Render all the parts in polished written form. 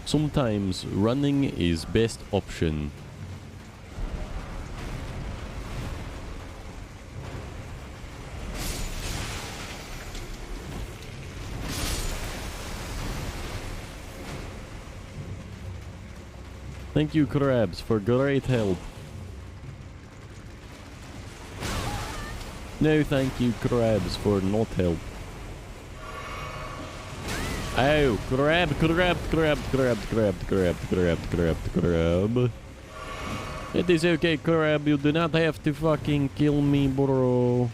Sometimes running is best option. Thank you, Crabs, for great help. No, thank you, Crabs, for not help. Oh, crab. It is okay, crab. You do not have to fucking kill me, bro.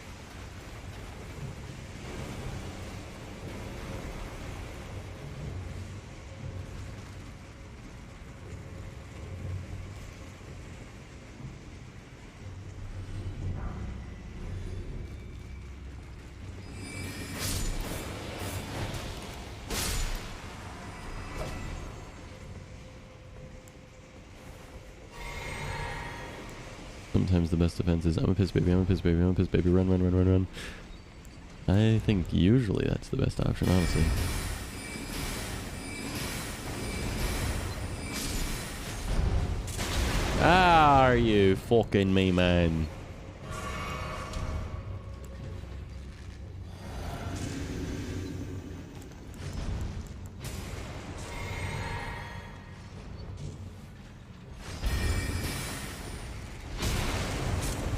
Sometimes the best defense is I'm a piss baby, I'm a piss baby, I'm a piss baby, run. I think usually that's the best option, honestly. Are you fucking me, man?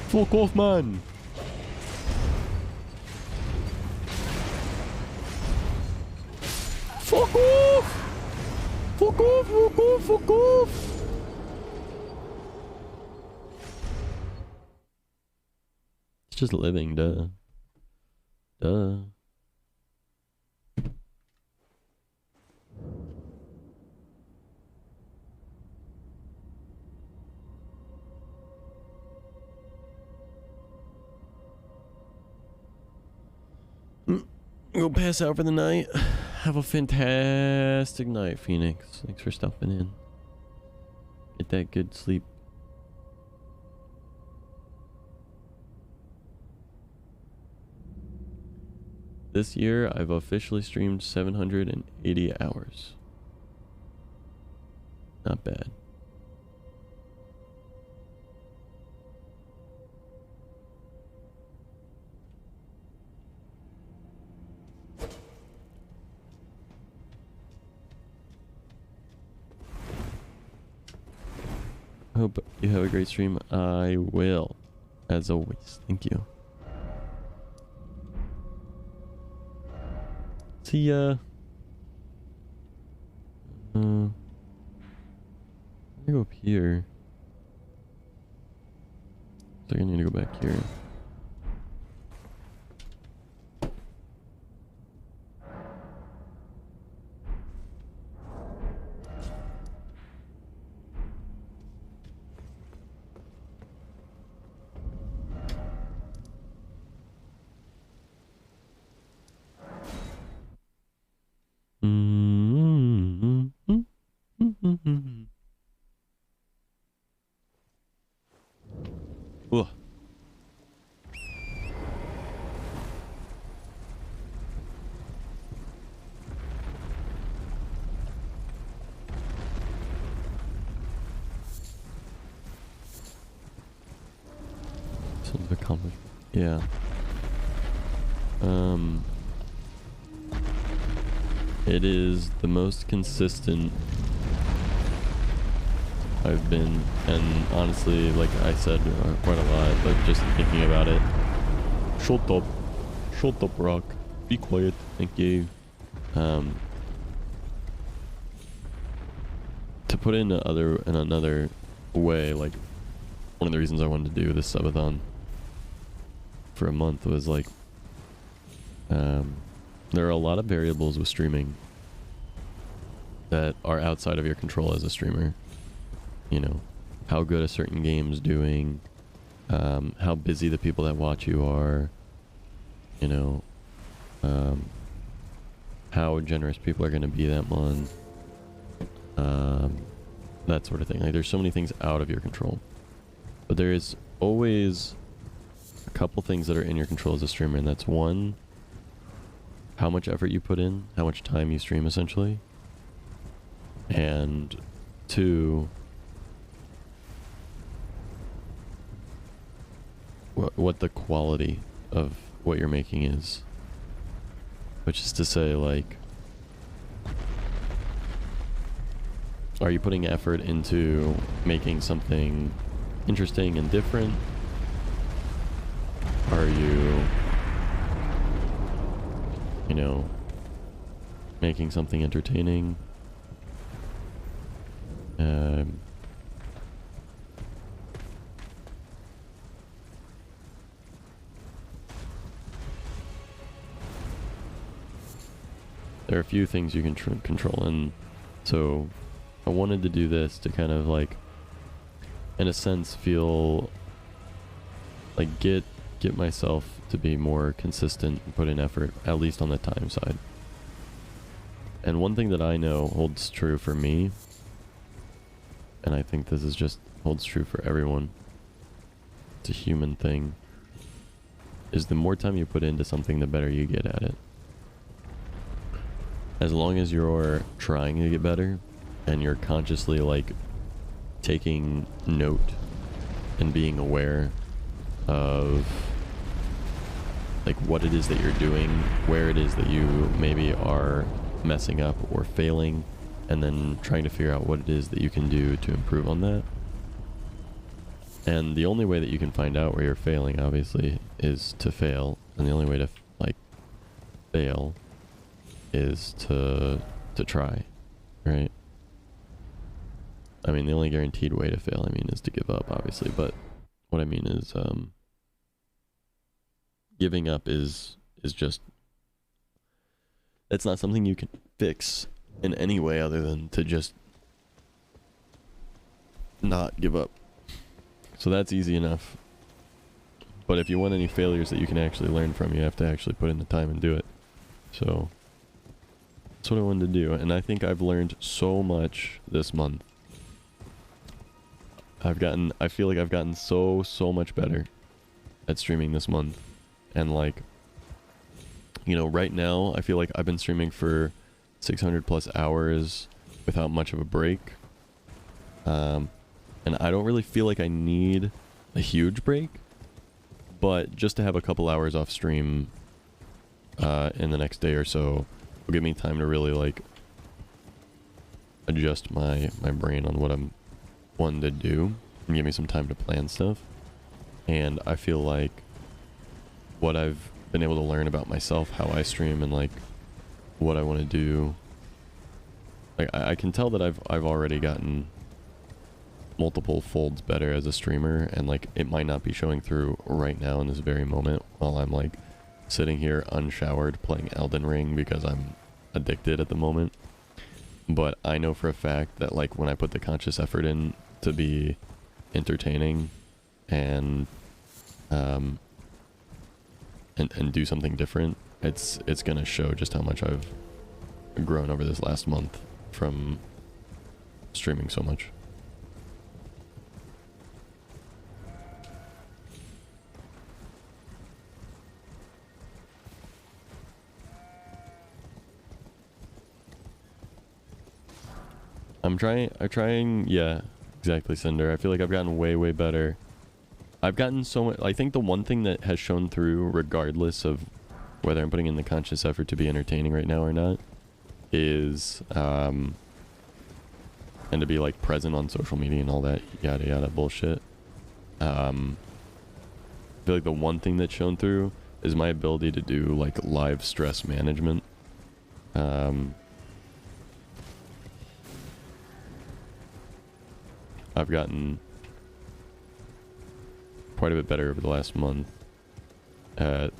Fuck off, man! Fuck off! Fuck off, fuck off, fuck off! It's just living, duh. Duh. Go pass out for the night. Have a fantastic night, Phoenix. Thanks for stopping in. Get that good sleep. This year, I've officially streamed 780 hours. Not bad. Hope you have a great stream. I will, as always. Thank you. See ya. I'm gonna go up here. So I need to go back here. Ugh. Sort of accomplished. Yeah. It is the most consistent I've been, and honestly, like I said quite a lot, but just thinking about it. Shut up, Rock. Be quiet. Thank you. To put it in another way, like one of the reasons I wanted to do this subathon for a month was like, there are a lot of variables with streaming that are outside of your control as a streamer. You know, how good a certain game's doing, how busy the people that watch you are, you know, how generous people are going to be that month, that sort of thing. Like, there's so many things out of your control, but there is always a couple things that are in your control as a streamer, and that's one, how much effort you put in, how much time you stream essentially, and 2, what the quality of what you're making is. Which is to say, like, are you putting effort into making something interesting and different? Are you, you know, making something entertaining? There are a few things you can control, and so I wanted to do this to kind of, like, in a sense, feel like get myself to be more consistent and put in effort, at least on the time side. And one thing that I know holds true for me, and I think this is just holds true for everyone, it's a human thing, is the more time you put into something, the better you get at it. As long as you're trying to get better and you're consciously, like, taking note and being aware of, like, what it is that you're doing, where it is that you maybe are messing up or failing, and then trying to figure out what it is that you can do to improve on that. And the only way that you can find out where you're failing, obviously, is to fail. And the only way to, like, fail is to try, right? I mean, the only guaranteed way to fail, I mean, is to give up, obviously. But what I mean is, giving up is just, it's not something you can fix in any way other than to just not give up. So that's easy enough. But if you want any failures that you can actually learn from, you have to actually put in the time and do it. So that's what I wanted to do, and I think I've learned so much this month. I feel like I've gotten so much better at streaming this month. And, like, you know, right now I feel like I've been streaming for 600 plus hours without much of a break. And I don't really feel like I need a huge break, but just to have a couple hours off stream in the next day or so will give me time to really, like, adjust my brain on what I'm wanting to do and give me some time to plan stuff. And I feel like what I've been able to learn about myself, how I stream, and, like, what I want to do, like, I can tell that I've already gotten multiple folds better as a streamer, and, like, it might not be showing through right now in this very moment while I'm, like, sitting here unshowered playing Elden Ring because I'm addicted at the moment. But I know for a fact that, like, when I put the conscious effort in to be entertaining and do something different, it's gonna show just how much I've grown over this last month from streaming so much. I'm trying, yeah, exactly, Cinder. I feel like I've gotten way better. I've gotten so much. I think the one thing that has shown through, regardless of whether I'm putting in the conscious effort to be entertaining right now or not, is, and to be, like, present on social media and all that yada yada bullshit. I feel like the one thing that's shown through is my ability to do, like, live stress management. I've gotten quite a bit better over the last month at,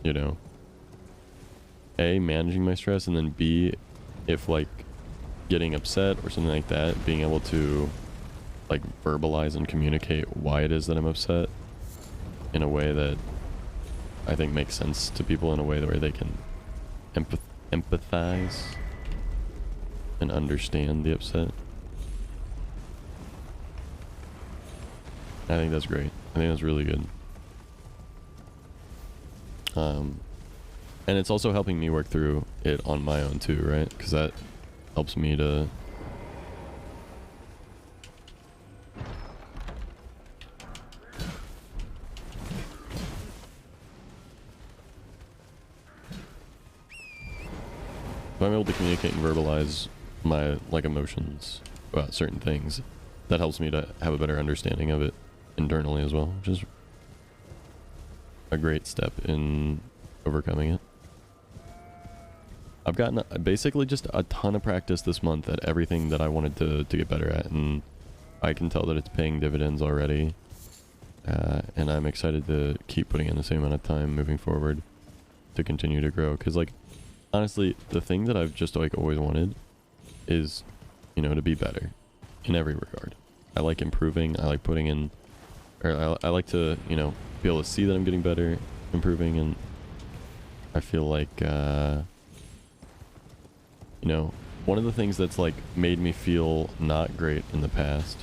you know, A, managing my stress, and then B, if, like, getting upset or something like that, being able to, like, verbalize and communicate why it is that I'm upset in a way that I think makes sense to people, in a way where they can empathize and understand the upset. I think that's great. I think that's really good. And it's also helping me work through it on my own too, right? Because that helps me to I'm able to communicate and verbalize my like emotions about certain things, that helps me to have a better understanding of it internally as well, which is a great step in overcoming it. I've gotten basically just a ton of practice this month at everything that I wanted to get better at, and I can tell that it's paying dividends already. And I'm excited to keep putting in the same amount of time moving forward to continue to grow. Because, like, honestly, the thing that I've just, like, always wanted is, you know, to be better in every regard. I like improving. I like putting in, or I like to, you know, be able to see that I'm getting better, improving, and I feel like, you know, one of the things that's, like, made me feel not great in the past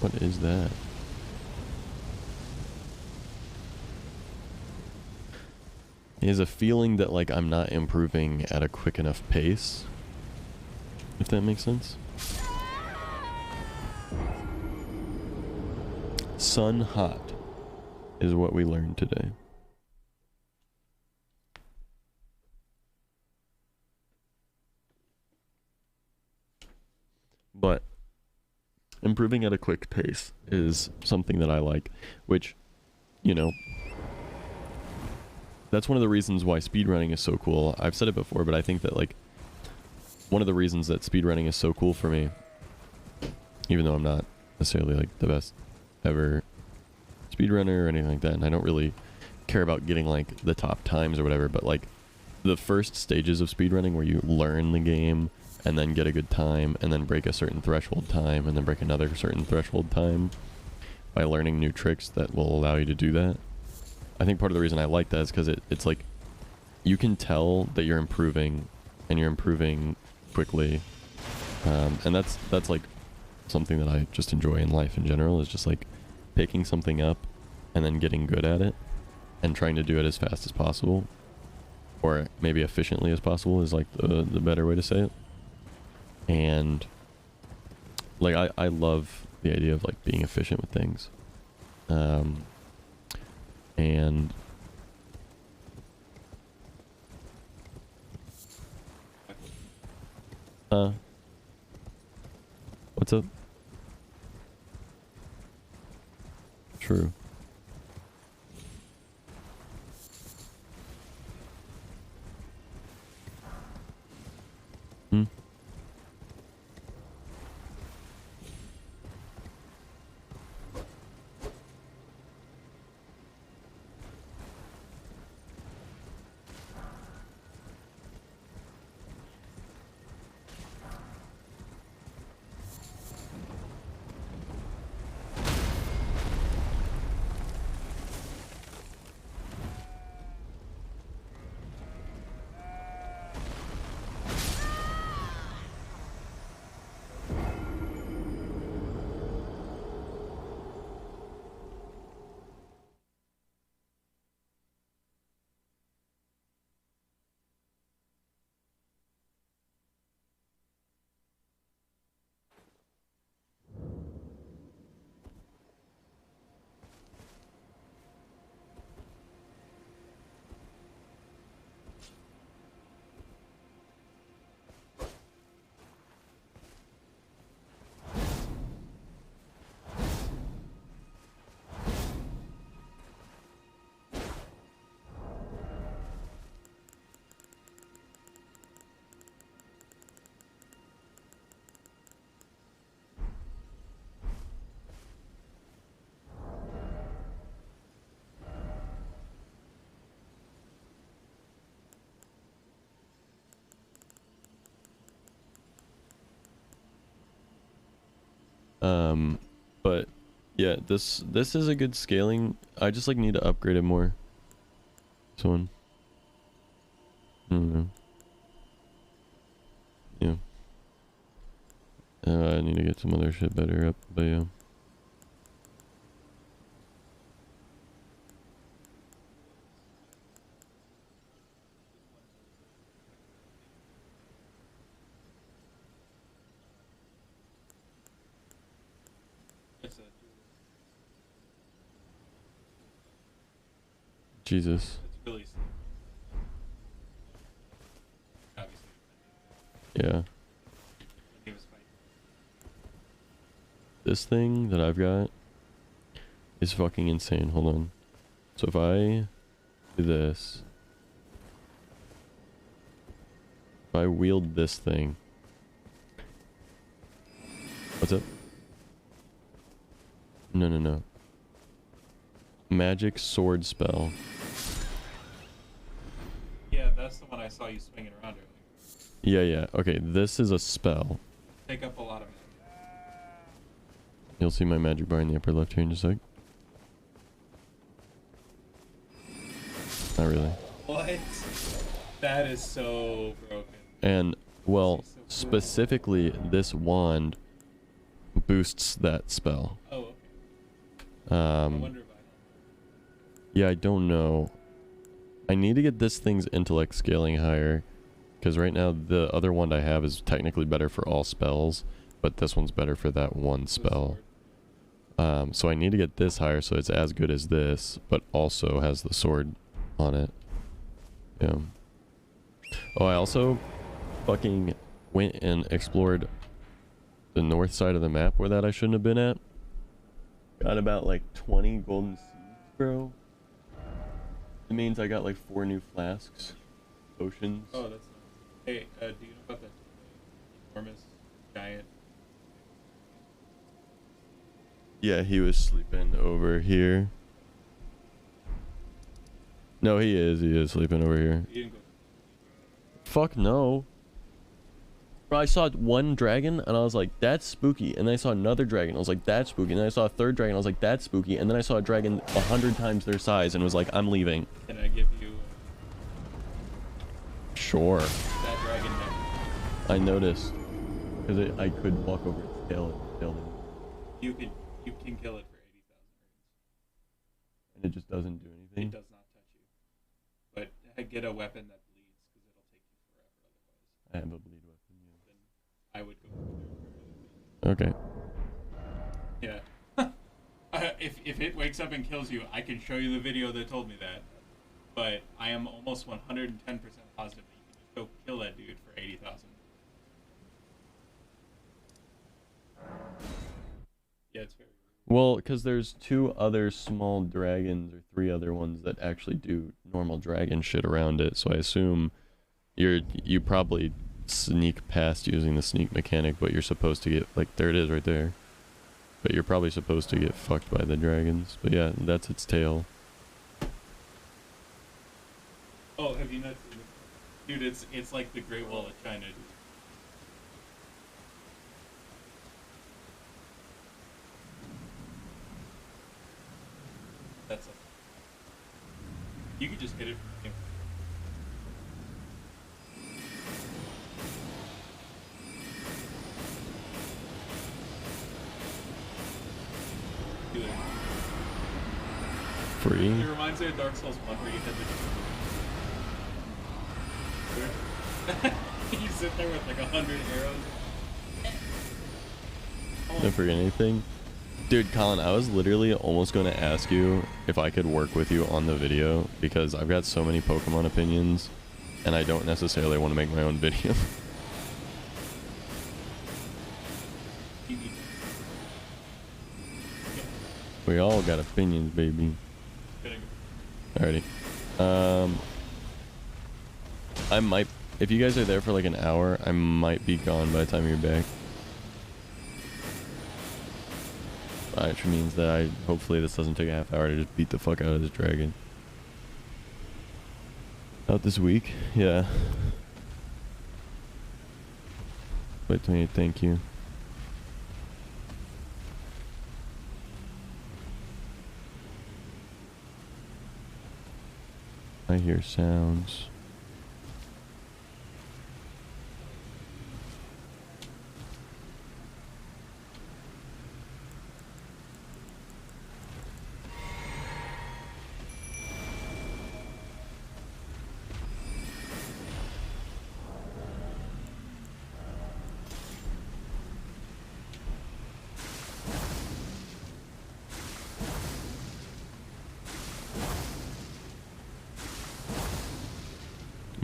what is that? Is a feeling that, like, I'm not improving at a quick enough pace, if that makes sense. Sun hot is what we learned today. But improving at a quick pace is something that I like, which, you know, that's one of the reasons why speedrunning is so cool. I've said it before, but I think that, like, one of the reasons that speedrunning is so cool for me, even though I'm not necessarily, like, the best ever speedrunner or anything like that, and I don't really care about getting, like, the top times or whatever, but, like, the first stages of speedrunning where you learn the game and then get a good time and then break a certain threshold time and then break another certain threshold time by learning new tricks that will allow you to do that. I think part of the reason I like that is because it's like you can tell that you're improving and you're improving quickly, and that's like something that I just enjoy in life in general, is just like picking something up and then getting good at it and trying to do it as fast as possible, or maybe efficiently as possible is like the better way to say it. And like I love the idea of like being efficient with things, and what's up? True. Hmm. But yeah, this is a good scaling. I just like need to upgrade it more. This one. I don't know. Yeah. I need to get some other shit better up, but yeah. Jesus. It's really obviously Yeah. he was fighting. This thing that I've got is fucking insane. Hold on. So if I do this, if I wield this thing, what's up? No, no, no. Magic sword spell. Yeah, that's the one I saw you swinging around earlier. Yeah, yeah. Okay, this is a spell. Take up a lot of magic. You'll see my magic bar in the upper left here in just a sec. Not really. What? That is so broken. And, well, So cool. specifically, this wand boosts that spell. Oh, okay. I wonder if I Yeah, I don't know. I need to get this thing's intellect scaling higher. Because right now, the other wand I have is technically better for all spells. But this one's better for that one spell. So I need to get this higher so it's as good as this. But also has the sword on it. Yeah. Oh, I also fucking went and explored the north side of the map where that I shouldn't have been at. Got about like 20 golden seeds, bro. It means I got like 4 new flasks. Potions. Oh, that's nice. Hey, do you know about that enormous giant? Yeah, he was sleeping over here. No, he is sleeping over here. You didn't go. Fuck no. Bro, I saw one dragon and I was like, that's spooky. And then I saw another dragon. I was like, that's spooky. And then I saw a third dragon. I was like, that's spooky. And then I saw a dragon 100 times their size and was like, I'm leaving. Can I give you Sure. that dragon neck? I noticed. Because I could walk over and kill it. You can kill it for 80,000 runes. And it just doesn't do anything. It does not touch you. But get a weapon that bleeds, because it'll take you forever otherwise. I have a bleed weapon, Then I would go over there. Okay. Yeah. If it wakes up and kills you, I can show you the video that told me that. But I am almost 110% positive that you can just go kill that dude for 80,000. Yeah, it's very weird. Well, because there's 2 other small dragons or 3 other ones that actually do normal dragon shit around it. So I assume you probably sneak past using the sneak mechanic, but you're supposed to get, like, there it is right there. But you're probably supposed to get fucked by the dragons. But yeah, that's its tail. Oh, have you not seen it? Dude, it's like the Great Wall of China, dude. That's a... You could just hit it from here. Do it. Free? It reminds me of Dark Souls 1 where you hit the... You sit there with like 100 arrows. Don't forget anything. Dude, Colin, I was literally almost going to ask you if I could work with you on the video because I've got so many Pokemon opinions and I don't necessarily want to make my own video. We all got opinions, baby. Alrighty. I might, if you guys are there for like an hour, I might be gone by the time you're back. Which means that hopefully this doesn't take a half hour to just beat the fuck out of this dragon. Out this week? Yeah. Wait till me, thank you. I hear sounds.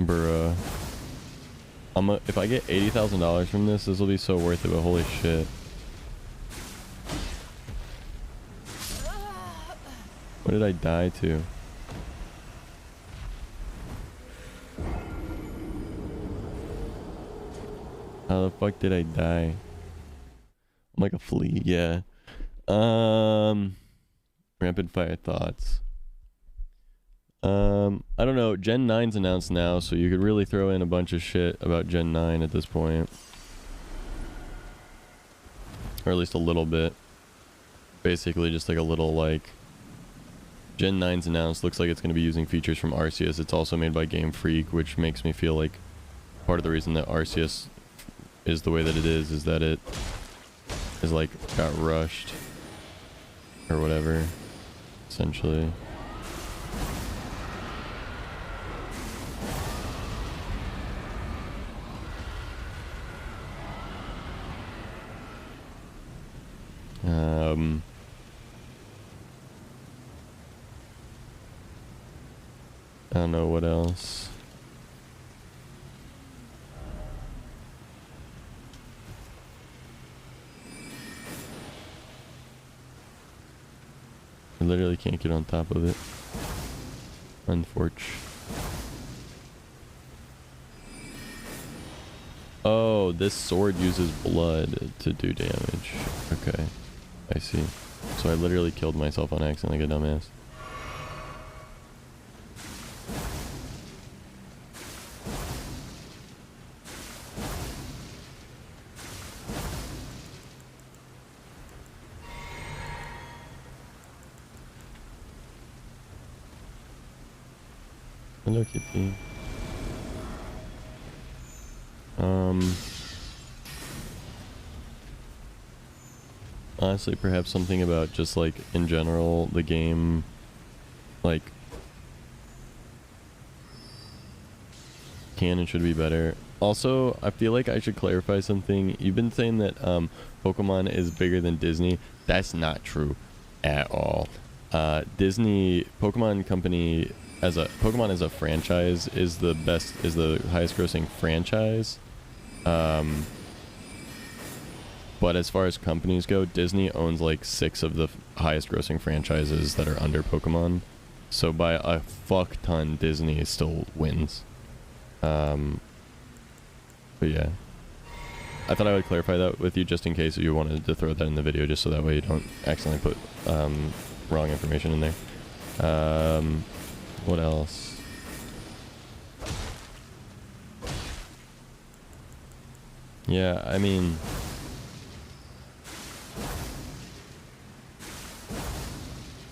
Bruh. If I get $80,000 from this will be so worth it, but holy shit. What did I die to? How the fuck did I die? I'm like a flea, yeah. Rapid fire thoughts. I don't know. Gen 9's announced now, so you could really throw in a bunch of shit about Gen 9 at this point. Or at least a little bit. Basically just like a little like... Gen 9's announced, looks like it's going to be using features from Arceus. It's also made by Game Freak, which makes me feel like part of the reason that Arceus is the way that it is that it is like got rushed. Or whatever. Essentially. I don't know what else. I literally can't get on top of it. Unfortunate. Oh, this sword uses blood to do damage. Okay. I see. So I literally killed myself on accident like a dumbass. Hello, Kitty. Honestly, perhaps something about just like in general the game, like can and should be better. Also, I feel like I should clarify something. You've been saying that Pokemon is bigger than Disney. That's not true at all. Disney, Pokemon Company Pokemon as a franchise is the highest grossing franchise. But as far as companies go, Disney owns like 6 of the highest grossing franchises that are under Pokemon. So by a fuck ton, Disney still wins. But yeah. I thought I would clarify that with you just in case you wanted to throw that in the video, just so that way you don't accidentally put wrong information in there. What else? Yeah, I mean...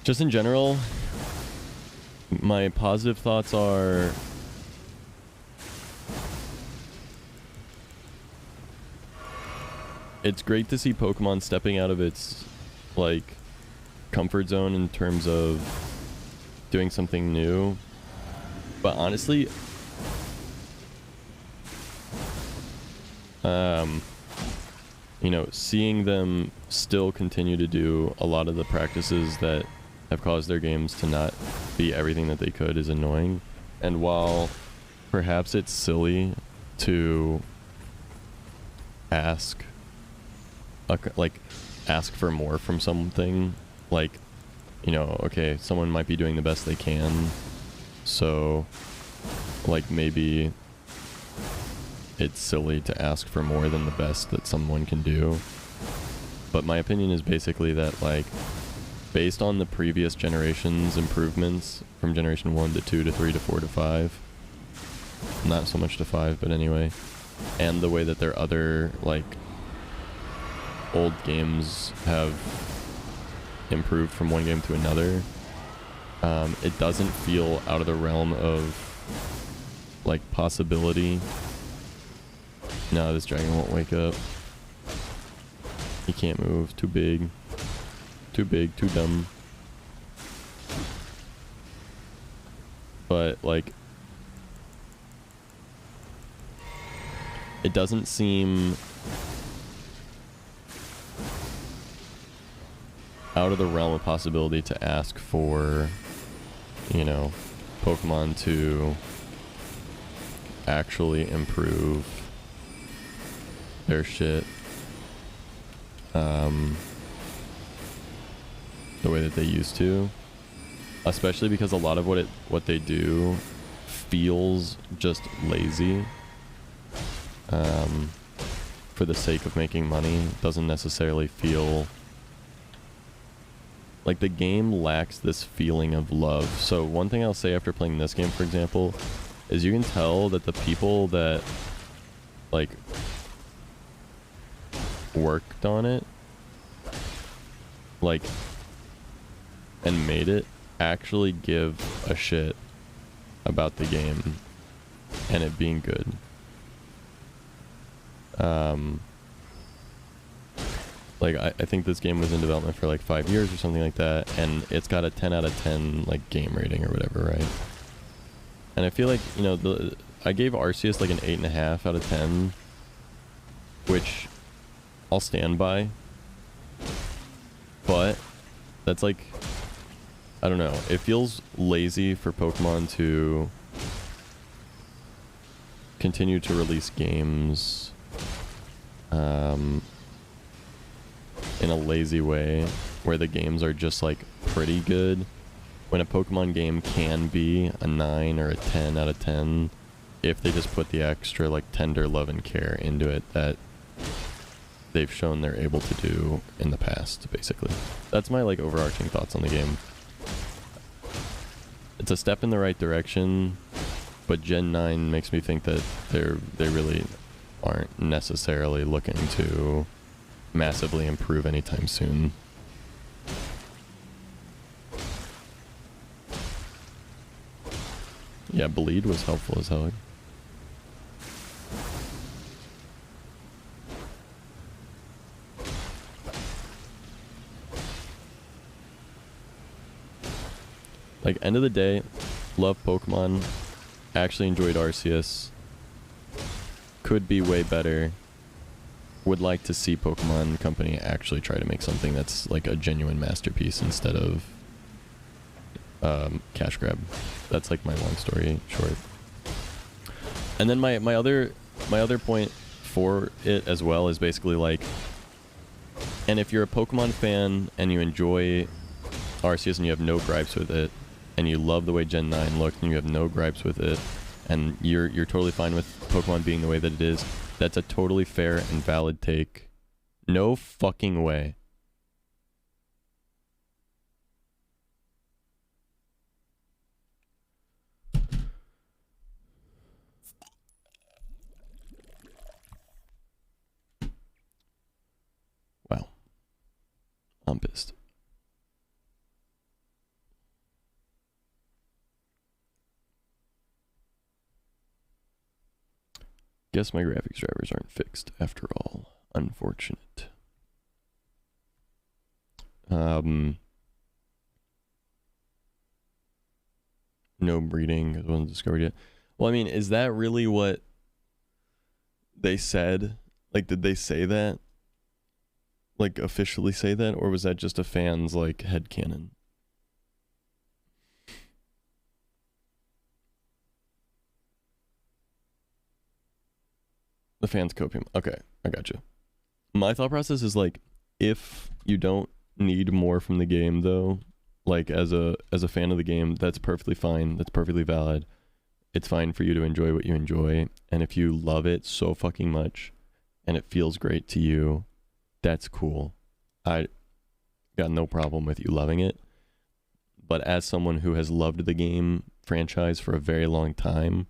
just in general, my positive thoughts are... it's great to see Pokemon stepping out of its, like, comfort zone in terms of doing something new. But honestly, you know, seeing them still continue to do a lot of the practices that have caused their games to not be everything that they could is annoying. And while perhaps it's silly to ask for more from something, like, you know, okay, someone might be doing the best they can, so like maybe it's silly to ask for more than the best that someone can do. But my opinion is basically that, like, based on the previous generation's improvements from generation 1 to 2 to 3 to 4 to 5, not so much to 5, but anyway, and the way that their other, like, old games have improved from one game to another, it doesn't feel out of the realm of, like, possibility. No, this dragon won't wake up. He can't move. Too big. Too big. Too dumb. But, like, it doesn't seem out of the realm of possibility to ask for, you know, Pokemon to actually improve their shit the way that they used to, especially because a lot of what they do feels just lazy for the sake of making money. Doesn't necessarily feel like the game lacks this feeling of love. So one thing I'll say after playing this game, for example, is you can tell that the people that like worked on it, like, and made it, actually give a shit about the game and it being good. Like, I think this game was in development for like 5 years or something like that, and it's got a 10 out of 10 like game rating or whatever, right? And I feel like, you know, I gave Arceus like an 8.5 out of 10, which I'll stand by, but that's like, I don't know, it feels lazy for Pokemon to continue to release games in a lazy way where the games are just like pretty good, when a Pokemon game can be a 9 or a 10 out of 10 if they just put the extra like tender love and care into it that they've shown they're able to do in the past. Basically, that's my like overarching thoughts on the game. It's a step in the right direction, but Gen 9 makes me think that they really aren't necessarily looking to massively improve anytime soon. Yeah, bleed was helpful as hell. Like, end of the day, love Pokemon, actually enjoyed Arceus, could be way better, would like to see Pokemon Company actually try to make something that's like a genuine masterpiece instead of cash grab. That's like my long story short. And then my other point for it as well is basically like, and if you're a Pokemon fan and you enjoy Arceus and you have no gripes with it, and you love the way Gen 9 looked and you have no gripes with it, and you're totally fine with Pokemon being the way that it is, that's a totally fair and valid take. No fucking way. Wow. I'm pissed. Guess my graphics drivers aren't fixed after all. Unfortunate. No breeding, it wasn't discovered yet. Well, I mean, is that really what they said? Like, did they say that? Like, officially say that? Or was that just a fan's, like, headcanon? The fans copium. Okay, I got you. My thought process is like, if you don't need more from the game, though, like as a fan of the game, that's perfectly fine. That's perfectly valid. It's fine for you to enjoy what you enjoy, and if you love it so fucking much, and it feels great to you, that's cool. I got no problem with you loving it. But as someone who has loved the game franchise for a very long time,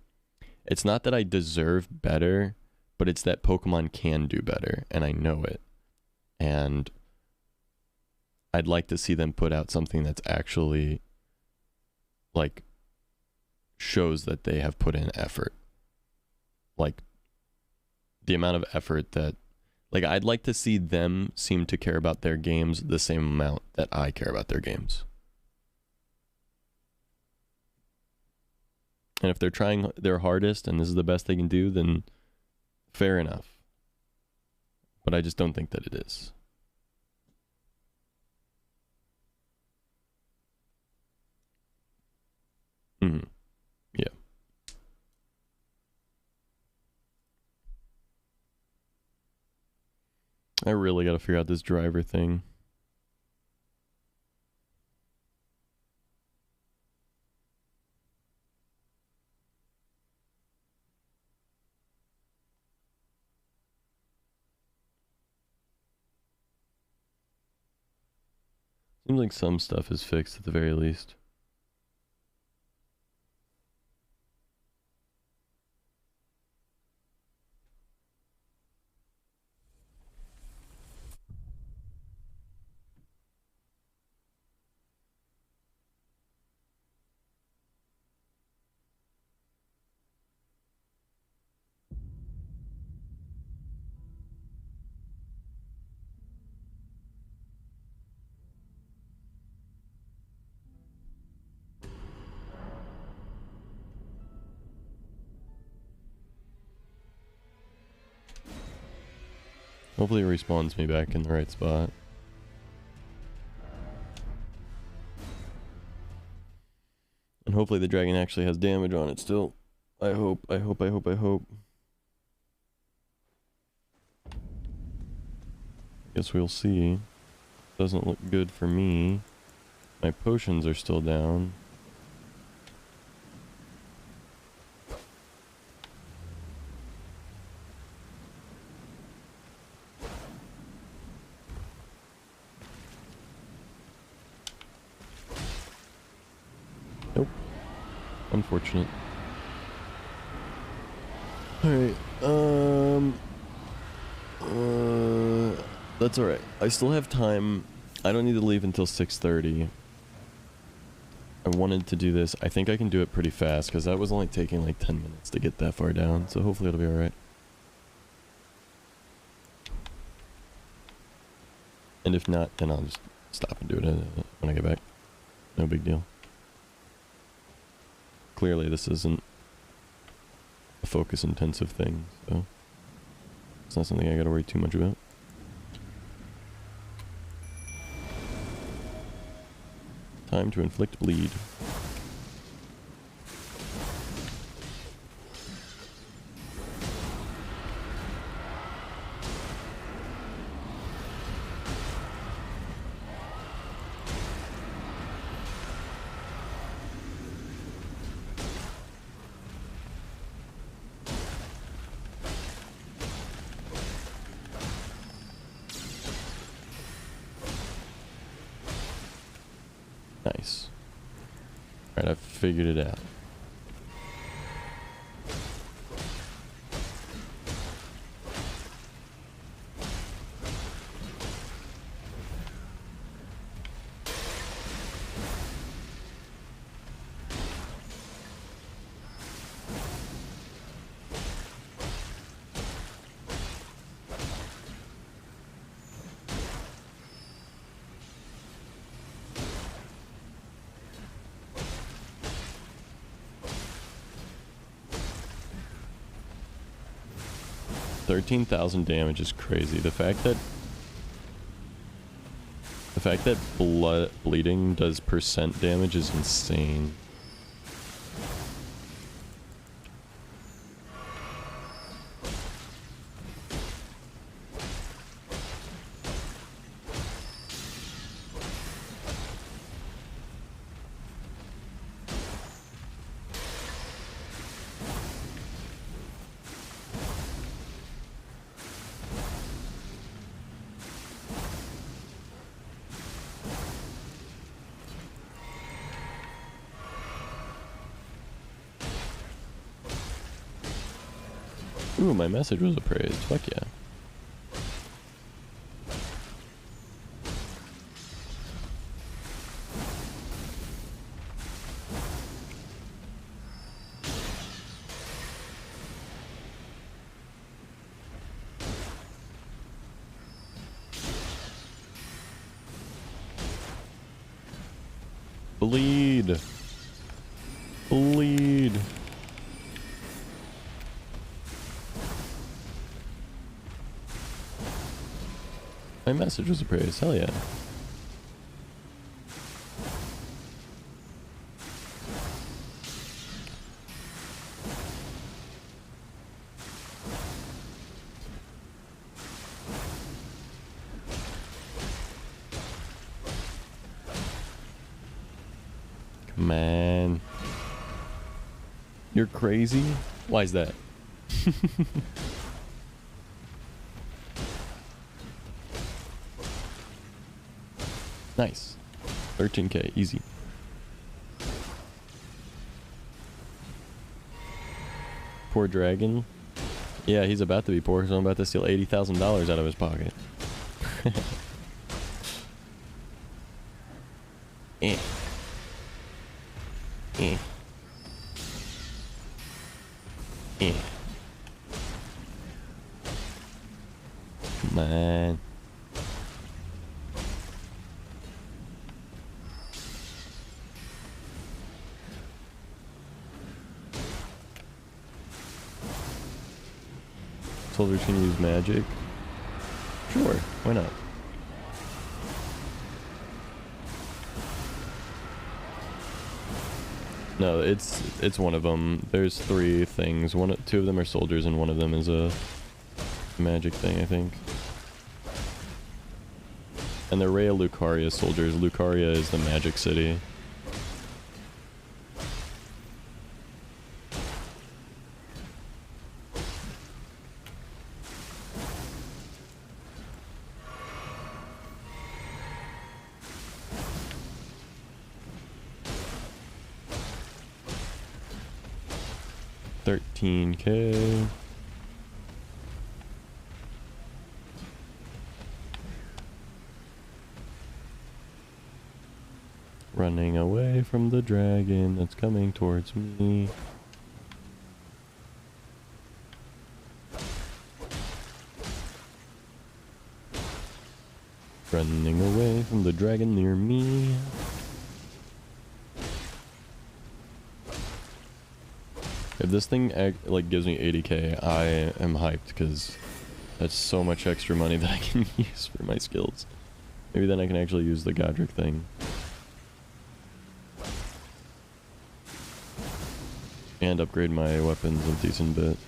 it's not that I deserve better, but it's that Pokemon can do better, and I know it. And I'd like to see them put out something that's actually, like, shows that they have put in effort. Like, the amount of effort that, like, I'd like to see them seem to care about their games the same amount that I care about their games. And if they're trying their hardest and this is the best they can do, then fair enough. But I just don't think that it is. Mm-hmm. Yeah. I really gotta figure out this driver thing. Seems like some stuff is fixed at the very least. Hopefully it respawns me back in the right spot. And hopefully the dragon actually has damage on it still. I hope. Guess we'll see. Doesn't look good for me. My potions are still down. Nope. Unfortunate. Alright, that's alright. I still have time. I don't need to leave until 6:30. I wanted to do this. I think I can do it pretty fast, because that was only taking like 10 minutes to get that far down, so hopefully it'll be alright. And if not, then I'll just stop and do it when I get back. No big deal. Clearly this isn't a focus intensive thing, so it's not something I gotta worry too much about. Time to inflict bleed. Nice. Alright, I've figured it out. $13,000 damage is crazy. The fact that bleeding does percent damage is insane. Ooh, my message was appraised. Fuck yeah. Bleed. Bleed. My message was appraised. Hell yeah. Man. You're crazy? Why is that? Nice. 13k, easy. Poor dragon. Yeah, he's about to be poor, so I'm about to steal $80,000 out of his pocket. Eh. Eh. Eh. Come on. Soldiers can use magic. Sure, why not? No, it's one of them. There's 3 things. 2 of them are soldiers, and one of them is a magic thing, I think. And the Rhea Lucaria soldiers. Lucaria is the magic city. $13k. Running away from the dragon that's coming towards me. Running away from the dragon near me. If this thing like gives me 80k, I am hyped because that's so much extra money that I can use for my skills. Maybe then I can actually use the Godric thing. And upgrade my weapons a decent bit.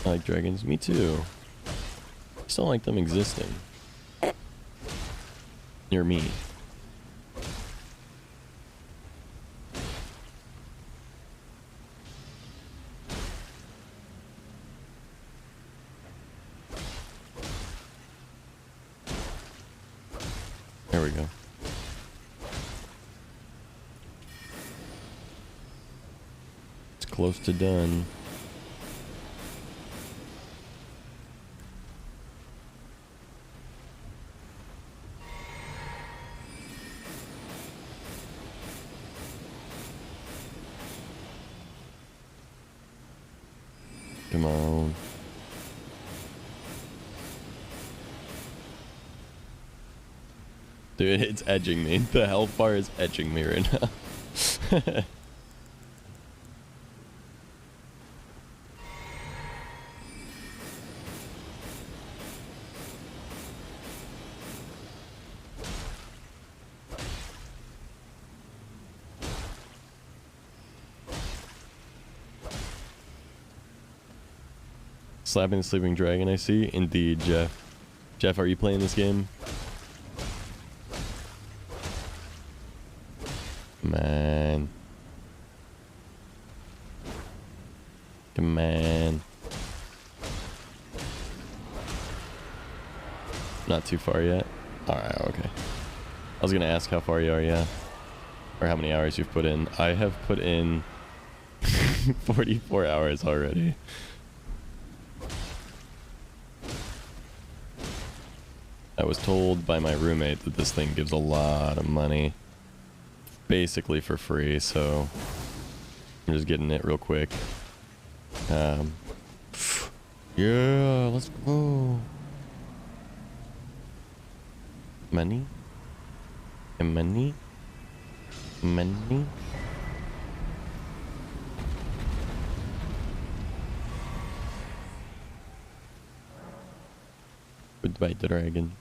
I like dragons. Me too. I still like them existing. Near me. There we go. It's close to done. Come on. Dude, it's edging me. The health bar is edging me right now. Slapping the sleeping dragon, I see. Indeed, Jeff. Jeff, are you playing this game? Man. Come on. Not too far yet? Alright, okay. I was gonna ask how far you are, yeah. Or how many hours you've put in. I have put in 44 hours already. I was told by my roommate that this thing gives a lot of money. Basically for free, so I'm just getting it real quick. Yeah, let's go. Money? And money? Money? Goodbye, dragon.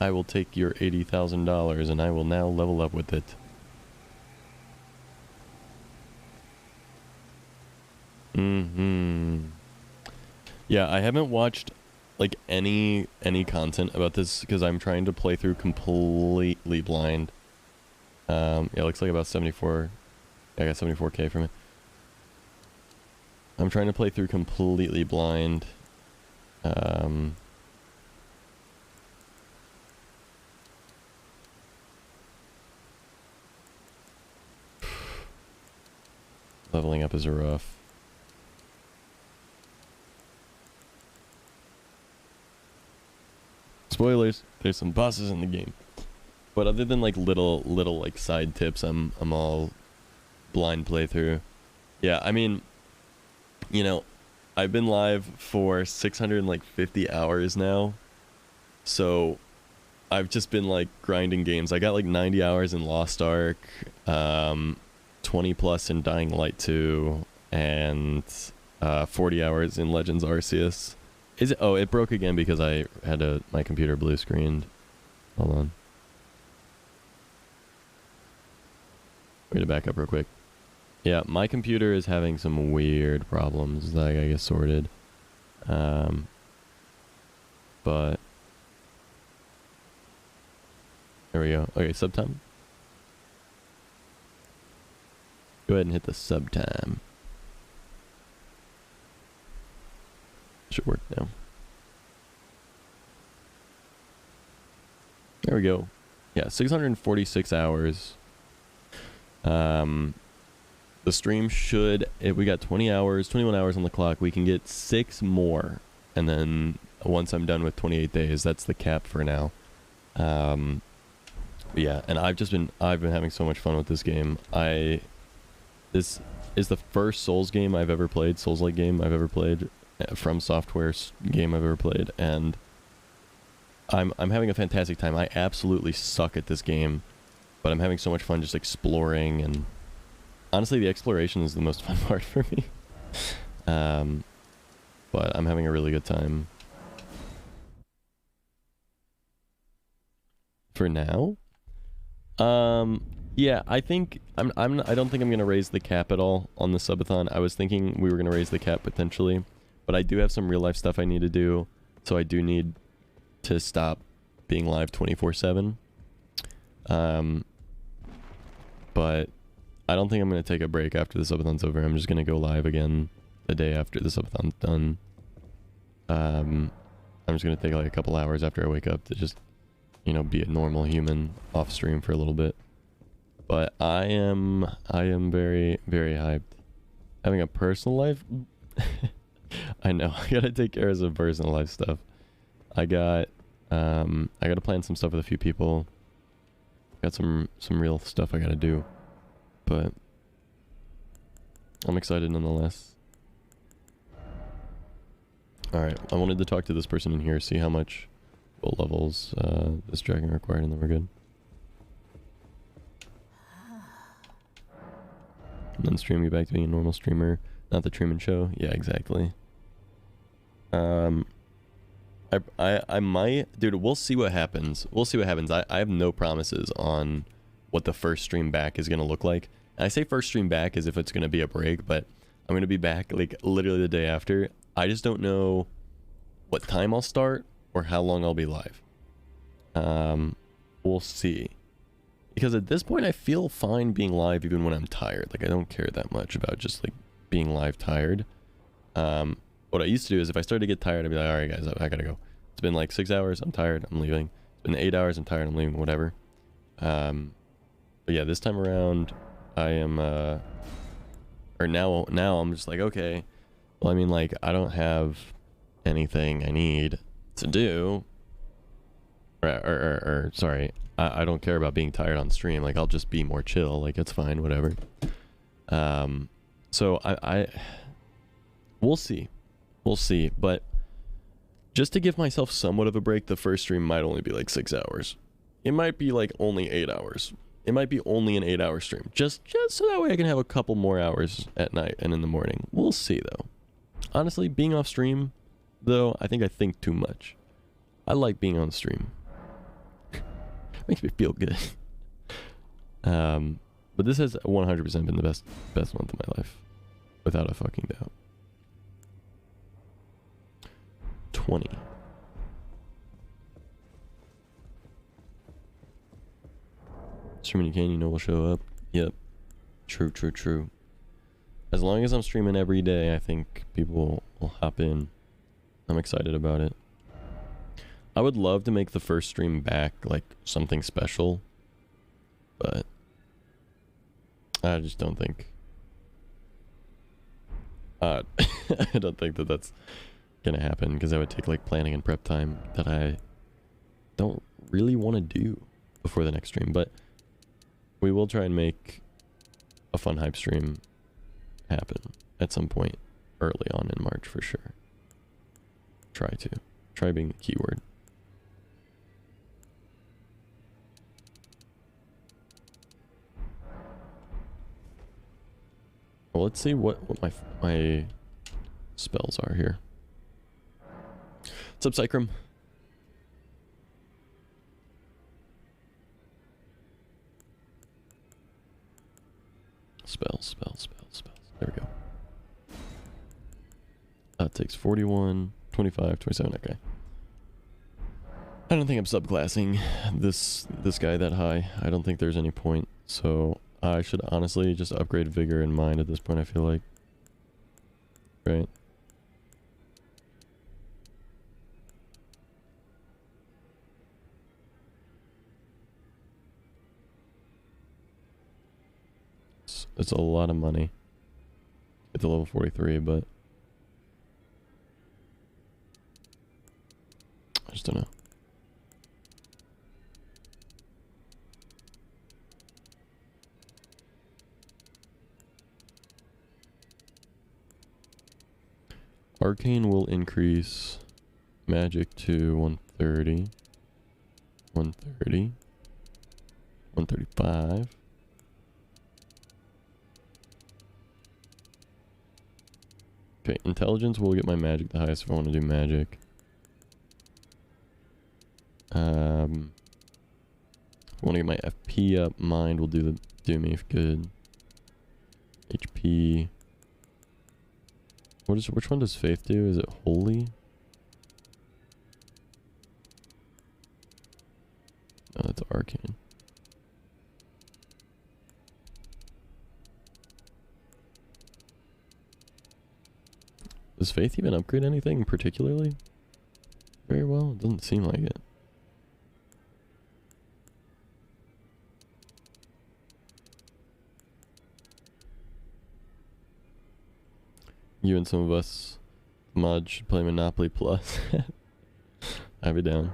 I will take your $80,000 and I will now level up with it. Yeah, I haven't watched like any content about this because I'm trying to play through completely blind. Yeah, it looks like about 74. I got 74k from it. I'm trying to play through completely blind. Leveling up is rough. Spoilers, there's some bosses in the game. But other than like little like side tips, I'm all blind playthrough. Yeah, I mean, you know, I've been live for 650 hours now. So I've just been like grinding games. I got like 90 hours in Lost Ark, 20 plus in Dying Light 2, and 40 hours in Legends Arceus. Is it? Oh, it broke again because I had my computer blue screened. Hold on. Wait to back up real quick. Yeah, my computer is having some weird problems that I gotta get sorted. But there we go. Okay, sub time. Go ahead and hit the sub time. Should work now. There we go. Yeah, 646 hours. The stream should, if we got 20 hours, 21 hours on the clock, we can get 6 more. And then once I'm done with 28 days, that's the cap for now. Yeah, and I've been having so much fun with this game. This is the first Souls game I've ever played, Souls-like game I've ever played. From Software's game I've ever played, and I'm having a fantastic time. I absolutely suck at this game, but I'm having so much fun just exploring, and honestly the exploration is the most fun part for me. But I'm having a really good time for now. Yeah, I think I don't think I'm gonna raise the cap at all on the subathon. I was thinking we were gonna raise the cap potentially, but I do have some real life stuff I need to do, so I do need to stop being live 24/7. But I don't think I'm going to take a break after the subathon's over. I'm just going to go live again the day after the subathon's done. I'm just going to take like a couple hours after I wake up to just, you know, be a normal human off stream for a little bit. But I am very, very hyped. Having a personal life? I know, I gotta take care of some personal life stuff. I gotta plan some stuff with a few people. Got some real stuff I gotta do. But I'm excited nonetheless. Alright, I wanted to talk to this person in here, see how much full levels this dragon required, and then we're good. And then stream you back to being a normal streamer. Not the Truman Show. Yeah, exactly. I might, dude, we'll see what happens. We'll see what happens. I have no promises on what the first stream back is going to look like. And I say first stream back as if it's going to be a break, but I'm going to be back like literally the day after. I just don't know what time I'll start or how long I'll be live. We'll see. Because at this point I feel fine being live even when I'm tired. Like I don't care that much about just like being live tired. What I used to do is if I started to get tired, I'd be like, all right guys, I gotta go. It's been like 6 hours, I'm tired, I'm leaving. It's been 8 hours, I'm tired, I'm leaving, whatever. But yeah, this time around, I am, or now I'm just like, okay, well, I mean, like, I don't have anything I need to do. Or sorry, I don't care about being tired on stream. Like, I'll just be more chill. Like, it's fine, whatever. So we'll see. We'll see. But just to give myself somewhat of a break, the first stream might only be like 6 hours. It might be like only 8 hours. It might be only an 8-hour stream. Just so that way I can have a couple more hours at night and in the morning. We'll see, though. Honestly, being off stream, though. I think too much. I like being on stream. Makes me feel good. But this has 100% been the best month of my life, without a fucking doubt. 20. Streaming you can, you know will show up. Yep. True. As long as I'm streaming every day, I think people will hop in. I'm excited about it. I would love to make the first stream back like something special, but I just don't think. I don't think that that's gonna happen, because that would take like planning and prep time that I don't really want to do before the next stream. But we will try and make a fun hype stream happen at some point early on in March for sure. Try being the keyword. Well, let's see what my spells are here. What's up, Psychrum? Spells. There we go. That takes 41, 25, 27. Okay. I don't think I'm subclassing this guy that high. I don't think there's any point. So I should honestly just upgrade Vigor and Mind at this point, I feel like. Right? It's a lot of money. It's a level 43, but I just don't know. Arcane will increase magic to 130, 130, 135. Okay, intelligence will get my magic the highest if I want to do magic. If I want to get my FP up, mind will do me good. HP. Which one does faith do? Is it holy? No, that's arcane. Does faith even upgrade anything particularly? Very well, it doesn't seem like it. You and some of us mods should play Monopoly Plus. I'd be down.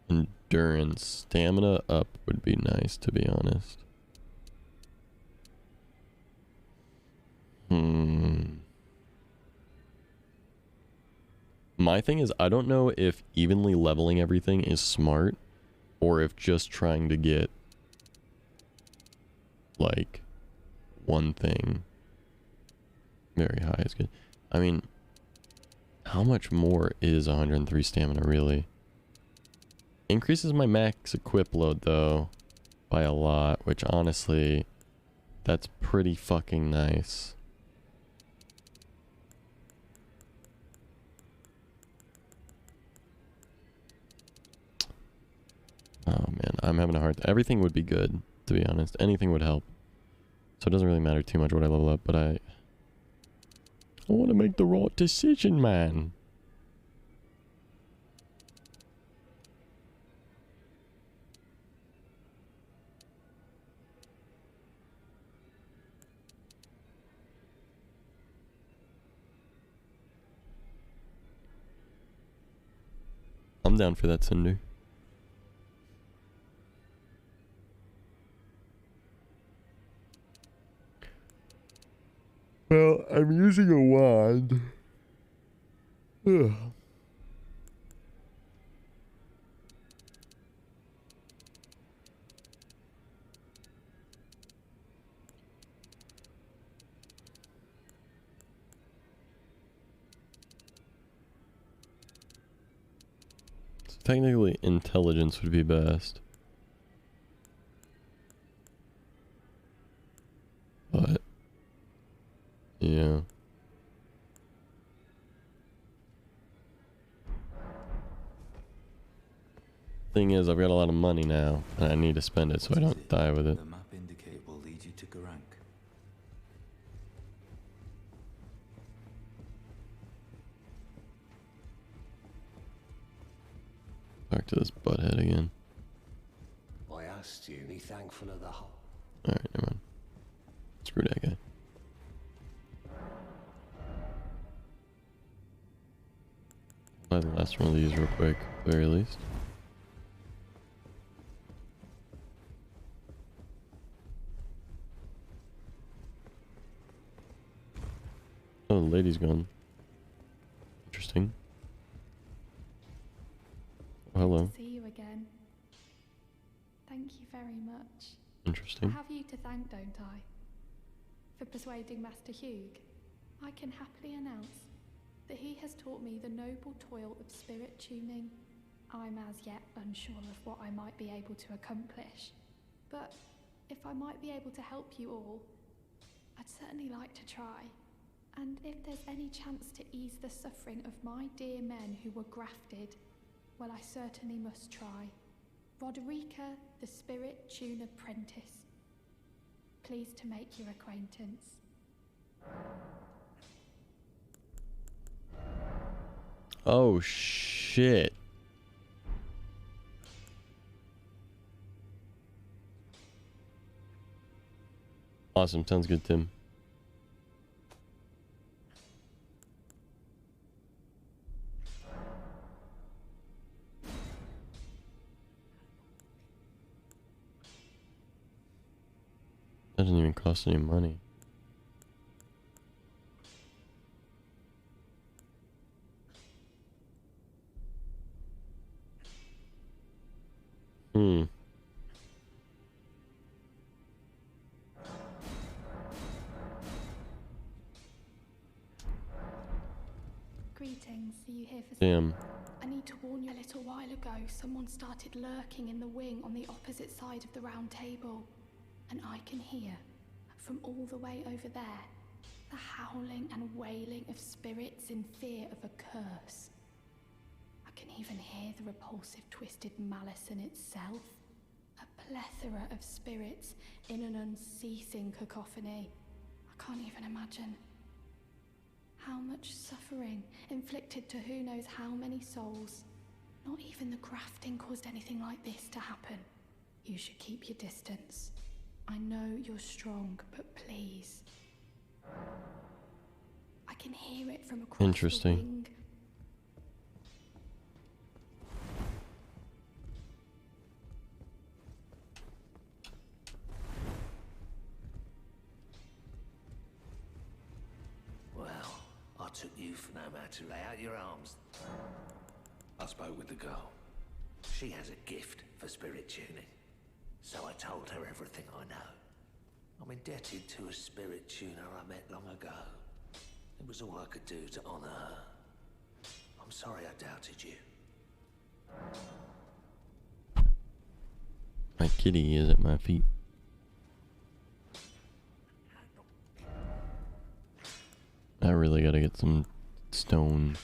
Endurance. Stamina up would be nice, to be honest. My thing is, I don't know if evenly leveling everything is smart, or if just trying to get like one thing very high is good. I mean, how much more is 103 stamina really? Increases my max equip load though by a lot, which honestly, that's pretty fucking nice. Oh man, I'm having a hard time. Everything would be good, to be honest. Anything would help. So it doesn't really matter too much what I level up, but I want to make the right decision, man. I'm down for that, Cinder. Well, I'm using a wand. Ugh. Technically, intelligence would be best. But, yeah. Thing is, I've got a lot of money now, and I need to spend it so I don't die with it. The map indicate will lead you to Garank. Back to this butthead again. I asked you, be thankful of the whole. Alright, never mind. Screw that guy. Buy the last one of these real quick, at the very least. Oh, the lady's gone. Interesting. Oh, hello. Good to see you again. Thank you very much. I Interesting. have you to thank, don't I? For persuading Master Hugh. I can happily announce that he has taught me the noble toil of spirit tuning. I'm as yet unsure of what I might be able to accomplish, but if I might be able to help you all, I'd certainly like to try. And if there's any chance to ease the suffering of my dear men who were grafted, well, I certainly must try. Roderica, the Spirit Tune Apprentice. Pleased to make your acquaintance. Oh, shit. Awesome. Sounds good, Tim. Doesn't even cost any money. Greetings, are you here for... Damn. I need to warn you, a little while ago, someone started lurking in the wing on the opposite side of the round table. And I can hear, from all the way over there, the howling and wailing of spirits in fear of a curse. I can even hear the repulsive twisted malice in itself. A plethora of spirits in an unceasing cacophony. I can't even imagine. How much suffering inflicted to who knows how many souls. Not even the grafting caused anything like this to happen. You should keep your distance. I know you're strong, but please. I can hear it from across Interesting. the wing. Well, I took you for no man to lay out your arms. I spoke with the girl. She has a gift for spirit tuning. So I told her everything I know. I'm indebted to a spirit tuner I met long ago. It was all I could do to honor her. I'm sorry I doubted you. My kitty is at my feet. I really gotta get some stones.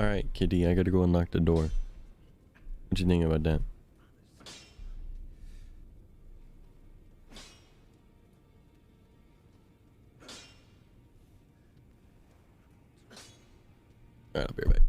Alright, kitty, I gotta go unlock the door. What you think about that? Alright, I'll be right back.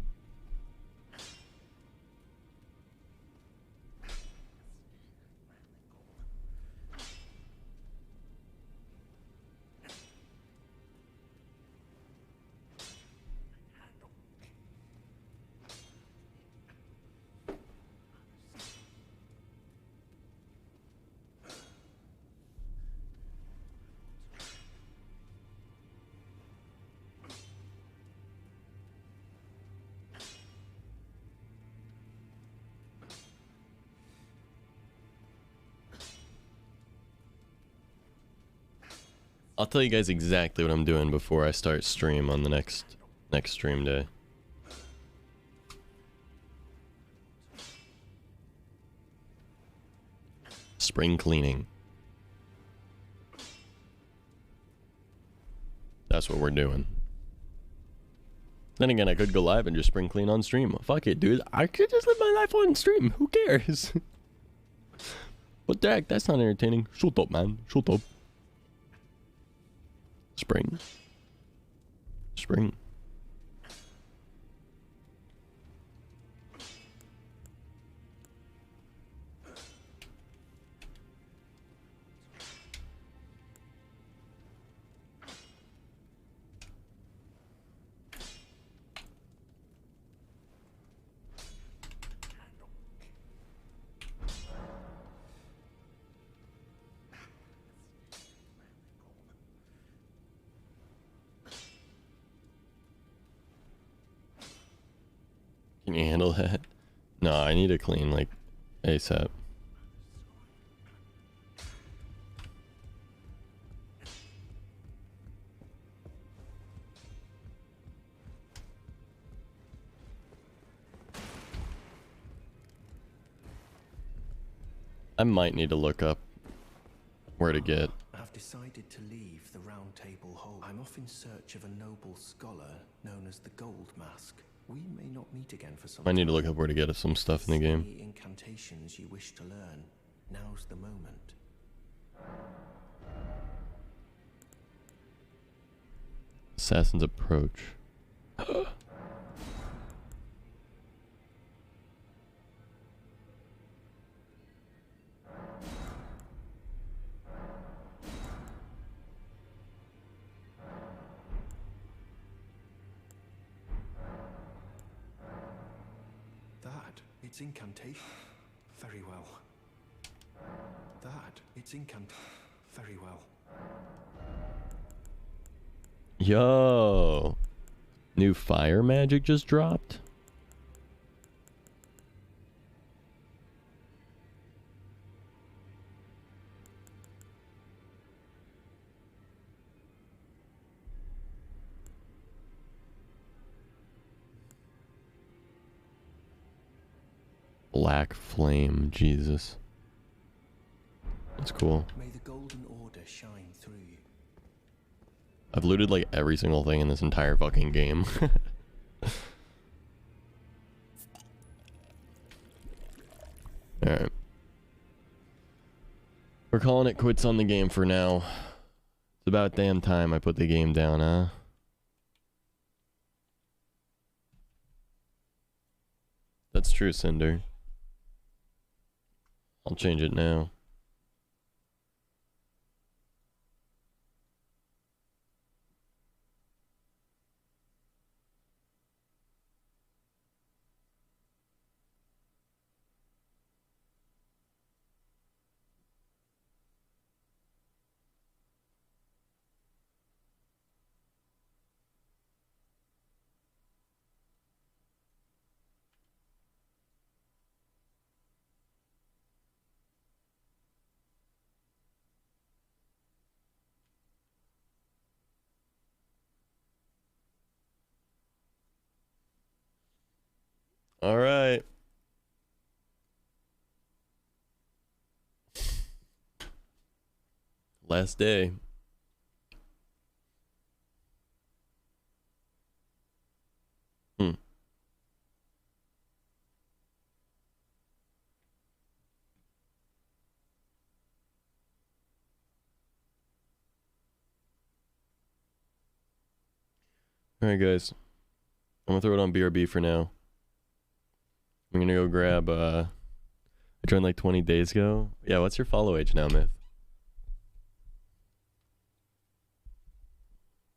I'll tell you guys exactly what I'm doing before I start stream on the next stream day. Spring cleaning. That's what we're doing. Then again, I could go live and just spring clean on stream. Fuck it, dude. I could just live my life on stream. Who cares? What the heck? That's not entertaining. Shut up, man. Shut up. Spring. Spring. Can you handle that? No, I need to clean like ASAP. I might need to look up where to get. I've decided to leave the Round Table Hall. I'm off in search of a noble scholar known as the Gold Mask. We may not meet again for some I need to time. look up where to get some stuff in the game. Any incantations you wish to learn, now's the moment. Assassin's Approach. It's incantation. Very well. It's incantation. Very well. Yo. New fire magic just dropped. Black flame, Jesus. That's cool. May the golden order shine through you. I've looted like every single thing in this entire fucking game. Alright. We're calling it quits on the game for now. It's about damn time I put the game down, huh? That's true, Cinder. I'll change it now. All right. Last day. All right, guys. I'm gonna throw it on BRB for now. I'm gonna go grab, I joined like 20 days ago. Yeah, what's your follow age now, Myth?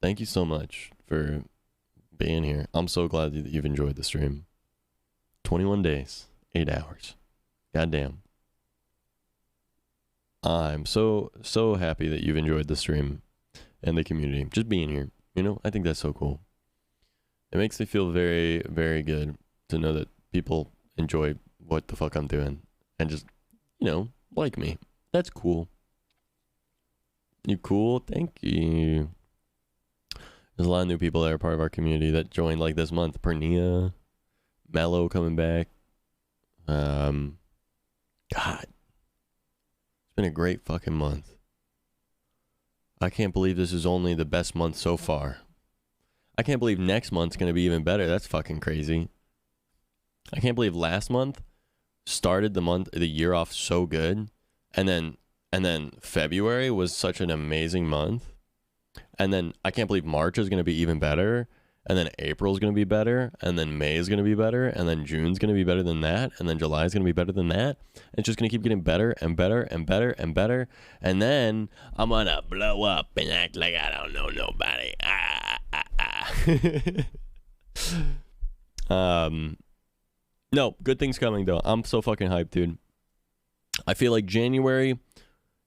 Thank you so much for being here. I'm so glad that you've enjoyed the stream. 21 days, 8 hours. Goddamn. I'm so happy that you've enjoyed the stream and the community. Just being here, you know, I think that's so cool. It makes me feel very, very good to know that people enjoy what the fuck I'm doing and just, you know, like me. That's cool. You cool? Thank you. There's a lot of new people that are part of our community that joined like this month. Pernia, Mello coming back. God, it's been a great fucking month. I can't believe this is only the best month so far. I can't believe next month's gonna be even better. That's fucking crazy. I can't believe last month started the year off so good, and then February was such an amazing month. And then I can't believe March is going to be even better. And then April is going to be better. And then May is going to be better. And then June's going to be better than that. And then July is going to be better than that. And it's just going to keep getting better and better and better and better. And then I'm going to blow up and act like I don't know nobody. No, good things coming though. I'm so fucking hyped, dude. I feel like January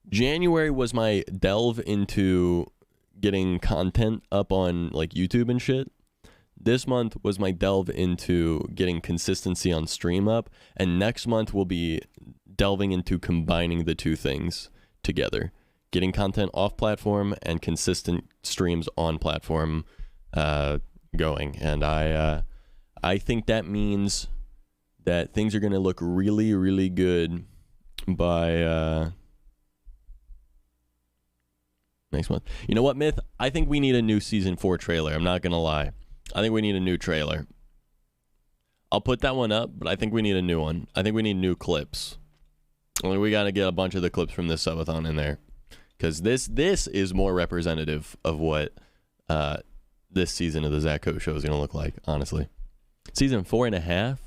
was my delve into getting content up on like YouTube and shit. This month was my delve into getting consistency on stream up, and next month will be delving into combining the two things together, getting content off platform and consistent streams on platform going. And I think that means that things are going to look really, really good by next month. You know what, Myth? I think we need a new season 4 trailer. I'm not gonna lie. I think we need a new trailer. I'll put that one up, but I think we need a new one. I think we need new clips. I mean, we gotta get a bunch of the clips from this subathon in there, because this is more representative of what this season of the Zatko show is gonna look like. Honestly, season 4.5.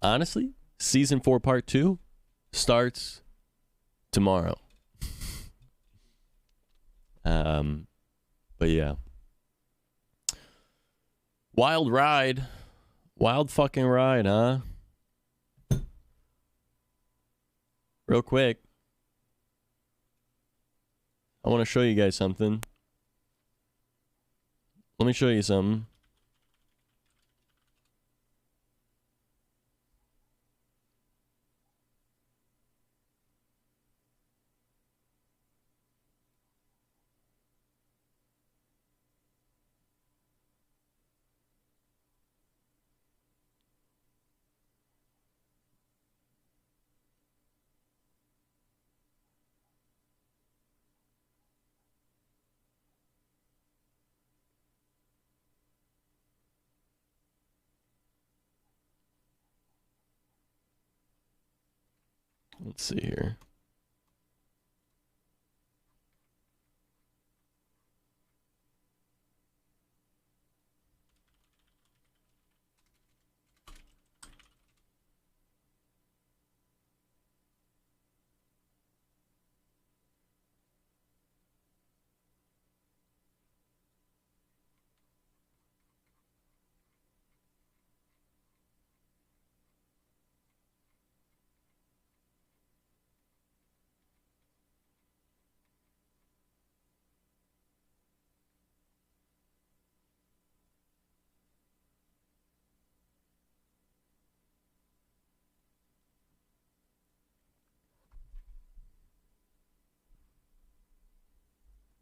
Honestly, season 4 part 2 starts tomorrow. But yeah. Wild ride. Wild fucking ride, huh? Real quick. I want to show you guys something. Let me show you something. Let's see here.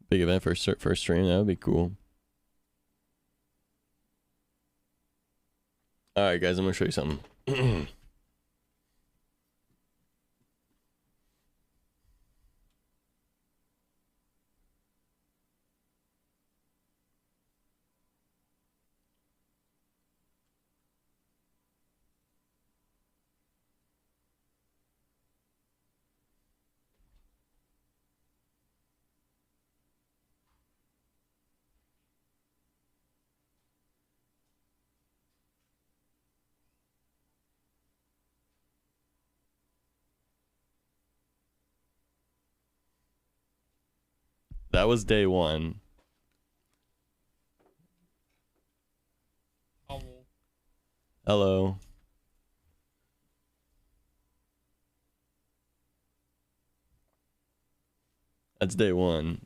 Big event for first stream. That would be cool. All right, guys, I'm gonna show you something. That was day one. Hello. That's day one.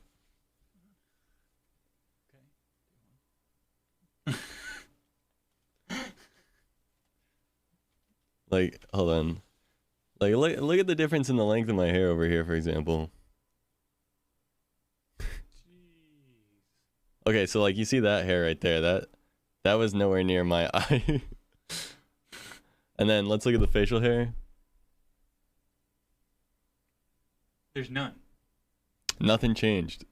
Like, hold on. Like, look at the difference in the length of my hair over here, for example. Okay, so like you see that hair right there, that was nowhere near my eye. And then let's look at the facial hair. There's none. Nothing changed.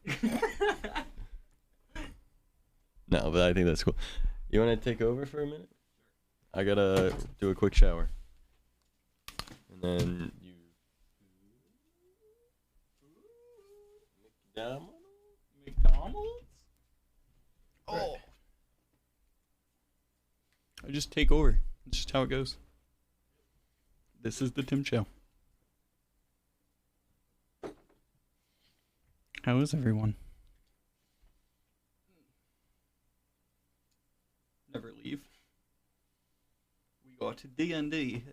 No, but I think that's cool. You want to take over for a minute? I gotta do a quick shower. And then you... McDonald's? Oh. I just take over. It's just how it goes. This is the Tim Show. How is everyone? Never leave. We go to D&D.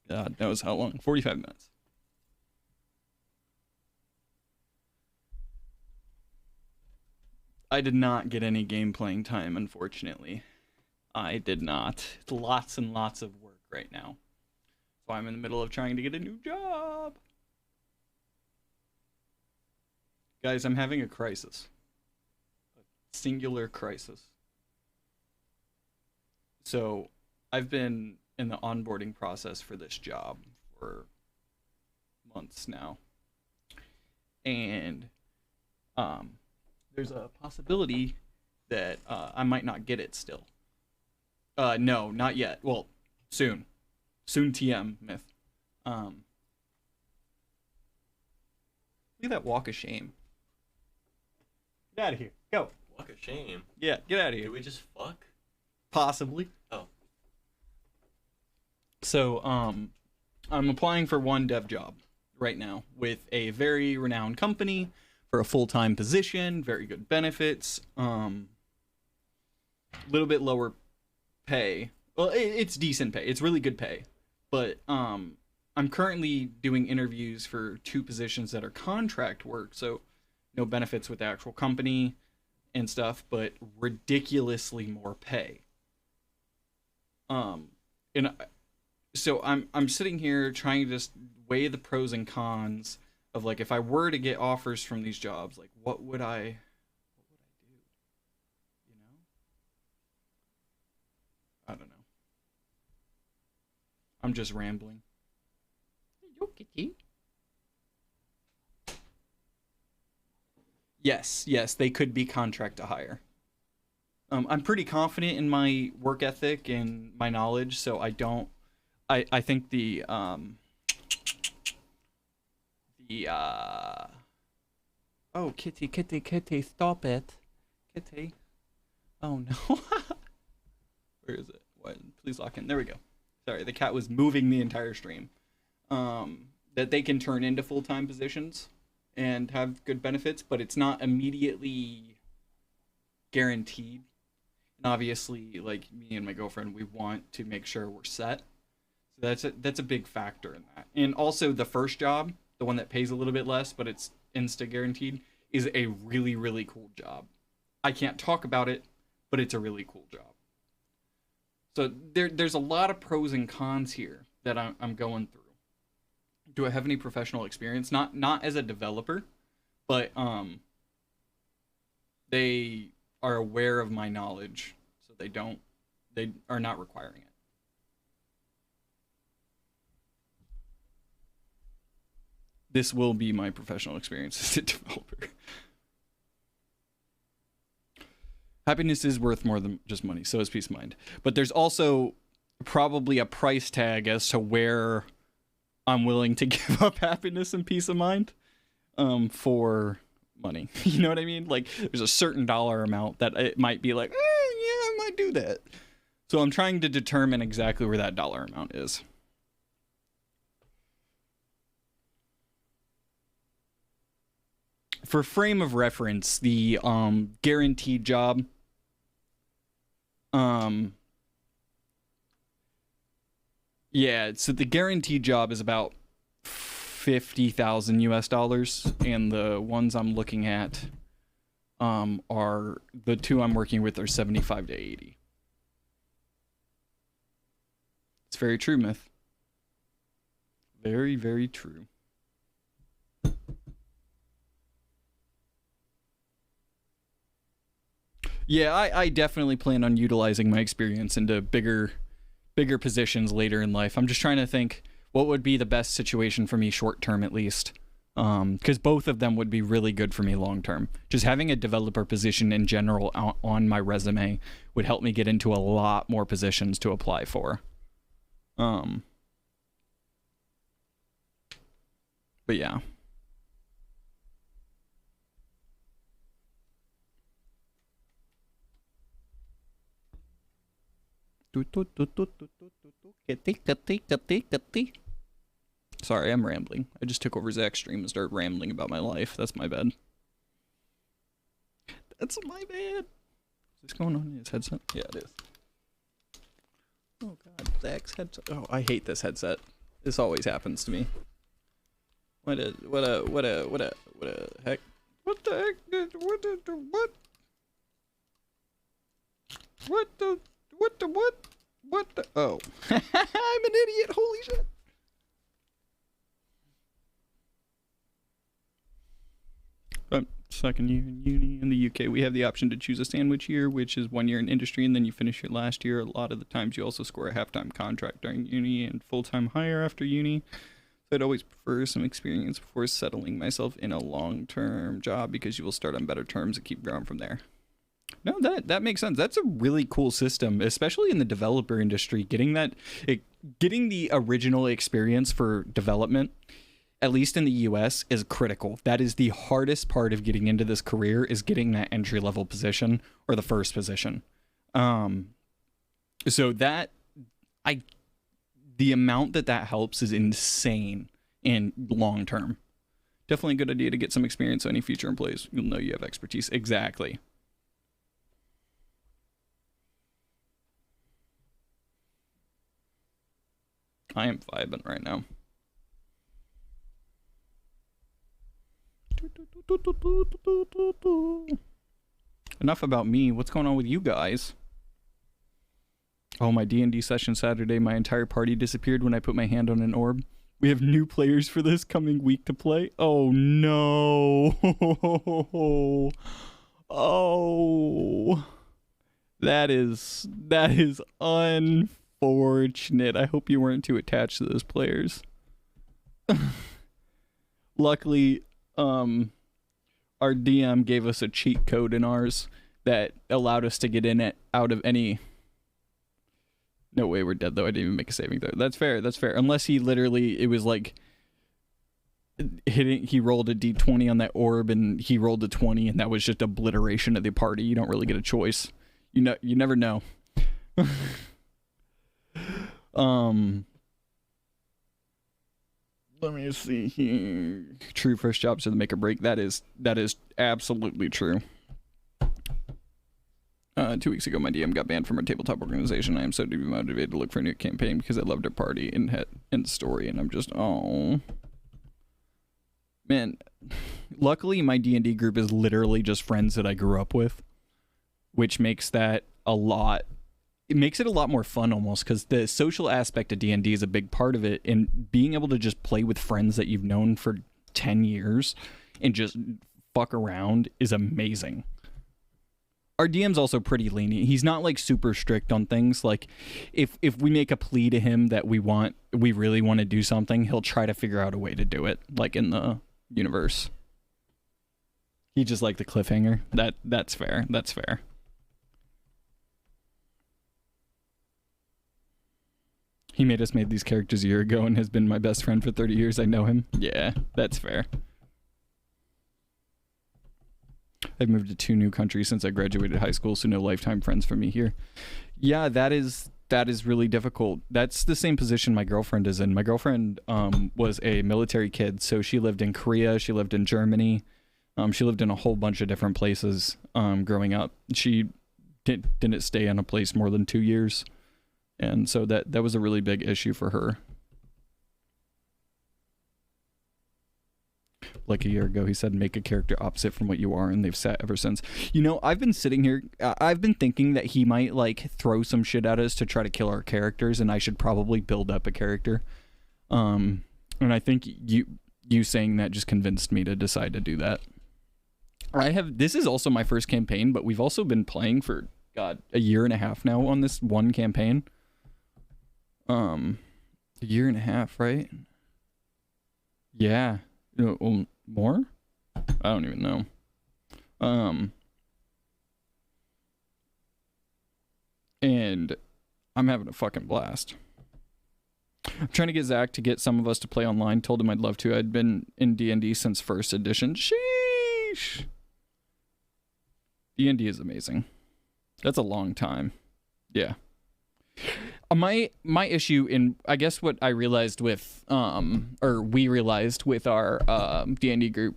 God knows how long. 45 minutes. I did not get any game playing time, unfortunately. I did not. It's lots and lots of work right now. So I'm in the middle of trying to get a new job. Guys, I'm having a crisis. A singular crisis. So I've been in the onboarding process for this job for months now. And there's a possibility that I might not get it still. No, not yet. Well, soon. Soon TM, Myth. Look at that walk of shame. Get out of here. Go. Walk of shame. Yeah, get out of here. Did we just fuck? Possibly. Oh. So, I'm applying for one dev job right now with a very renowned company for a full-time position, very good benefits, little bit lower pay. Well, it's decent pay. It's really good pay. But I'm currently doing interviews for 2 positions that are contract work, so no benefits with the actual company and stuff, but ridiculously more pay. So I'm sitting here trying to just weigh the pros and cons of, like, if I were to get offers from these jobs, like, what would I do? You know? I don't know. I'm just rambling. Yes, they could be contract to hire. I'm pretty confident in my work ethic and my knowledge, so I think oh, kitty, stop it. Kitty. Oh no. Where is it? What? Please lock in. There we go. Sorry, the cat was moving the entire stream. That they can turn into full-time positions and have good benefits, but it's not immediately guaranteed. And obviously, like, me and my girlfriend, we want to make sure we're set. So that's a big factor in that. And also the first job, the one that pays a little bit less, but it's insta guaranteed, is a really, really cool job. I can't talk about it, but it's a really cool job. So there's a lot of pros and cons here that I'm going through. Do I have any professional experience? Not as a developer, but they are aware of my knowledge, so they are not requiring it. This will be my professional experience as a developer. Happiness is worth more than just money, so is peace of mind. But there's also probably a price tag as to where I'm willing to give up happiness and peace of mind for money. You know what I mean? Like, there's a certain dollar amount that it might be like, yeah, I might do that. So I'm trying to determine exactly where that dollar amount is. For frame of reference, the guaranteed job, yeah, so the guaranteed job is about $50,000 US, and the ones I'm looking at are the 2 I'm working with are 75 to 80. It's very true, Myth. Very, very true. Yeah, I definitely plan on utilizing my experience into bigger positions later in life. I'm just trying to think what would be the best situation for me short term, at least. Because both of them would be really good for me long term. Just having a developer position in general on my resume would help me get into a lot more positions to apply for. But yeah. Sorry, I'm rambling. I just took over Zach's stream and started rambling about my life. That's my bad. That's my bad. Is this going on in his headset? Yeah, it is. Oh god, Zach's headset. Oh, I hate this headset. This always happens to me. What a heck? What the heck? What? Oh. I'm an idiot, holy shit. Second year in uni in the UK, we have the option to choose a sandwich year, which is 1 year in industry, and then you finish your last year. A lot of the times you also score a half-time contract during uni and full-time hire after uni. So I'd always prefer some experience before settling myself in a long-term job, because you will start on better terms and keep growing from there. No, that makes sense. That's a really cool system, especially in the developer industry. Getting the original experience for development, at least in the US, is critical. That is the hardest part of getting into this career, is getting that entry-level position or the first position. So that the amount that helps is insane in long term. Definitely a good idea to get some experience so any future employees will know you have expertise. Exactly. I am vibing right now. Enough about me. What's going on with you guys? Oh, my D&D session Saturday, my entire party disappeared when I put my hand on an orb. We have new players for this coming week to play. Oh no. Oh. That is unfortunate. I hope you weren't too attached to those players. Luckily, our DM gave us a cheat code in ours that allowed us to get in it out of any... No way, we're dead though. I didn't even make a saving throw. That's fair. Unless he literally, it was like he rolled a d20 on that orb and he rolled a 20 and that was just obliteration of the party. You don't really get a choice. You never know. Let me see here. True, first jobs are the make or break. That is absolutely true. 2 weeks ago, my DM got banned from our tabletop organization. I am so demotivated to look for a new campaign because I loved our party and story, and I'm just, oh. Man, luckily my D&D group is literally just friends that I grew up with, which makes that it makes it a lot more fun almost, because the social aspect of D&D is a big part of it, and being able to just play with friends that you've known for 10 years and just fuck around is amazing. Our DM's also pretty lenient. He's not like super strict on things. Like if we make a plea to him that we really want to do something, he'll try to figure out a way to do it, like in the universe. He just like the cliffhanger. That's fair. That's fair. He made us make these characters a year ago and has been my best friend for 30 years. I know him. Yeah, that's fair. I've moved to 2 new countries since I graduated high school, so no lifetime friends for me here. Yeah, that is really difficult. That's the same position my girlfriend is in. My girlfriend was a military kid, so she lived in Korea, she lived in Germany, she lived in a whole bunch of different places growing up. She didn't stay in a place more than 2 years, and so that was a really big issue for her. Like a year ago, he said, make a character opposite from what you are, and they've sat ever since. You know, I've been sitting here, I've been thinking that he might, like, throw some shit at us to try to kill our characters, and I should probably build up a character. And I think you saying that just convinced me to decide to do that. This is also my first campaign, but we've also been playing for, God, a year and a half now on this one campaign. A year and a half, right? Yeah. More? I don't even know. And I'm having a fucking blast. I'm trying to get Zach to get some of us to play online. Told him I'd love to. I'd been in D&D since first edition. Sheesh. D&D is amazing. That's a long time. Yeah. My issue in, I guess what I realized with or we realized with our D&D group,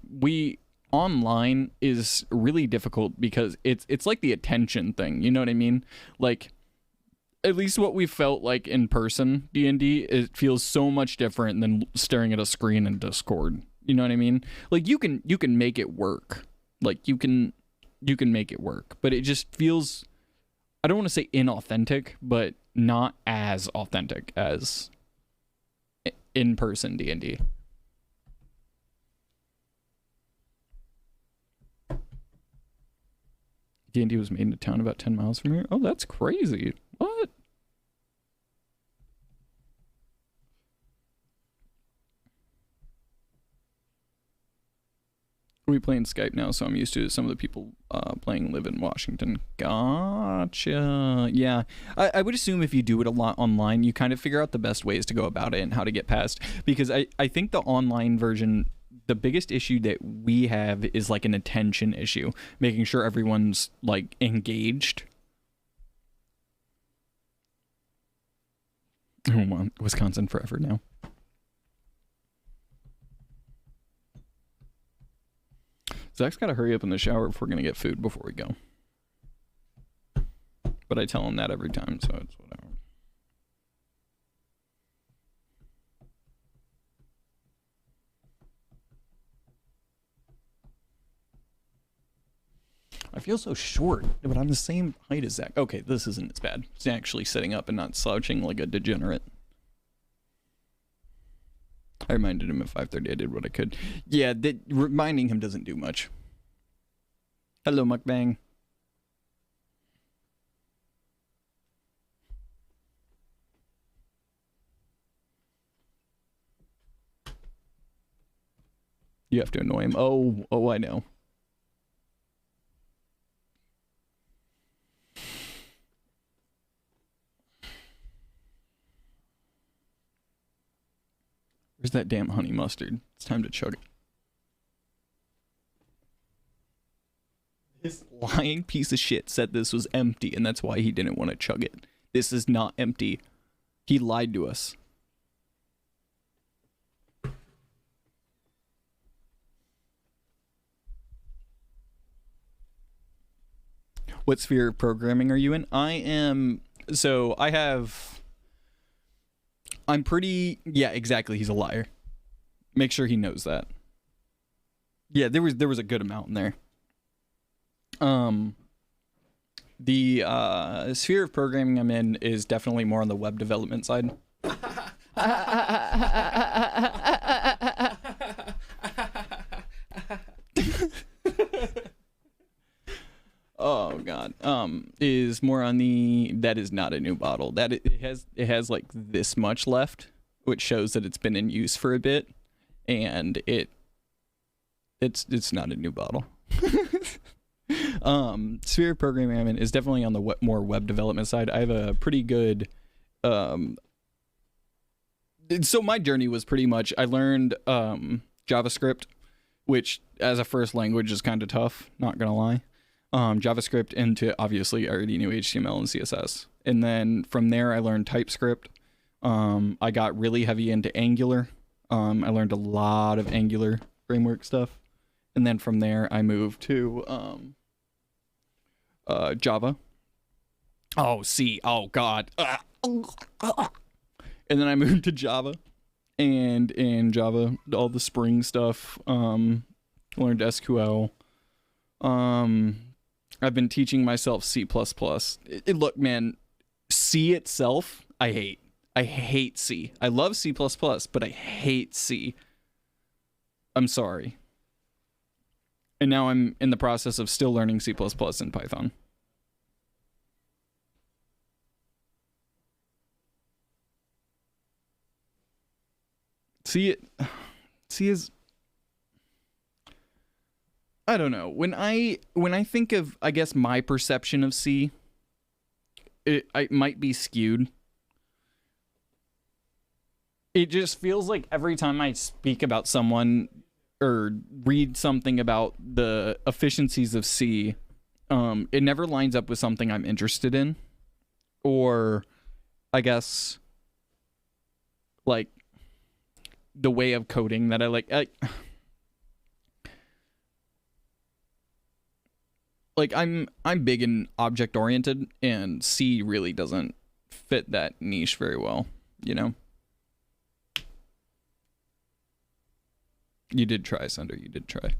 online is really difficult because it's like the attention thing, you know what I mean? Like, at least what we felt like in person, D&D, it feels so much different than staring at a screen in Discord. You know what I mean? Like, you can make it work. Like, you can make it work, but it just feels, I don't want to say inauthentic, but not as authentic as in-person D&D. D&D was made in a town about 10 miles from here. Oh, that's crazy. What? We play in Skype now, so I'm used to some of the people playing live in Washington. Gotcha. Yeah. I would assume if you do it a lot online, you kind of figure out the best ways to go about it and how to get past. Because I think the online version, the biggest issue that we have is like an attention issue. Making sure everyone's like engaged. Oh, well, Wisconsin forever now. Zach's got to hurry up in the shower if we're going to get food before we go. But I tell him that every time, so it's whatever. I feel so short, but I'm the same height as Zach. Okay, this isn't as bad. He's actually sitting up and not slouching like a degenerate. I reminded him at 5:30 I did what I could. Yeah, reminding him doesn't do much. Hello, Mukbang. You have to annoy him. Oh, I know. Where's that damn honey mustard? It's time to chug it. This lying piece of shit said this was empty, and that's why he didn't want to chug it. This is not empty. He lied to us. What sphere of programming are you in? I'm pretty, yeah, exactly, he's a liar. Make sure he knows that. Yeah, there was a good amount in there. The sphere of programming I'm in is definitely more on the web development side. Oh god. Is more on the, that is not a new bottle. That it has like this much left, which shows that it's been in use for a bit, and it's not a new bottle. Sphere programming I'm in is definitely on the more web development side. I have a pretty good so my journey was pretty much, I learned JavaScript, which as a first language is kind of tough, not gonna lie. JavaScript into, obviously I already knew HTML and CSS, and then from there I learned TypeScript. I got really heavy into Angular. I learned a lot of Angular framework stuff, and then from there I moved to Java. Oh, C. Oh God. And then I moved to Java, and in Java all the Spring stuff. Learned SQL. I've been teaching myself C++. Look, man, C itself, I hate. I hate C. I love C++, but I hate C. I'm sorry. And now I'm in the process of still learning C++ and Python. C is, I don't know. When I think of, I guess, my perception of C, it might be skewed. It just feels like every time I speak about someone or read something about the efficiencies of C, it never lines up with something I'm interested in. Or, I guess, like, the way of coding that I like. Like I'm big in object oriented, and C really doesn't fit that niche very well, you know? You did try, Sunder, you did try.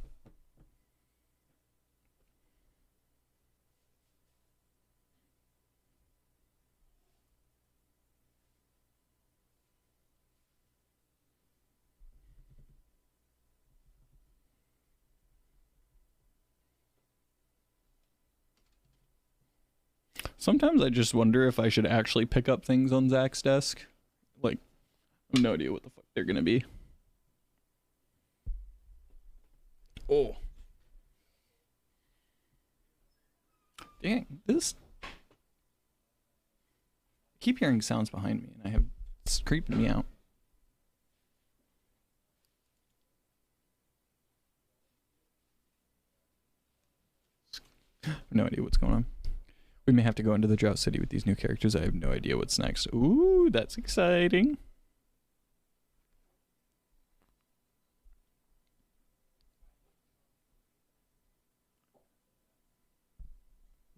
Sometimes I just wonder if I should actually pick up things on Zach's desk. Like, I have no idea what the fuck they're gonna be. Oh. Dang, this... I keep hearing sounds behind me, and it's creeping me out. I have no idea what's going on. We may have to go into the Drought City with these new characters. I have no idea what's next. Ooh, that's exciting.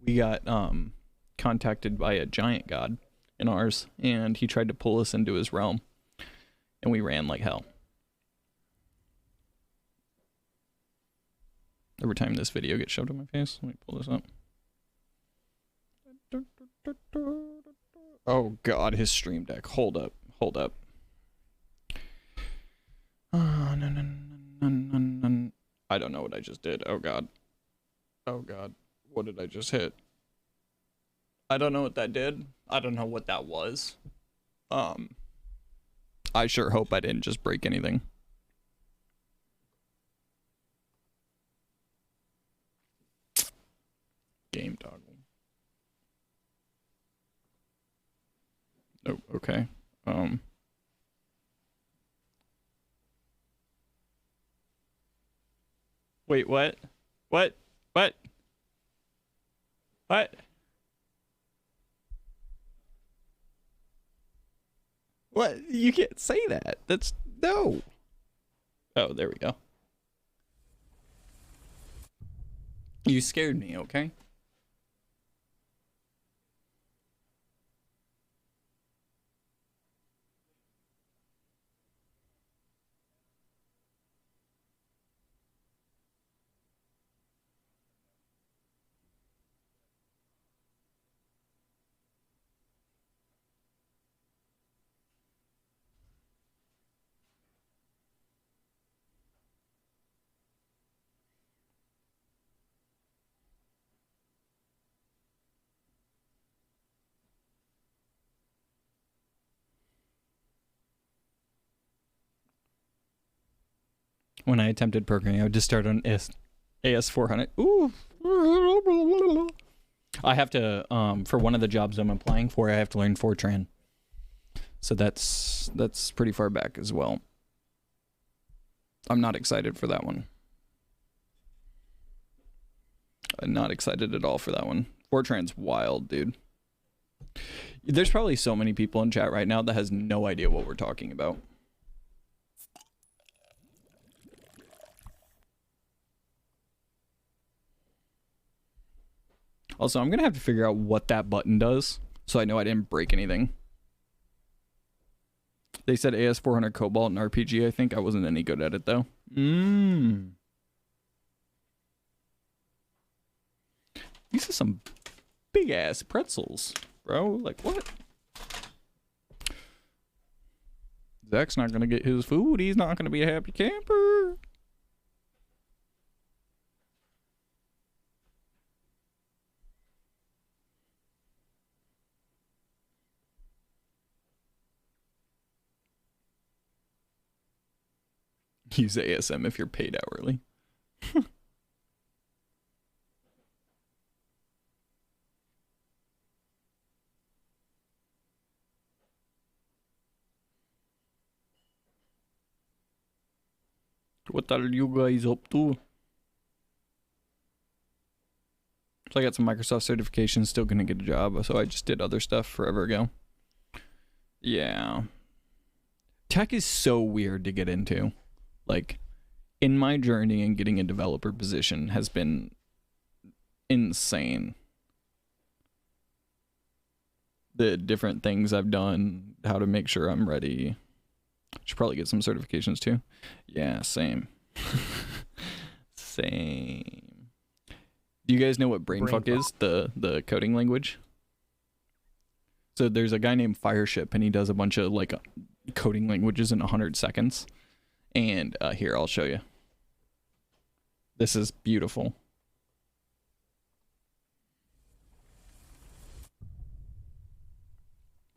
We got contacted by a giant god in ours, and he tried to pull us into his realm, and we ran like hell. Every time this video gets shoved in my face, let me pull this up. Oh god, his stream deck. Hold up. Hold up. I don't know what I just did. Oh god. Oh god. What did I just hit? I don't know what that did. I don't know what that was. I sure hope I didn't just break anything. Game toggle. Oh, okay. Wait, what? What? What? What? What? You can't say that. That's no. Oh, there we go. You scared me, okay? When I attempted programming, I would just start on AS400. Ooh. I have to, for one of the jobs I'm applying for, I have to learn Fortran. So that's pretty far back as well. I'm not excited for that one. I'm not excited at all for that one. Fortran's wild, dude. There's probably so many people in chat right now that has no idea what we're talking about. Also, I'm going to have to figure out what that button does, so I know I didn't break anything. They said AS400 Cobalt and RPG, I think. I wasn't any good at it, though. These are some big-ass pretzels, bro. Like, what? Zach's not going to get his food. He's not going to be a happy camper. use ASM if you're paid hourly. What are you guys up to? So I got some Microsoft certifications, still gonna get a job, so I just did other stuff forever ago. Yeah. Tech is so weird to get into. Like, in my journey in getting a developer position has been insane. The different things I've done, how to make sure I'm ready. Should probably get some certifications too. Yeah, same. Same. Do you guys know what brainfuck is? The coding language? So there's a guy named Fireship, and he does a bunch of like coding languages in 100 seconds. And here, I'll show you. This is beautiful.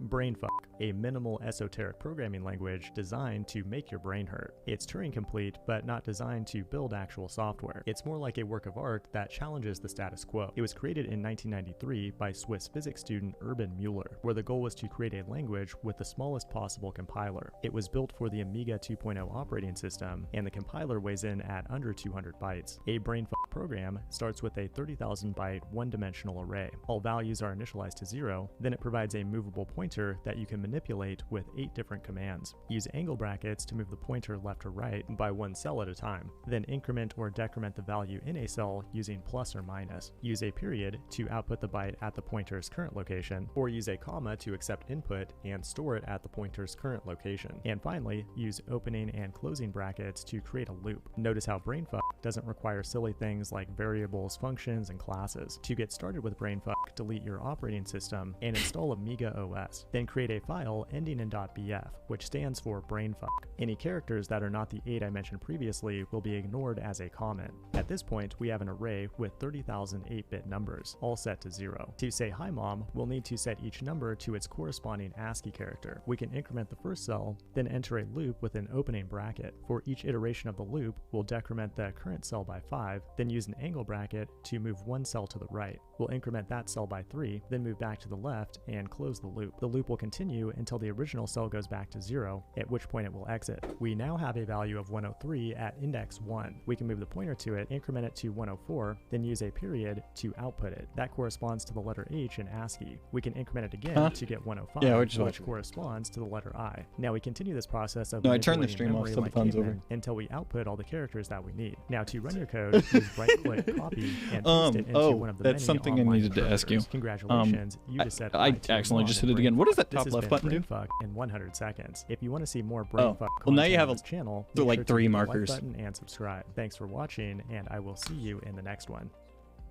Brainfuck, a minimal esoteric programming language designed to make your brain hurt. It's Turing complete, but not designed to build actual software. It's more like a work of art that challenges the status quo. It was created in 1993 by Swiss physics student Urban Müller, where the goal was to create a language with the smallest possible compiler. It was built for the Amiga 2.0 operating system, and the compiler weighs in at under 200 bytes. A Brainfuck program starts with a 30,000 byte one-dimensional array. All values are initialized to 0, then it provides a movable pointer that you can manipulate with 8 different commands. Use angle brackets to move the pointer left or right by one cell at a time. Then increment or decrement the value in a cell using plus or minus. Use a period to output the byte at the pointer's current location, or use a comma to accept input and store it at the pointer's current location. And finally, use opening and closing brackets to create a loop. Notice how Brainfuck doesn't require silly things like variables, functions, and classes. To get started with Brainfuck, delete your operating system and install Amiga OS. Then create a file ending in .bf, which stands for Brainfuck. Any characters that are not the 8 I mentioned previously will be ignored as a comment. At this point, we have an array with 30,000 8-bit numbers, all set to 0. To say hi mom, we'll need to set each number to its corresponding ASCII character. We can increment the first cell, then enter a loop with an opening bracket. For each iteration of the loop, we'll decrement the current cell by 5, then use an angle bracket to move one cell to the right. We'll increment that cell by 3, then move back to the left and close the loop. The loop will continue until the original cell goes back to 0, at which point it will exit. We now have a value of 103 at index 1. We can move the pointer to it, increment it to 104, then use a period to output it. That corresponds to the letter H in ASCII. We can increment it again to get 105, which corresponds to the letter I. Now we continue this process of I turned the stream off, memory like subathon's over. cavemen until we output all the characters that we need. Now to run your code, use right-click, copy, and paste it into one of the that's many something I online needed to ask you. servers. Congratulations, you just said I accidentally just hit it again. What does that top left button do? Brainfuck in 100 seconds. If you want to see more Brainfuck well, now you content have on this channel, so make like sure to 3 hit the markers. like button and subscribe. Thanks for watching, and I will see you in the next one.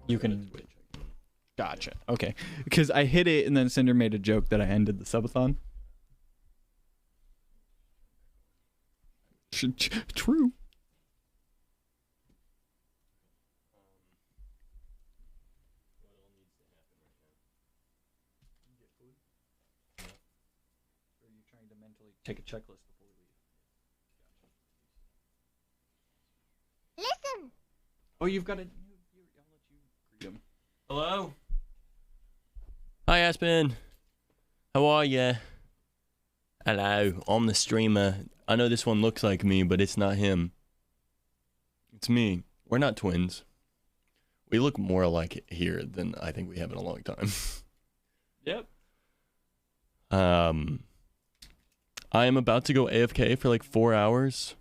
You can. Gotcha. Okay. Because I hit it and then Cinder made a joke that I ended the subathon. True. Take a checklist before we leave. Listen. Oh, you've got to. I'll let you greet him. Hello? Hi, Aspen. How are ya? Hello, I'm the streamer. I know this one looks like me, but it's not him. It's me. We're not twins. We look more alike here than I think we have in a long time. Yep. I am about to go AFK for like 4 hours,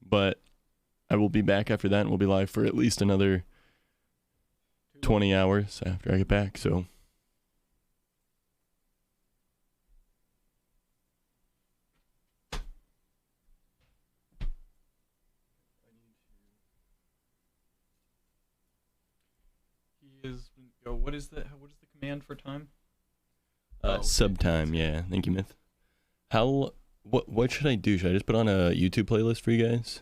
but I will be back after that and we'll be live for at least another 20 hours after I get back, so. He is. What is the command for time? Subtime, yeah. Thank you, Myth. What should I do? Should I just put on a YouTube playlist for you guys?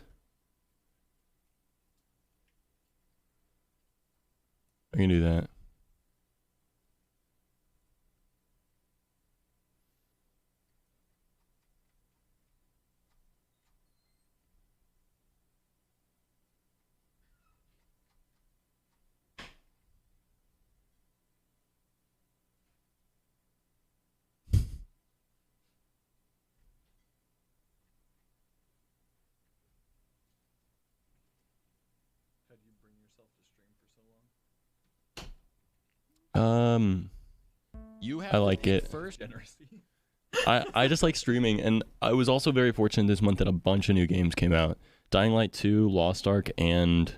I can do that. You have I like it. First generously. I just like streaming, and I was also very fortunate this month that a bunch of new games came out. Dying Light 2, Lost Ark, and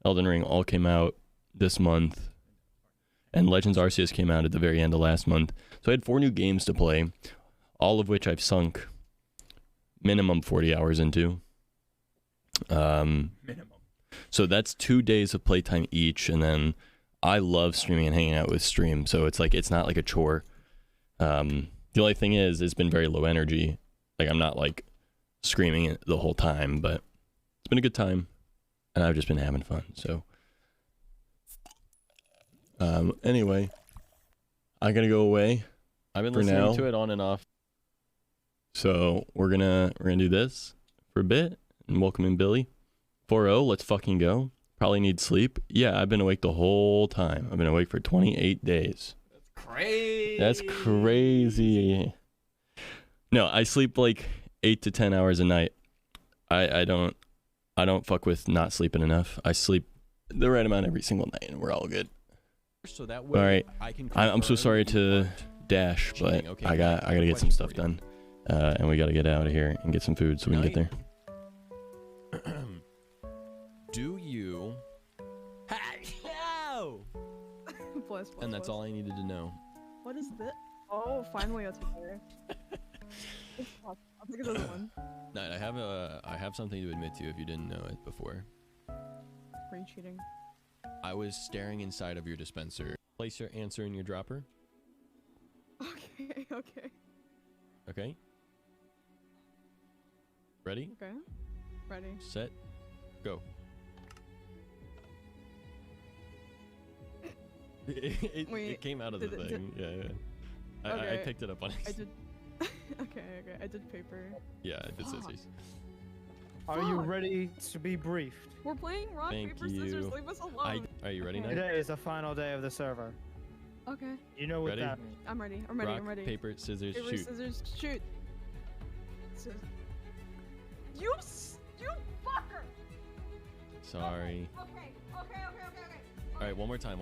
Elden Ring all came out this month. And Legends Arceus came out at the very end of last month. So I had 4 new games to play, all of which I've sunk minimum 40 hours into. Minimum. So that's 2 days of playtime each, and then I love streaming and hanging out with stream, so it's like it's not like a chore. The only thing is, it's been very low energy. Like, I'm not like screaming it the whole time, but it's been a good time, and I've just been having fun. So, anyway, I gotta go away. I've been listening to it on and off. So we're gonna do this for a bit, and welcome in Billy. 4-0, let's fucking go. Probably need sleep. Yeah, I've been awake the whole time. I've been awake for 28 days. Crazy. That's crazy. No, I sleep like 8 to 10 hours a night. I don't fuck with not sleeping enough. I sleep the right amount every single night, and we're all good. So that way all right. I'm so sorry to confirm dash, but Okay, I gotta get some stuff done, and we gotta get out of here and get some food so we can get there. Do you? Hey, no! Bless, And that's all I needed to know. What is this? Oh, finally a tutorial. I'll take it as one. Night, I have something to admit to you if you didn't know it before. Are you cheating? I was staring inside of your dispenser. Place your answer in your dropper. Okay, okay. Okay? Ready? Okay. Ready. Set. Go. It came out of the thing. Yeah. I picked it up on I did. Okay. I did paper. Yeah, I did scissors. Are you ready to be briefed? We're playing rock, Thank paper, scissors. you. Leave us alone. Are you ready now? Today is the final day of the server. Okay. You know what Ready? that means. I'm ready. Rock, I'm ready. paper, scissors, Paper, shoot. scissors, shoot. You fucker! Sorry. Okay. All right, one more time.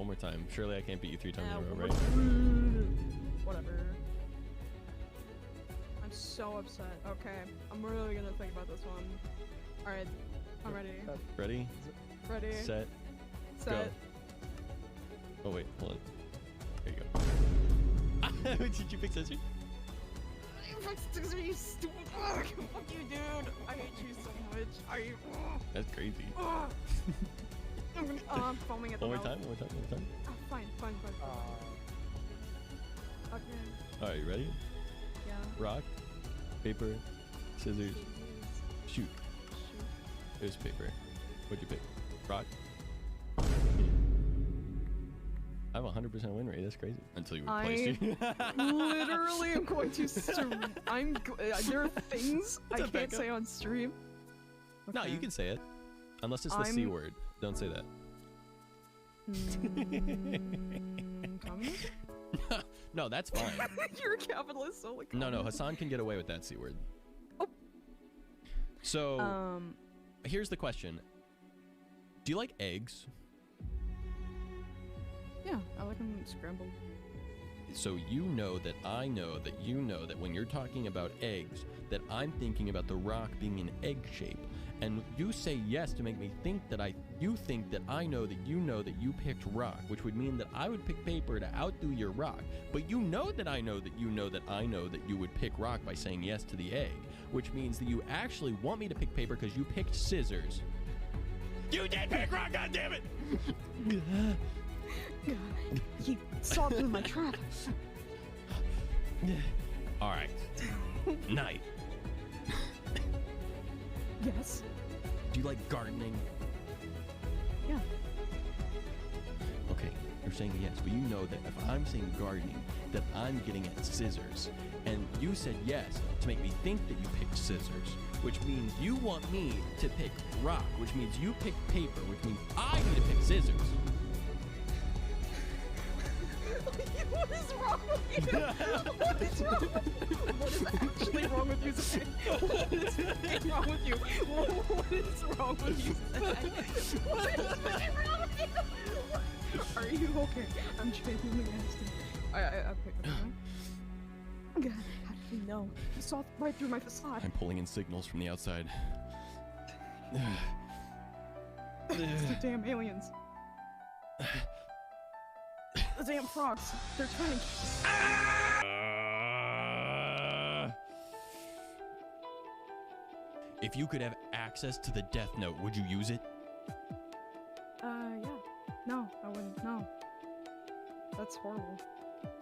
Surely I can't beat you 3 times in a row, right? Whatever. I'm so upset. Okay, I'm really gonna think about this one. All right, I'm ready. Ready? Ready. Set. Go. Oh wait, hold on. There you go. Did you pick scissors? You stupid fuck! Fuck you, dude! I hate you so much. That's crazy. I'm foaming at the One mouth. more time. Oh, fine. Okay. All right, you ready? Yeah. Rock, paper, scissors, shoot. Here's paper. What'd you pick? Rock. I have a 100% win rate. That's crazy. Until you replace you. Literally am going to there are things I can't say on stream. No, you can say it. Unless it's the C word. Don't say that. Communism? No, that's fine. You're a capitalist, so like. No, Hassan can get away with that C word. Oh. So, here's the question. Do you like eggs? Yeah, I like them scrambled. So you know that I know that you know that when you're talking about eggs, that I'm thinking about the rock being an egg shape. And you say yes to make me think that you think that I know that you picked rock, which would mean that I would pick paper to outdo your rock. But you know that I know that you know that I know that you would pick rock by saying yes to the egg, which means that you actually want me to pick paper because you picked scissors. You did pick rock, goddammit! You saw through my trap. All right. Night. Yes. Do you like gardening? Yeah. Okay, you're saying yes, but you know that if I'm saying gardening, that I'm getting at scissors. And you said yes to make me think that you picked scissors, which means you want me to pick rock, which means you pick paper, which means I need to pick scissors. What is wrong with you? What is wrong with you? What is actually wrong with you, Zach? What is wrong with you? What is wrong with you, Zach? What is wrong with you? Are you okay? I'm genuinely asking. Okay, God, how did he know? He saw right through my facade. I'm pulling in signals from the outside. It's the damn aliens. The damn frogs. They're turning. If you could have access to the Death Note, would you use it? Yeah. No, I wouldn't. No. That's horrible.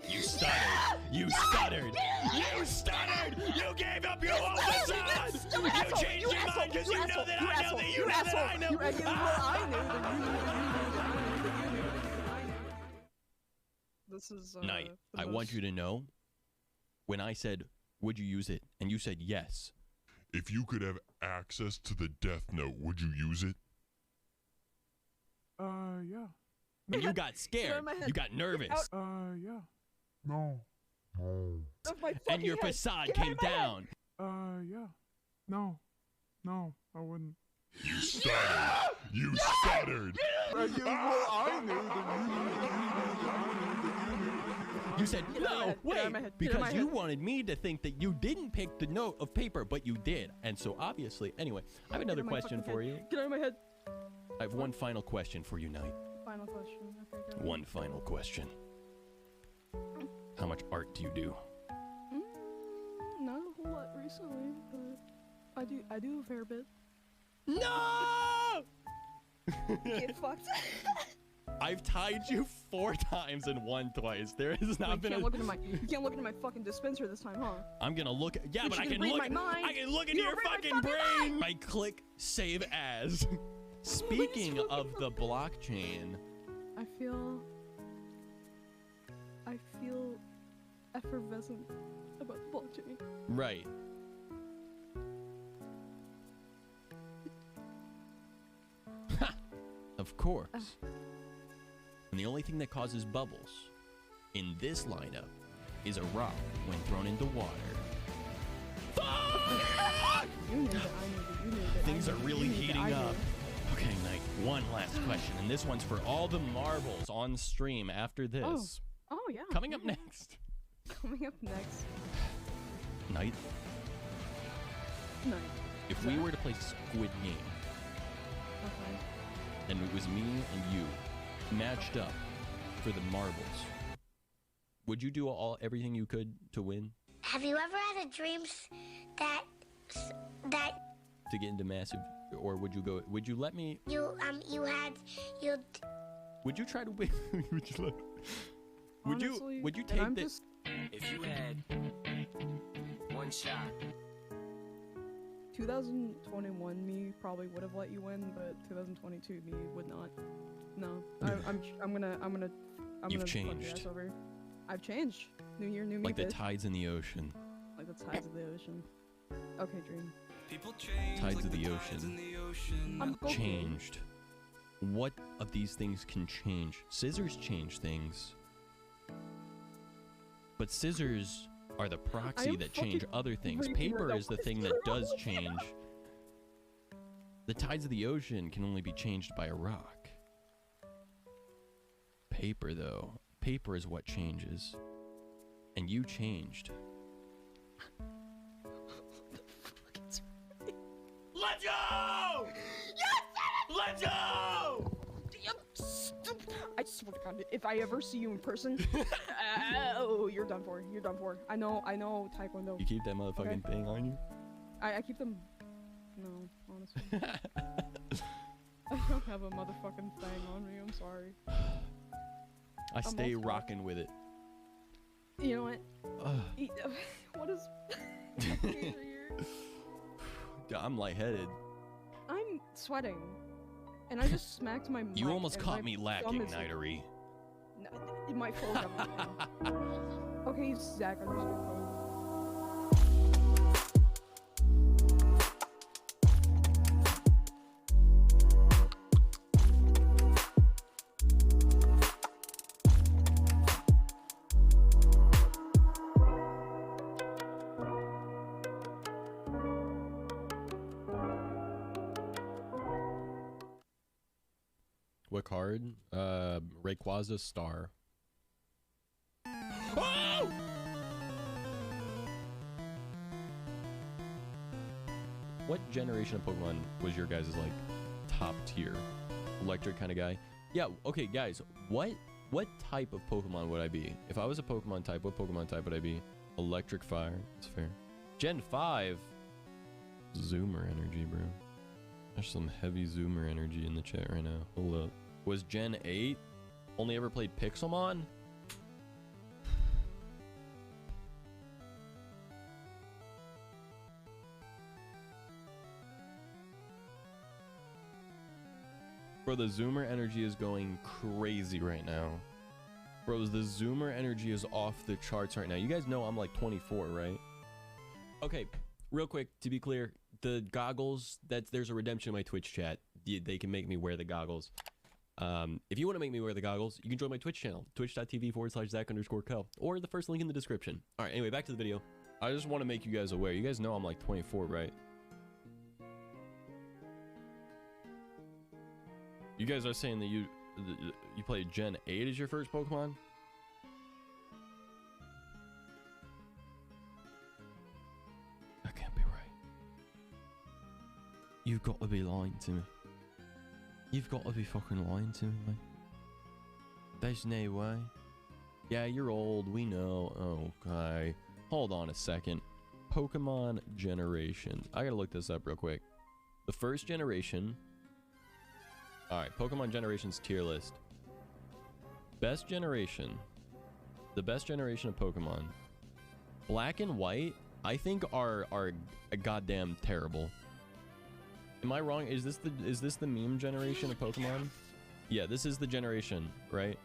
You stuttered! You stuttered! You stuttered! You gave up your whole facade! You changed your mind because you know that I know that you know that I know! I knew that you knew. This is, Knight, I want you to know, when I said, would you use it? And you said yes. If you could have access to the Death Note, would you use it? Yeah. And you got scared. You got nervous. Yeah. No. And your facade came down. Yeah. No. No, I wouldn't. You stuttered! You stuttered! You said, no, wait, because you you wanted me to think that you didn't pick the note of paper, but you did. And so obviously, anyway, I have another question for you. Get out of my head. I have one final question for you, Knight. Final question. Okay, go. One final question. How much art do you do? Not a whole lot recently, but I do a fair bit. No! Get fucked. I've tied you 4 times and won twice. There has not been you can't look into my fucking dispenser this time, huh? I'm gonna look. Yeah, You but I shouldn't can read look. my mind. I can look into You your don't read fucking my brain. mind. I click save as. Speaking of the blockchain, I feel effervescent about the blockchain. right? Ha! Of course. And the only thing that causes bubbles in this lineup is a rock when thrown into water. You knew that, I knew that, you knew that. Things I are knew that, really you knew that, heating I knew. up. Okay, Knight, one last question, and this one's for all the marbles on stream after this. Oh yeah. Coming up next. Coming up next. Knight, No. if we were to play Squid Game, Okay. and it was me and you matched up for the marbles, would you do everything you could to win? Have you ever had a dream that To get into massive, or would you go? Would you let me? Would you try to win? Would you let? Honestly, Would you and take I'm this? If you had one shot. 2021 me probably would have let you win, but 2022 me would not. No, I'm gonna You've fuck your changed. ass over. I've changed. New year, new me. Like the bitch. tides in the ocean. Like the tides of the ocean. Okay, Dream. Tides of the ocean. I'm Goku. Changed. What of these things can change? Scissors change things. But scissors are the proxy that change other things. Paper is the thing that does change. The tides of the ocean can only be changed by a rock. Paper, though. Paper is what changes. And you changed. Let's go! Yes! Let's go! I swear to God, if I ever see you in person, oh, you're done for. You're done for. I know Taekwondo. You keep that motherfucking thing on you? I keep them. No, honestly. I don't have a motherfucking thing on me. I'm sorry. I stay rocking with it. You know what? What is? I'm lightheaded. I'm sweating, and I just smacked my. You mic, almost and caught my me thumb lacking, is- Nightery. No, my full government. Okay, Zach, I'm just gonna phone. What card? Rayquaza Star. Oh! What generation of Pokemon was your guys' like top tier? Electric kind of guy? Yeah, okay, guys, what type of Pokemon would I be? If I was a Pokemon type, what Pokemon type would I be? Electric Fire. That's fair. Gen 5? Zoomer energy, bro. There's some heavy Zoomer energy in the chat right now. Hold up. Was Gen 8? Only ever played Pixelmon? Bro, the Zoomer energy is going crazy right now. Bros, the Zoomer energy is off the charts right now. You guys know I'm like 24, right? Okay, real quick, to be clear, the goggles, there's a redemption in my Twitch chat. They can make me wear the goggles. If you want to make me wear the goggles, you can join my Twitch channel, twitch.tv/Zach_Kel, or the first link in the description. All right, anyway, back to the video. I just want to make you guys aware. You guys know I'm like 24, right? You guys are saying that you played Gen 8 as your first Pokemon? That can't be right. You've got to be lying to me. You've got to be fucking lying to me, man. There's no way. Yeah, you're old, we know. Okay. Hold on a second. Pokemon generations. I gotta look this up real quick. The first generation... Alright, Pokemon generations tier list. Best generation. The best generation of Pokemon. Black and white, I think are goddamn terrible. Am I wrong? Is this the meme generation of Pokemon? Yeah, this is the generation, right?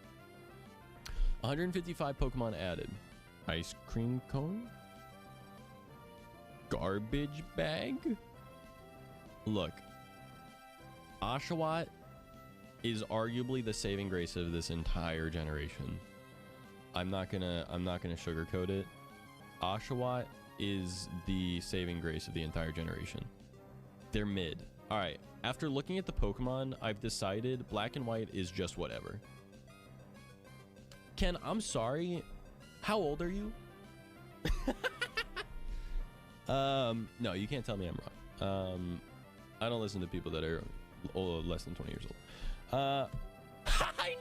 155 Pokemon added. Ice cream cone? Garbage bag? Look. Oshawott is arguably the saving grace of this entire generation. I'm not gonna sugarcoat it. Oshawott is the saving grace of the entire generation. They're mid. All right, after looking at the Pokemon, I've decided Black and White is just whatever. Ken, I'm sorry. How old are you? No, you can't tell me I'm wrong. I don't listen to people that are less than 20 years old. I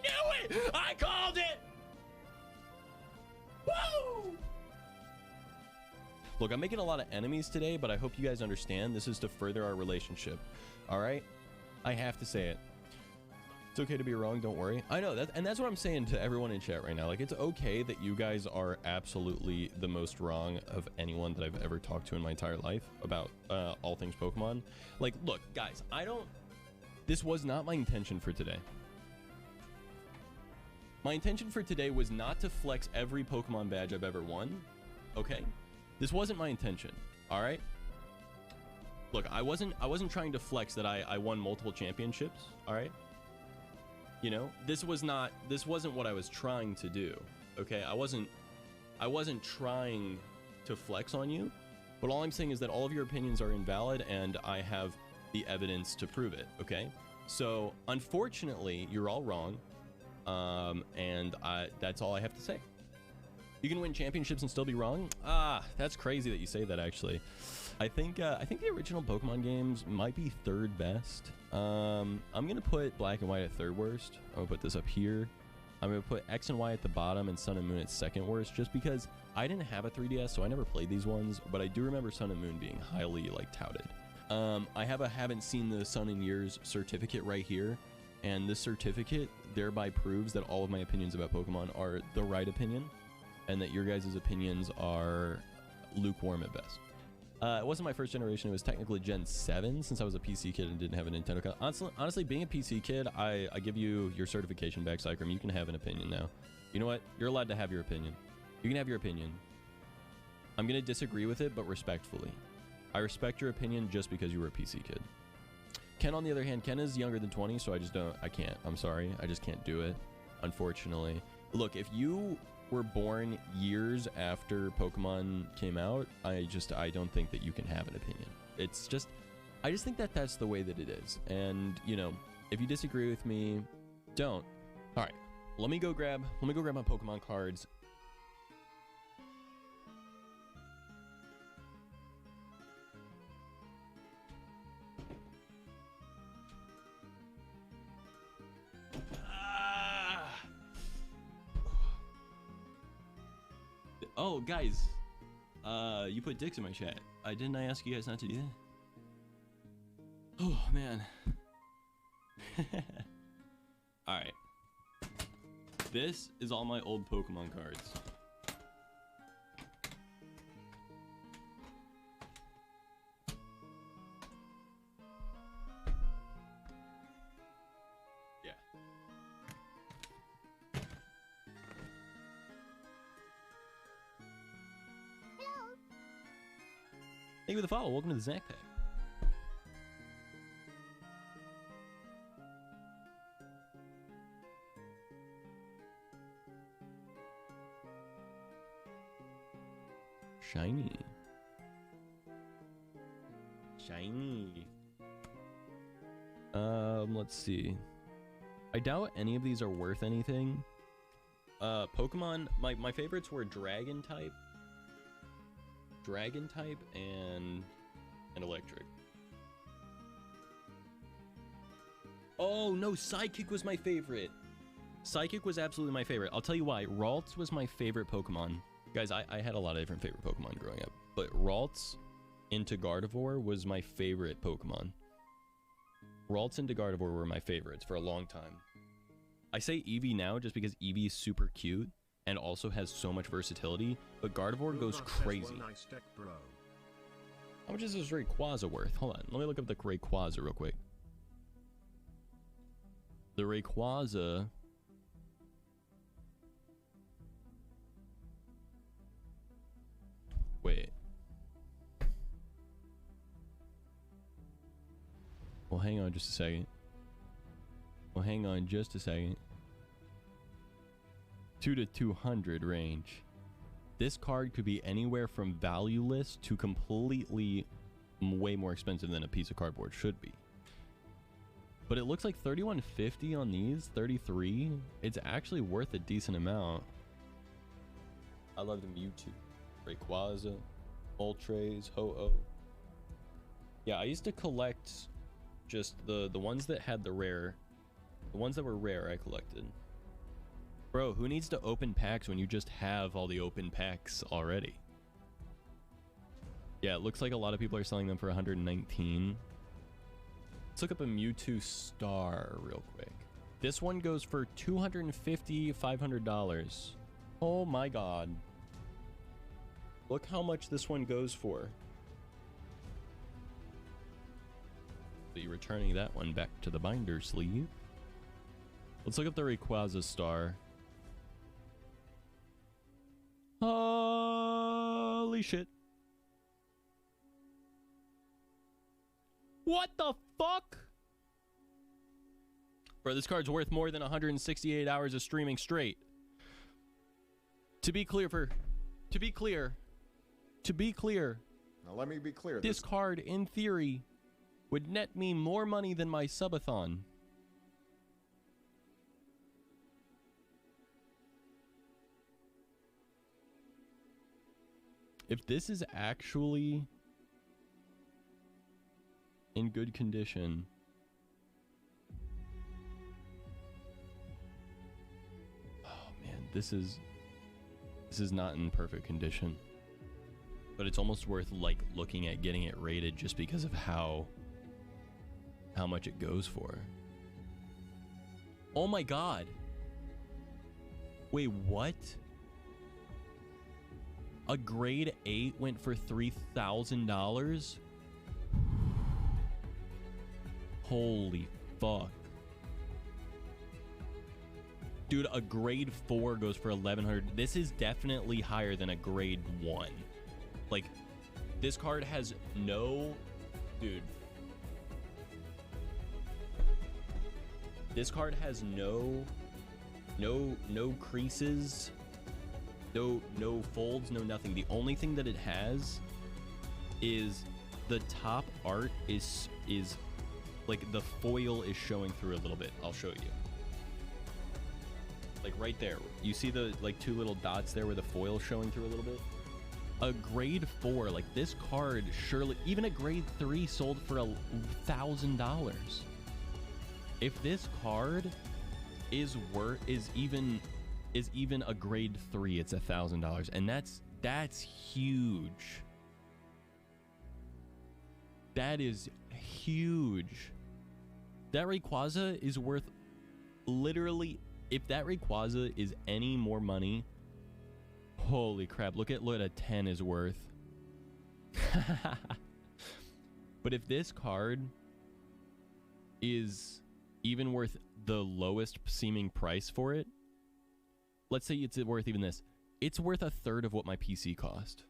knew it! I called it! Woo! Look, I'm making a lot of enemies today, but I hope you guys understand this is to further our relationship. All right? I have to say it. It's okay to be wrong, don't worry. I know, and that's what I'm saying to everyone in chat right now. Like, it's okay that you guys are absolutely the most wrong of anyone that I've ever talked to in my entire life about all things Pokemon. Like, look, guys, this was not my intention for today. My intention for today was not to flex every Pokemon badge I've ever won, okay? This wasn't my intention, all right? Look, I wasn't trying to flex that I won multiple championships, all right? You know, this wasn't what I was trying to do, okay? I wasn't trying to flex on you, but all I'm saying is that all of your opinions are invalid and I have the evidence to prove it, okay? So, unfortunately, you're all wrong, and that's all I have to say. You can win championships and still be wrong? Ah, that's crazy that you say that, actually. I think the original Pokemon games might be third best. I'm gonna put Black and White at third worst. I'm gonna put this up here. I'm gonna put X and Y at the bottom and Sun and Moon at second worst, just because I didn't have a 3DS, so I never played these ones, but I do remember Sun and Moon being highly, like, touted. I have a haven't seen the Sun in years certificate right here, and this certificate thereby proves that all of my opinions about Pokemon are the right opinion, and that your guys' opinions are lukewarm at best. It wasn't my first generation, it was technically Gen 7, since I was a PC kid and didn't have a Nintendo console. Honestly, being a PC kid, I give you your certification back, Cycrum. You can have an opinion now. You know what? You're allowed to have your opinion. You can have your opinion. I'm gonna disagree with it, but respectfully. I respect your opinion just because you were a PC kid. Ken, on the other hand, Ken is younger than 20, so I can't. I'm sorry. I just can't do it, unfortunately. Look, if you were born years after Pokemon came out, I don't think that you can have an opinion. I just think that that's the way that it is. And, you know, if you disagree with me, Don't. All right. Let me go grab my Pokemon cards. Oh, guys. You put dicks in my chat. Didn't I ask you guys not to do that? Oh, man. Alright. This is all my old Pokemon cards. Yeah. Thank you for the follow. Welcome to the Snack Pack. Shiny. Shiny. Let's see. I doubt any of these are worth anything. Pokemon, my favorites were Dragon type, and Electric. Oh no, Psychic was my favorite. Psychic was absolutely my favorite. I'll tell you why. Ralts was my favorite Pokemon. Guys, I had a lot of different favorite Pokemon growing up, but Ralts into Gardevoir was my favorite Pokemon. Ralts into Gardevoir were my favorites for a long time. I say Eevee now just because Eevee is super cute and also has so much versatility, but Gardevoir goes crazy. How much is this Rayquaza worth? Hold on, let me look up the Rayquaza real quick. The Rayquaza... Wait. Well, hang on just a second. 2 to 200 range. This card could be anywhere from valueless to completely way more expensive than a piece of cardboard should be. But it looks like 3150 on these, 33. It's actually worth a decent amount. I love the Mewtwo. Rayquaza, Moltres, Ho-Oh. Yeah, I used to collect just the ones that had the rare. The ones that were rare I collected. Bro, who needs to open packs when you just have all the open packs already? Yeah, it looks like a lot of people are selling them for 119. Let's look up a Mewtwo Star real quick. This one goes for $250, $500. Oh my god. Look how much this one goes for. Be returning that one back to the binder sleeve. Let's look up the Rayquaza Star. Holy shit. What the fuck? Bro, this card's worth more than 168 hours of streaming straight. To be clear, now let me be clear. This card, in theory, would net me more money than my subathon. If this is actually in good condition, oh man, this is not in perfect condition. But it's almost worth like looking at getting it rated just because of how much it goes for. Oh my god. Wait, what? A grade 8 went for $3,000? Holy fuck. Dude, a grade 4 goes for $1,100. This is definitely higher than a grade 1. Like, this card has no... Dude. This card has no creases, no folds, no nothing. The only thing that it has is the top art is like the foil is showing through a little bit. I'll show you. Like right there. You see the like 2 little dots there where the foil showing through a little bit? A grade 4, like this card, surely even a grade 3 sold for $1,000. If this card is even a grade 3, it's $1,000, and that's huge. That is huge. That Rayquaza is worth literally, if that Rayquaza is any more money, holy crap, look at what a 10 is worth. But if this card is even worth the lowest seeming price for it, let's say it's worth even this, it's worth 1/3 of what my PC cost.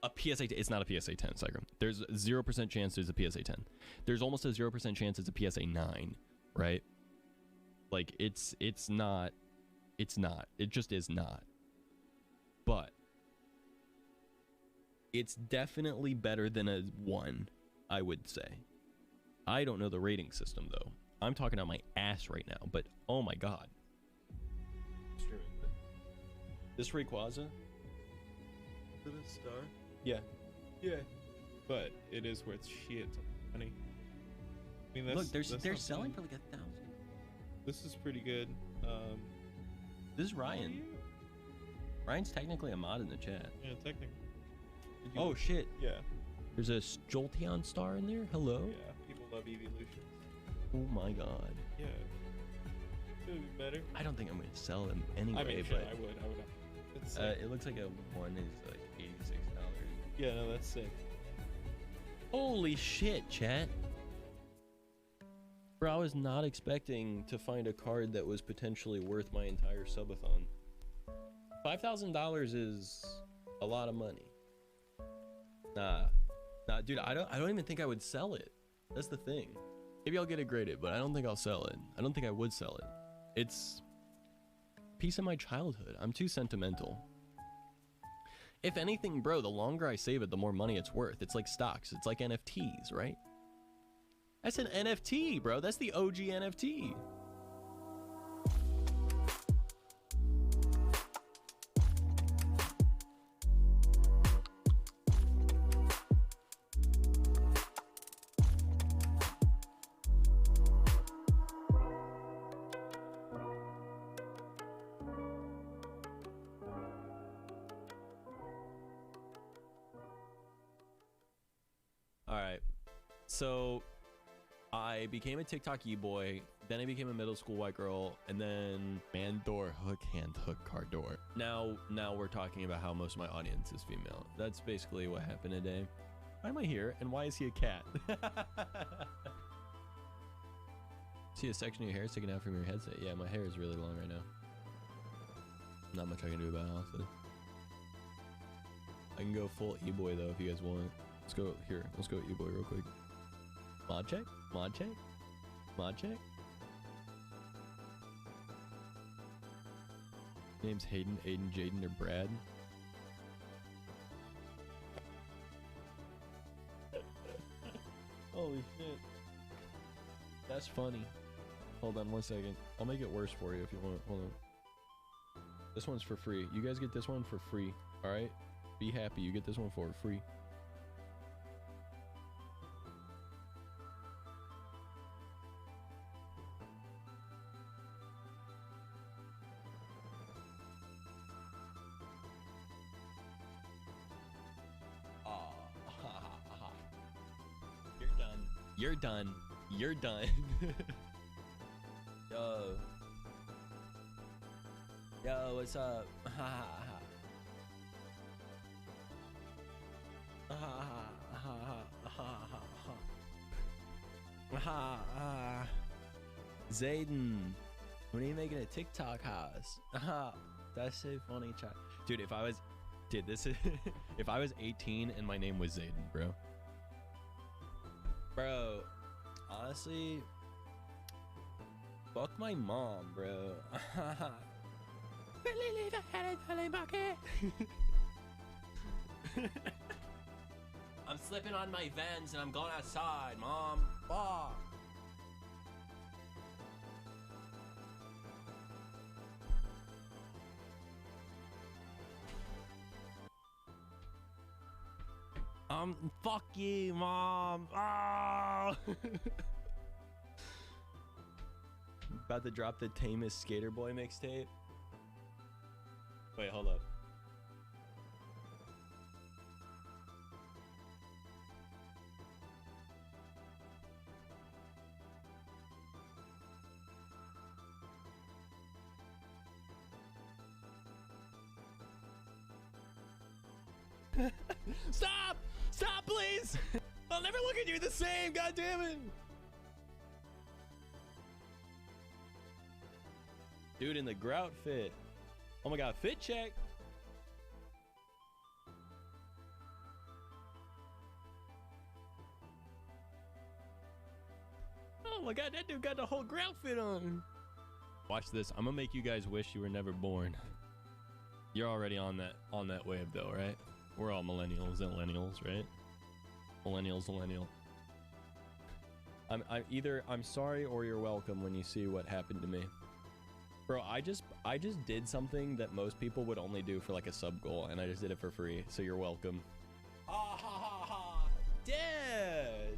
A PSA, it's not a PSA 10, Cycrum. There's 0% chance there's a PSA 10. There's almost a 0% chance it's a PSA 9, right? Like, it's not. It just is not. But it's definitely better than a 1, I would say. I don't know the rating system, though. I'm talking out my ass right now, but oh my god. This Rayquaza? For the star? Yeah. Yeah. But it is worth shit money. I mean, look, they're selling for like 1,000. This is pretty good. This is Ryan. Ryan's technically a mod in the chat. Yeah, technically. Oh shit. Yeah. There's a Jolteon star in there. Hello. Yeah, people love evolutions. Oh my god. Yeah. Could be better. I don't think I'm gonna sell them anyway. I mean, but I would. It's it looks like a 1 is like $86. Yeah, no, that's sick. Holy shit, chat. Bro, I was not expecting to find a card that was potentially worth my entire subathon. $5,000 is a lot of money. Nah, dude, I don't even think I would sell it. That's the thing. Maybe I'll get it graded, but I don't think I'll sell it. I don't think I would sell it. It's a piece of my childhood. I'm too sentimental. If anything, bro, the longer I save it, the more money it's worth. It's like stocks. It's like NFTs, right? That's an NFT, bro. That's the OG NFT. All right. So I became a TikTok e-boy, then I became a middle school white girl, and then man door hook hand hook car door. Now we're talking about how most of my audience is female. That's basically what happened today. Why am I here, and why is he a cat? See a section of your hair sticking out from your headset? Yeah, my hair is really long right now. Not much I can do about it, honestly. I can go full e-boy though if you guys want. Let's go here. Let's go e-boy real quick. Mod check? Mod check? Mod check? Name's Hayden, Aiden, Jaden, or Brad. Holy shit. That's funny. Hold on 1 second. I'll make it worse for you if you want. Hold on. This one's for free. You guys get this one for free. Alright? Be happy. You get this one for free. You're done. You're done. Yo. Yo, what's up? Zayden, when are you making a TikTok house? That's so funny, chat. Dude, if I was, if I was 18 and my name was Zayden, bro. Bro, honestly, fuck my mom, bro. I'm slipping on my Vans and I'm going outside, mom. Fuck. Fuck you, Mom. Ah! About to drop the tamest Skater Boy mixtape. Wait, hold up. Stop! Stop, please! I'll never look at you the same, god damn it! Dude in the grout fit. Oh my god, fit check. Oh my god, that dude got the whole grout fit on. Watch this. I'm gonna make you guys wish you were never born. You're already on that wave though, right? We're all millennials, right? Millennial. I'm sorry or you're welcome when you see what happened to me. Bro, I just did something that most people would only do for like a sub goal, and I just did it for free, so you're welcome. Ah ha ha ha! Dead!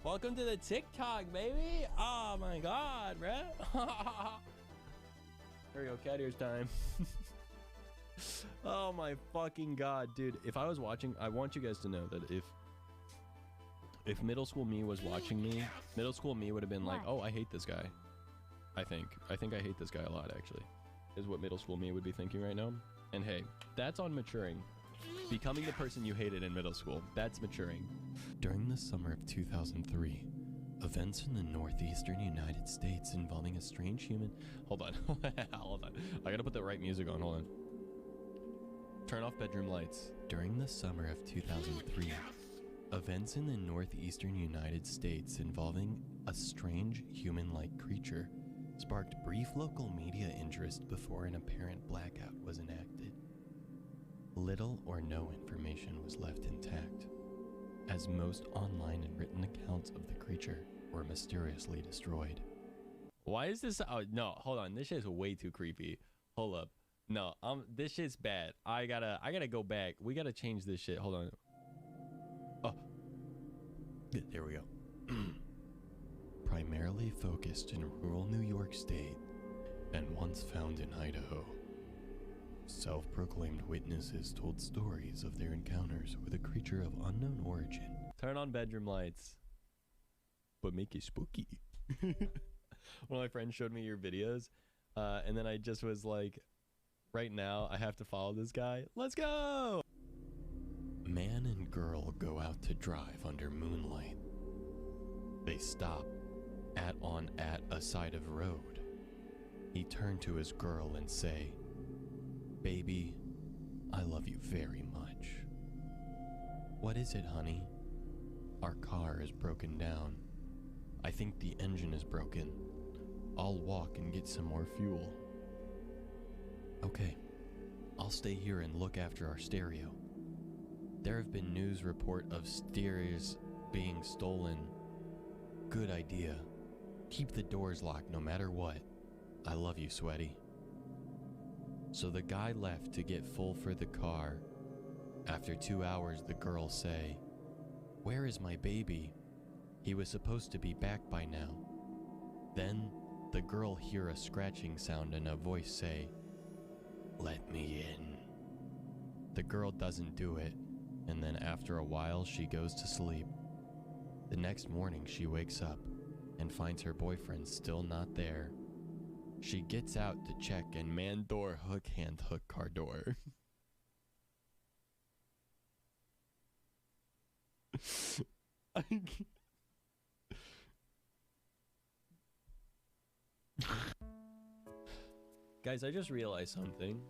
Welcome to the TikTok, baby! Oh my god, bro! There we go, cat ears time. Oh my fucking god, dude. If I was watching, I want you guys to know that if middle school me was watching me, middle school me would have been like, oh, I hate this guy. I think I hate this guy a lot, actually, is what middle school me would be thinking right now. And hey, that's on maturing. Becoming the person you hated in middle school, that's maturing. During the summer of 2003, events in the northeastern United States involving a strange human... Hold on. Hold on. I gotta put the right music on. Hold on. Turn off bedroom lights. During the summer of 2003, events in the northeastern United States involving a strange human-like creature sparked brief local media interest before an apparent blackout was enacted. Little or no information was left intact, as most online and written accounts of the creature were mysteriously destroyed. Why is this? Oh, no, hold on. This shit's way too creepy. Hold up. No, this shit's bad. I gotta go back. We gotta change this shit. Hold on. Oh, there we go. Primarily focused in rural New York State and once found in Idaho, self-proclaimed witnesses told stories of their encounters with a creature of unknown origin. Turn on bedroom lights, but make it spooky. One of my friends showed me your videos, and then I just was like, right now I have to follow this guy. Let's go! Man and girl go out to drive under moonlight. They stop at a side of road. He turned to his girl and say, "Baby, I love you very much." "What is it, honey?" "Our car is broken down. I think the engine is broken. I'll walk and get some more fuel." "Okay, I'll stay here and look after our stereo. There have been news report of stereos being stolen." "Good idea. Keep the doors locked no matter what. I love you, sweaty." So the guy left to get full for the car. After 2 hours, the girls say, "Where is my baby? He was supposed to be back by now." Then the girl hear a scratching sound and a voice say, "Let me in." The girl doesn't do it, and then after a while she goes to sleep. The next morning she wakes up and finds her boyfriend still not there. She gets out to check, and man door hook hand hook car door. Guys, I just realized something.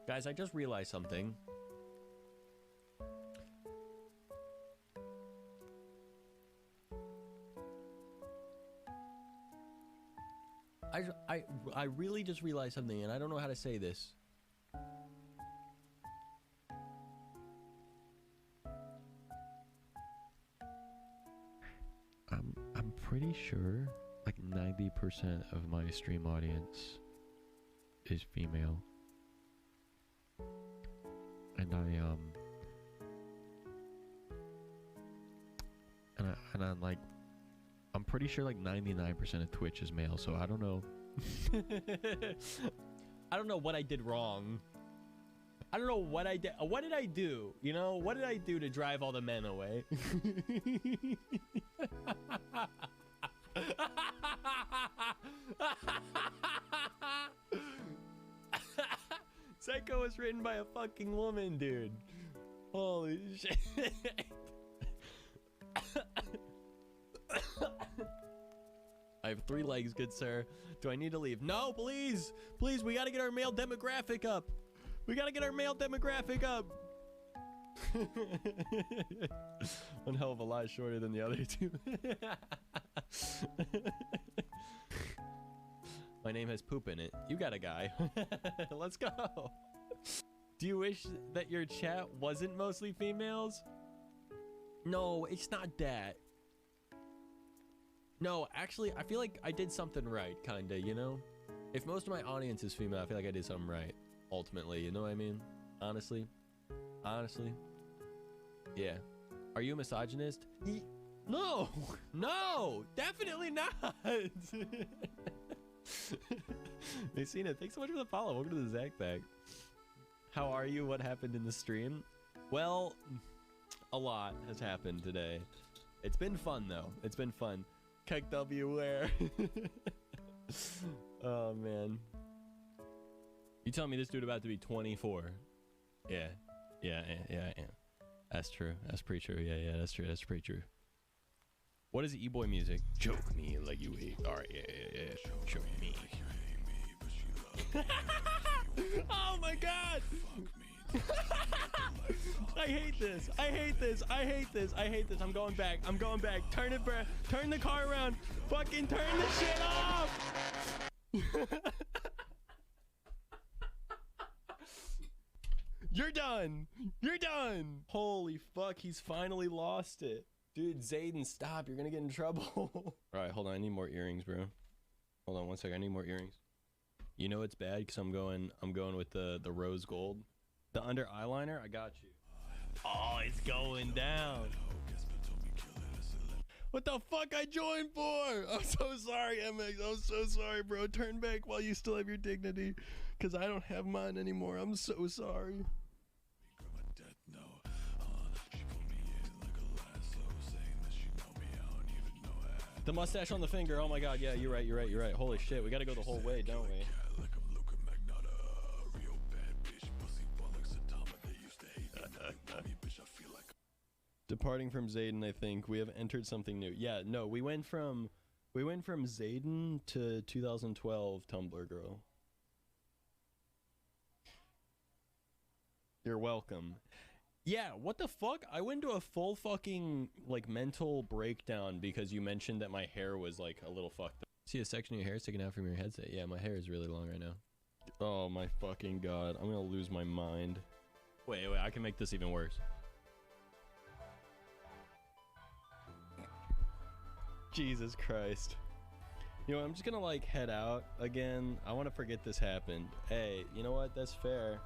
Guys, I just realized something. I really just realized something, and I don't know how to say this. I'm pretty sure like 90% of my stream audience is female. and I'm like, I'm pretty sure like 99% of Twitch is male, so I don't know. I don't know what I did wrong. I don't know what I did. What did I do? You know, what did I do to drive all the men away? Psycho was written by a fucking woman, dude. Holy shit. I have 3 legs, good sir. Do I need to leave? No, please. Please, we gotta get our male demographic up. We gotta get our male demographic up. One hell of a lot shorter than the other two. My name has poop in it. You got a guy. Let's go. Do you wish that your chat wasn't mostly females? No, it's not that. No, actually, I feel like I did something right, kinda, you know? If most of my audience is female, I feel like I did something right, ultimately, you know what I mean? Honestly. Honestly. Yeah. Are you a misogynist? No! No! Definitely not! Messina, thanks so much for the follow. Welcome to the Zach Pack. How are you? What happened in the stream? Well, a lot has happened today. It's been fun, though. It's been fun. Keck W where? Oh, man. You tell me this dude about to be 24. Yeah. Yeah. That's true. That's pretty true. Yeah, that's true. That's pretty true. What is E-boy music? Choke me like you hate. All right, yeah. Choke me. Oh my god! I hate this. I hate this. I hate this. I hate this. I'm going back. I'm going back. Turn it, bruh. Turn the car around. Fucking turn the shit off. You're done. You're done. Holy fuck. He's finally lost it. Dude, Zayden, stop. You're gonna get in trouble. All right, hold on. I need more earrings, bro. Hold on one second. I need more earrings. You know it's bad because I'm going with the rose gold. The under eyeliner, I got you. Oh, it's going down. What the fuck I joined for? I'm so sorry, MX. I'm so sorry, bro. Turn back while you still have your dignity, because I don't have mine anymore. I'm so sorry. The mustache on the finger. Oh my god, yeah, you're right. Holy shit, we gotta go the whole way, don't we? Departing from Zayden, I think we have entered something new. Yeah, no, we went from Zayden to 2012 Tumblr girl. You're welcome. Yeah, what the fuck? I went to a full fucking like mental breakdown because you mentioned that my hair was like a little fucked up. See a section of your hair sticking out from your headset? Yeah, my hair is really long right now. Oh my fucking god, I'm gonna lose my mind. Wait, I can make this even worse. Jesus Christ. You know, I'm just gonna like head out again. I want to forget this happened. Hey, you know what? That's fair.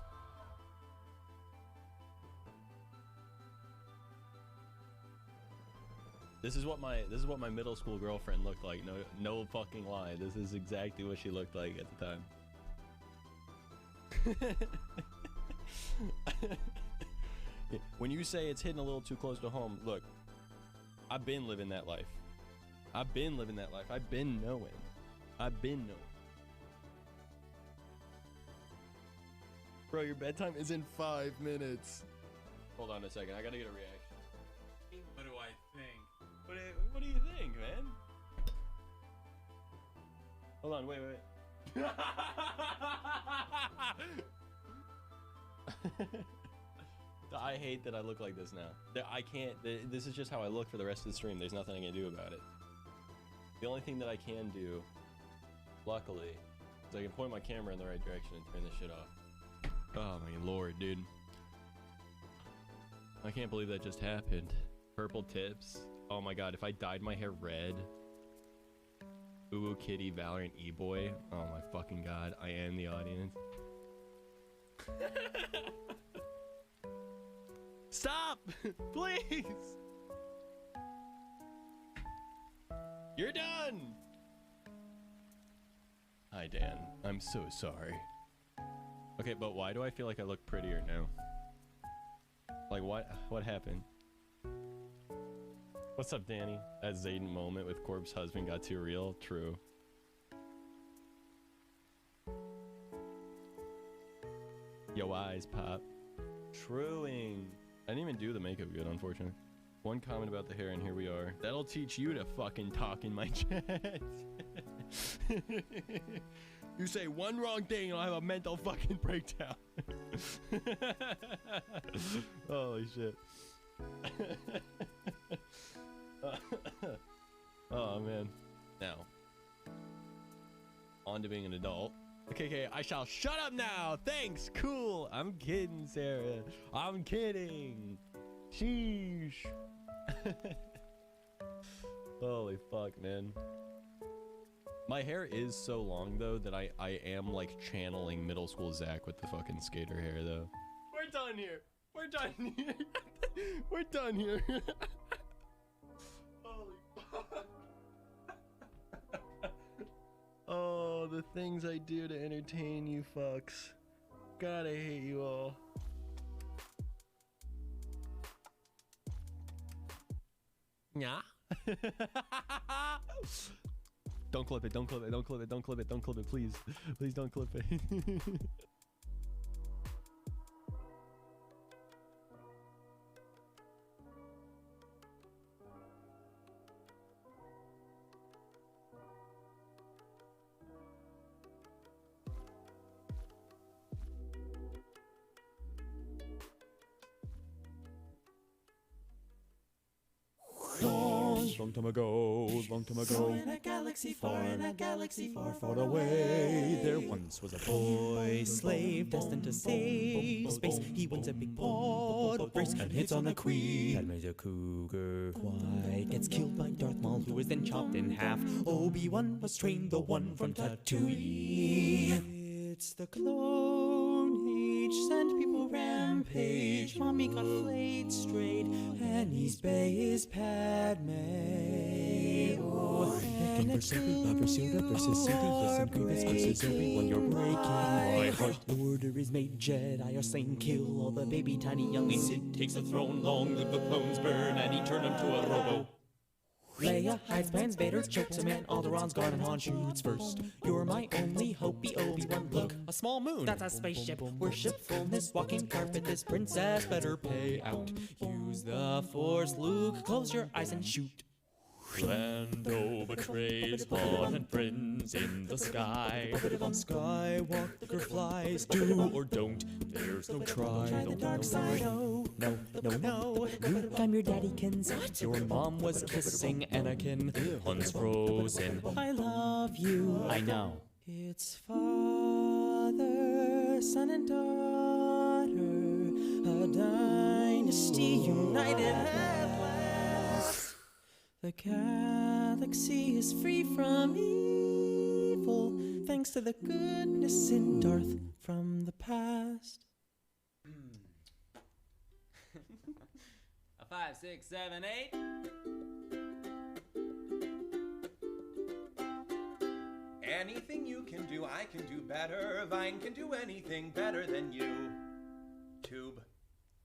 This is what my middle school girlfriend looked like. No fucking lie. This is exactly what she looked like at the time. When you say it's hitting a little too close to home, look, I've been living that life. I've been knowing. Bro, your bedtime is in 5 minutes. Hold on a second. I gotta get a reaction. What do I think? What do you think, man? Hold on, wait. I hate that I look like this now. I can't. This is just how I look for the rest of the stream. There's nothing I can do about it. The only thing that I can do, luckily, is I can point my camera in the right direction and turn this shit off. Oh my lord, dude. I can't believe that just happened. Purple tips. Oh my god, if I dyed my hair red. Uwu Kitty, Valorant, E-Boy. Oh my fucking god, I am the audience. Stop! Please! You're done! Hi, Dan. I'm so sorry. Okay, but why do I feel like I look prettier now? Like, what happened? What's up, Danny? That Zayden moment with Corb's husband got too real? True. Yo, eyes pop. Truing. I didn't even do the makeup good, unfortunately. One comment about the hair, and here we are. That'll teach you to fucking talk in my chat. You say one wrong thing, and I'll have a mental fucking breakdown. Holy shit. Oh, man. Now, on to being an adult. Okay, I shall shut up now. Thanks. Cool. I'm kidding, Sarah. I'm kidding. Sheesh. Holy fuck, man. My hair is so long, though, that I am, like, channeling middle school Zach with the fucking skater hair, though. We're done here. We're done here. We're done here. Holy fuck. Oh, the things I do to entertain you fucks. God, I hate you all. Yeah. Don't clip it, don't clip it, don't clip it, don't clip it, don't clip it, please. Please don't clip it. Long time ago, Far in a galaxy, far in a galaxy, far, far away, there once was a boy slave destined to save space. He wins a big pod race and hits on a queen. Padme's a cougar, quite gets killed by Darth Maul, who is then chopped in half. Obi-Wan was trained, the one from Tatooine. It's the Clone Age, sent people rampage. Mommy got flayed straight, and he's Bay is Padme. Oh, Anakin versus Yoda versus Sidious and Grievous versus Obi-Wan. You're breaking my heart. The order is made, Jedi are slain. Kill all the baby tiny younglings. Sid takes the throne, long live the clones burn, and he turned him to a robo. Leia hides plans, Vader chokes a man, Alderaan's gone and Han shoots first. You're my only hope, be Obi-Wan. Look, a small moon. That's a spaceship. Worshipfulness, walking carpet. This princess better pay out. Use the Force, Luke. Close your eyes and shoot. Lando betrays Han and friends in the sky. Skywalker flies, do or don't. There's no try. Try the dark side. No. Luke, I'm your daddykins. Your mom was kissing Anakin. Han's frozen. I love you. I know. It's father, son, and daughter. A dynasty united at last. The galaxy is free from evil, thanks to the goodness in Darth from the past. A 5, 6, 7, 8. Anything you can do, I can do better. Vine can do anything better than you. Tube.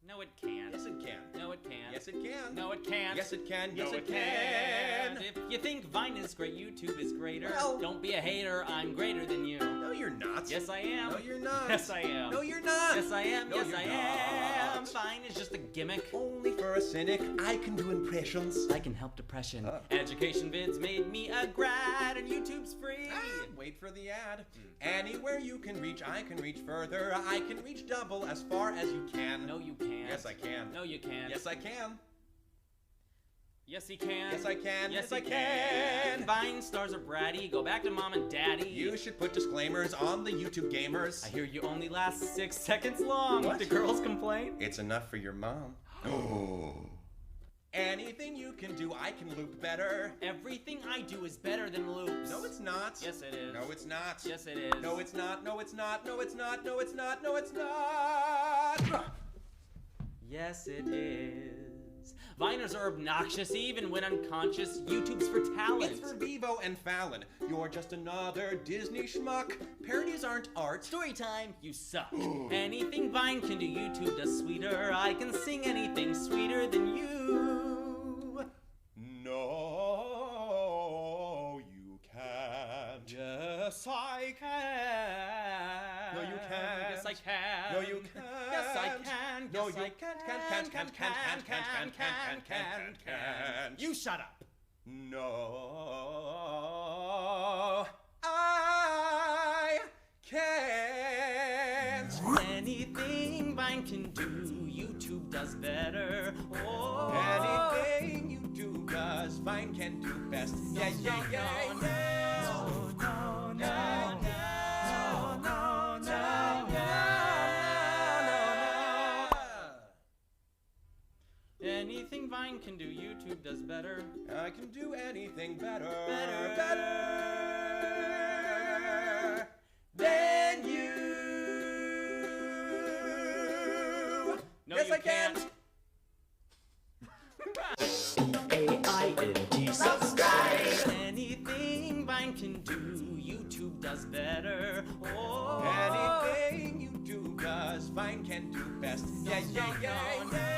No, it can't. Yes, it can. No, it can't. Yes, it can. No, it can't. Yes, it can. Yes, No, it can. If you think Vine is great, YouTube is greater. Well, don't be a hater. I'm greater than you. No, you're not. Yes, I am. No, you're not. Yes, I am. No, you're not. Yes, I am. No, Yes, you're I am. not. Vine is just a gimmick. Only for a cynic, I can do impressions. I can help depression. Education vids made me a grad, and YouTube's free. Wait for the ad. Anywhere you can reach, I can reach further. I can reach double as far as you can. No, you can't. Yes, I can. No, you can't. Yes, I can. Yes, he can. Yes, I can. Yes, I he can. Vine stars are bratty. Go back to mom and daddy. You should put disclaimers on the YouTube gamers. I hear you only last 6 seconds long. What? Do girls complain? It's enough for your mom. Oh. Anything you can do, I can loop better. Everything I do is better than loops. No, it's not. Yes, it is. No, it's not. Yes, it is. No, it's not. No, it's not. No, it's not. No, it's not. No, it's not. Yes, it is. Viners are obnoxious even when unconscious. YouTube's for talent. It's for Vivo and Fallon. You're just another Disney schmuck. Parodies aren't art. Story time, you suck. Anything Vine can do, YouTube does sweeter. I can sing anything sweeter than you. No, you can't. Yes, I can. No, you can't. Yes, I can. No, you can't. Yes, I can. No, Yes, you I can't. You shut up. No, I can't. Anything Vine can do, YouTube does better. Oh. Anything YouTube does, Vine can do best. Yeah, yeah, yeah, yeah. Anything Vine can do, YouTube does better. I can do anything better. Better. Than you. No, yes, you I can't. A-I-N-G, subscribe. Anything Vine can do, YouTube does better. Oh. Anything YouTube does, Vine can do best. Yeah, yeah, yeah, yeah.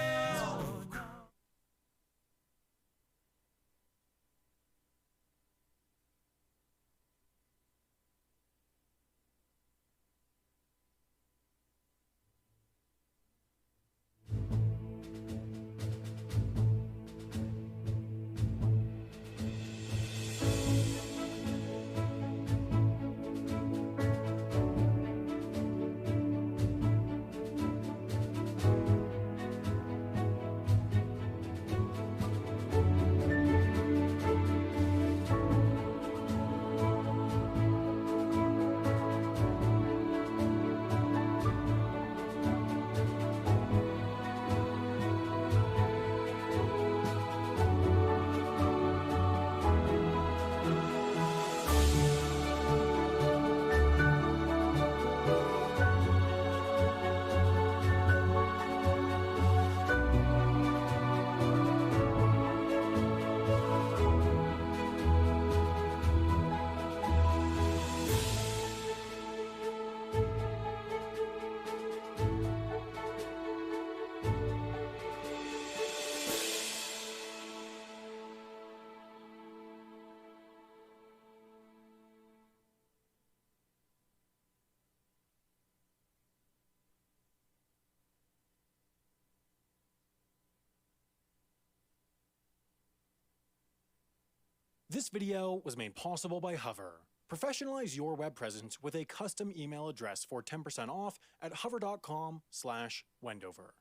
This video was made possible by Hover. Professionalize your web presence with a custom email address for 10% off at hover.com/Wendover.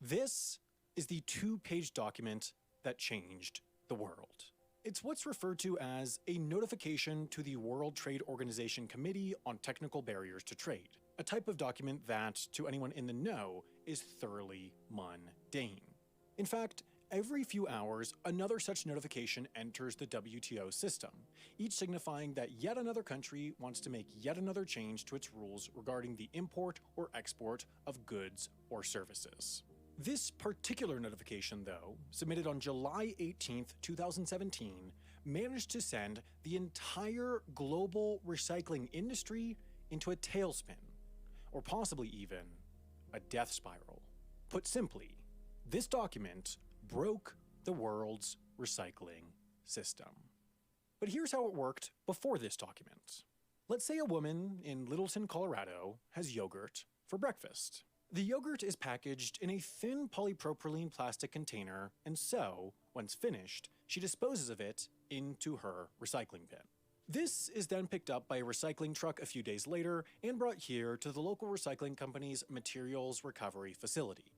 This is the 2-page document that changed the world. It's what's referred to as a notification to the World Trade Organization Committee on Technical Barriers to Trade, a type of document that, to anyone in the know, is thoroughly mundane. In fact, every few hours, another such notification enters the WTO system, each signifying that yet another country wants to make yet another change to its rules regarding the import or export of goods or services. This particular notification, though, submitted on July 18th, 2017, managed to send the entire global recycling industry into a tailspin, or possibly even a death spiral. Put simply, this document broke the world's recycling system. But here's how it worked before this document. Let's say a woman in Littleton, Colorado has yogurt for breakfast. The yogurt is packaged in a thin polypropylene plastic container, and so, once finished, she disposes of it into her recycling bin. This is then picked up by a recycling truck a few days later and brought here to the local recycling company's materials recovery facility.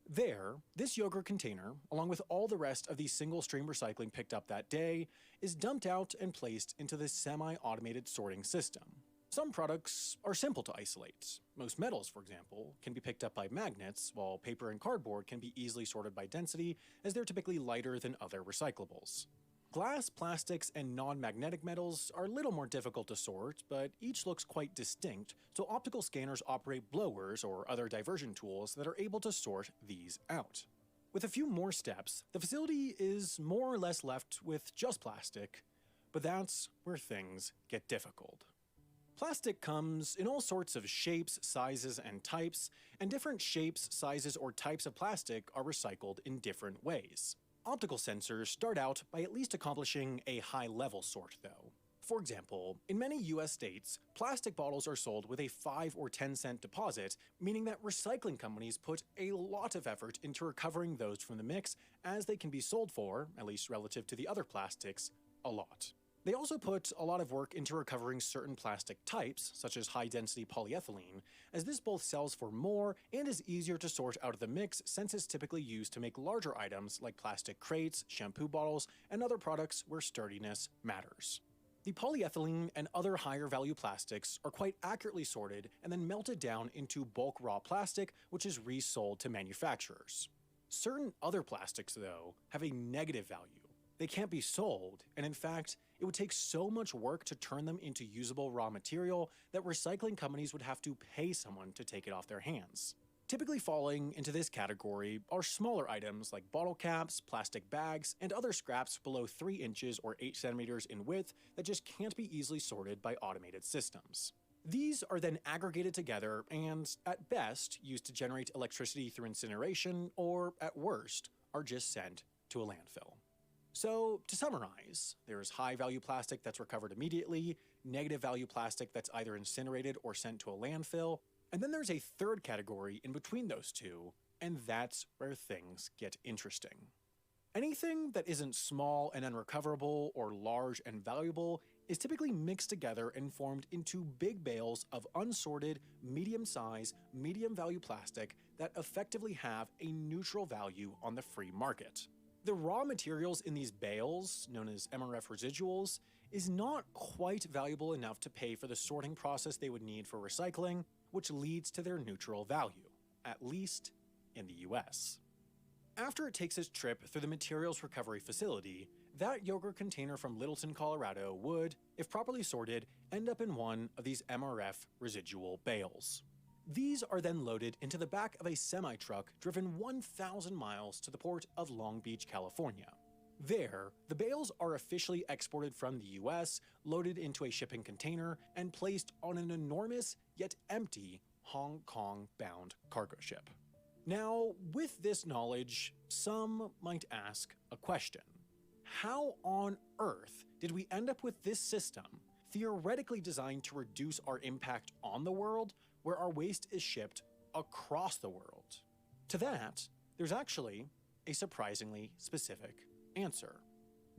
There, this yogurt container, along with all the rest of the single-stream recycling picked up that day, is dumped out and placed into this semi-automated sorting system. Some products are simple to isolate. Most metals, for example, can be picked up by magnets, while paper and cardboard can be easily sorted by density, as they're typically lighter than other recyclables. Glass, plastics, and non-magnetic metals are a little more difficult to sort, but each looks quite distinct, so optical scanners operate blowers or other diversion tools that are able to sort these out. With a few more steps, the facility is more or less left with just plastic, but that's where things get difficult. Plastic comes in all sorts of shapes, sizes, and types, and different shapes, sizes, or types of plastic are recycled in different ways. Optical sensors start out by at least accomplishing a high-level sort, though. For example, in many US states, plastic bottles are sold with a 5 or 10 cent deposit, meaning that recycling companies put a lot of effort into recovering those from the mix, as they can be sold for, at least relative to the other plastics, a lot. They also put a lot of work into recovering certain plastic types, such as high-density polyethylene, as this both sells for more and is easier to sort out of the mix since it's typically used to make larger items like plastic crates, shampoo bottles, and other products where sturdiness matters. The polyethylene and other higher-value plastics are quite accurately sorted and then melted down into bulk raw plastic, which is resold to manufacturers. Certain other plastics, though, have a negative value. They can't be sold, and in fact, it would take so much work to turn them into usable raw material that recycling companies would have to pay someone to take it off their hands. Typically falling into this category are smaller items like bottle caps, plastic bags, and other scraps below 3 inches or 8 centimeters in width that just can't be easily sorted by automated systems. These are then aggregated together and, at best, used to generate electricity through incineration, or, at worst, are just sent to a landfill. So, to summarize, there is high-value plastic that's recovered immediately, negative-value plastic that's either incinerated or sent to a landfill, and then there's a third category in between those two, and that's where things get interesting. Anything that isn't small and unrecoverable or large and valuable is typically mixed together and formed into big bales of unsorted, medium-size, medium-value plastic that effectively have a neutral value on the free market. The raw materials in these bales, known as MRF residuals, is not quite valuable enough to pay for the sorting process they would need for recycling, which leads to their neutral value, at least in the US. After it takes its trip through the materials recovery facility, that yogurt container from Littleton, Colorado would, if properly sorted, end up in one of these MRF residual bales. These are then loaded into the back of a semi-truck driven 1,000 miles to the port of Long Beach, California. There, the bales are officially exported from the US, loaded into a shipping container, and placed on an enormous, yet empty, Hong Kong-bound cargo ship. Now, with this knowledge, some might ask a question. How on earth did we end up with this system, theoretically designed to reduce our impact on the world, where our waste is shipped across the world? To that, there's actually a surprisingly specific answer.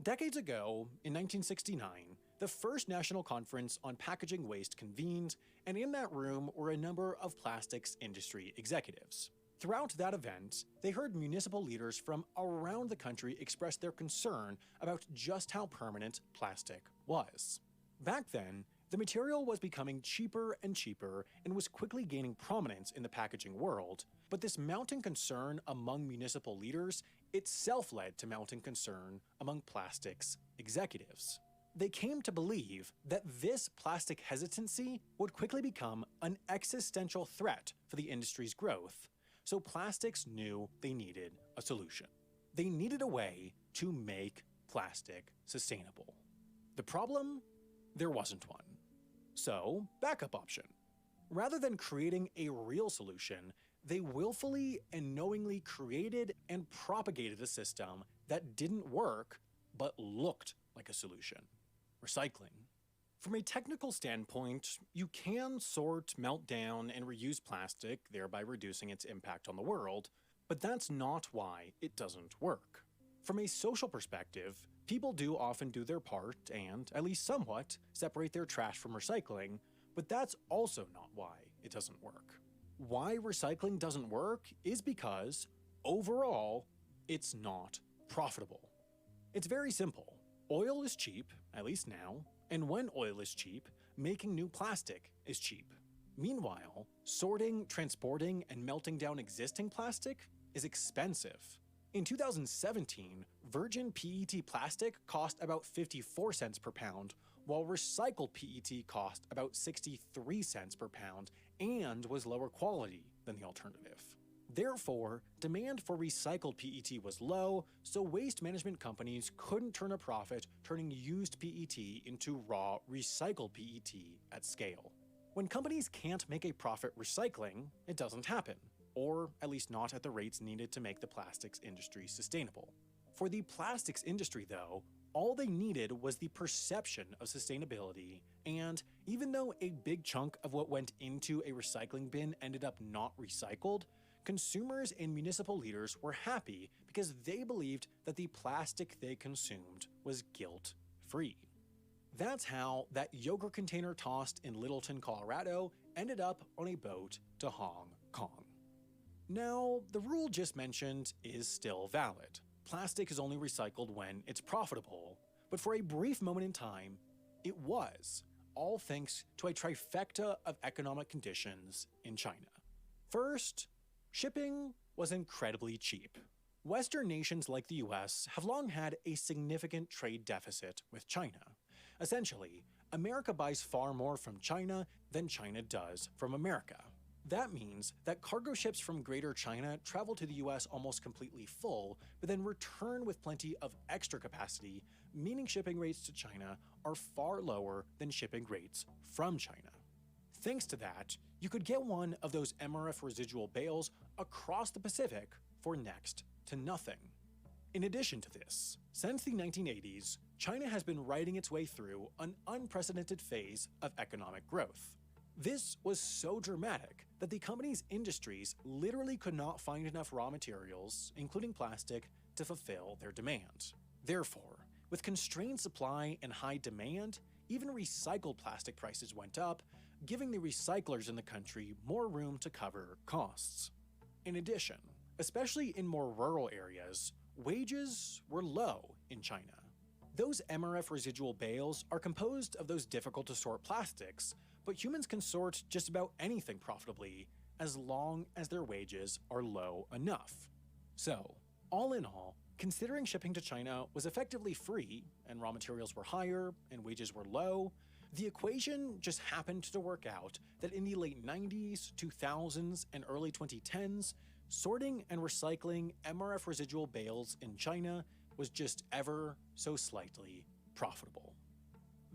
Decades ago, in 1969, the first National Conference on Packaging Waste convened, and in that room were a number of plastics industry executives. Throughout that event, they heard municipal leaders from around the country express their concern about just how permanent plastic was. Back then, the material was becoming cheaper and cheaper and was quickly gaining prominence in the packaging world, but this mounting concern among municipal leaders itself led to mounting concern among plastics executives. They came to believe that this plastic hesitancy would quickly become an existential threat for the industry's growth, so plastics knew they needed a solution. They needed a way to make plastic sustainable. The problem? There wasn't one. So, backup option. Rather than creating a real solution, they willfully and knowingly created and propagated a system that didn't work, but looked like a solution. Recycling. From a technical standpoint, you can sort, melt down, and reuse plastic, thereby reducing its impact on the world, but that's not why it doesn't work. From a social perspective, people do often do their part and, at least somewhat, separate their trash from recycling, but that's also not why it doesn't work. Why recycling doesn't work is because, overall, it's not profitable. It's very simple. Oil is cheap, at least now, and when oil is cheap, making new plastic is cheap. Meanwhile, sorting, transporting, and melting down existing plastic is expensive. In 2017, virgin PET plastic cost about 54 cents per pound, while recycled PET cost about 63 cents per pound and was lower quality than the alternative. Therefore, demand for recycled PET was low, so waste management companies couldn't turn a profit turning used PET into raw recycled PET at scale. When companies can't make a profit recycling, it doesn't happen, or at least not at the rates needed to make the plastics industry sustainable. For the plastics industry, though, all they needed was the perception of sustainability, and even though a big chunk of what went into a recycling bin ended up not recycled, consumers and municipal leaders were happy because they believed that the plastic they consumed was guilt-free. That's how that yogurt container tossed in Littleton, Colorado ended up on a boat to Hong Kong. Now, the rule just mentioned is still valid. Plastic is only recycled when it's profitable, but for a brief moment in time, it was, all thanks to a trifecta of economic conditions in China. First, shipping was incredibly cheap. Western nations like the US have long had a significant trade deficit with China. Essentially, America buys far more from China than China does from America. That means that cargo ships from Greater China travel to the US almost completely full, but then return with plenty of extra capacity, meaning shipping rates to China are far lower than shipping rates from China. Thanks to that, you could get one of those MRF residual bales across the Pacific for next to nothing. In addition to this, since the 1980s, China has been riding its way through an unprecedented phase of economic growth. This was so dramatic that the company's industries literally could not find enough raw materials, including plastic, to fulfill their demand. Therefore, with constrained supply and high demand, even recycled plastic prices went up, giving the recyclers in the country more room to cover costs. In addition, especially in more rural areas, wages were low in China. Those MRF residual bales are composed of those difficult to sort plastics, but humans can sort just about anything profitably as long as their wages are low enough. So, all in all, considering shipping to China was effectively free and raw materials were higher and wages were low, the equation just happened to work out that in the late 90s, 2000s, and early 2010s, sorting and recycling MRF residual bales in China was just ever so slightly profitable.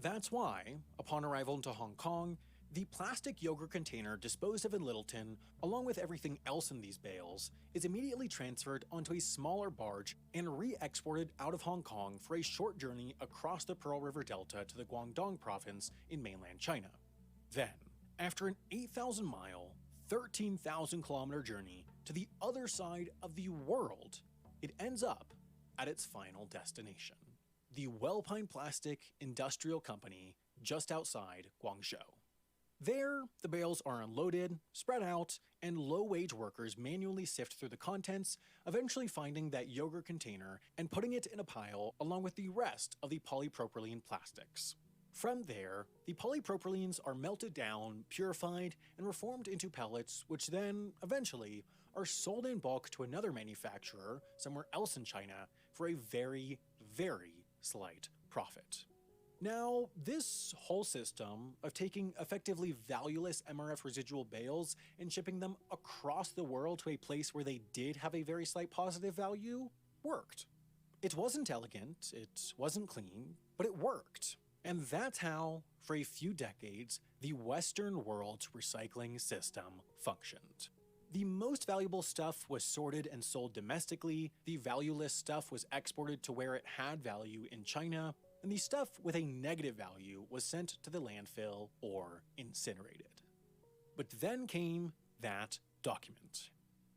That's why, upon arrival into Hong Kong, the plastic yogurt container disposed of in Littleton, along with everything else in these bales, is immediately transferred onto a smaller barge and re-exported out of Hong Kong for a short journey across the Pearl River Delta to the Guangdong province in mainland China. Then, after an 8,000-mile, 13,000-kilometer journey to the other side of the world, it ends up at its final destination, the Welpine Plastic Industrial Company just outside Guangzhou. There, the bales are unloaded, spread out, and low-wage workers manually sift through the contents, eventually finding that yogurt container and putting it in a pile along with the rest of the polypropylene plastics. From there, the polypropylenes are melted down, purified, and reformed into pellets, which then, eventually, are sold in bulk to another manufacturer somewhere else in China for a very, very slight profit. Now, this whole system of taking effectively valueless MRF residual bales and shipping them across the world to a place where they did have a very slight positive value worked. It wasn't elegant, it wasn't clean, but it worked. And that's how, for a few decades, the Western world's recycling system functioned. The most valuable stuff was sorted and sold domestically, the valueless stuff was exported to where it had value in China, and the stuff with a negative value was sent to the landfill or incinerated. But then came that document.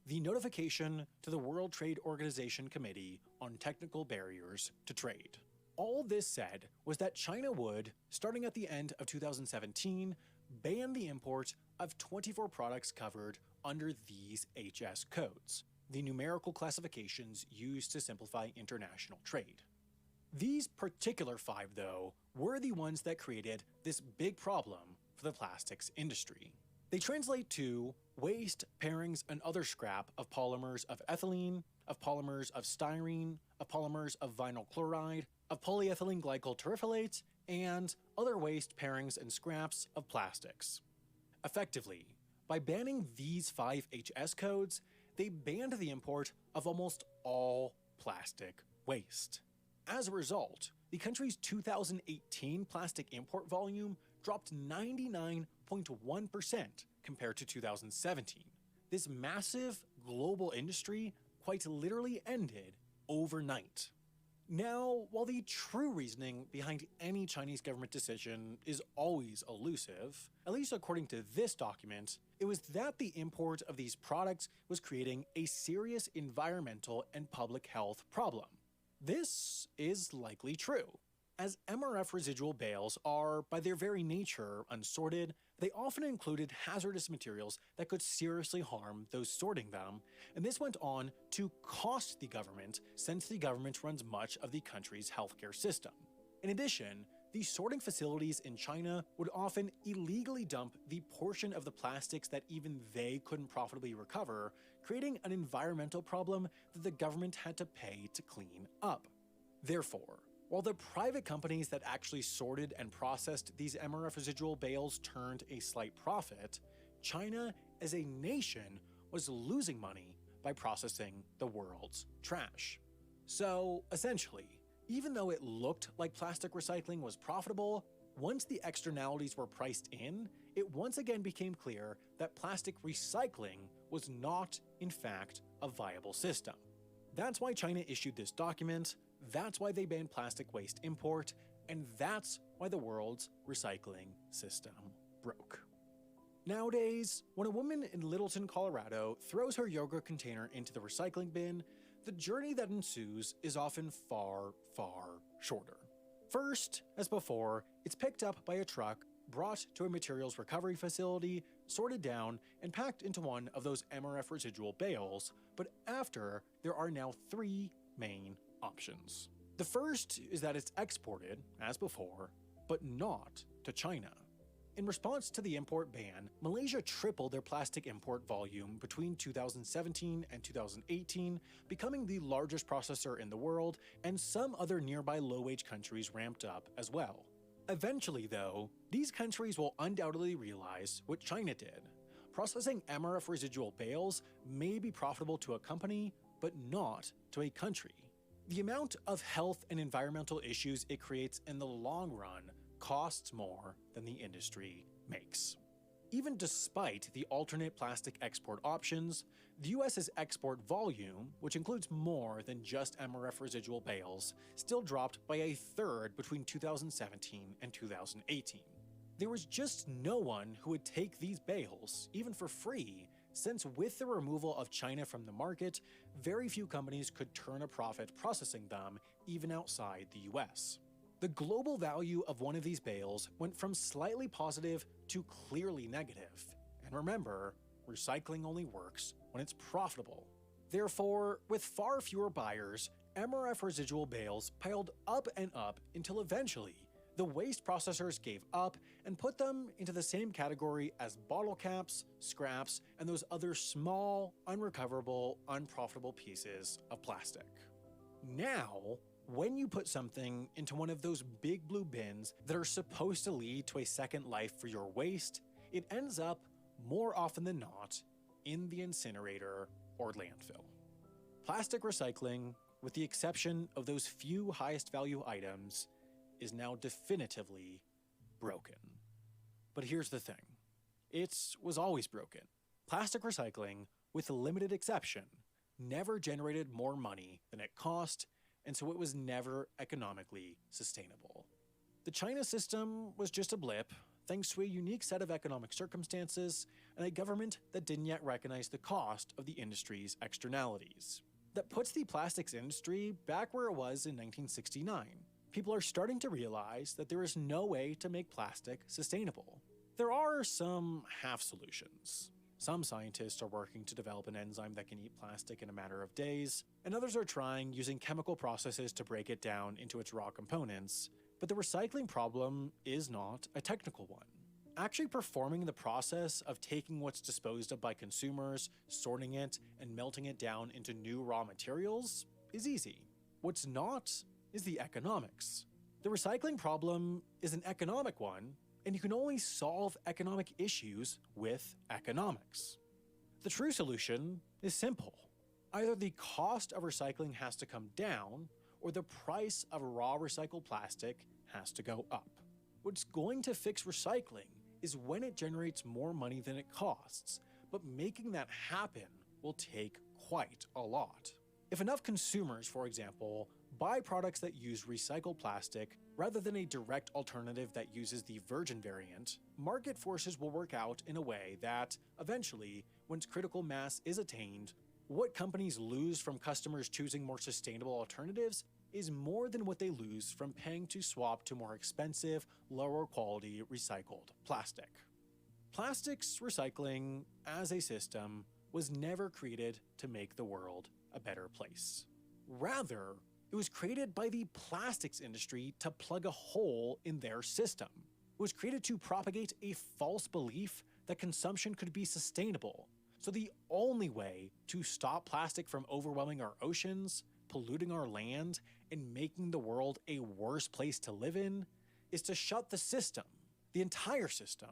The notification to the World Trade Organization Committee on Technical Barriers to Trade. All this said was that China would, starting at the end of 2017, ban the import of 24 products covered under these HS codes, the numerical classifications used to simplify international trade. These particular 5, though, were the ones that created this big problem for the plastics industry. They translate to waste, pairings, and other scrap of polymers of ethylene, of polymers of styrene, of polymers of vinyl chloride, of polyethylene glycol terephthalate, and other waste pairings and scraps of plastics. Effectively, by banning these 5 HS codes, they banned the import of almost all plastic waste. As a result, the country's 2018 plastic import volume dropped 99.1% compared to 2017. This massive global industry quite literally ended overnight. Now, while the true reasoning behind any Chinese government decision is always elusive, at least according to this document, it was that the import of these products was creating a serious environmental and public health problem. This is likely true. As MRF residual bales are, by their very nature, unsorted, they often included hazardous materials that could seriously harm those sorting them, and this went on to cost the government, since the government runs much of the country's healthcare system. In addition, these sorting facilities in China would often illegally dump the portion of the plastics that even they couldn't profitably recover, creating an environmental problem that the government had to pay to clean up. Therefore, while the private companies that actually sorted and processed these MRF residual bales turned a slight profit, China as a nation was losing money by processing the world's trash. So, essentially, even though it looked like plastic recycling was profitable, once the externalities were priced in, it once again became clear that plastic recycling was not, in fact, a viable system. That's why China issued this document, that's why they banned plastic waste import, and that's why the world's recycling system broke. Nowadays, when a woman in Littleton, Colorado throws her yogurt container into the recycling bin, the journey that ensues is often far, far shorter. First, as before, it's picked up by a truck, brought to a materials recovery facility, sorted down, and packed into one of those MRF residual bales, but after, there are now 3 main options. The first is that it's exported, as before, but not to China. In response to the import ban, Malaysia tripled their plastic import volume between 2017 and 2018, becoming the largest processor in the world, and some other nearby low-wage countries ramped up as well. Eventually, though, these countries will undoubtedly realize what China did. Processing MRF residual bales may be profitable to a company, but not to a country. The amount of health and environmental issues it creates in the long run costs more than the industry makes. Even despite the alternate plastic export options, the US's export volume, which includes more than just MRF residual bales, still dropped by a third between 2017 and 2018. There was just no one who would take these bales, even for free, since with the removal of China from the market, very few companies could turn a profit processing them, even outside the US. The global value of one of these bales went from slightly positive to clearly negative. And remember, recycling only works when it's profitable. Therefore, with far fewer buyers, MRF residual bales piled up and up until eventually, the waste processors gave up and put them into the same category as bottle caps, scraps, and those other small, unrecoverable, unprofitable pieces of plastic. Now, when you put something into one of those big blue bins that are supposed to lead to a second life for your waste, it ends up, more often than not, in the incinerator or landfill. Plastic recycling, with the exception of those few highest value items, is now definitively broken. But here's the thing. It was always broken. Plastic recycling, with a limited exception, never generated more money than it cost, and so it was never economically sustainable. The China system was just a blip, thanks to a unique set of economic circumstances and a government that didn't yet recognize the cost of the industry's externalities. That puts the plastics industry back where it was in 1969. People are starting to realize that there is no way to make plastic sustainable. There are some half solutions. Some scientists are working to develop an enzyme that can eat plastic in a matter of days, and others are trying using chemical processes to break it down into its raw components, but the recycling problem is not a technical one. Actually performing the process of taking what's disposed of by consumers, sorting it, and melting it down into new raw materials is easy. What's not is the economics. The recycling problem is an economic one, and you can only solve economic issues with economics. The true solution is simple. Either the cost of recycling has to come down, or the price of raw recycled plastic has to go up. What's going to fix recycling is when it generates more money than it costs, but making that happen will take quite a lot. If enough consumers, for example, buy products that use recycled plastic rather than a direct alternative that uses the virgin variant, market forces will work out in a way that, eventually, once critical mass is attained, what companies lose from customers choosing more sustainable alternatives is more than what they lose from paying to swap to more expensive, lower quality recycled plastic. Plastics recycling, as a system, was never created to make the world a better place. Rather, it was created by the plastics industry to plug a hole in their system. It was created to propagate a false belief that consumption could be sustainable. So the only way to stop plastic from overwhelming our oceans, polluting our land, and making the world a worse place to live in is to shut the system, the entire system,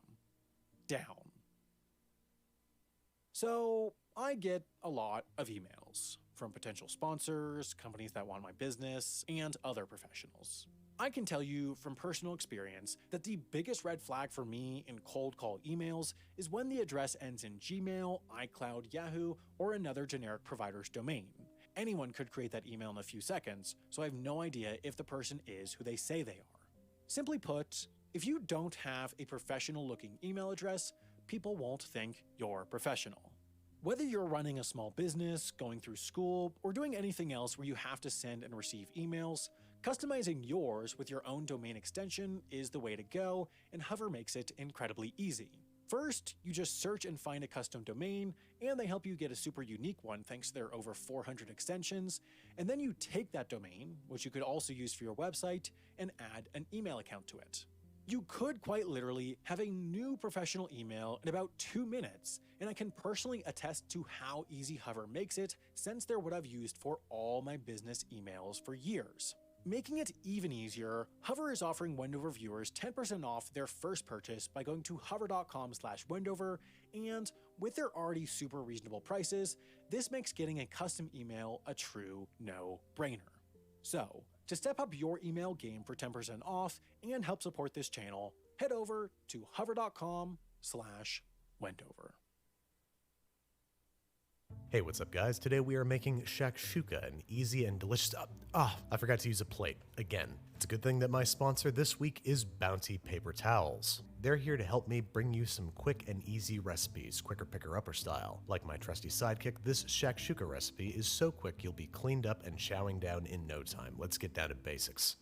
down. So I get a lot of emails from potential sponsors, companies that want my business, and other professionals. I can tell you from personal experience that the biggest red flag for me in cold call emails is when the address ends in Gmail, iCloud, Yahoo, or another generic provider's domain. Anyone could create that email in a few seconds, so I have no idea if the person is who they say they are. Simply put, if you don't have a professional-looking email address, people won't think you're professional. Whether you're running a small business, going through school, or doing anything else where you have to send and receive emails, customizing yours with your own domain extension is the way to go, and Hover makes it incredibly easy. First, you just search and find a custom domain, and they help you get a super unique one thanks to their over 400 extensions, and then you take that domain, which you could also use for your website, and add an email account to it. You could quite literally have a new professional email in about 2 minutes, and I can personally attest to how easy Hover makes it since they're what I've used for all my business emails for years. Making it even easier, Hover is offering Wendover viewers 10% off their first purchase by going to hover.com/Wendover, and with their already super reasonable prices, this makes getting a custom email a true no-brainer. So, to step up your email game for 10% off and help support this channel, head over to hover.com/Wendover. Hey, what's up guys? Today we are making shakshuka, an easy and delicious... I forgot to use a plate. Again. It's a good thing that my sponsor this week is Bounty Paper Towels. They're here to help me bring you some quick and easy recipes, quicker picker-upper style. Like my trusty sidekick, this shakshuka recipe is so quick you'll be cleaned up and chowing down in no time. Let's get down to basics.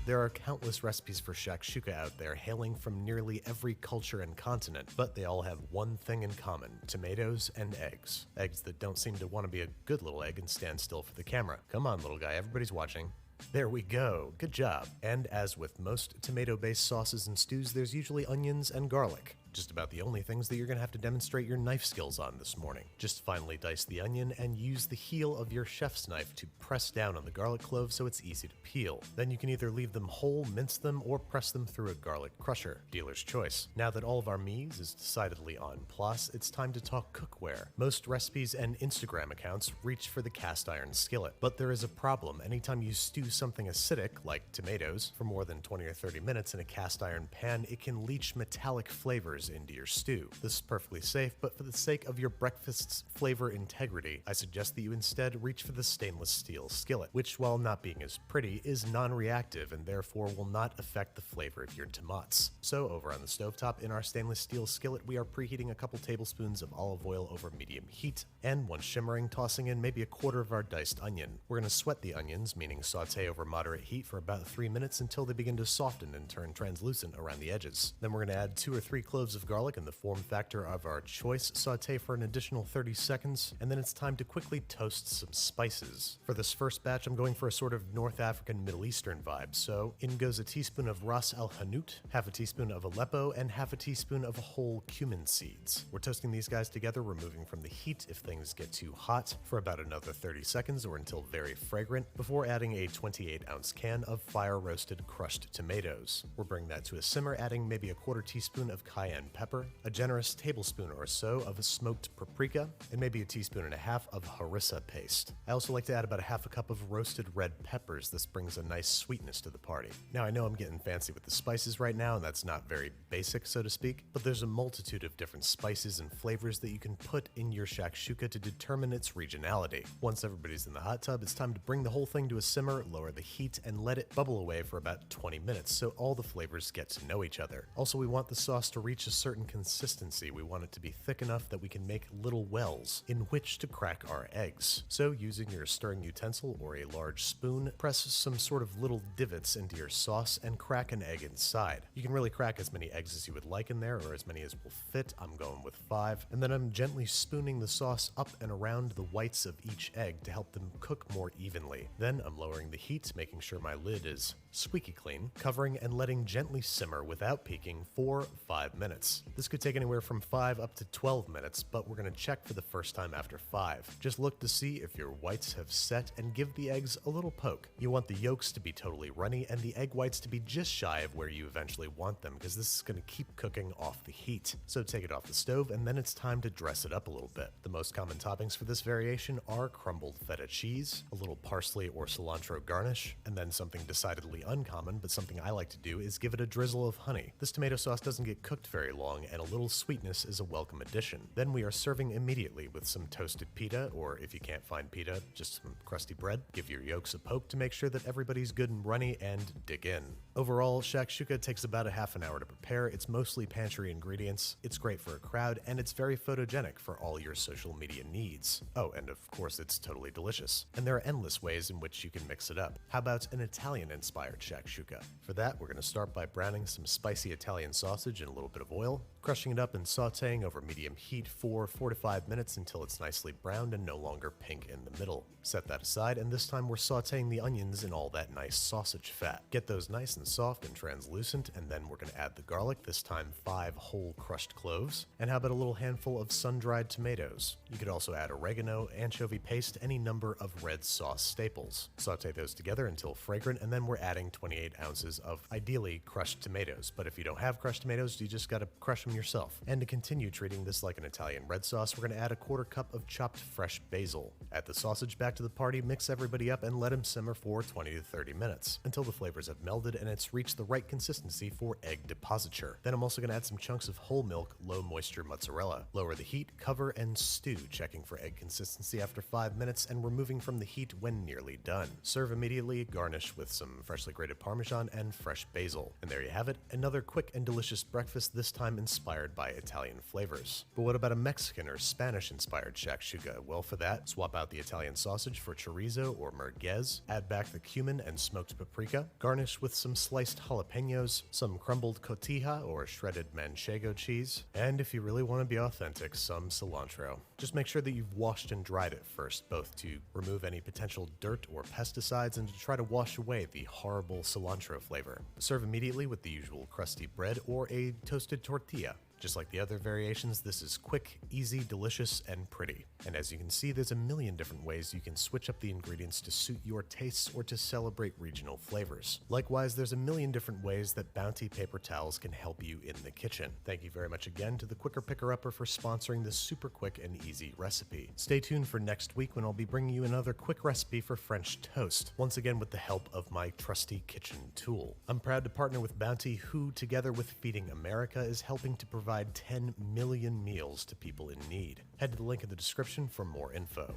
There are countless recipes for shakshuka out there hailing from nearly every culture and continent, but they all have one thing in common: tomatoes and eggs. Eggs that don't seem to want to be a good little egg and stand still for the camera. Come on, little guy, everybody's watching. There we go, good job. And as with most tomato-based sauces and stews, there's usually onions and garlic. Just about the only things that you're gonna have to demonstrate your knife skills on this morning. Just finely dice the onion and use the heel of your chef's knife to press down on the garlic cloves so it's easy to peel. Then you can either leave them whole, mince them, or press them through a garlic crusher. Dealer's choice. Now that all of our mies is decidedly en place, it's time to talk cookware. Most recipes and Instagram accounts reach for the cast iron skillet, but there is a problem. Anytime you stew something acidic, like tomatoes, for more than 20 or 30 minutes in a cast iron pan, it can leach metallic flavors into your stew. This is perfectly safe, but for the sake of your breakfast's flavor integrity, I suggest that you instead reach for the stainless steel skillet, which, while not being as pretty, is non-reactive and therefore will not affect the flavor of your tomats. So over on the stovetop in our stainless steel skillet, we are preheating a couple tablespoons of olive oil over medium heat, and once shimmering, tossing in maybe a quarter of our diced onion. We're going to sweat the onions, meaning saute over moderate heat for about 3 minutes until they begin to soften and turn translucent around the edges. Then we're going to add 2 or 3 cloves of garlic in the form factor of our choice, saute for an additional 30 seconds, and then it's time to quickly toast some spices. For this first batch, I'm going for a sort of North African Middle Eastern vibe, so in goes a teaspoon of Ras al Hanout, half a teaspoon of Aleppo, and half a teaspoon of whole cumin seeds. We're toasting these guys together, removing from the heat if things get too hot, for about another 30 seconds or until very fragrant, before adding a 28-ounce can of fire-roasted crushed tomatoes. We're bringing that to a simmer, adding maybe a quarter teaspoon of cayenne pepper, a generous tablespoon or so of smoked paprika, and maybe a teaspoon and a half of harissa paste. I also like to add about a half a cup of roasted red peppers. This brings a nice sweetness to the party. Now I know I'm getting fancy with the spices right now, and that's not very basic, so to speak, but there's a multitude of different spices and flavors that you can put in your shakshuka to determine its regionality. Once everybody's in the hot tub, it's time to bring the whole thing to a simmer, lower the heat, and let it bubble away for about 20 minutes so all the flavors get to know each other. Also, we want the sauce to reach a certain consistency. We want it to be thick enough that we can make little wells in which to crack our eggs. So using your stirring utensil or a large spoon, press some sort of little divots into your sauce and crack an egg inside. You can really crack as many eggs as you would like in there, or as many as will fit. I'm going with 5. And then I'm gently spooning the sauce up and around the whites of each egg to help them cook more evenly. Then I'm lowering the heat, making sure my lid is squeaky clean, covering and letting gently simmer without peaking for 5 minutes. This could take anywhere from 5 up to 12 minutes, but we're going to check for the first time after 5. Just look to see if your whites have set and give the eggs a little poke. You want the yolks to be totally runny and the egg whites to be just shy of where you eventually want them, because this is going to keep cooking off the heat. So take it off the stove, and then it's time to dress it up a little bit. The most common toppings for this variation are crumbled feta cheese, a little parsley or cilantro garnish, and then something decidedly uncommon, but something I like to do, is give it a drizzle of honey. This tomato sauce doesn't get cooked very long, and a little sweetness is a welcome addition. Then we are serving immediately with some toasted pita, or if you can't find pita, just some crusty bread. Give your yolks a poke to make sure that everybody's good and runny, and dig in. Overall, shakshuka takes about a half an hour to prepare. It's mostly pantry ingredients, it's great for a crowd, and it's very photogenic for all your social media needs. Oh, and of course it's totally delicious. And there are endless ways in which you can mix it up. How about an Italian-inspired shakshuka? For that, we're going to start by browning some spicy Italian sausage in a little bit of oil, crushing it up and sauteing over medium heat for 4 to 5 minutes until it's nicely browned and no longer pink in the middle. Set that aside, and this time we're sauteing the onions in all that nice sausage fat. Get those nice and soft and translucent, and then we're going to add the garlic, this time 5 whole crushed cloves, and how about a little handful of sun-dried tomatoes? You could also add oregano, anchovy paste, any number of red sauce staples. Saute those together until fragrant, and then we're adding 28 ounces of ideally crushed tomatoes, but if you don't have crushed tomatoes, you just gotta crush them yourself. And to continue treating this like an Italian red sauce, we're gonna add a quarter cup of chopped fresh basil. Add the sausage back to the party, mix everybody up, and let them simmer for 20 to 30 minutes until the flavors have melded and it's reached the right consistency for egg depositure. Then I'm also gonna add some chunks of whole milk, low moisture mozzarella. Lower the heat, cover, and stew, checking for egg consistency after 5 minutes and removing from the heat when nearly done. Serve immediately, garnish with some freshly grated Parmesan and fresh basil. And there you have it, another quick and delicious breakfast, this time inspired by Italian flavors. But what about a Mexican or Spanish-inspired shakshuka? Well, for that, swap out the Italian sausage for chorizo or merguez, add back the cumin and smoked paprika, garnish with some sliced jalapenos, some crumbled cotija or shredded manchego cheese, and if you really want to be authentic, some cilantro. Just make sure that you've washed and dried it first, both to remove any potential dirt or pesticides and to try to wash away the horrible cilantro flavor. Serve immediately with the usual crusty bread or a toasted tortilla. Just like the other variations, this is quick, easy, delicious, and pretty. And as you can see, there's a million different ways you can switch up the ingredients to suit your tastes or to celebrate regional flavors. Likewise, there's a million different ways that Bounty paper towels can help you in the kitchen. Thank you very much again to the Quicker Picker Upper for sponsoring this super quick and easy recipe. Stay tuned for next week when I'll be bringing you another quick recipe for French toast, once again with the help of my trusty kitchen tool. I'm proud to partner with Bounty, who, together with Feeding America, is helping to provide 10 million meals to people in need. Head to the link in the description for more info.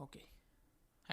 Okay.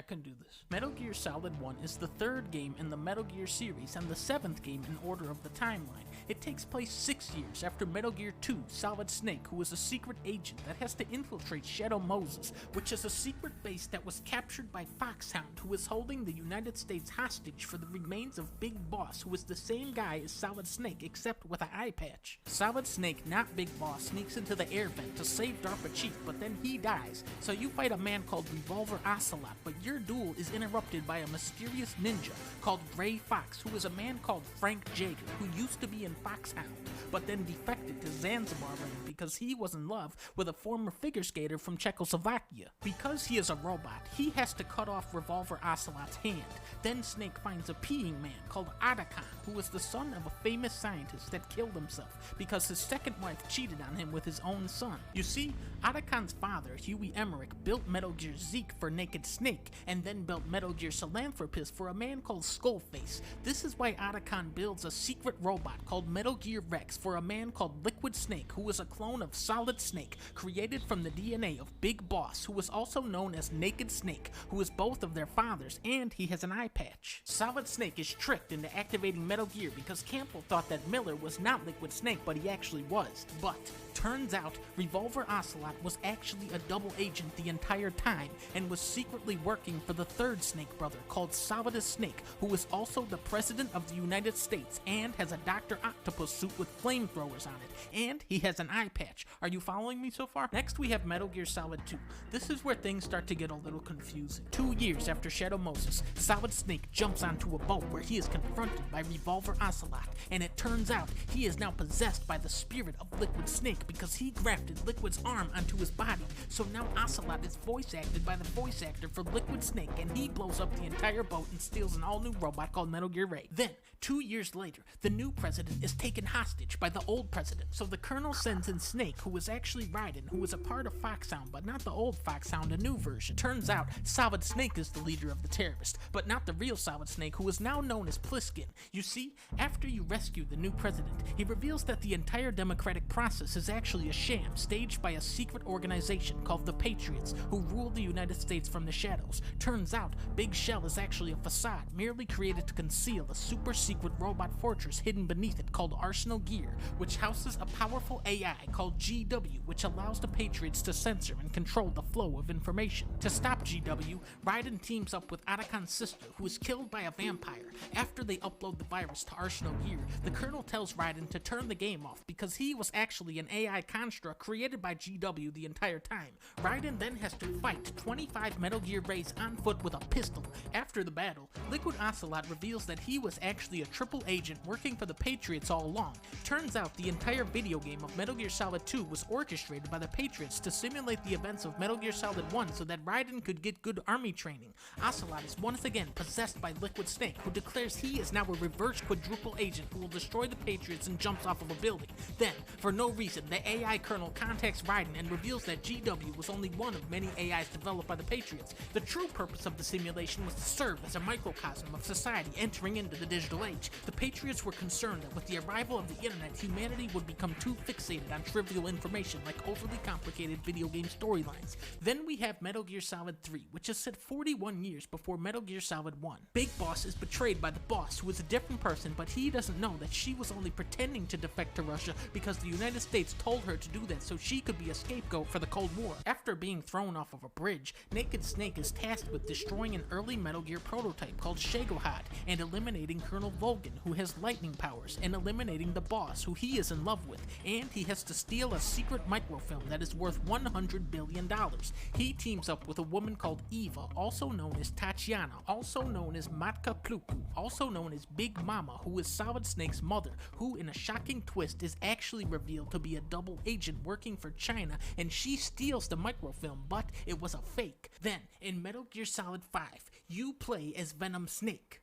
can do this. Metal Gear Solid 1 is the third game in the Metal Gear series and the seventh game in order of the timeline. It takes place 6 years after Metal Gear 2, Solid Snake, who is a secret agent that has to infiltrate Shadow Moses, which is a secret base that was captured by Foxhound, who is holding the United States hostage for the remains of Big Boss, who is the same guy as Solid Snake except with an eye patch. Solid Snake, not Big Boss, sneaks into the air vent to save DARPA Chief, but then he dies, so you fight a man called Revolver Ocelot, but your duel is interrupted by a mysterious ninja called Gray Fox, who is a man called Frank Jaeger, who used to be in Foxhound, but then defected to Zanzibar because he was in love with a former figure skater from Czechoslovakia. Because he is a robot, he has to cut off Revolver Ocelot's hand. Then Snake finds a peeing man called Otacon, who is the son of a famous scientist that killed himself because his second wife cheated on him with his own son. You see, Otacon's father, Huey Emmerich, built Metal Gear Zeke for Naked Snake, and then built Metal Gear Philanthropist for a man called Skullface. This is why Otacon builds a secret robot called Metal Gear Rex for a man called Liquid Snake, who is a clone of Solid Snake, created from the DNA of Big Boss, who is also known as Naked Snake, who is both of their fathers, and he has an eye patch. Solid Snake is tricked into activating Metal Gear because Campbell thought that Miller was not Liquid Snake, but he actually was. But turns out Revolver Ocelot was actually a double agent the entire time and was secretly working for the third Snake brother called Solidus Snake, who is also the President of the United States and has a Dr. Octopus suit with flamethrowers on it, and he has an eye patch. Are you following me so far? Next we have Metal Gear Solid 2. This is where things start to get a little confusing. 2 years after Shadow Moses, Solid Snake jumps onto a boat where he is confronted by Revolver Ocelot, and it turns out he is now possessed by the spirit of Liquid Snake because he grafted Liquid's arm onto his body. So now Ocelot is voice acted by the voice actor for Liquid Snake, and he blows up the entire boat and steals an all-new robot called Metal Gear Ray. Then, 2 years later, the new president is taken hostage by the old president, so the colonel sends in Snake, who is actually Raiden, who is a part of Foxhound, but not the old Foxhound, a new version. Turns out, Solid Snake is the leader of the terrorists, but not the real Solid Snake, who is now known as Pliskin. You see, after you rescue the new president, he reveals that the entire democratic process is actually a sham staged by a secret organization called the Patriots, who rule the United States from the shadows. Turns out, Big Shell is actually a facade merely created to conceal a super secret robot fortress hidden beneath it called Arsenal Gear, which houses a powerful AI called GW, which allows the Patriots to censor and control the flow of information. To stop GW, Raiden teams up with Otacon's sister, who is killed by a vampire. After they upload the virus to Arsenal Gear, the Colonel tells Raiden to turn the game off because he was actually an AI construct created by GW the entire time. Raiden then has to fight 25 Metal Gear Rays on foot with a pistol. After the battle, Liquid Ocelot reveals that he was actually a triple agent working for the Patriots all along. Turns out the entire video game of Metal Gear Solid 2 was orchestrated by the Patriots to simulate the events of Metal Gear Solid 1 so that Raiden could get good army training. Ocelot is once again possessed by Liquid Snake, who declares he is now a reverse quadruple agent who will destroy the Patriots and jumps off of a building. Then, for no reason, the AI Colonel contacts Raiden and reveals that GW was only one of many AIs developed by the Patriots. The true purpose of the simulation was to serve as a microcosm of society entering into the digital age. The Patriots were concerned that with the arrival of the internet, humanity would become too fixated on trivial information like overly complicated video game storylines. Then we have Metal Gear Solid 3, which is set 41 years before Metal Gear Solid 1. Big Boss is betrayed by the boss, who is a different person, but he doesn't know that she was only pretending to defect to Russia because the United States told her to do that so she could be a scapegoat for the Cold War. After being thrown off of a bridge, Naked Snake is tasked with destroying an early Metal Gear prototype called Shagohod and eliminating Colonel Volgin, who has lightning powers, and eliminating the boss, who he is in love with, and he has to steal a secret microfilm that is worth $100 billion. He teams up with a woman called Eva, also known as Tatiana, also known as Matka Pluku, also known as Big Mama, who is Solid Snake's mother, who in a shocking twist is actually revealed to be a double agent working for China, and she steals the microfilm, but it was a fake. Then, in Metal Gear Solid 5, you play as Venom Snake.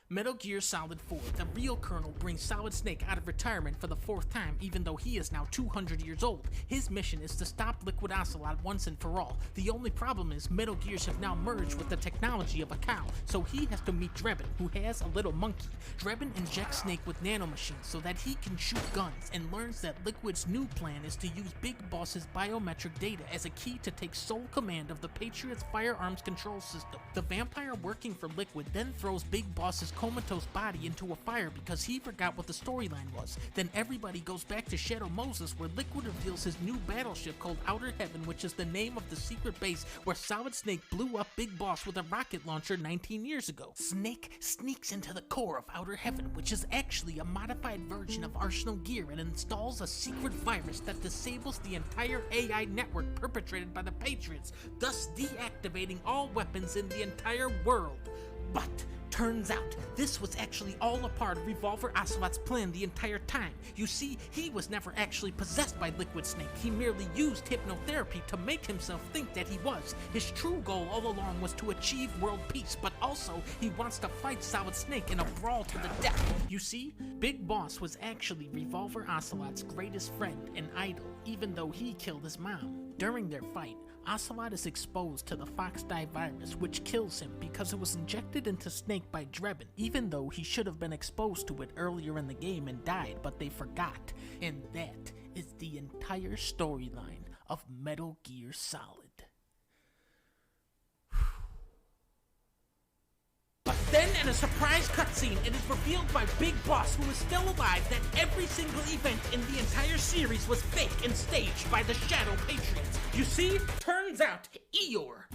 Metal Gear Solid 4, the real Colonel brings Solid Snake out of retirement for the 4th time, even though he is now 200 years old. His mission is to stop Liquid Ocelot once and for all. The only problem is Metal Gears have now merged with the technology technology of a cow, so he has to meet Drebin, who has a little monkey. Drebin injects Snake with nanomachines so that he can shoot guns, and learns that Liquid's new plan is to use Big Boss's biometric data as a key to take sole command of the Patriots' firearms control system. The vampire working for Liquid then throws Big Boss's comatose body into a fire because he forgot what the storyline was. Then everybody goes back to Shadow Moses, where Liquid reveals his new battleship called Outer Heaven, which is the name of the secret base where Solid Snake blew up Big Boss with a rocket launcher 19 years ago. Snake sneaks into the core of Outer Heaven, which is actually a modified version of Arsenal gear, and installs a secret virus that disables the entire AI network perpetrated by the Patriots, thus deactivating all weapons in the entire world. But turns out, this was actually all a part of Revolver Ocelot's plan the entire time. You see, he was never actually possessed by Liquid Snake. He merely used hypnotherapy to make himself think that he was. His true goal all along was to achieve world peace, but also he wants to fight Solid Snake in a brawl to the death. You see, Big Boss was actually Revolver Ocelot's greatest friend and idol, even though he killed his mom. During their fight, Ocelot is exposed to the Fox-Die virus, which kills him because it was injected into Snake by Drebin, even though he should have been exposed to it earlier in the game and died, but they forgot. And that is the entire storyline of Metal Gear Solid. But then, in a surprise cutscene, it is revealed by Big Boss, who is still alive, that every single event in the entire series was fake and staged by the Shadow Patriots. You see, turns out, Eeyore.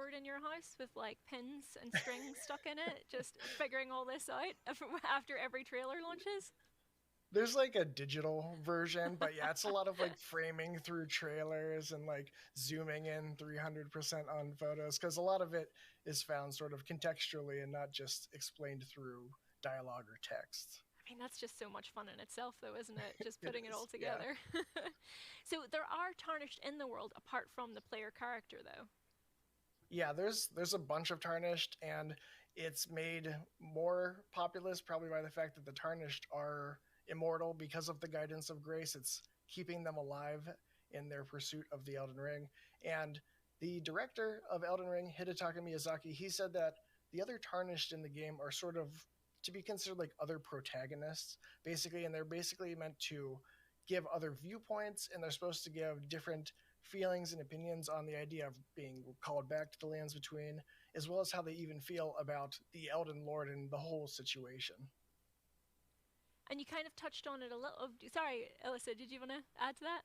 board in your house with like pins and strings stuck in it, just figuring all this out after every trailer launches? There's like a digital version, but yeah, it's a lot of like framing through trailers and like zooming in 300% on photos, because a lot of it is found sort of contextually and not just explained through dialogue or text. I mean, that's just so much fun in itself, though, isn't it? Just putting it all yeah. together. So there are Tarnished in the world apart from the player character, though. Yeah, there's a bunch of Tarnished, and it's made more populous probably by the fact that the Tarnished are immortal because of the guidance of grace. It's keeping them alive in their pursuit of the Elden Ring. And the director of Elden Ring, Hidetaka Miyazaki, he said that the other Tarnished in the game are sort of to be considered like other protagonists, basically, and they're basically meant to give other viewpoints, and they're supposed to give different feelings and opinions on the idea of being called back to the Lands Between, as well as how they even feel about the Elden Lord and the whole situation. And you kind of touched on it a little. Sorry, Alyssa, did you want to add to that?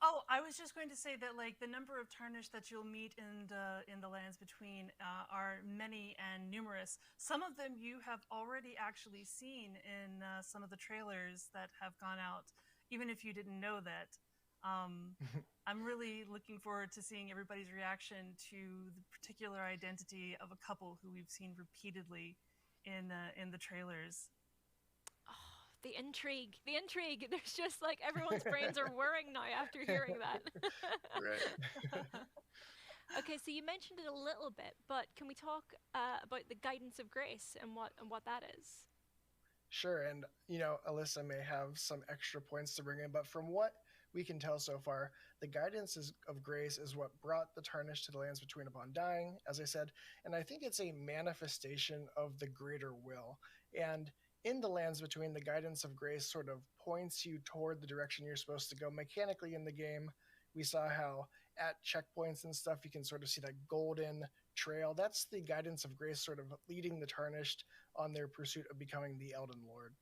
Oh, I was just going to say that like the number of Tarnished that you'll meet in the Lands Between are many and numerous. Some of them you have already actually seen in some of the trailers that have gone out, even if you didn't know that. I'm really looking forward to seeing everybody's reaction to the particular identity of a couple who we've seen repeatedly in the trailers. The intrigue. There's just like everyone's brains are whirring now after hearing that. Right. Okay, so you mentioned it a little bit, but can we talk about the guidance of grace and what that is? Sure, and Alyssa may have some extra points to bring in, but from what we can tell so far, the guidance of grace is what brought the Tarnished to the Lands Between upon dying, as I said, and I think it's a manifestation of the greater will. And in the Lands Between, the guidance of grace sort of points you toward the direction you're supposed to go. Mechanically in the game, we saw how at checkpoints and stuff, you can sort of see that golden trail. That's the guidance of grace sort of leading the Tarnished on their pursuit of becoming the Elden Lord.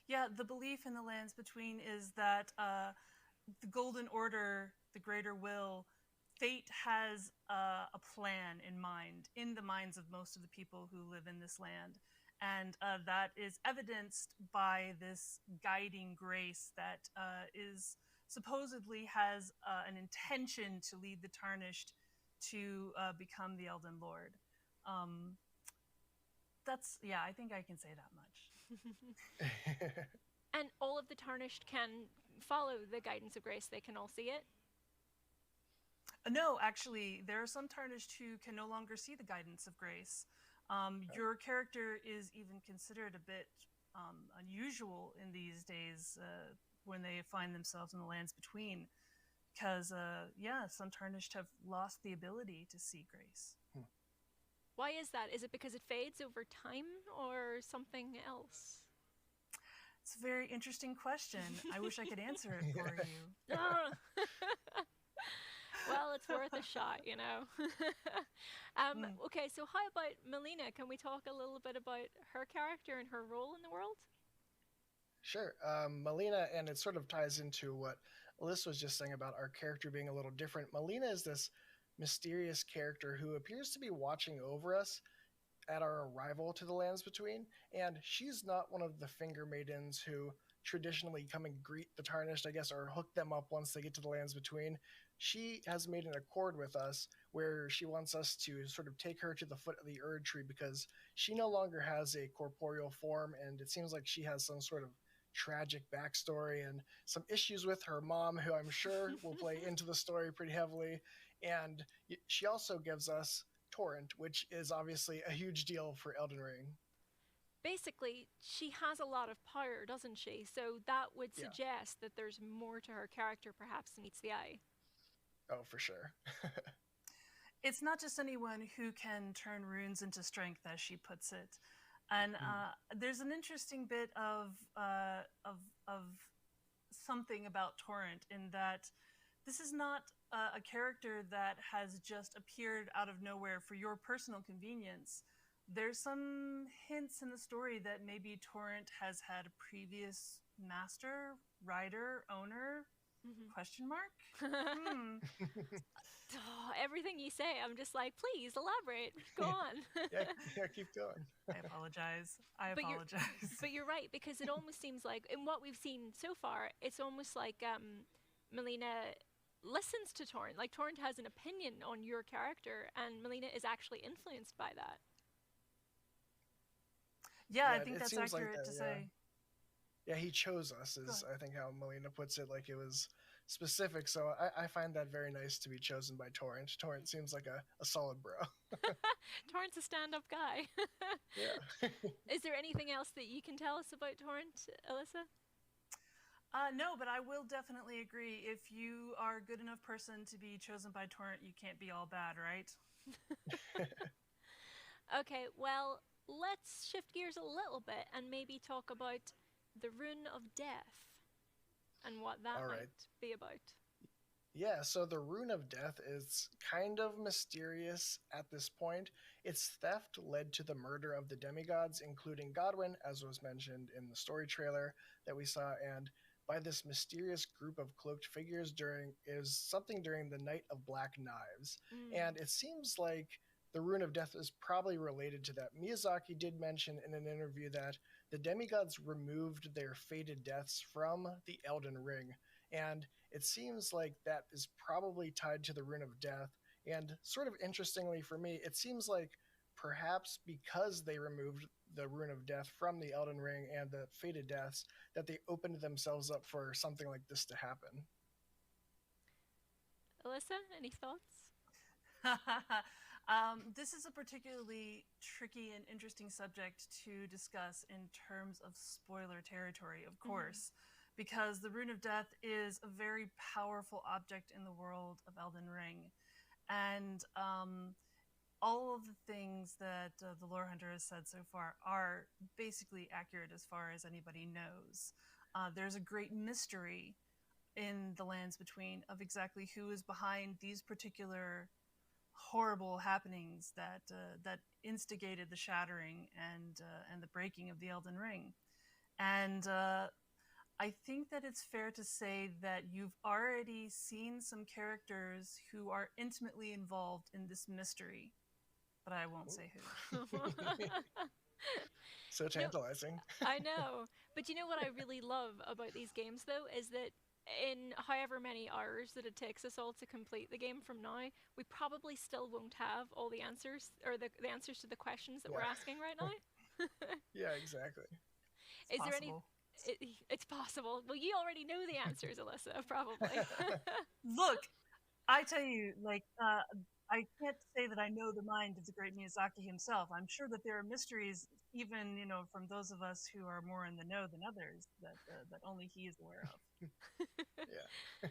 Yeah, the belief in the Lands Between is that the Golden Order, the greater will, fate has a plan in mind, in the minds of most of the people who live in this land. And that is evidenced by this guiding grace that is supposedly has an intention to lead the Tarnished to become the Elden Lord. I think I can say that much. And all of the Tarnished can follow the guidance of grace. They can all see it? No, actually, there are some Tarnished who can no longer see the guidance of grace. Your character is even considered a bit unusual in these days when they find themselves in the Lands Between, because some Tarnished have lost the ability to see grace. Why is that? Is it because it fades over time or something else? It's a very interesting question. I wish I could answer it for you. Well, it's worth a shot, Okay, so how about Melina? Can we talk a little bit about her character and her role in the world? Sure. Melina, and it sort of ties into what Alyssa was just saying about our character being a little different. Melina is this mysterious character who appears to be watching over us at our arrival to the Lands Between, and she's not one of the Finger Maidens who traditionally come and greet the Tarnished, I guess, or hook them up once they get to the Lands Between. She has made an accord with us where she wants us to sort of take her to the foot of the Erd Tree because she no longer has a corporeal form, and it seems like she has some sort of tragic backstory and some issues with her mom, who I'm sure will play into the story pretty heavily. And she also gives us Torrent, which is obviously a huge deal for Elden Ring. Basically, she has a lot of power, doesn't she? So that would suggest that there's more to her character perhaps than meets the eye. Oh, for sure. It's not just anyone who can turn runes into strength, as she puts it. And there's an interesting bit of something about Torrent in that this is not a character that has just appeared out of nowhere for your personal convenience. There's some hints in the story that maybe Torrent has had a previous master, rider, owner. Question mark? Oh, everything you say, I'm just like, please elaborate. Go on. yeah, keep going. I apologize. I apologize. But you're right, because it almost seems like, in what we've seen so far, it's almost like Melina listens to Torrent. Like, Torrent has an opinion on your character, and Melina is actually influenced by that. Yeah, I think that's accurate to say. Yeah, he chose us, is I think how Melina puts it, like it was specific. So I find that very nice to be chosen by Torrent. Torrent seems like a solid bro. Torrent's a stand-up guy. Yeah. Is there anything else that you can tell us about Torrent, Alyssa? No, but I will definitely agree. If you are a good enough person to be chosen by Torrent, you can't be all bad, right? Okay, well, let's shift gears a little bit and maybe talk about the Rune of Death and what that might be about. Yeah, so the Rune of Death is kind of mysterious at this point. Its theft led to the murder of the demigods, including Godwyn, as was mentioned in the story trailer that we saw, and by this mysterious group of cloaked figures during the Night of Black Knives. And it seems like the Rune of Death is probably related to that. Miyazaki did mention in an interview that the demigods removed their fated deaths from the Elden Ring, and it seems like that is probably tied to the Rune of Death. And sort of interestingly for me, it seems like perhaps because they removed the Rune of Death from the Elden Ring and the fated deaths, that they opened themselves up for something like this to happen. Alyssa, any thoughts? This is a particularly tricky and interesting subject to discuss in terms of spoiler territory, of course, because the Rune of Death is a very powerful object in the world of Elden Ring. And all of the things that the Lore Hunter has said so far are basically accurate as far as anybody knows. There's a great mystery in the Lands Between of exactly who is behind these particular horrible happenings that that instigated the shattering and the breaking of the Elden Ring. And I think that it's fair to say that you've already seen some characters who are intimately involved in this mystery, but I won't say who. So tantalizing. I know. But you know what I really love about these games, though, is that in however many hours that it takes us all to complete the game from now, we probably still won't have all the answers, or the answers to the questions that we're asking right now. Yeah, exactly. Is there any... It's possible. Well, you already know the answers, Alyssa, probably. Look, I tell you, like, I can't say that I know the mind of the great Miyazaki himself. I'm sure that there are mysteries, even, you know, from those of us who are more in the know than others, that only he is aware of. Yeah.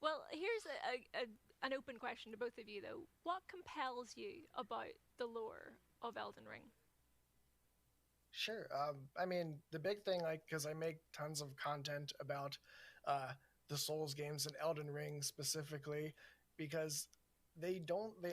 Well, here's an open question to both of you, though. What compels you about the lore of Elden Ring? Sure. I mean, the big thing, like, because I make tons of content about the Souls games and Elden Ring specifically, because they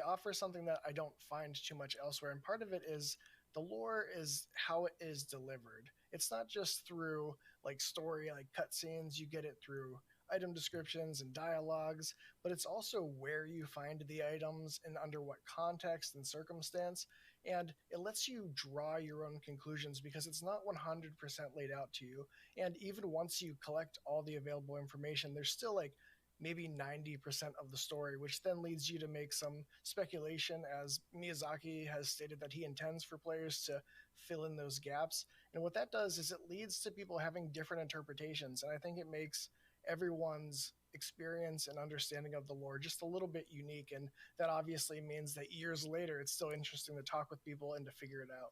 offer something that I don't find too much elsewhere. And part of it is the lore is how it is delivered. It's not just through like story, like cutscenes. You get it through item descriptions and dialogues, but it's also where you find the items and under what context and circumstance. And it lets you draw your own conclusions because it's not 100% laid out to you. And even once you collect all the available information, there's still like maybe 90% of the story, which then leads you to make some speculation, as Miyazaki has stated that he intends for players to fill in those gaps. And what that does is it leads to people having different interpretations. And I think it makes everyone's experience and understanding of the lore just a little bit unique, and that obviously means that years later it's still interesting to talk with people and to figure it out.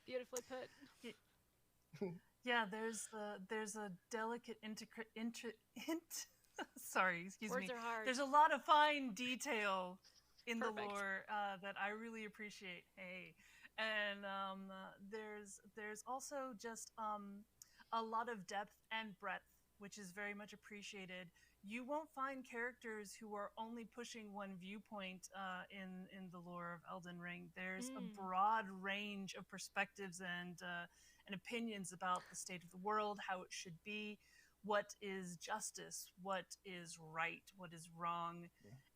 Beautifully put. Yeah, there's a delicate sorry, excuse Words me. Are hard. There's a lot of fine detail in the lore that I really appreciate. Hey, and there's also just a lot of depth and breadth, which is very much appreciated. You won't find characters who are only pushing one viewpoint in the lore of Elden Ring. There's a broad range of perspectives and opinions about the state of the world, how it should be, what is justice, what is right, what is wrong.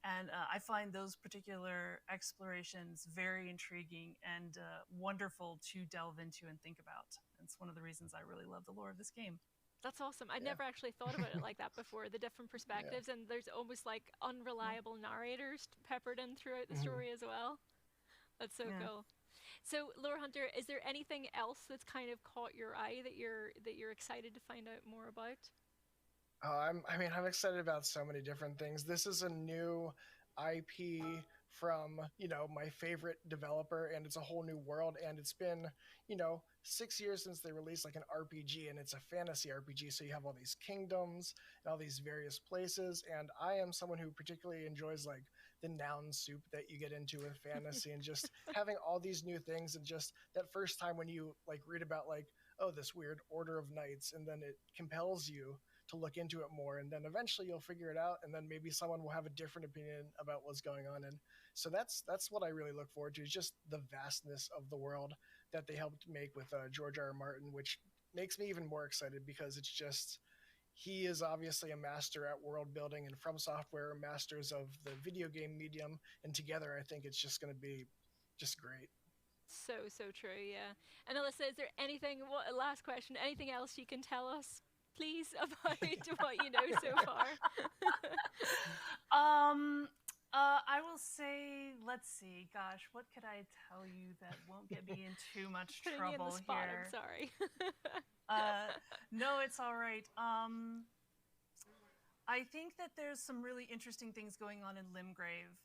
And I find those particular explorations very intriguing and wonderful to delve into and think about. It's one of the reasons I really love the lore of this game. That's awesome. I'd never actually thought about it like that before, the different perspectives, and there's almost like unreliable narrators peppered in throughout the story as well. That's so cool. So, Lore Hunter, is there anything else that's kind of caught your eye that you're excited to find out more about? I'm excited about so many different things. This is a new IP from, my favorite developer, and it's a whole new world, and it's been, 6 years since they released like an RPG, and it's a fantasy RPG, so you have all these kingdoms and all these various places, and I am someone who particularly enjoys like the noun soup that you get into with fantasy and just having all these new things, and just that first time when you like read about like, oh, this weird order of knights, and then it compels you to look into it more, and then eventually you'll figure it out, and then maybe someone will have a different opinion about what's going on. And so that's what I really look forward to, is just the vastness of the world that they helped make with George R.R. Martin, which makes me even more excited, because it's just, he is obviously a master at world building, and From Software masters of the video game medium, and together I think it's just going to be just great. So true, yeah. And Alyssa, is there anything, last question, anything else you can tell us, please, about what you know so far? I will say, let's see, gosh, what could I tell you that won't get me in too much trouble Putting you in the spot, here? I'm sorry. No, it's all right. I think that there's some really interesting things going on in Limgrave.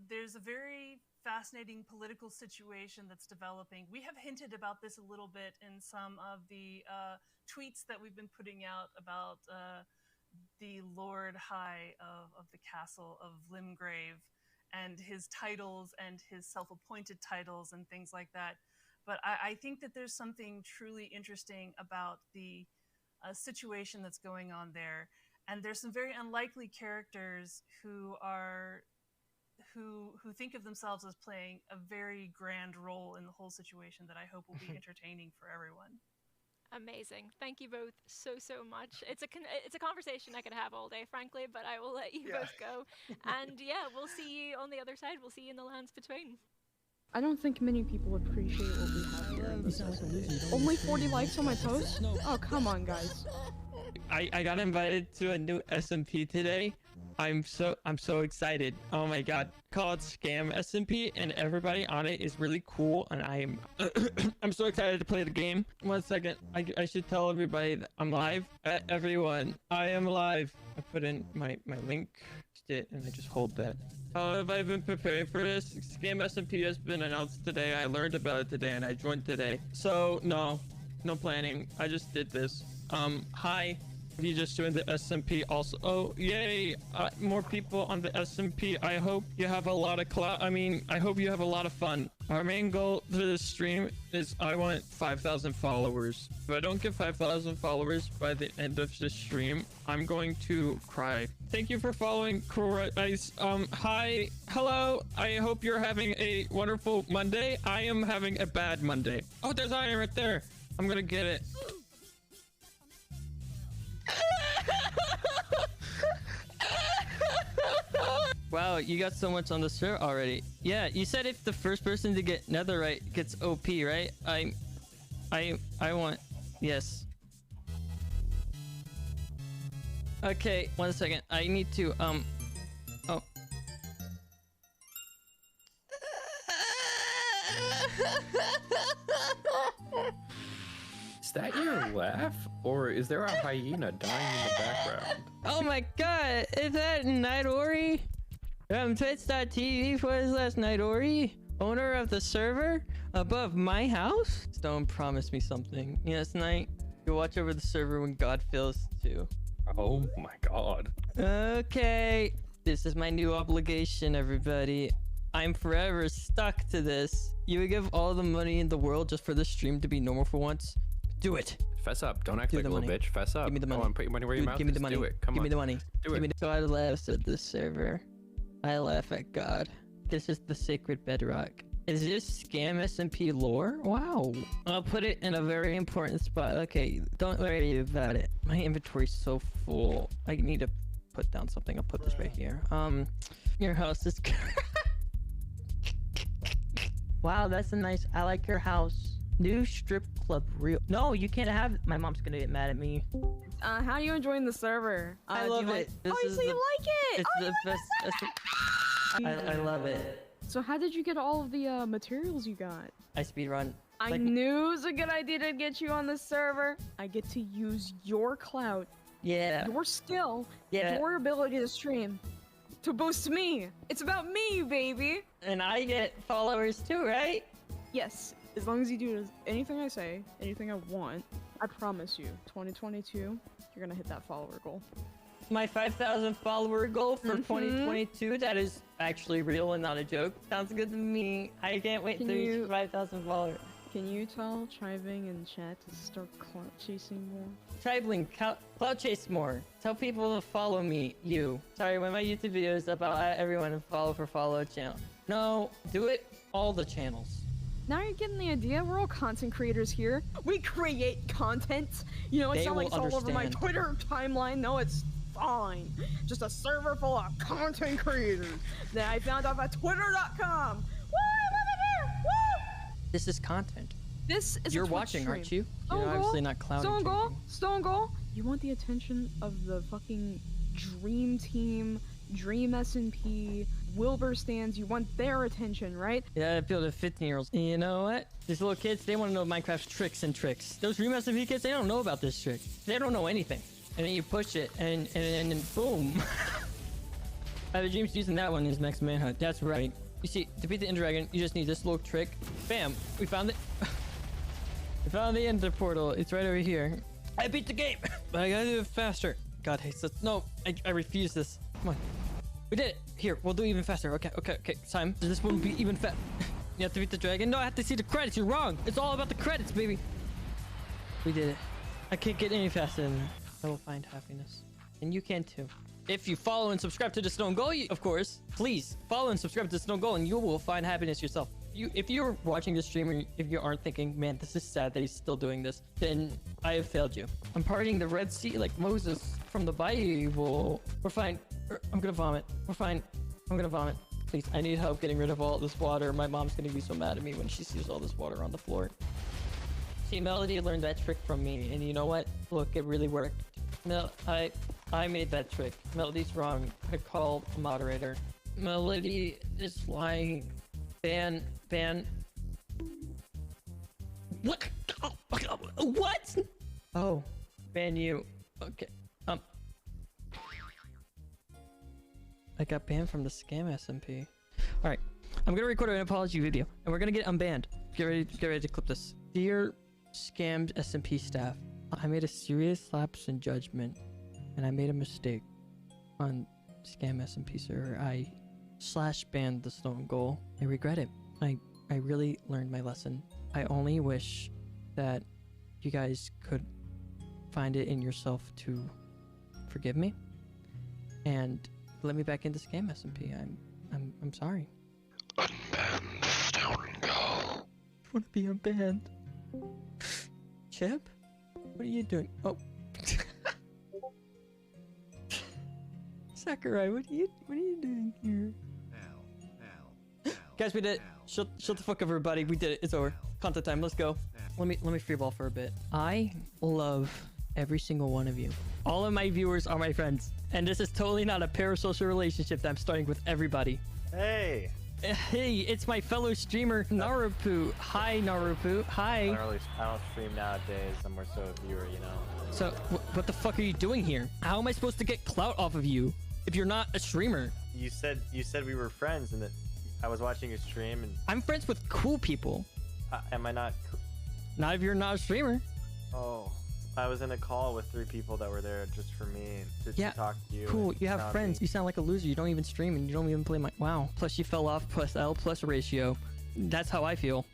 There's a very fascinating political situation that's developing. We have hinted about this a little bit in some of the tweets that we've been putting out about the Lord High of the castle of Limgrave and his titles and his self-appointed titles and things like that. But I think that there's something truly interesting about the situation that's going on there. And there's some very unlikely characters who think of themselves as playing a very grand role in the whole situation that I hope will be entertaining for everyone. Amazing. Thank you both so much. It's a conversation I could have all day, frankly, but I will let you both go. And yeah, we'll see you on the other side. We'll see you in the lands between. I don't think many people appreciate what we have here. You sound like a loser. Only 40 likes on my post? Oh, come on, guys. I got invited to a new SMP today. I'm so excited. Oh my god. Called Scam SMP, and everybody on it is really cool, and I'm I'm so excited to play the game. 1 second. I should tell everybody that I'm live. Everyone, I am live. I put in my link, and I just hold that. How have I been preparing for this? Scam SMP has been announced today. I learned about it today, and I joined today. So no planning. I just did this. Hi. You just joined the SMP also. Oh, yay! More people on the SMP. I hope you have a lot of I hope you have a lot of fun. Our main goal for this stream is I want 5,000 followers. If I don't get 5,000 followers by the end of this stream, I'm going to cry. Thank you for following Cool Ice. Hi, hello. I hope you're having a wonderful Monday. I am having a bad Monday. Oh, there's iron right there. I'm gonna get it. Wow, you got so much on the server already. Yeah, you said if the first person to get netherite gets OP, right? I want... Yes. Okay, 1 second. I need to, Oh. Is that your laugh? Or is there a hyena dying in the background? Oh my god, is that Night Ori? Twitch.tv// Night Ori? Owner of the server above my house? Stone promised me something. Yes, Night. You'll watch over the server when God feels to. Oh my god. Okay. This is my new obligation, everybody. I'm forever stuck to this. You would give all the money in the world just for the stream to be normal for once? Do it. Fess up. Don't act like a little bitch. Fess up. Give me the money. Come on, put your money where your mouth is. Give me the money. Do it. Come on. Give me the money. Do it. God laughs at this server. I laugh at God. This is the sacred bedrock. Is this scam SMP lore? Wow. I'll put it in a very important spot. Okay, don't worry about it. My inventory's so full. I need to put down something. I'll put this right here. Your house is... Wow, that's a nice... I like your house. New strip club real... No, you can't have... My mom's gonna get mad at me. How are you enjoying the server? I love it. Oh, so you like it? It's Oh, the best... I love it. So how did you get all of the materials you got? I speedrun. I knew it was a good idea to get you on the server. I get to use your clout, yeah, your skill, yeah, your ability to stream to boost me. It's about me, baby. And I get followers too, right? Yes, as long as you do anything I say, anything I want, I promise you, 2022, you're gonna hit that follower goal. My 5,000 follower goal for 2022, that is actually real and not a joke. Sounds good to me. I can't wait to reach 5,000 followers. Can you tell Tribing in chat to start clout chasing more? Tribling, clout chase more. Tell people to follow me, Sorry, when my YouTube video is about everyone to follow channel. No, do it all the channels. Now you're getting the idea. We're all content creators here. We create content. You know, it's not like it's all over my Twitter timeline. No, it's fine. Just a server full of content creators that I found off at twitter.com. Woo, I love it here. Woo! This is content. This is You're watching, aren't you? You're obviously not clouding. Stone Goal. You want the attention of the fucking Dream Team, Dream SMP, Wilbur stands. You want their attention, right? Yeah, I feel the 15-year-olds. You know what? These little kids, they want to know Minecraft's tricks and tricks. Those Dream SMP kids, they don't know about this trick. They don't know anything. And then you push it, and boom. I have a dream using that one is Max Manhunt. That's right. You see, to beat the Ender Dragon, you just need this little trick. Bam! We found it. We found the Ender Portal. It's right over here. I beat the game! But I gotta do it faster. God hates this. No, I refuse this. Come on. We did it. Here, we'll do it even faster. Okay. Time. This one will be even fast. You have to beat the dragon? No, I have to see the credits. You're wrong. It's all about the credits, baby. We did it. I can't get any faster than that. I will find happiness. And you can too. If you follow and subscribe to the Stone Goal, of course, please follow and subscribe to the Stone Goal and you will find happiness yourself. If you're watching this stream, or if you aren't thinking, man, this is sad that he's still doing this, then I have failed you. I'm parting the Red Sea like Moses from the Bible. We're fine. I'm gonna vomit. We're fine. I'm gonna vomit. Please, I need help getting rid of all this water. My mom's gonna be so mad at me when she sees all this water on the floor. See, Melody learned that trick from me, and you know what? Look, it really worked. I made that trick. Melody's wrong. I called a moderator. Melody is lying. Ban. What? What? Oh, ban you. Okay. I got banned from the scam SMP. All right, I'm gonna record an apology video, and we're gonna get unbanned. Get ready to clip this. Dear scammed SMP staff, I made a serious lapse in judgment, and I made a mistake on scam SMP server. I /banned the Stone Goal. I regret it. I really learned my lesson. I only wish that you guys could find it in yourself to forgive me and let me back into scam SMP. I'm sorry. Unban Stone Goal. I want to be unbanned. Chip? What are you doing? Oh. Sakurai, what are you doing here? Guys, we did it. Shut the fuck up, everybody. We did it. It's over. Content time. Let's go. Let me freeball for a bit. I love every single one of you. All of my viewers are my friends, and this is totally not a parasocial relationship that I'm starting with everybody. Hey. Hey, it's my fellow streamer Narupu. Hi, Narupu. Hi. I don't stream nowadays. I'm more so a viewer, you know. So, what the fuck are you doing here? How am I supposed to get clout off of you if you're not a streamer? You said we were friends, and that I was watching your stream, and I'm friends with cool people. Am I not? Not if you're not a streamer. Oh, I was in a call with 3 people that were there just for me to talk to you. Cool. You have friends. You sound like a loser. You don't even stream and you don't even play my. Wow. Plus you fell off. Plus L plus ratio. That's how I feel.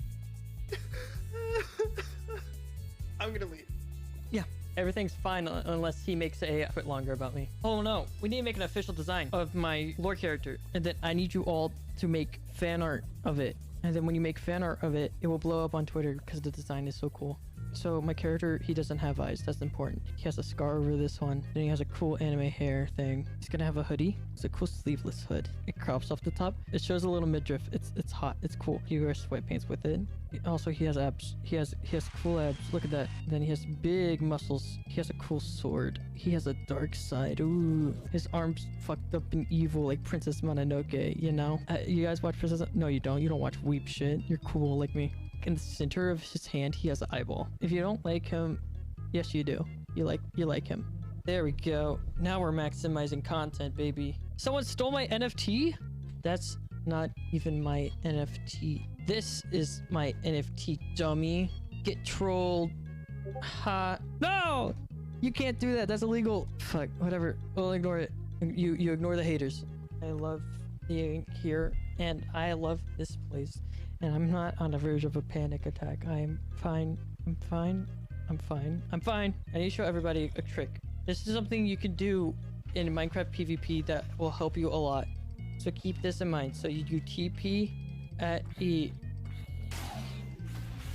I'm gonna leave. Yeah. Everything's fine unless he makes a foot longer about me. Oh no, we need to make an official design of my lore character, and then I need you all to make fan art of it. And then when you make fan art of it, it will blow up on Twitter because the design is so cool. So my character, he doesn't have eyes. That's important. He has a scar over this one. Then he has a cool anime hair thing. He's gonna have a hoodie. It's a cool sleeveless hood. It crops off the top. It shows a little midriff. It's hot. It's cool. He wears sweatpants with it. Also, he has abs. He has cool abs. Look at that. Then he has big muscles. He has a cool sword. He has a dark side. Ooh, his arms fucked up and evil like Princess Mononoke. You know? You guys watch Princess? No, you don't. You don't watch weep shit. You're cool like me. In the center of his hand, he has an eyeball. If you don't like him, yes, you do. You like him. There we go. Now we're maximizing content, baby. Someone stole my NFT? That's not even my NFT. This is my NFT, dummy. Get trolled. Ha. No! You can't do that. That's illegal. Fuck. Whatever. We'll ignore it. You ignore the haters. I love being here, and I love this place. And I'm not on the verge of a panic attack. I am fine. I'm fine. I'm fine. I'm fine. I need to show everybody a trick. This is something you can do in Minecraft PvP that will help you a lot. So keep this in mind. So you do TP at E.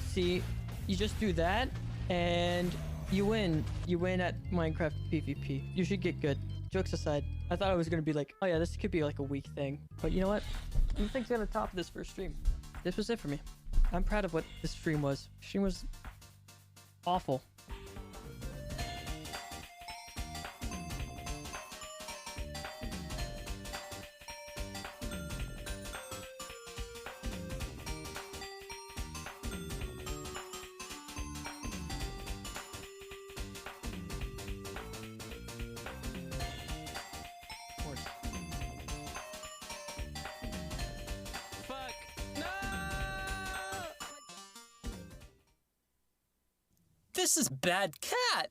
See, you just do that and you win. You win at Minecraft PvP. You should get good. Jokes aside, I thought I was going to be like, oh yeah, this could be like a weak thing. But you know what? I don't think it's going to top this first stream. This was it for me. I'm proud of what this stream was. Stream was awful. This is Bad Cat.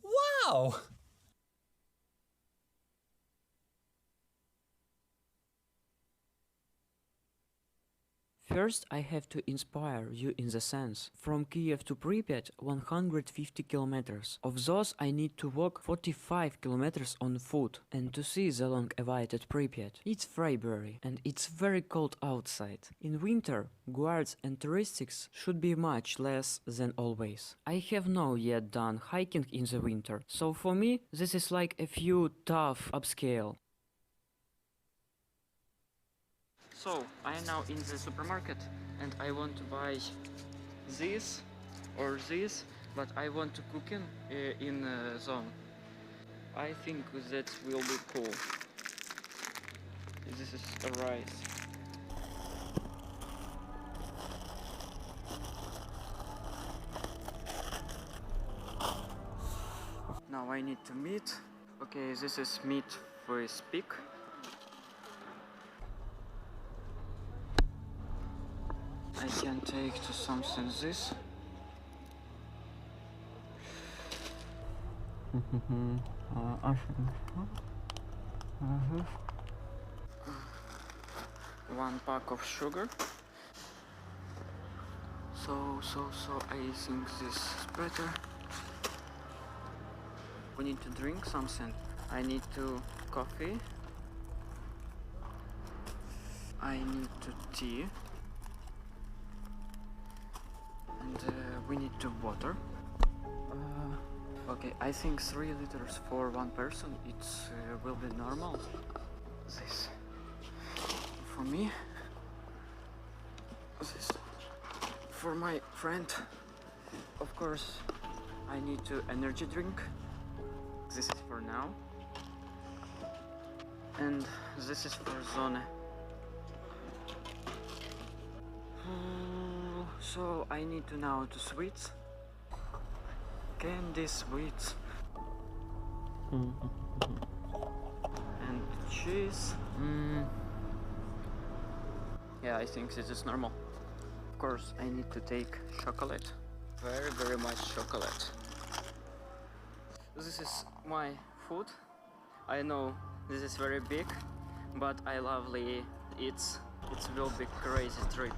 Wow. First, I have to inspire you in the sense. From Kiev to Pripyat, 150 kilometers. Of those, I need to walk 45 kilometers on foot. And to see the long-awaited Pripyat. It's February, and it's very cold outside. In winter, guards and touristics should be much less than always. I have not yet done hiking in the winter, so for me, this is like a few tough upscale. So, I am now in the supermarket and I want to buy this or this, but I want to cook him in zone. I think that will be cool. This is a rice. Now I need to meat. Okay, this is meat with pig. I can take to something this. One pack of sugar. So I think this is better. We need to drink something. I need to coffee. I need to tea. And we need to water. Okay, I think 3 liters for one person. It will be normal. This for me. This for my friend. Of course, I need to energy drink. This is for now. And this is for Zone. So I need to now to sweets. Candy sweets. And cheese. Yeah, I think this is normal. Of course, I need to take chocolate. Very much chocolate. This is my food. I know this is very big, but I lovely it will be crazy trip.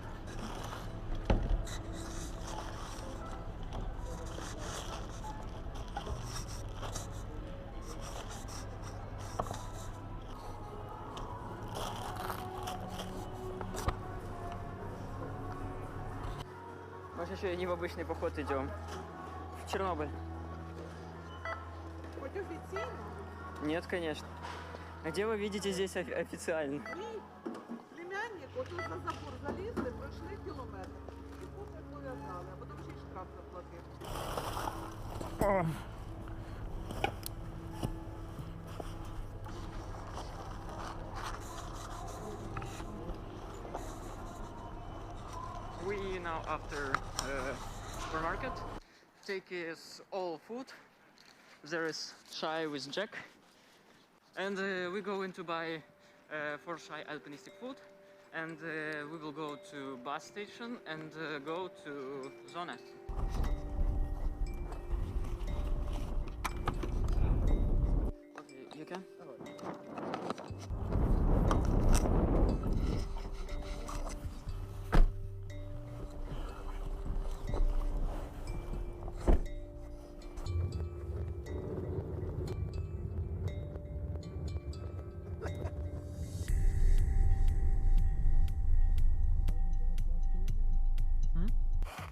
короче, не в обычный поход идем. В Чернобыль. Хоть официально? Нет, конечно. Где вы видите здесь официально? Мій племянник, ото за забор залізли, пройшли кілометр. І тут пов'язали, а потім ще й штраф заплатив. We now after supermarket. Take is all food. There is Shy with Jack. And we going to buy for Shy alpinistic food. And we will go to bus station and go to Zona. Okay, you can?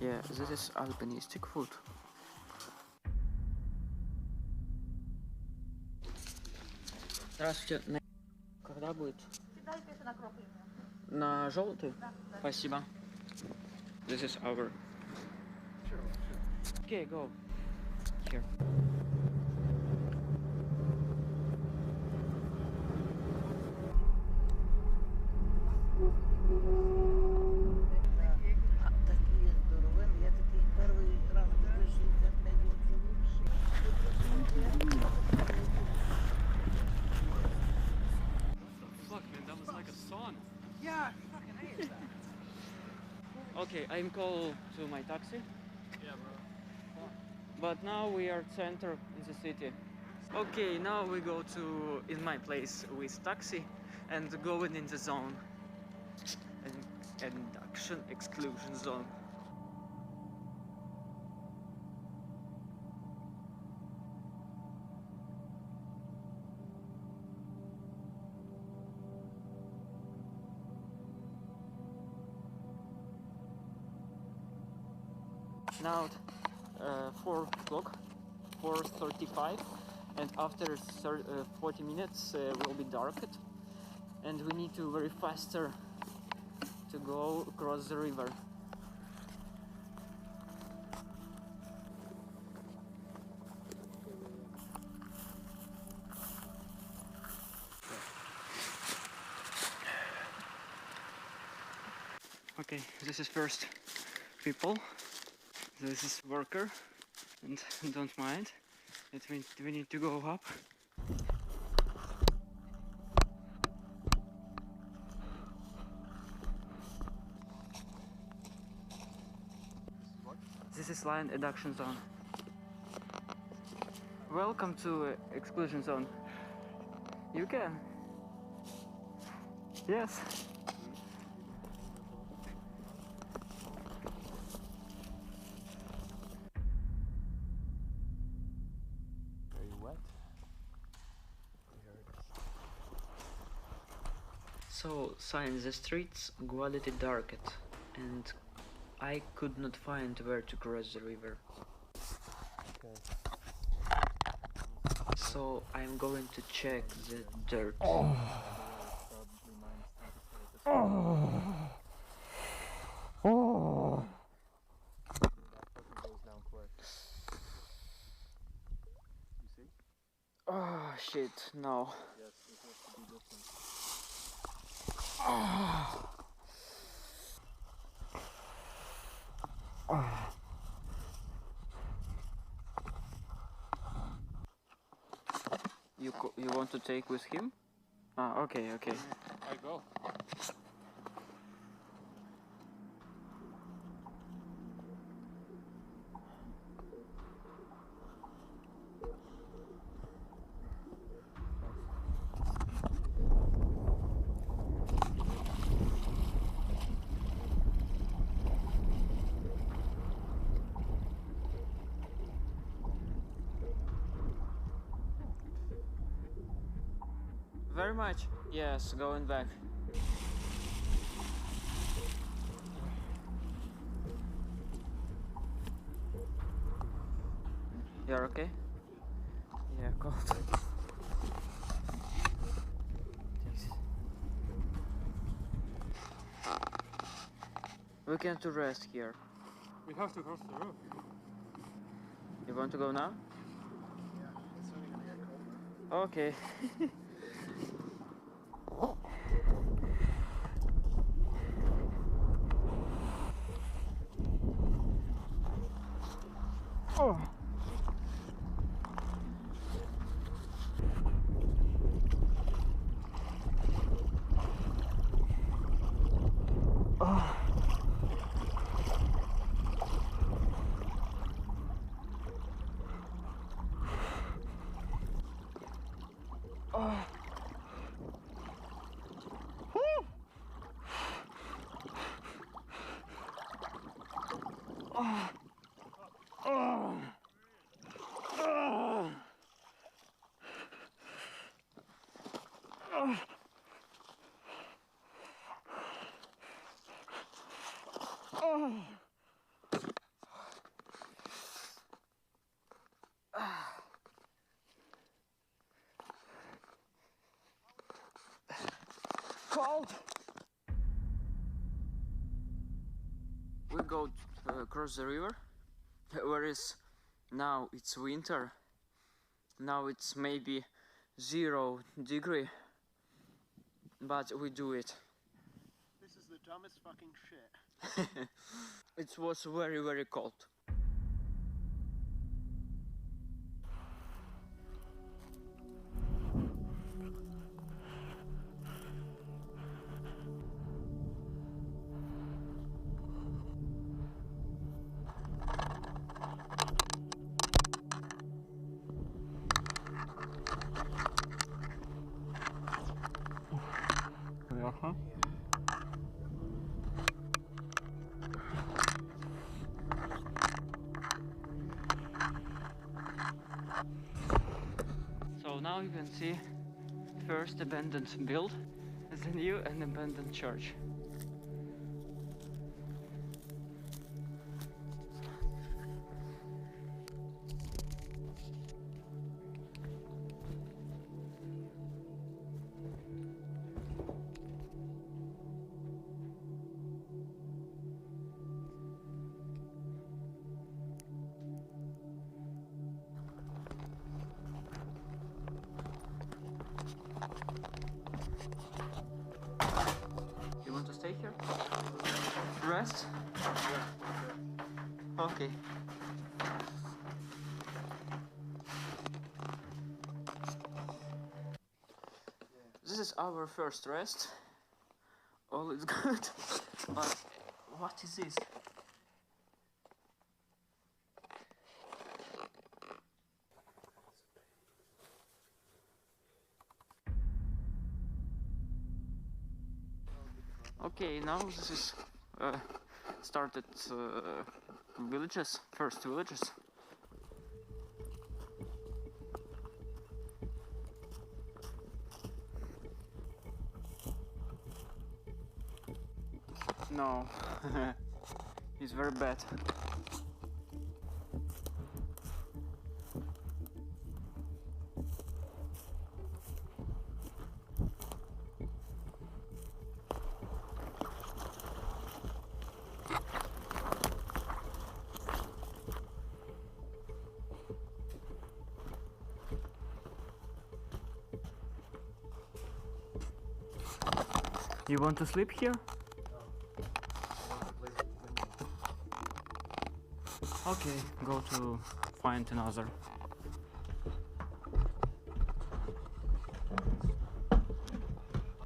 Yeah, this is alpinistic food. Здравствуйте. Когда будет? Кидайте на кропли. На желтый? Да, да. Спасибо. This is our. Okay, go. Here. Такие здоровенные, я таких первый раз такой 65 Fuck man, that was like a sauna. Yeah, fucking hate that. Okay, I'm called to my taxi. Yeah, bro. But now we are center in the city. Okay, now we go to in my place with taxi and going in the zone. Induction exclusion zone. Now 4 o'clock, 4:35, and after 40 minutes will be darkened, and we need to very faster to go across the river. Okay, this is first people. This is worker, and don't mind. We need to go up. This is line induction zone. Welcome to exclusion zone. You can. Yes. Very wet. So, sign the streets quality darkened, and I could not find where to cross the river. Okay. So I'm going to check the dirt. Oh shit, no. Yes, it has to be different. You want to take with him? Ah, okay, okay. I go. Very much. Yes, going back. You're okay? Yeah, cold. Thanks. We can't rest here. We have to cross the road. You want to go now? Yeah, it's only gonna get colder. Okay. Oh. Oh. Oh. Oh. Oh. Oh. Oh. Oh. Cold. We go across the river, whereas now it's winter. Now it's maybe 0 degree, but we do it. This is the dumbest fucking shit. It was very, very cold. Uh-huh. So now you can see first abandoned build, the new and abandoned church. You want to stay here? Rest? Okay. This is our first rest. All is good. But what is this? Okay, now this is started villages, first villages. No, it's very bad. You want to sleep here? Okay, go to find another.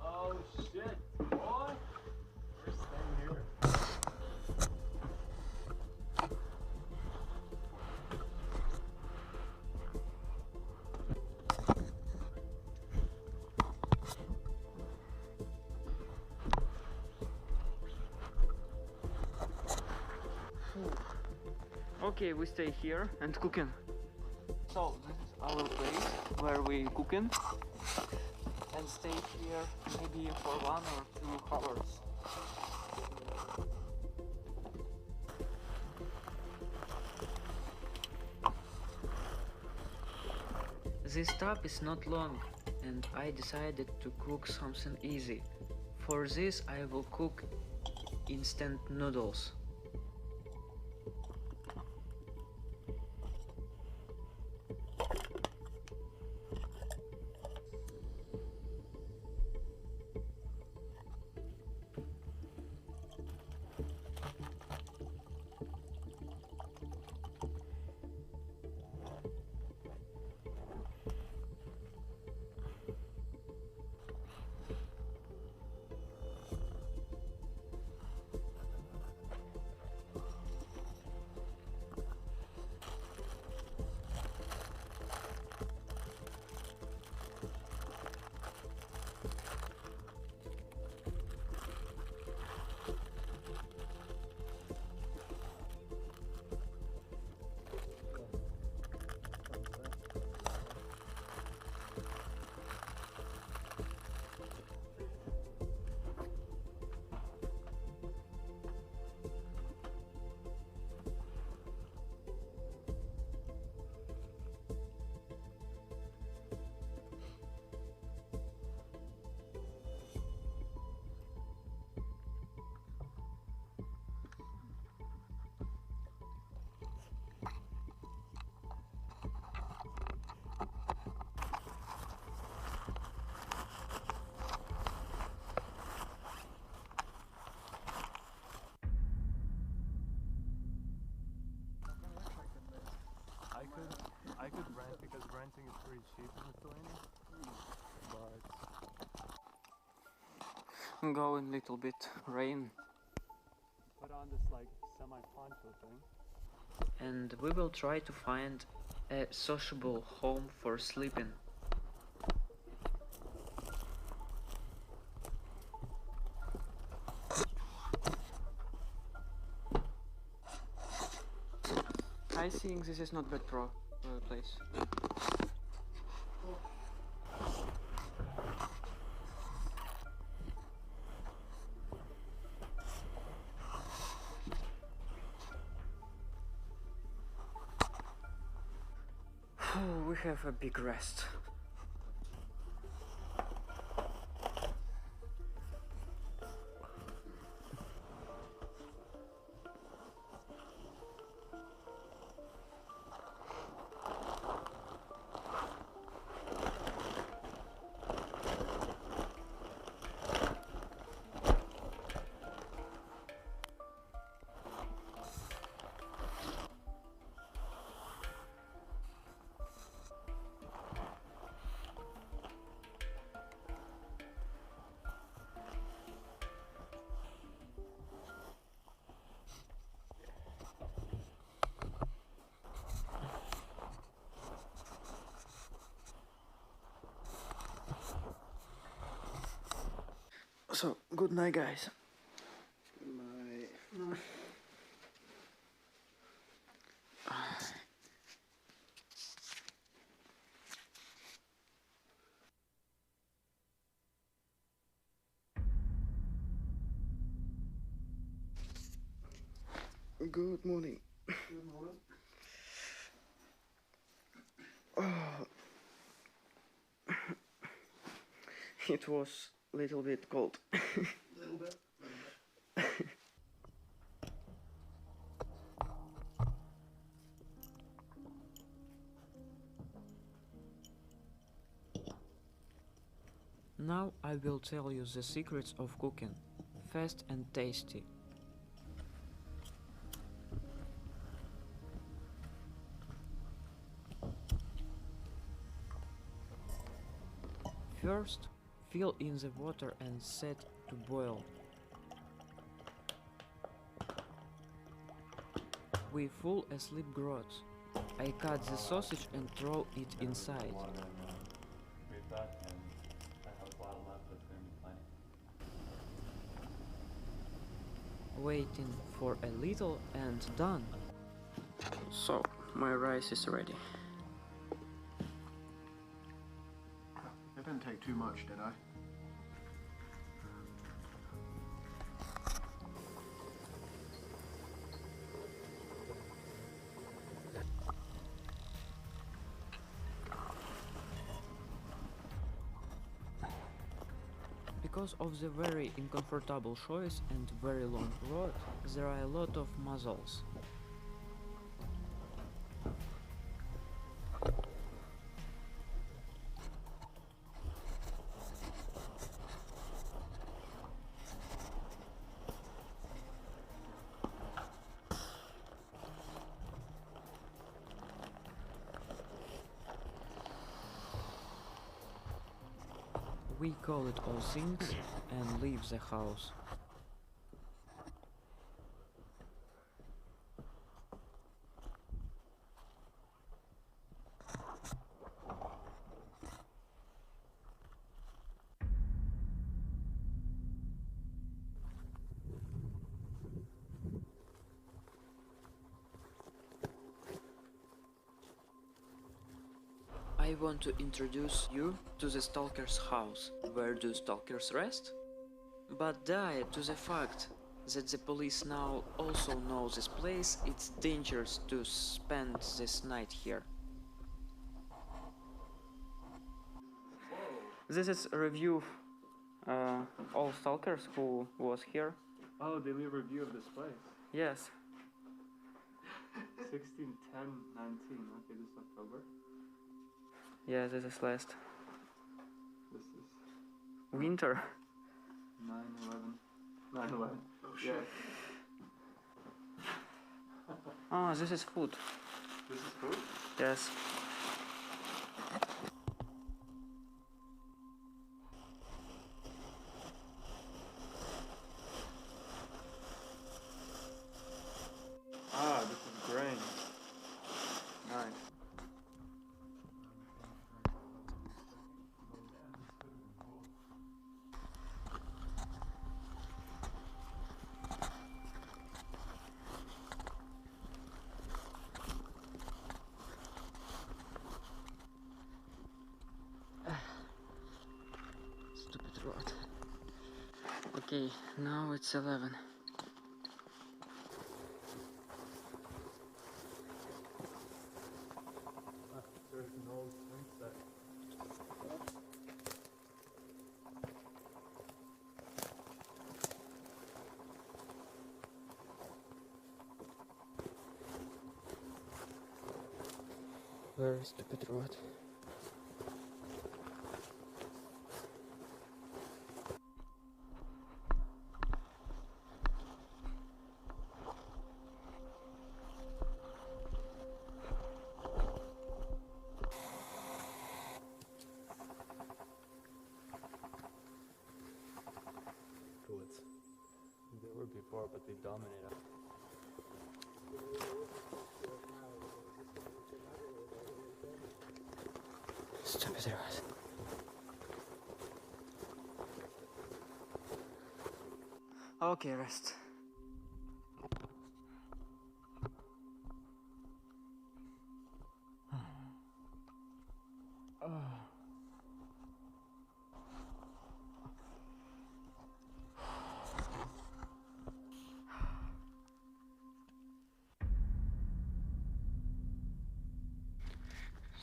Oh shit, boy! We're staying here. Okay, we stay here and cooking. So this is our place where we cooking and stay here maybe for 1 or 2 hours. This step is not long, and I decided to cook something easy. For this I will cook instant noodles. I could rent because renting is pretty cheap in Lithuania, but Going little bit rain, put on this like semi-poncho thing. and we will try to find a sociable home for sleeping. I think this is not bad place. Oh, we have a big rest. So, good night, guys. Good morning. Good morning. Oh. It was a little bit cold. Little bit. Now I will tell you the secrets of cooking, fast and tasty. First, fill in the water and set to boil. We fall asleep groats. I cut the sausage and throw it inside. Waiting for a little and done. So, my rice is ready. It didn't take too much, did I? Because of the very uncomfortable choice and very long road, there are a lot of muzzles. We call it all things and leave the house. I want to introduce you to the Stalker's house. Where do Stalkers rest? But due to the fact that the police now also know this place, it's dangerous to spend this night here. This is a review of all Stalkers who was here. Oh, they leave a review of this place. Yes. 16, 10, 19. Okay, this is October. Yeah, this is last. This is winter. 9/11. 9/11. Oh shit. Ah, this is food. This is food? Yes. Ah, this is grain. Nice. Stupid road. Okay, now it's 11. There's an old swing set. Very stupid road. They were before, but they dominated. Stupid road. Okay, rest.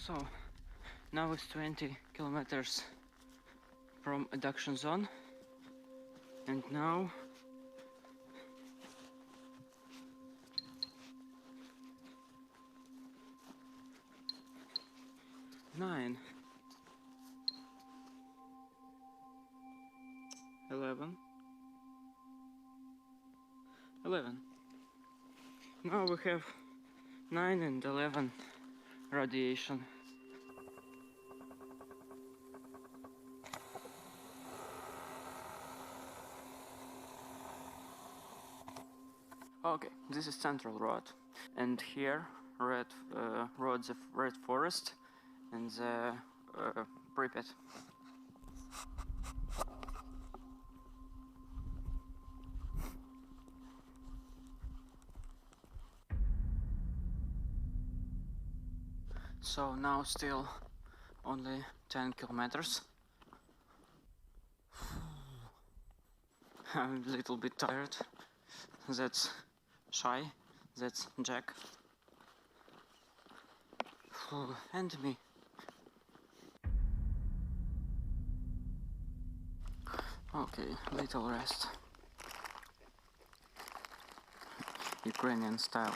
So, now it's 20 kilometers from adduction zone, and now nine, 11. Now we have 9 and 11 radiation. Okay, this is Central Road, and here road the Red Forest and the Pripyat. So now still only 10 kilometers. I'm a little bit tired. That's Shy, that's Jack, and me. Okay, little rest. Ukrainian style.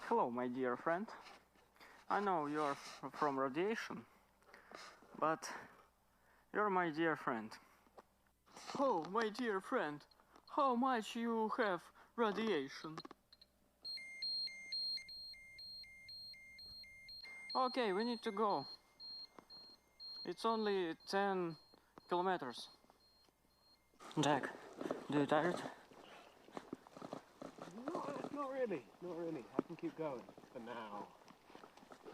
Hello, my dear friend. I know you're from radiation, but you're my dear friend. Oh, my dear friend, how much you have radiation? Okay, we need to go. It's only 10 kilometers. Jack, do you tired? Not really. Not really. I can keep going for now.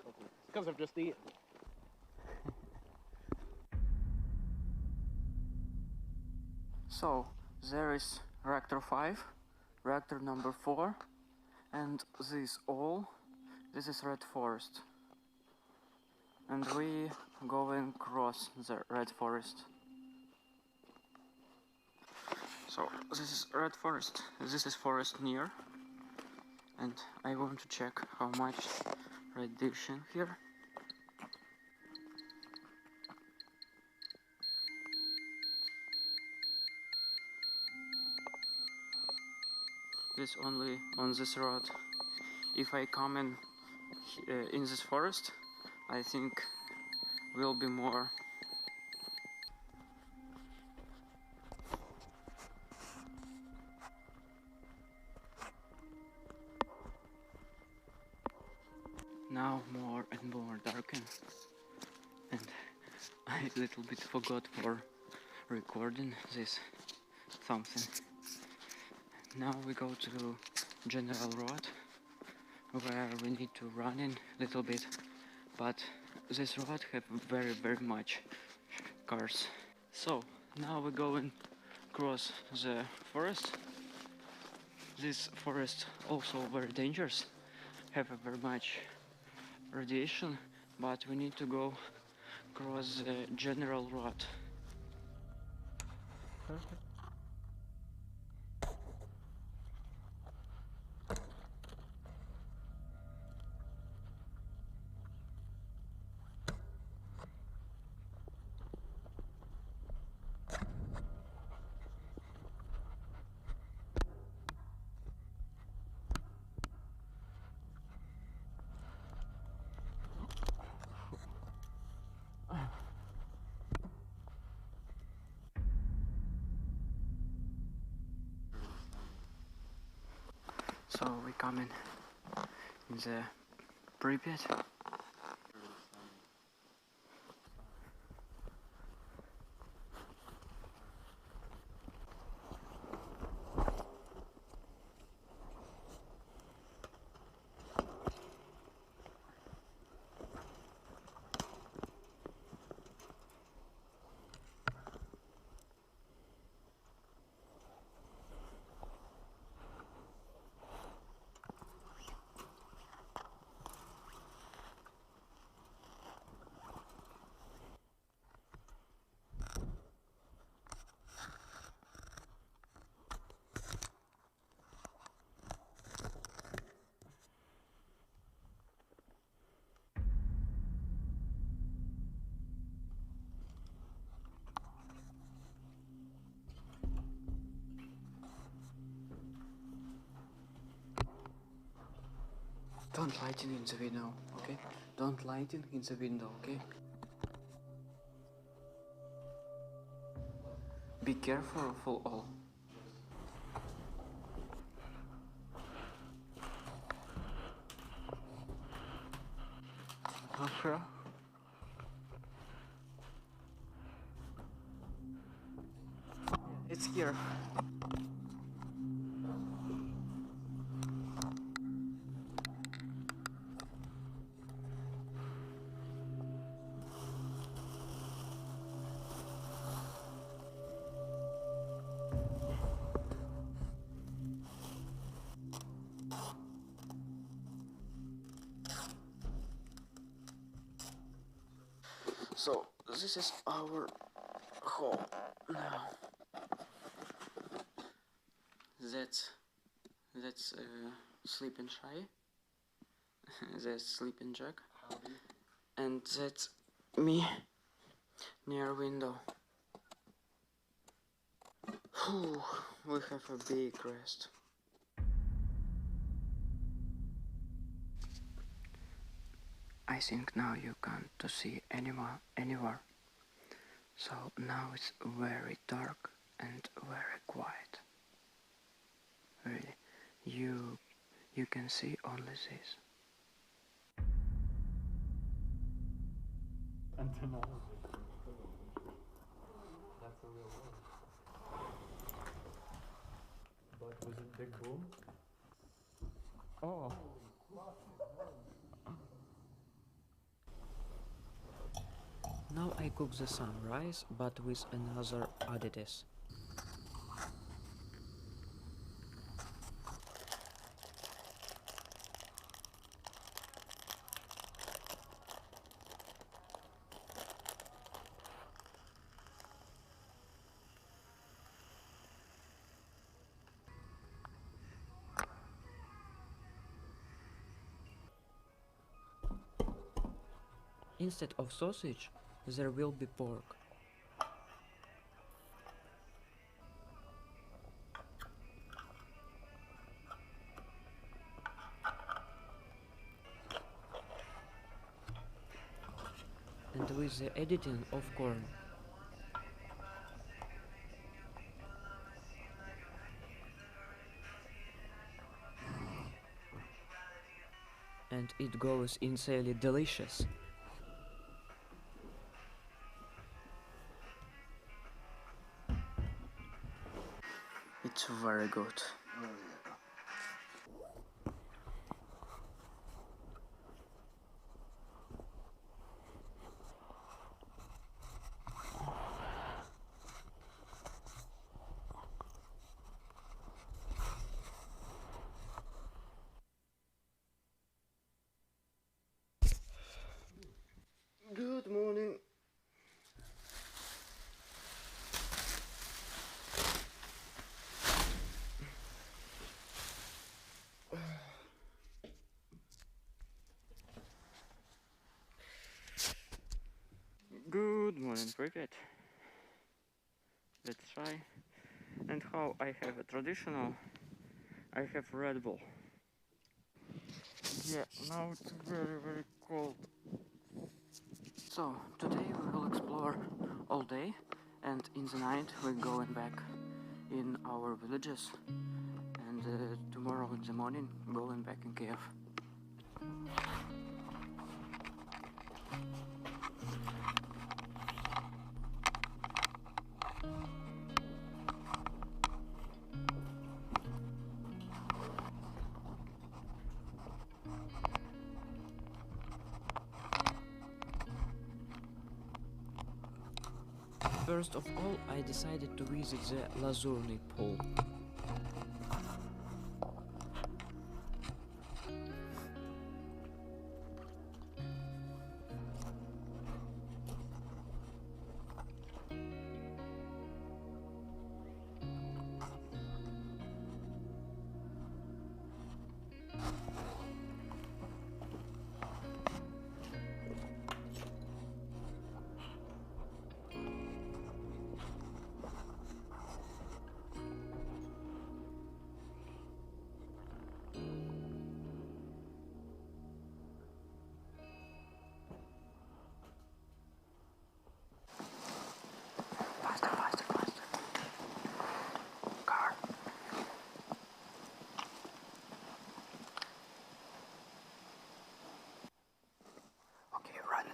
It's because I've just eaten. So, there is reactor 5, reactor number 4, and this is Red Forest. And we going across the Red Forest. So, this is Red Forest, this is forest near, and I want to check how much radiation here. This only on this road. If I come in this forest, I think will be more. Now more and more darken, and I a little bit forgot for recording this something. Now we go to General Road, where we need to run in a little bit, but this road have very much cars. So now we're going across the forest. This forest also very dangerous, have a very much radiation, but we need to go across the General Road. So we come in the Pripyat. Don't lighten in the window, okay? Don't lighten in the window, okay? Be careful for all. Okay. It's here. So this is our home now. That's sleeping Shy. That's sleeping Jack. And that's me near window. Whew, we have a big rest. I think now you can't to see anywhere. So now it's very dark and very quiet. Really, you can see only this. That's a real one. But was it Big Boom? Oh. Now I cook the sunrise, but with another additives. Instead of sausage, there will be pork. And with the editing of corn. And it goes insanely delicious. It's very good. Good morning. Good morning, Pripyat. Let's try. And how I have a traditional, I have Red Bull. Yeah, now it's very, very cold. So, today we will explore all day, and in the night we're going back in our villages, and tomorrow in the morning going back in Kiev. First of all, I decided to visit the Lazurny Pool.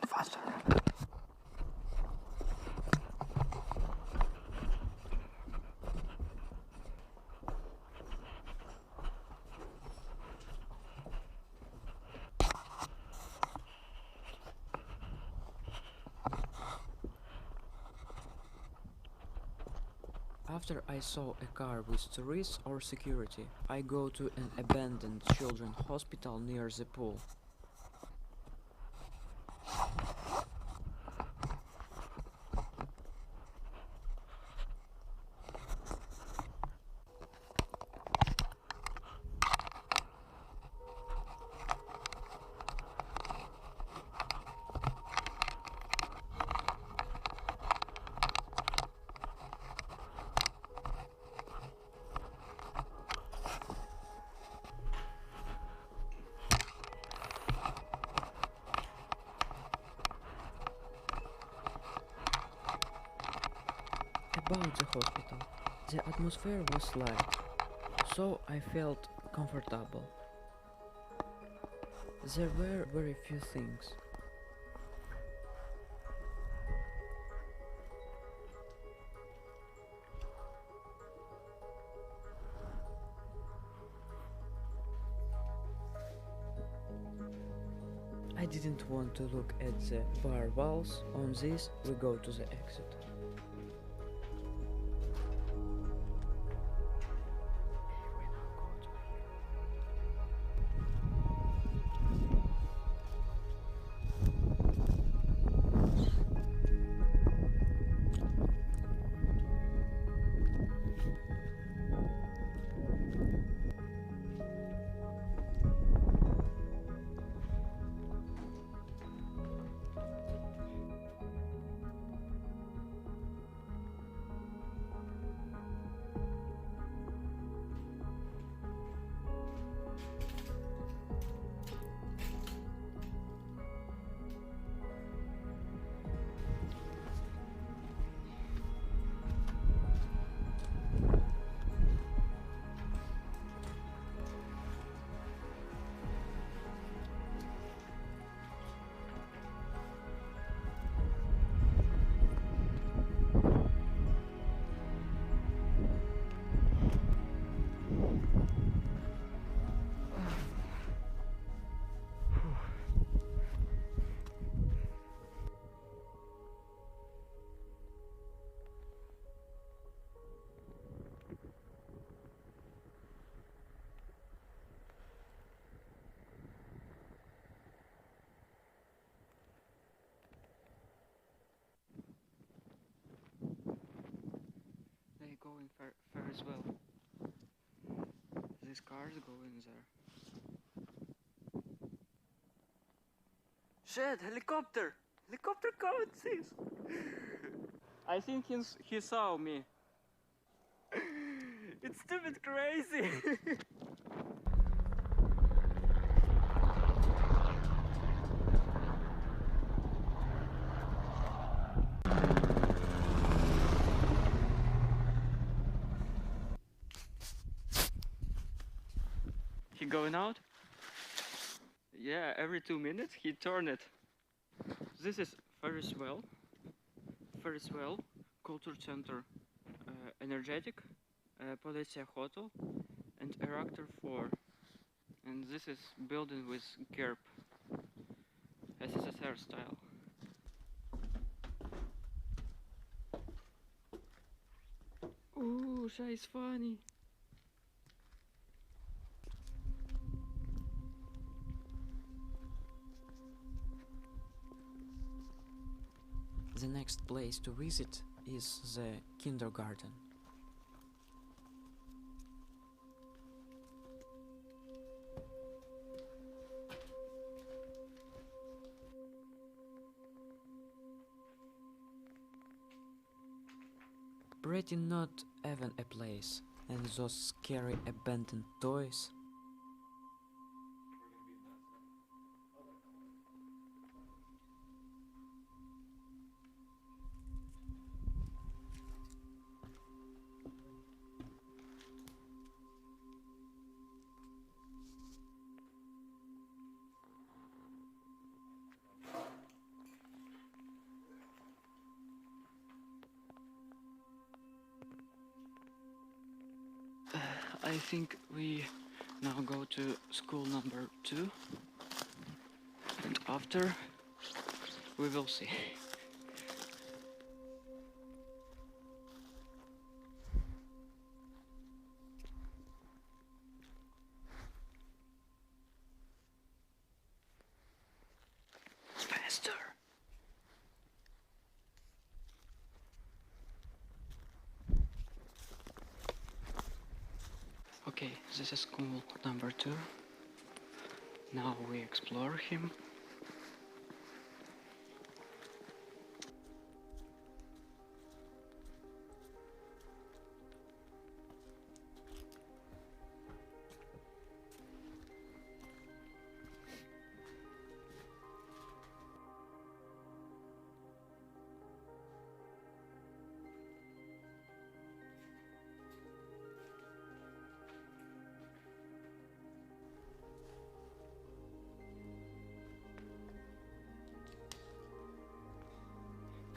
Faster. After I saw a car with tourists or security, I go to an abandoned children's hospital near the pool. about the hospital. The atmosphere was light, so I felt comfortable. There were very few things. I didn't want to look at the bar walls. On this, we go to the exit. They go in Ferris wheel. These cars go in there. Shit! Helicopter! Helicopter coming, sis! I think he saw me. It's stupid crazy! He going out? Yeah, every 2 minutes he turn it. This is Ferris wheel, culture center, energetic, Policia hotel, and reactor 4. And this is building with GERB, SSSR style. Ooh, Shy is funny. The next place to visit is the kindergarten. Pretty not even a place, and those scary abandoned toys. I think we now go to school number 2, and after we will see. Faster. Okay, this is school number 2. Now we explore him.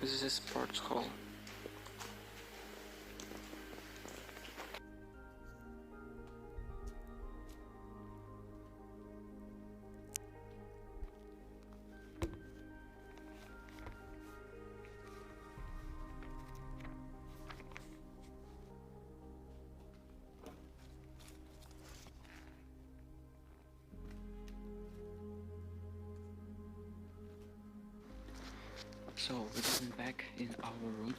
This is sports hall. So we're getting back in our room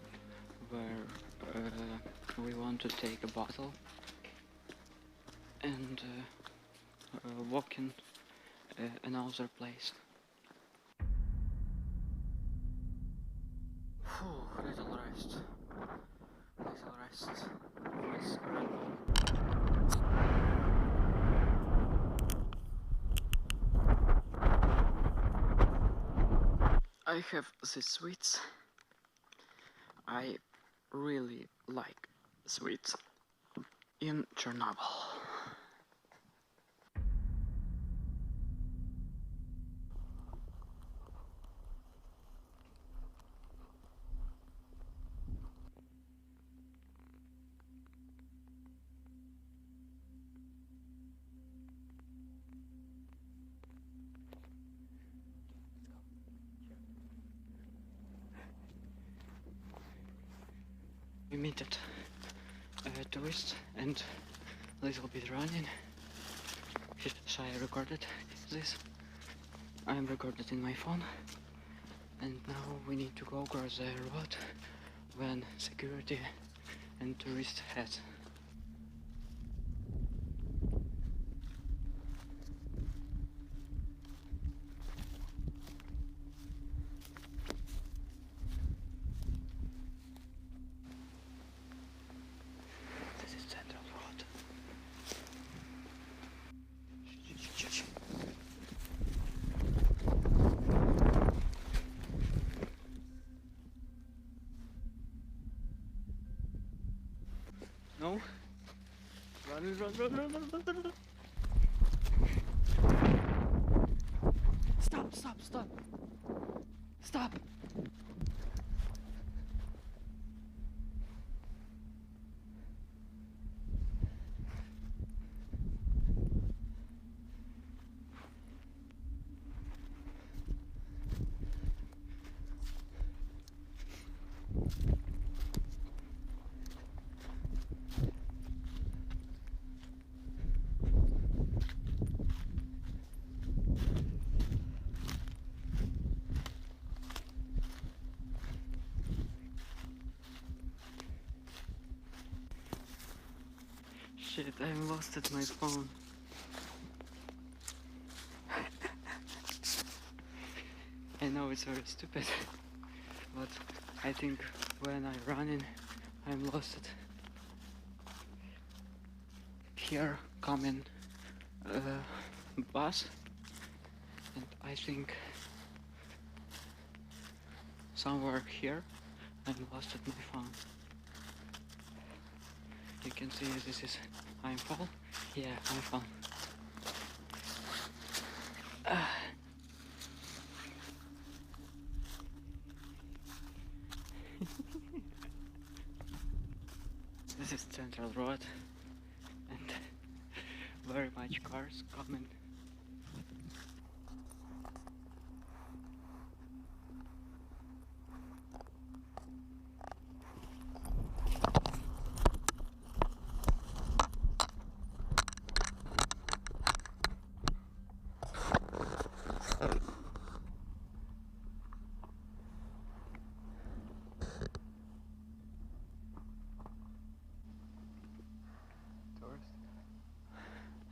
where we want to take a bottle and walk in another place. Little rest. Little rest. Voice I have the sweets. I really like sweets in Chernobyl. We meet at tourist and a little bit running. Should I recorded this? I am recorded in my phone. And now we need to go across the road when security and tourist head. This is Central Road. No? Run. Stop. Stop. Shit, I lost it, my phone. I know it's very stupid, but I think when I run in, I'm lost it. Here coming bus, and I think somewhere here I'm lost at my phone. You can see this is I'm fall. Yeah, I'm fall. This is Central Road and very much cars coming.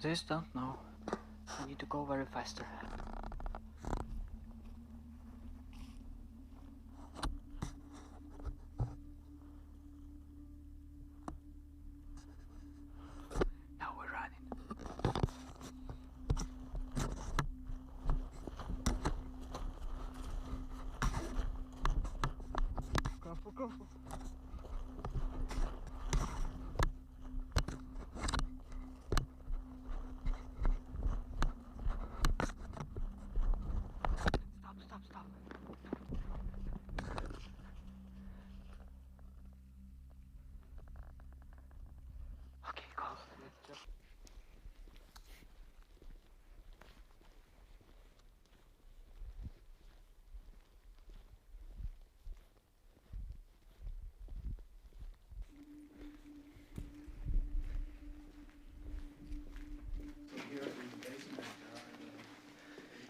This don't know. I need to go very faster. Now we're running. Go.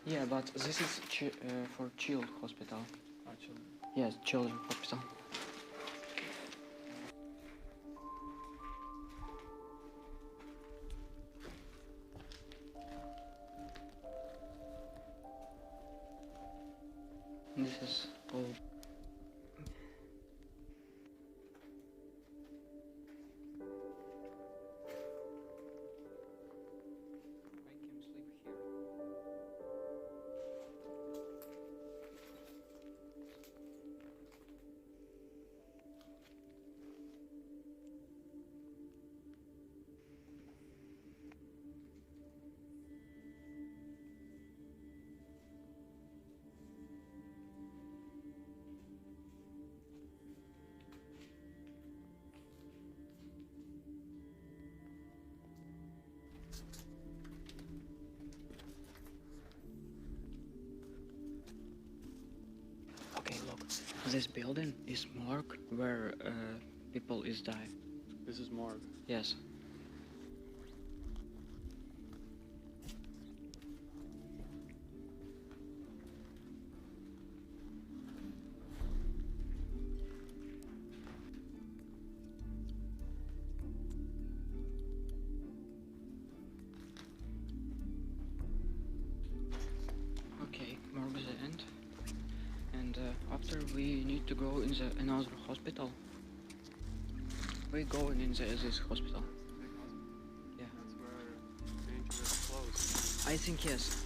Yeah, but this is for child hospital. Children. Yes, children hospital. This is all. Okay, look. This building is morgue where people is die. This is morgue. Yes. Okay, morgue is the end. And after we need to go in another hospital. We go in this hospital. Yeah. That's where dangerous clothes. I think yes.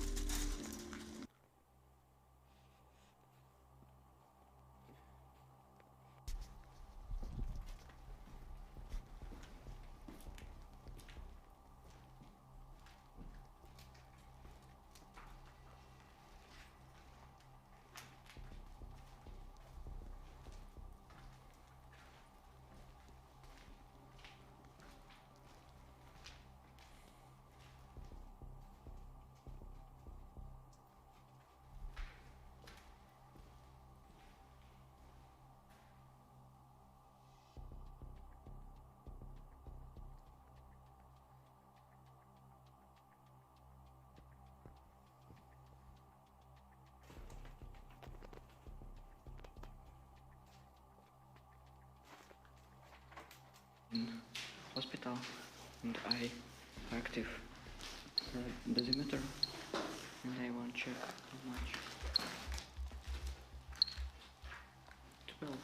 Hospital, and I active dosimeter, and I want to check how much. 12.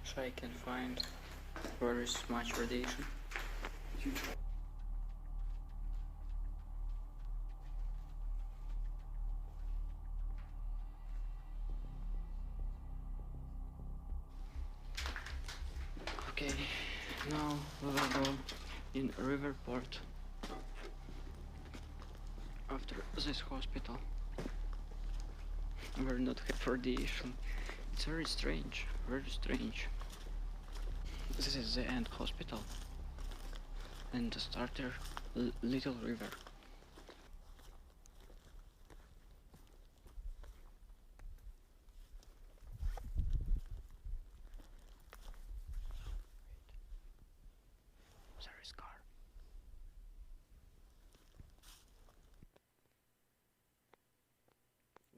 So I can find where is much radiation. Okay, now we will go in Riverport after this hospital. We're not have radiation. It's very strange, very strange. This is the end hospital and the starter Little River. There is car.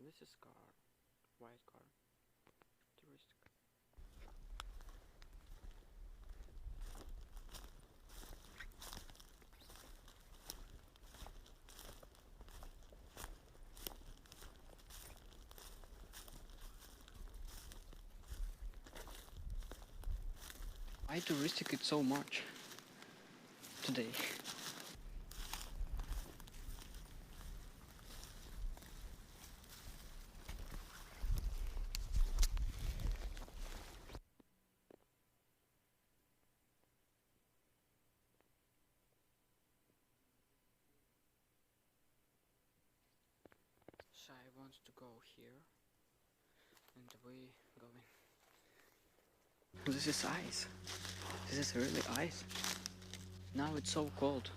This is car, white car, touristic. Why touristic it so much today? Shai wants to go here, and we going. This is ice. This is really ice. Now it's so cold.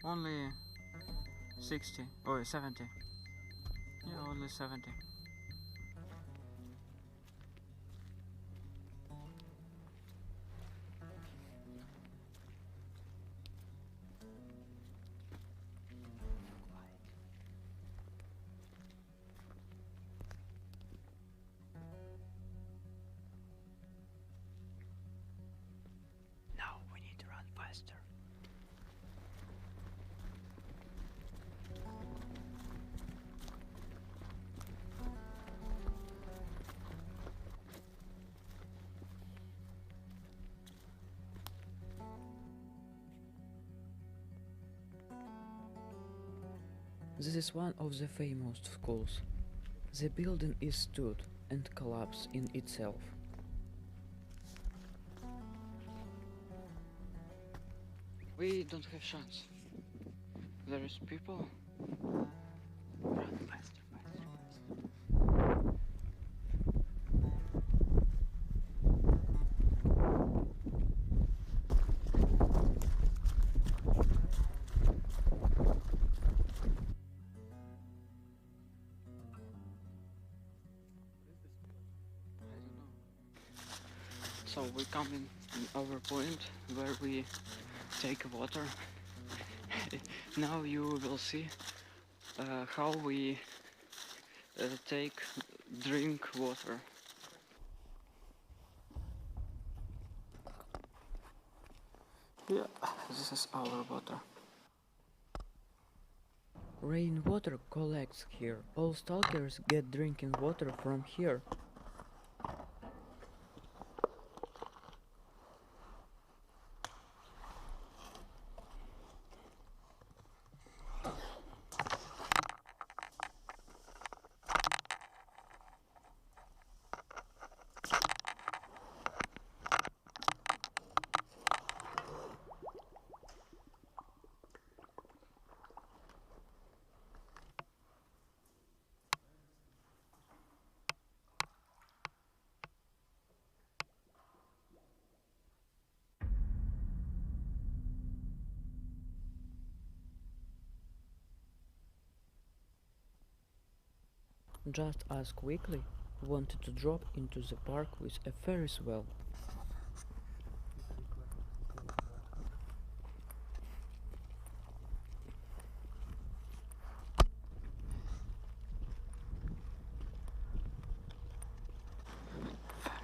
Only 60 or 70. Yeah, only 70. Now we need to run faster. This is one of the famous schools. The building is stood and collapsed in itself. We don't have chance. There is people. Run faster, faster, faster. So we come in our point where we take water. Now you will see how we drink water. Yeah, this is our water. Rainwater collects here. All stalkers get drinking water from here. Just as quickly, wanted to drop into the park with a Ferris wheel.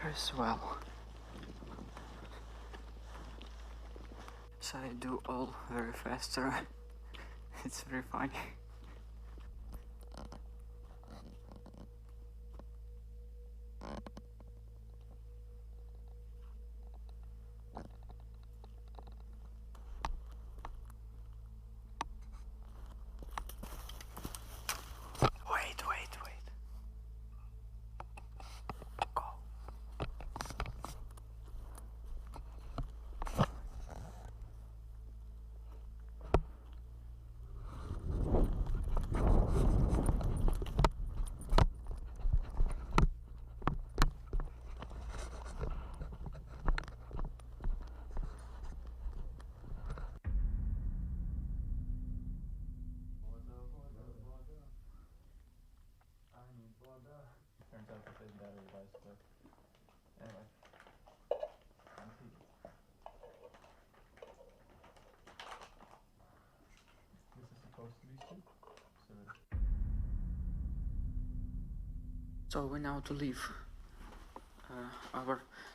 Ferris wheel. So I do all very faster. It's very funny. Wait. Go. Turns out that this battery lies quick. Anyway. This is supposed to be soup. So we now to leave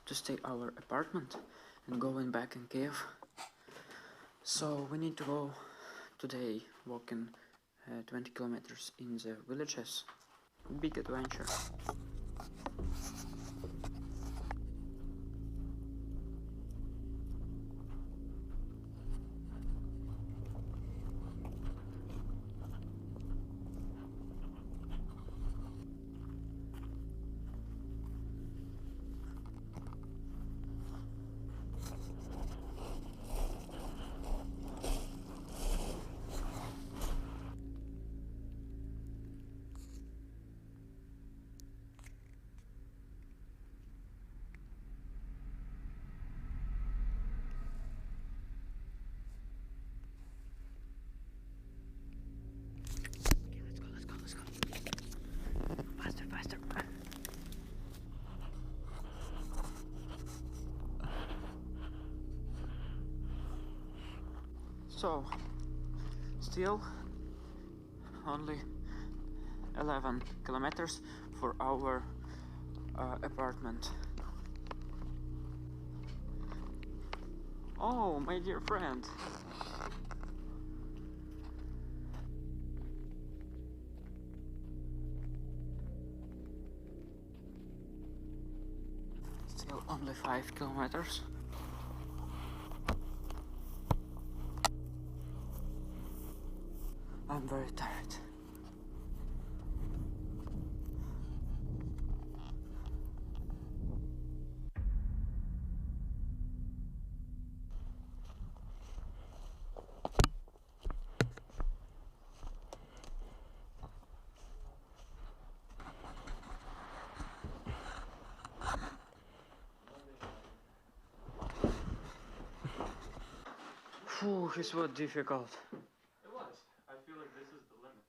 to stay our apartment and going back in Kiev. So we need to go today walking 20 kilometers in the villages. Big adventure. So, still only 11 kilometers for our apartment. Oh, my dear friend. Still only 5 kilometers. I'm very tired. Phew, this was difficult. It was. I feel like this is the limit.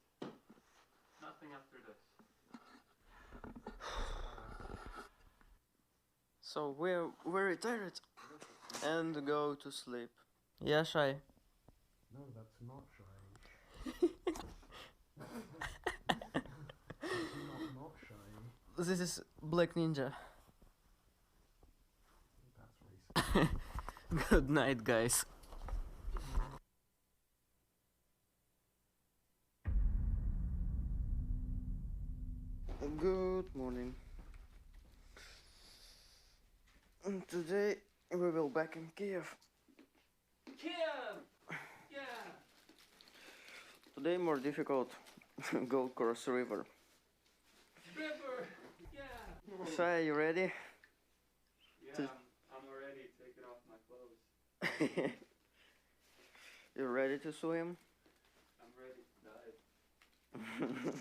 Nothing after this. So we're very tired and go to sleep. Yeah, Shy. No, that's not shy. That's not shy. This is Black Ninja. That's racist. Good night, guys. Good morning. Today we will back in Kiev. Kiev! Yeah! Today more difficult. Go cross river. River! Yeah! Shai, you ready? Yeah, I'm already taking off my clothes. You ready to swim? I'm ready to dive.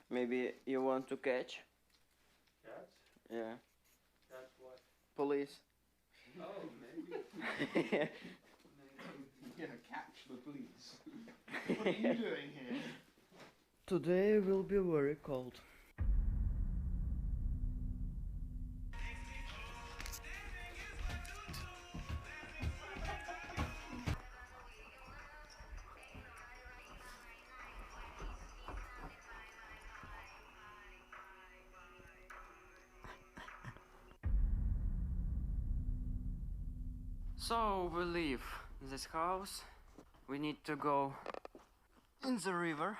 Maybe you want to catch? Catch? Yeah. Catch what? Police. Oh, maybe. Yeah, catch the police. What are you doing here? Today will be very cold. So we leave this house. We need to go in the river.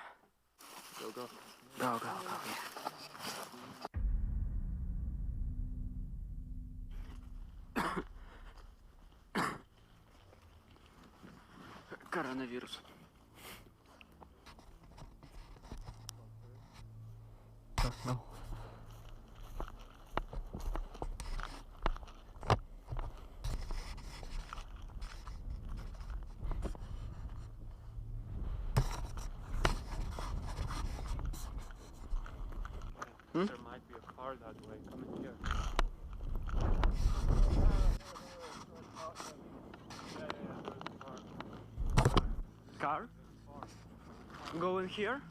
Go, go. Go, go, go, yeah. Coronavirus. No. There might be a car that way. Come in here. Car? Go in here?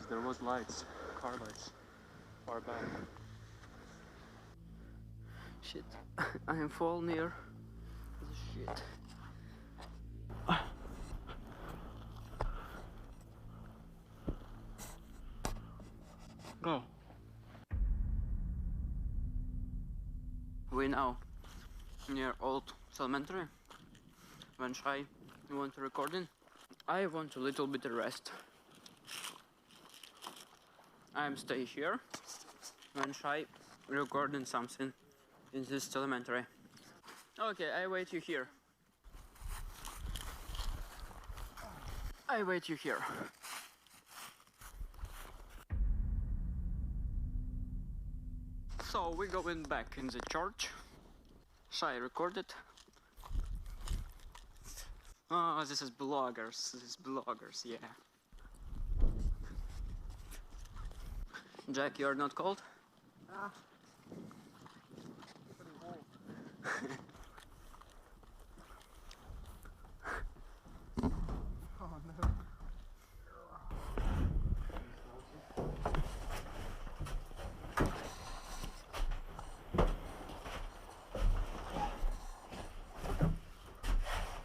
There was lights, car lights, far back. Shit, I am fall near the shit. Go. We now near old cemetery. When Shai want to recording, I want a little bit of rest. I'm stay here when Shai recording something in this elementary. Okay, I wait you here. I wait you here. So we're going back in the church. Shai recorded. Oh, this is bloggers. This is bloggers, yeah. Jack, you're not cold? Oh no.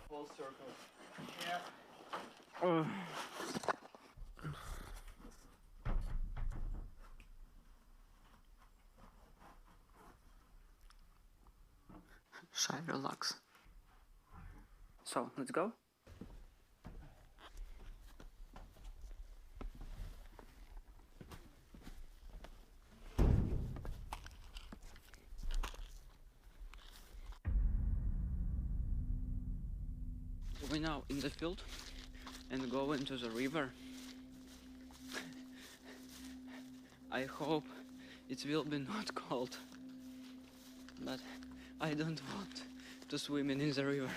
Full circle. Yeah. Shy, relax. So, let's go. We're now in the field and go into the river. I hope it will be not cold, but I don't want to swim in the river.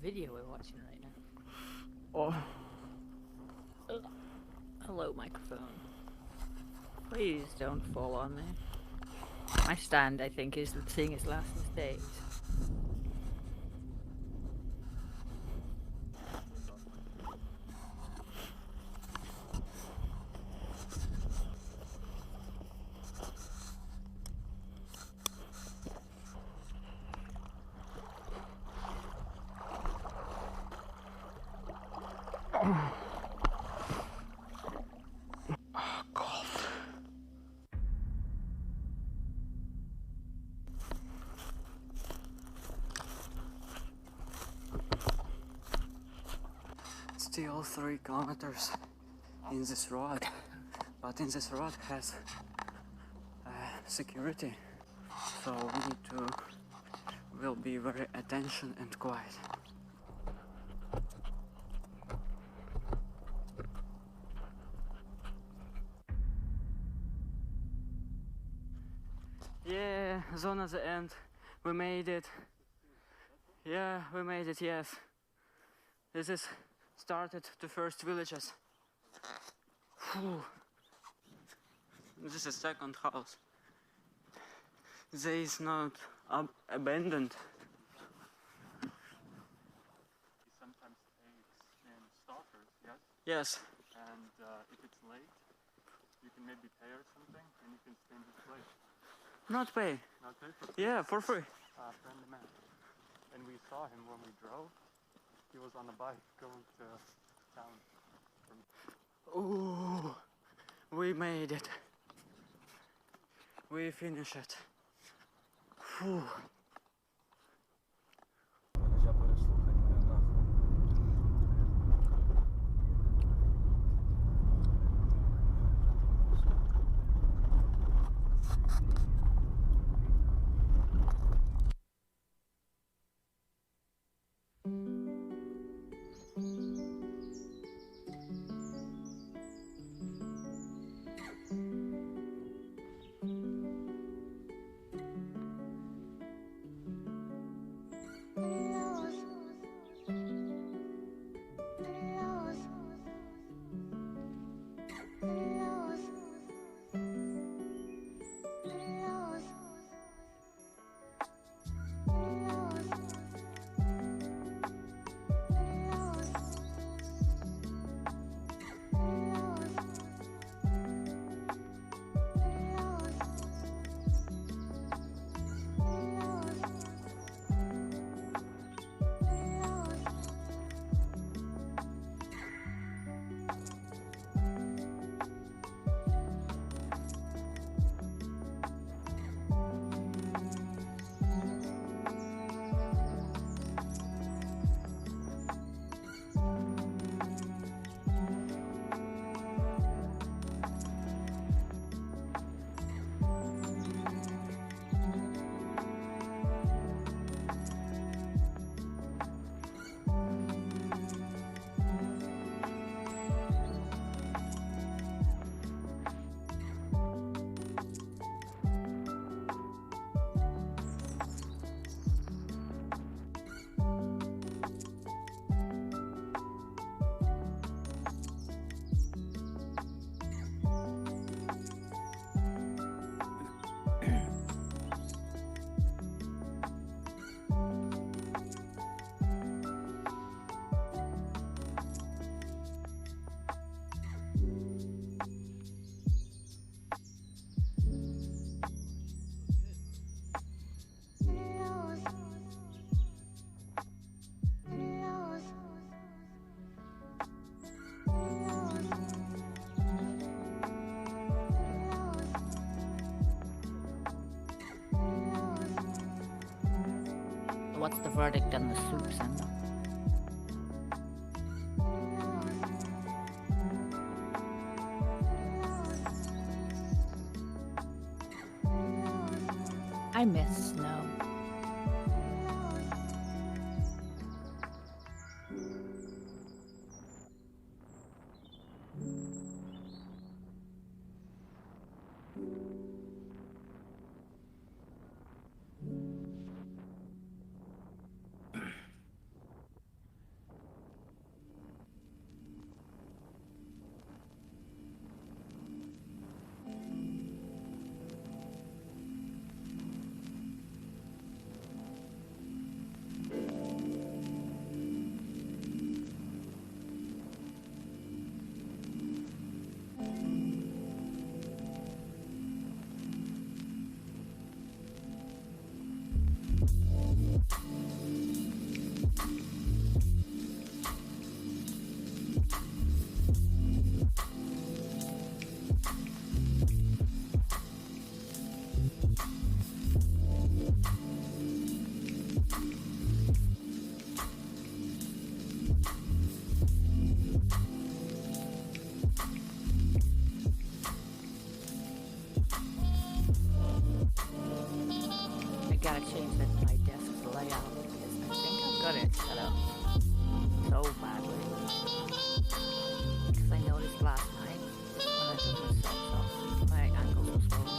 Video we're watching right now. Oh. Hello, microphone. Please don't fall on me. My stand, I think, is seeing its last days. Still 3 kilometers in this road, but in this road has security, so we need to will be very attention and quiet. Yeah, zone at the end. We made it. Yeah, we made it, yes. This is started the first villages. Whew. This is second house. They is not abandoned. Sometimes eggs in starters, yes? Yes. And if it's late, you can maybe pay or something, and you can stay in his place. Not pay. Not pay for free? Yeah, for free. Friendly man. And we saw him when we drove. He was on a bike going to town. Ooh, we made it. We finished it. Whew. what's the verdict on the soup, Sandra? I miss snow. Gotta change my desk's layout because I think I've got it set up so badly. Because I noticed last night when I took my socks off, my ankles were swollen.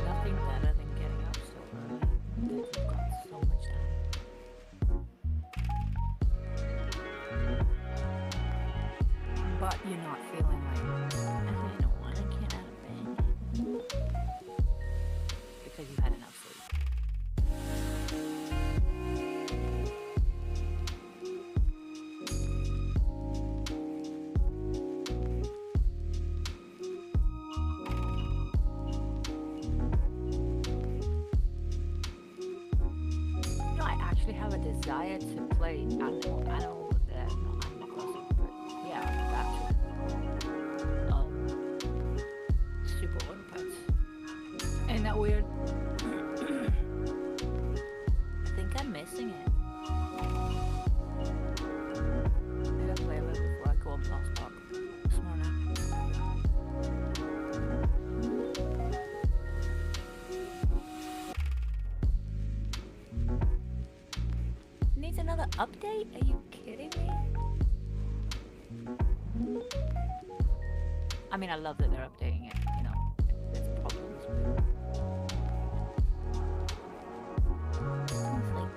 Nothing better than getting up so early that you've got so much time. But you're not feeling like, I don't want to get out of bed. Because you've had enough sleep. Have a desire to play Animal Crossing, but yeah, that Super Underpants. Ain't that weird? I think I'm missing it. Maybe I'll play a little before I go on Blast Park tomorrow night. Needs another update? Are you kidding me? I mean, I love that they're updating it, you know. There's problems with it. Seems like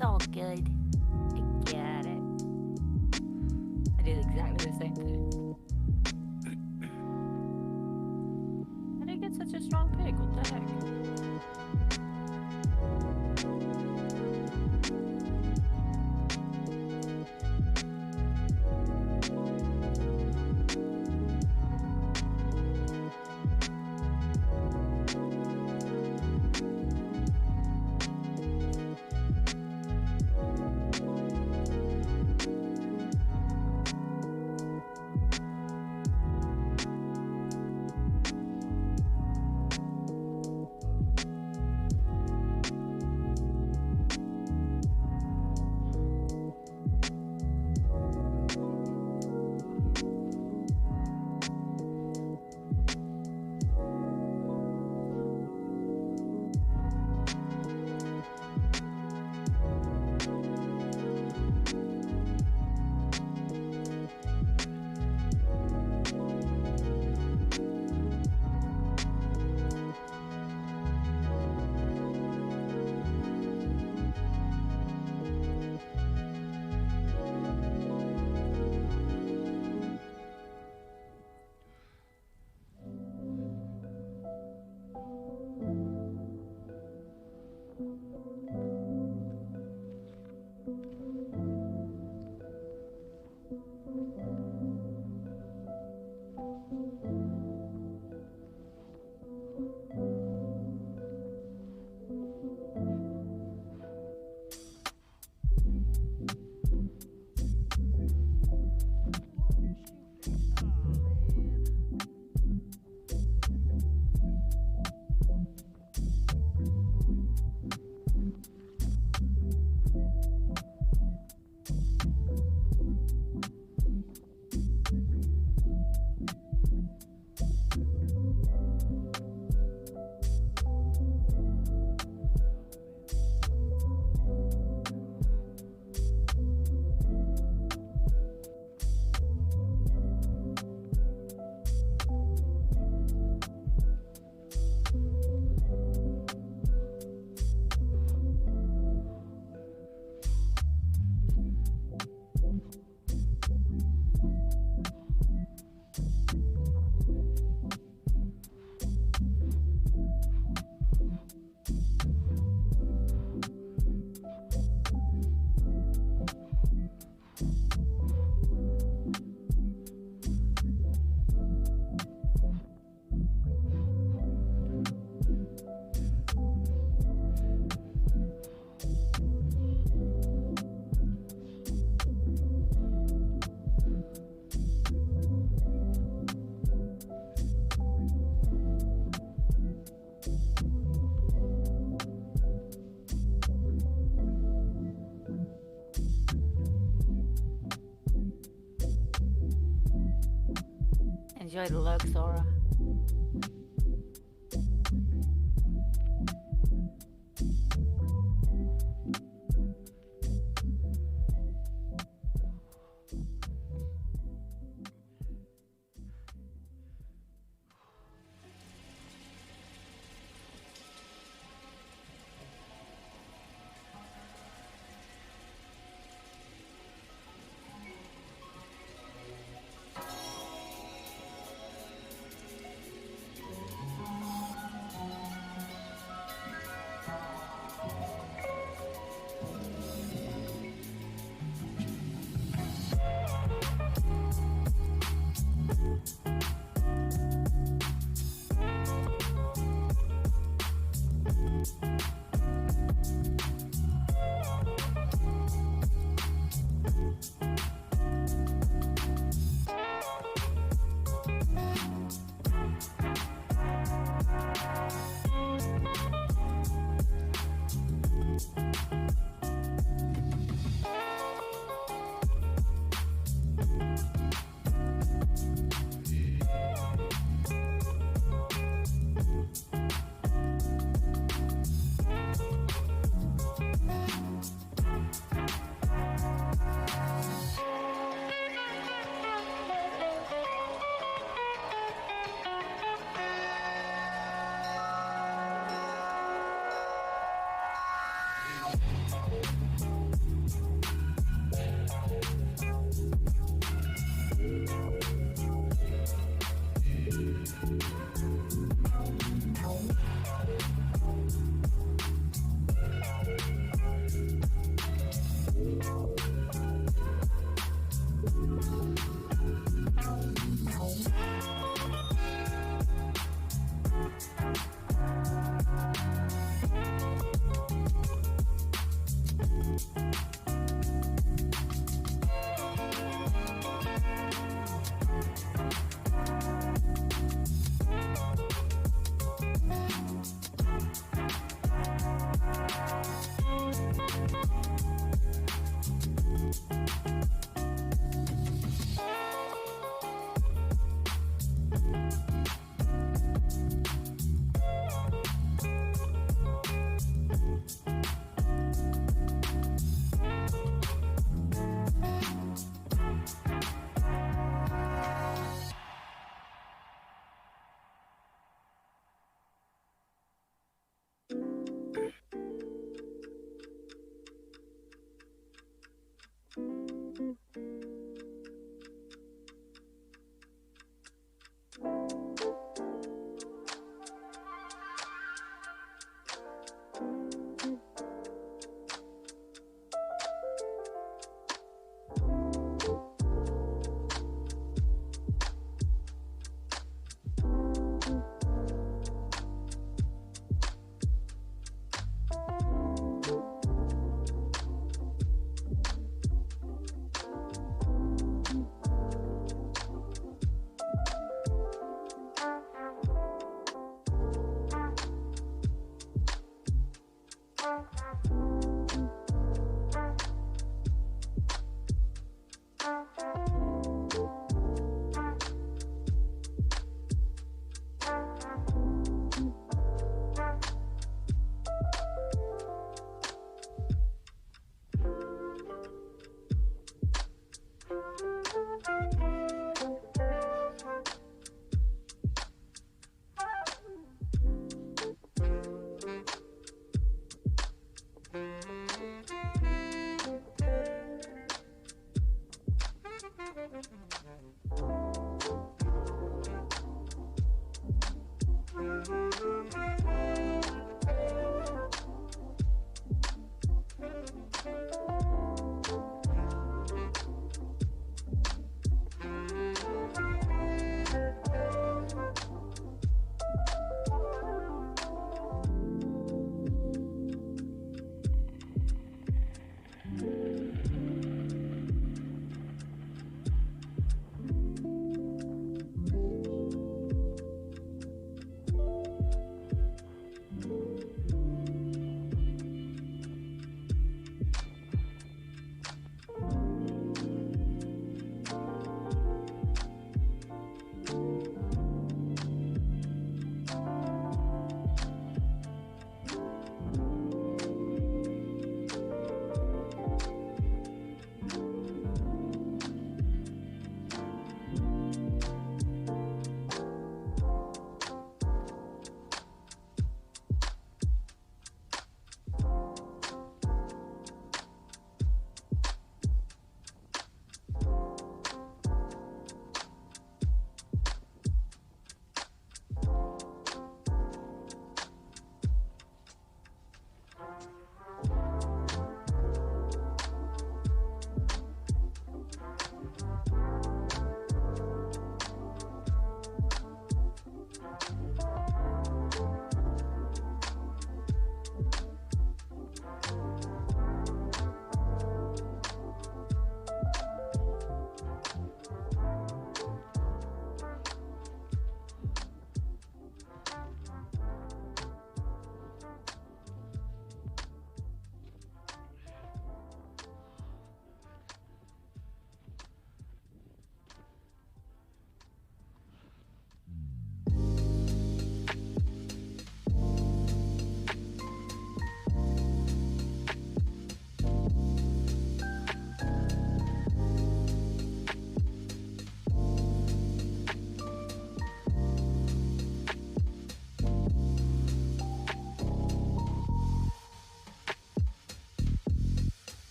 It's all good. I get it. I did exactly the same thing. How did I get such a strong pick? What the heck? Enjoy the look, Sora.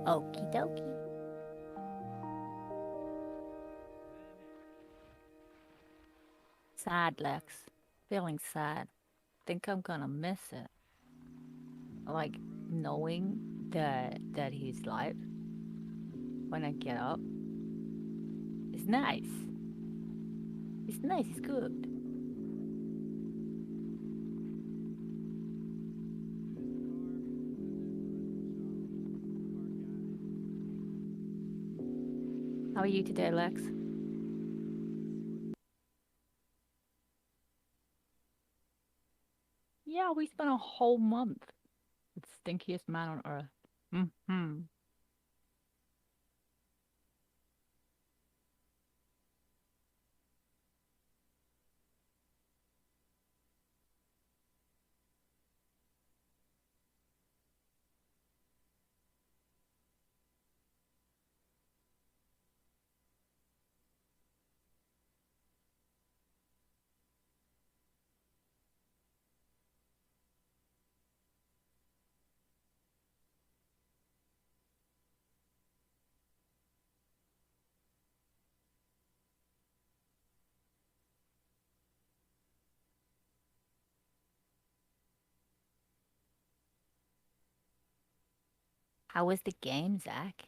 Okie dokie. Sad, Lex. Feeling sad. Think I'm gonna miss it. Like knowing that he's live when I get up. It's nice. It's nice. It's good. How are you today, Lex? Yeah, we spent a whole month with the stinkiest man on earth. Mm-hmm. How was the game, Zach?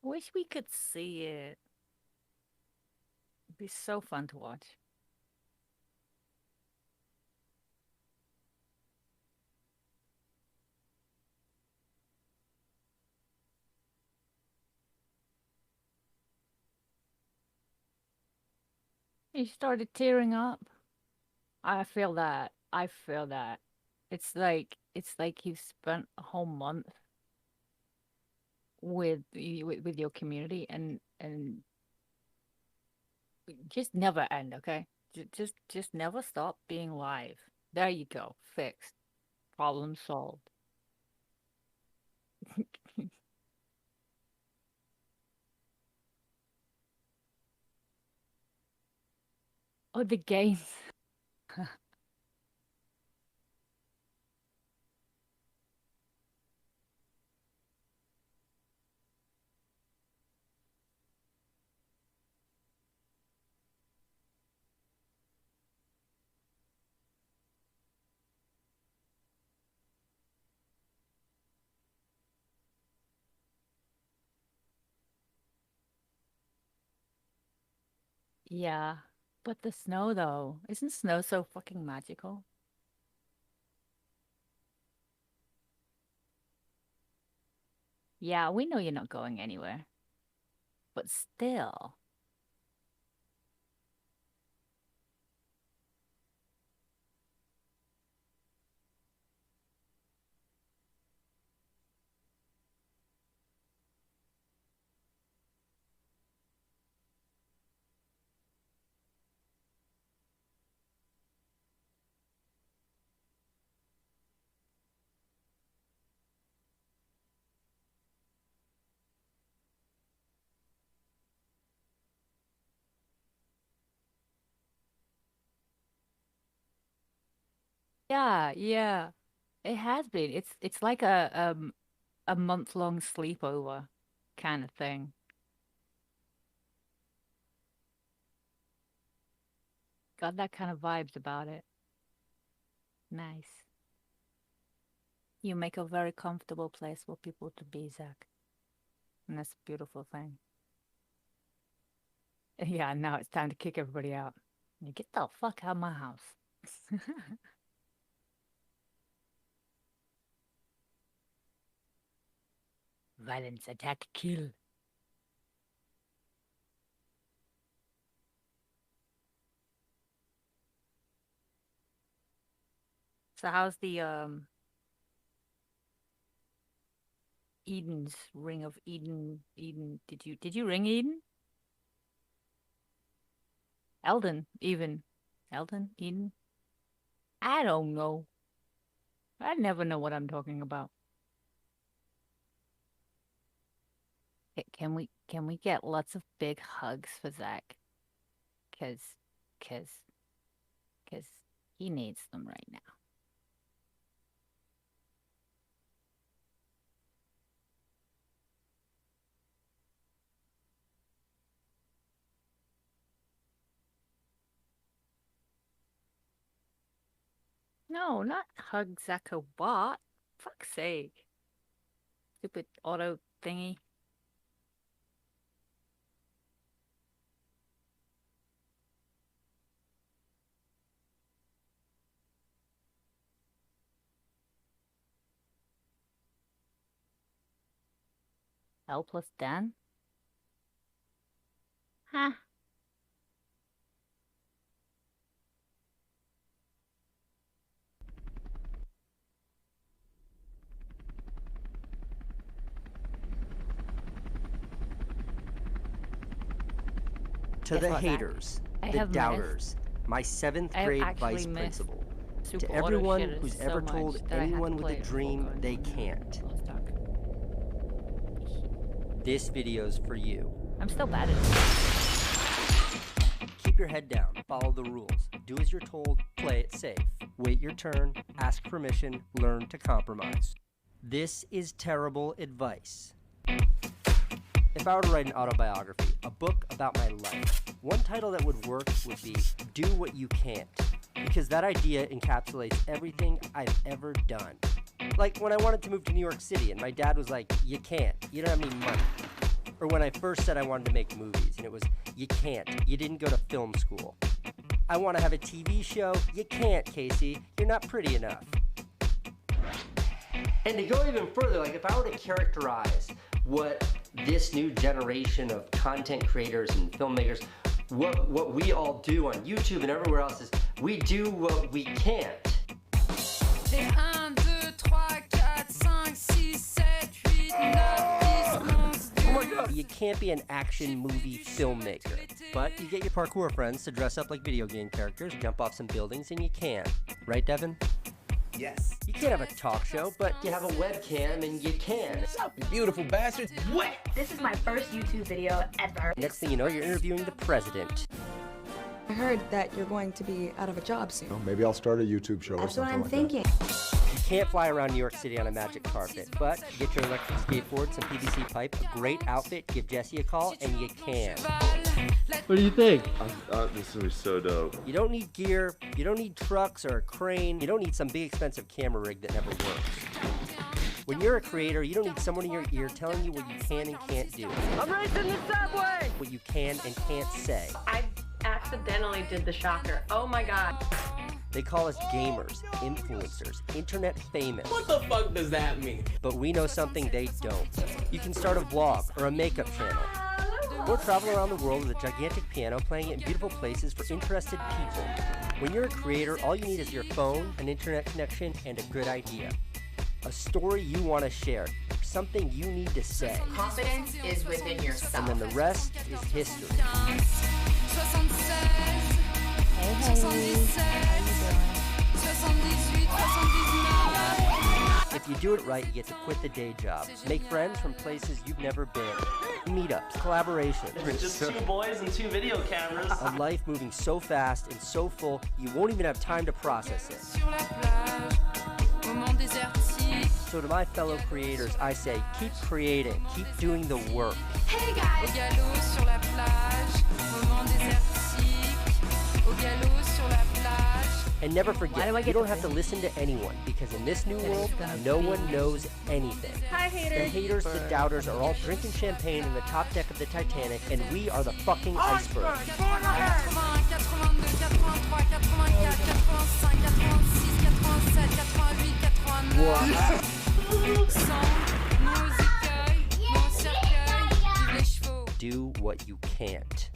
Wish we could see it. It'd be so fun to watch. He started tearing up. I feel that. I feel that. It's like you've spent a whole month with your community and just never end, okay? Just never stop being live. There you go. Fixed. Problem solved. Oh, the games. Yeah. But the snow though, isn't snow so fucking magical? Yeah, we know you're not going anywhere. But still. Yeah, yeah. It has been. It's like a month-long sleepover kind of thing. Got that kind of vibes about it. Nice. You make a very comfortable place for people to be, Zach. And that's a beautiful thing. Yeah, now it's time to kick everybody out. You get the fuck out of my house. Violence, attack, kill. So how's the Eden's ring of Eden? Did you ring Eden? Elden, even. Elden, Eden? I don't know. I never know what I'm talking about. Can we get lots of big hugs for Zach? Cause, cause, cause he needs them right now. No, not hug Zacho Bot. Fuck's sake. Stupid auto thingy. L plus Dan? Huh. To Guess the what, Zach? haters, I the have doubters, my 7th I have grade actually vice missed principal. Super To Auto everyone Shitters who's so ever much told that I had to anyone with play a it before dream going they on, can't. Lost Ark. This video's for you. I'm still bad at it. Keep your head down, follow the rules, do as you're told, play it safe. Wait your turn, ask permission, learn to compromise. This is terrible advice. If I were to write an autobiography, a book about my life, one title that would work would be Do What You Can't, because that idea encapsulates everything I've ever done. Like when I wanted to move to New York City and my dad was like, you can't, you don't have any money. Or when I first said I wanted to make movies and it was, you can't, you didn't go to film school. I want to have a TV show, you can't, Casey, you're not pretty enough. And to go even further, like if I were to characterize what this new generation of content creators and filmmakers, what we all do on YouTube and everywhere else is, we do what we can't. You can't be an action movie filmmaker, but you get your parkour friends to dress up like video game characters, jump off some buildings, and you can. Right, Devin? Yes. You can't have a talk show, but you have a webcam and you can. What's up, you beautiful bastards? What? This is my first YouTube video ever. Next thing you know, you're interviewing the president. I heard that you're going to be out of a job soon. Well, maybe I'll start a YouTube show or That's what something I'm like thinking. You can't fly around New York City on a magic carpet, but get your electric skateboard, some PVC pipe, a great outfit, give Jesse a call, and you can. What do you think? This is gonna be so dope. You don't need gear, you don't need trucks or a crane, you don't need some big expensive camera rig that never works. When you're a creator, you don't need someone in your ear telling you what you can and can't do. I'm racing the subway! What you can and can't say. I accidentally did the shocker. Oh my god. They call us gamers, influencers, internet famous. What the fuck does that mean? But we know something they don't. You can start a vlog or a makeup channel. Or travel around the world with a gigantic piano, playing it in beautiful places for interested people. When you're a creator, all you need is your phone, an internet connection, and a good idea. A story you want to share, something you need to say. Confidence is within yourself. And then the rest is history. If you do it right, you get to quit the day job, make friends from places you've never been, meetups, collaborations. It's just two boys and two video cameras. A life moving so fast and so full, you won't even have time to process it. So to my fellow creators, I say, keep creating, keep doing the work. Hey guys! And never forget, you don't have to listen to anyone, because in this new world, no one knows anything. Hi, The haters. haters, the doubters are all drinking champagne in the top deck of the Titanic, and we are the fucking iceberg. Do what you can't.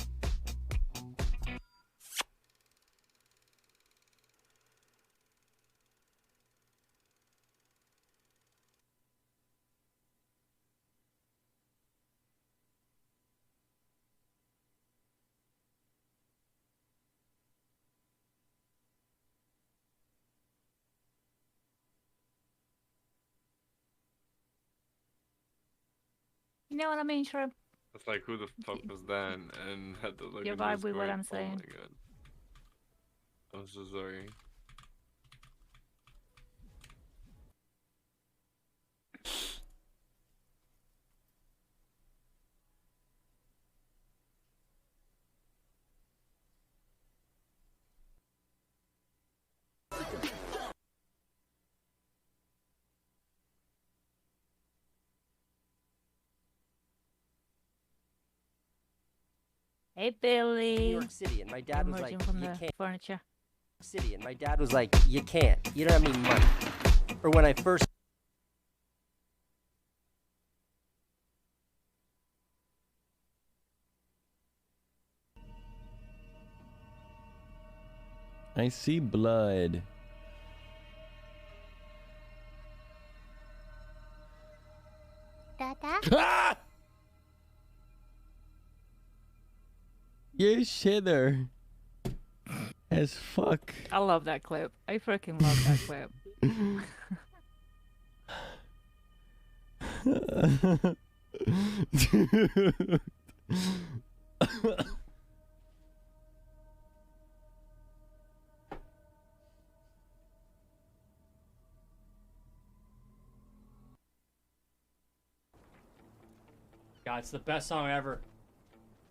You know what I mean, Shrimp? It's like, who the fuck was that? And had to look You at vibe this with what going, I'm saying? Oh my god. I'm so sorry. Hey, Billy. New York City, and my dad was like, Emerging from "You the can't." furniture. City, and my dad was like, "You can't. You don't have any money." Or when I first. I see blood. Dada? Ah! You shither. As fuck. I love that clip. I freaking love that clip. Dude. God, it's the best song ever.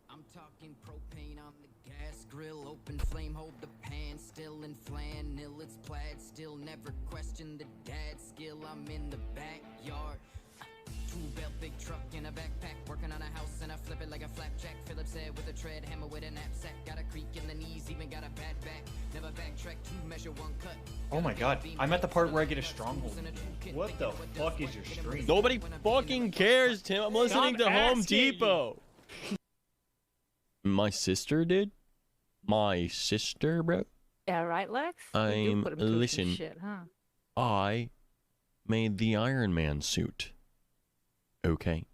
I'm talking propane on the gas grill, open flame, hold the pan, still in flannel, it's plaid, still never question the dad skill. I'm in the backyard, two-belt big truck in a backpack, working on a house and I flip it like a flapjack. Phillips head with a tread hammer with a knapsack, got a creak in the knees, even got a bad back. Never backtrack, 2 measure, 1 cut. Oh my god, I'm at the part where I get a stronghold. What the fuck is your stream? Nobody fucking cares, Tim. I'm listening to Home Depot. My sister did? My sister, bro? Yeah, right, Lex? I'm listen. Shit, huh? I made the Iron Man suit. Okay.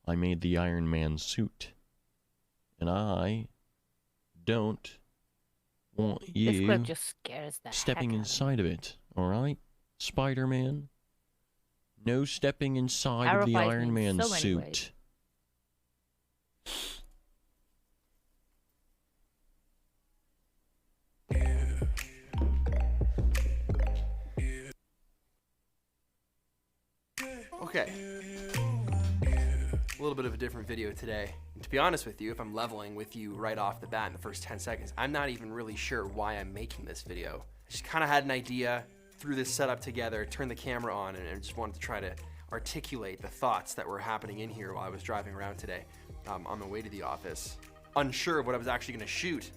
I made the Iron Man suit. And I don't want This clip you just scares the stepping heck inside of it. Alright? Spider-Man. No stepping inside of the Terrifies Iron me in Man so many suit. ways. Okay. A little bit of a different video today. And to be honest with you, if I'm leveling with you right off the bat in the first 10 seconds, I'm not even really sure why I'm making this video. I just kind of had an idea, threw this setup together, turned the camera on, and I just wanted to try to articulate the thoughts that were happening in here while I was driving around today on the way to the office. Unsure of what I was actually going to shoot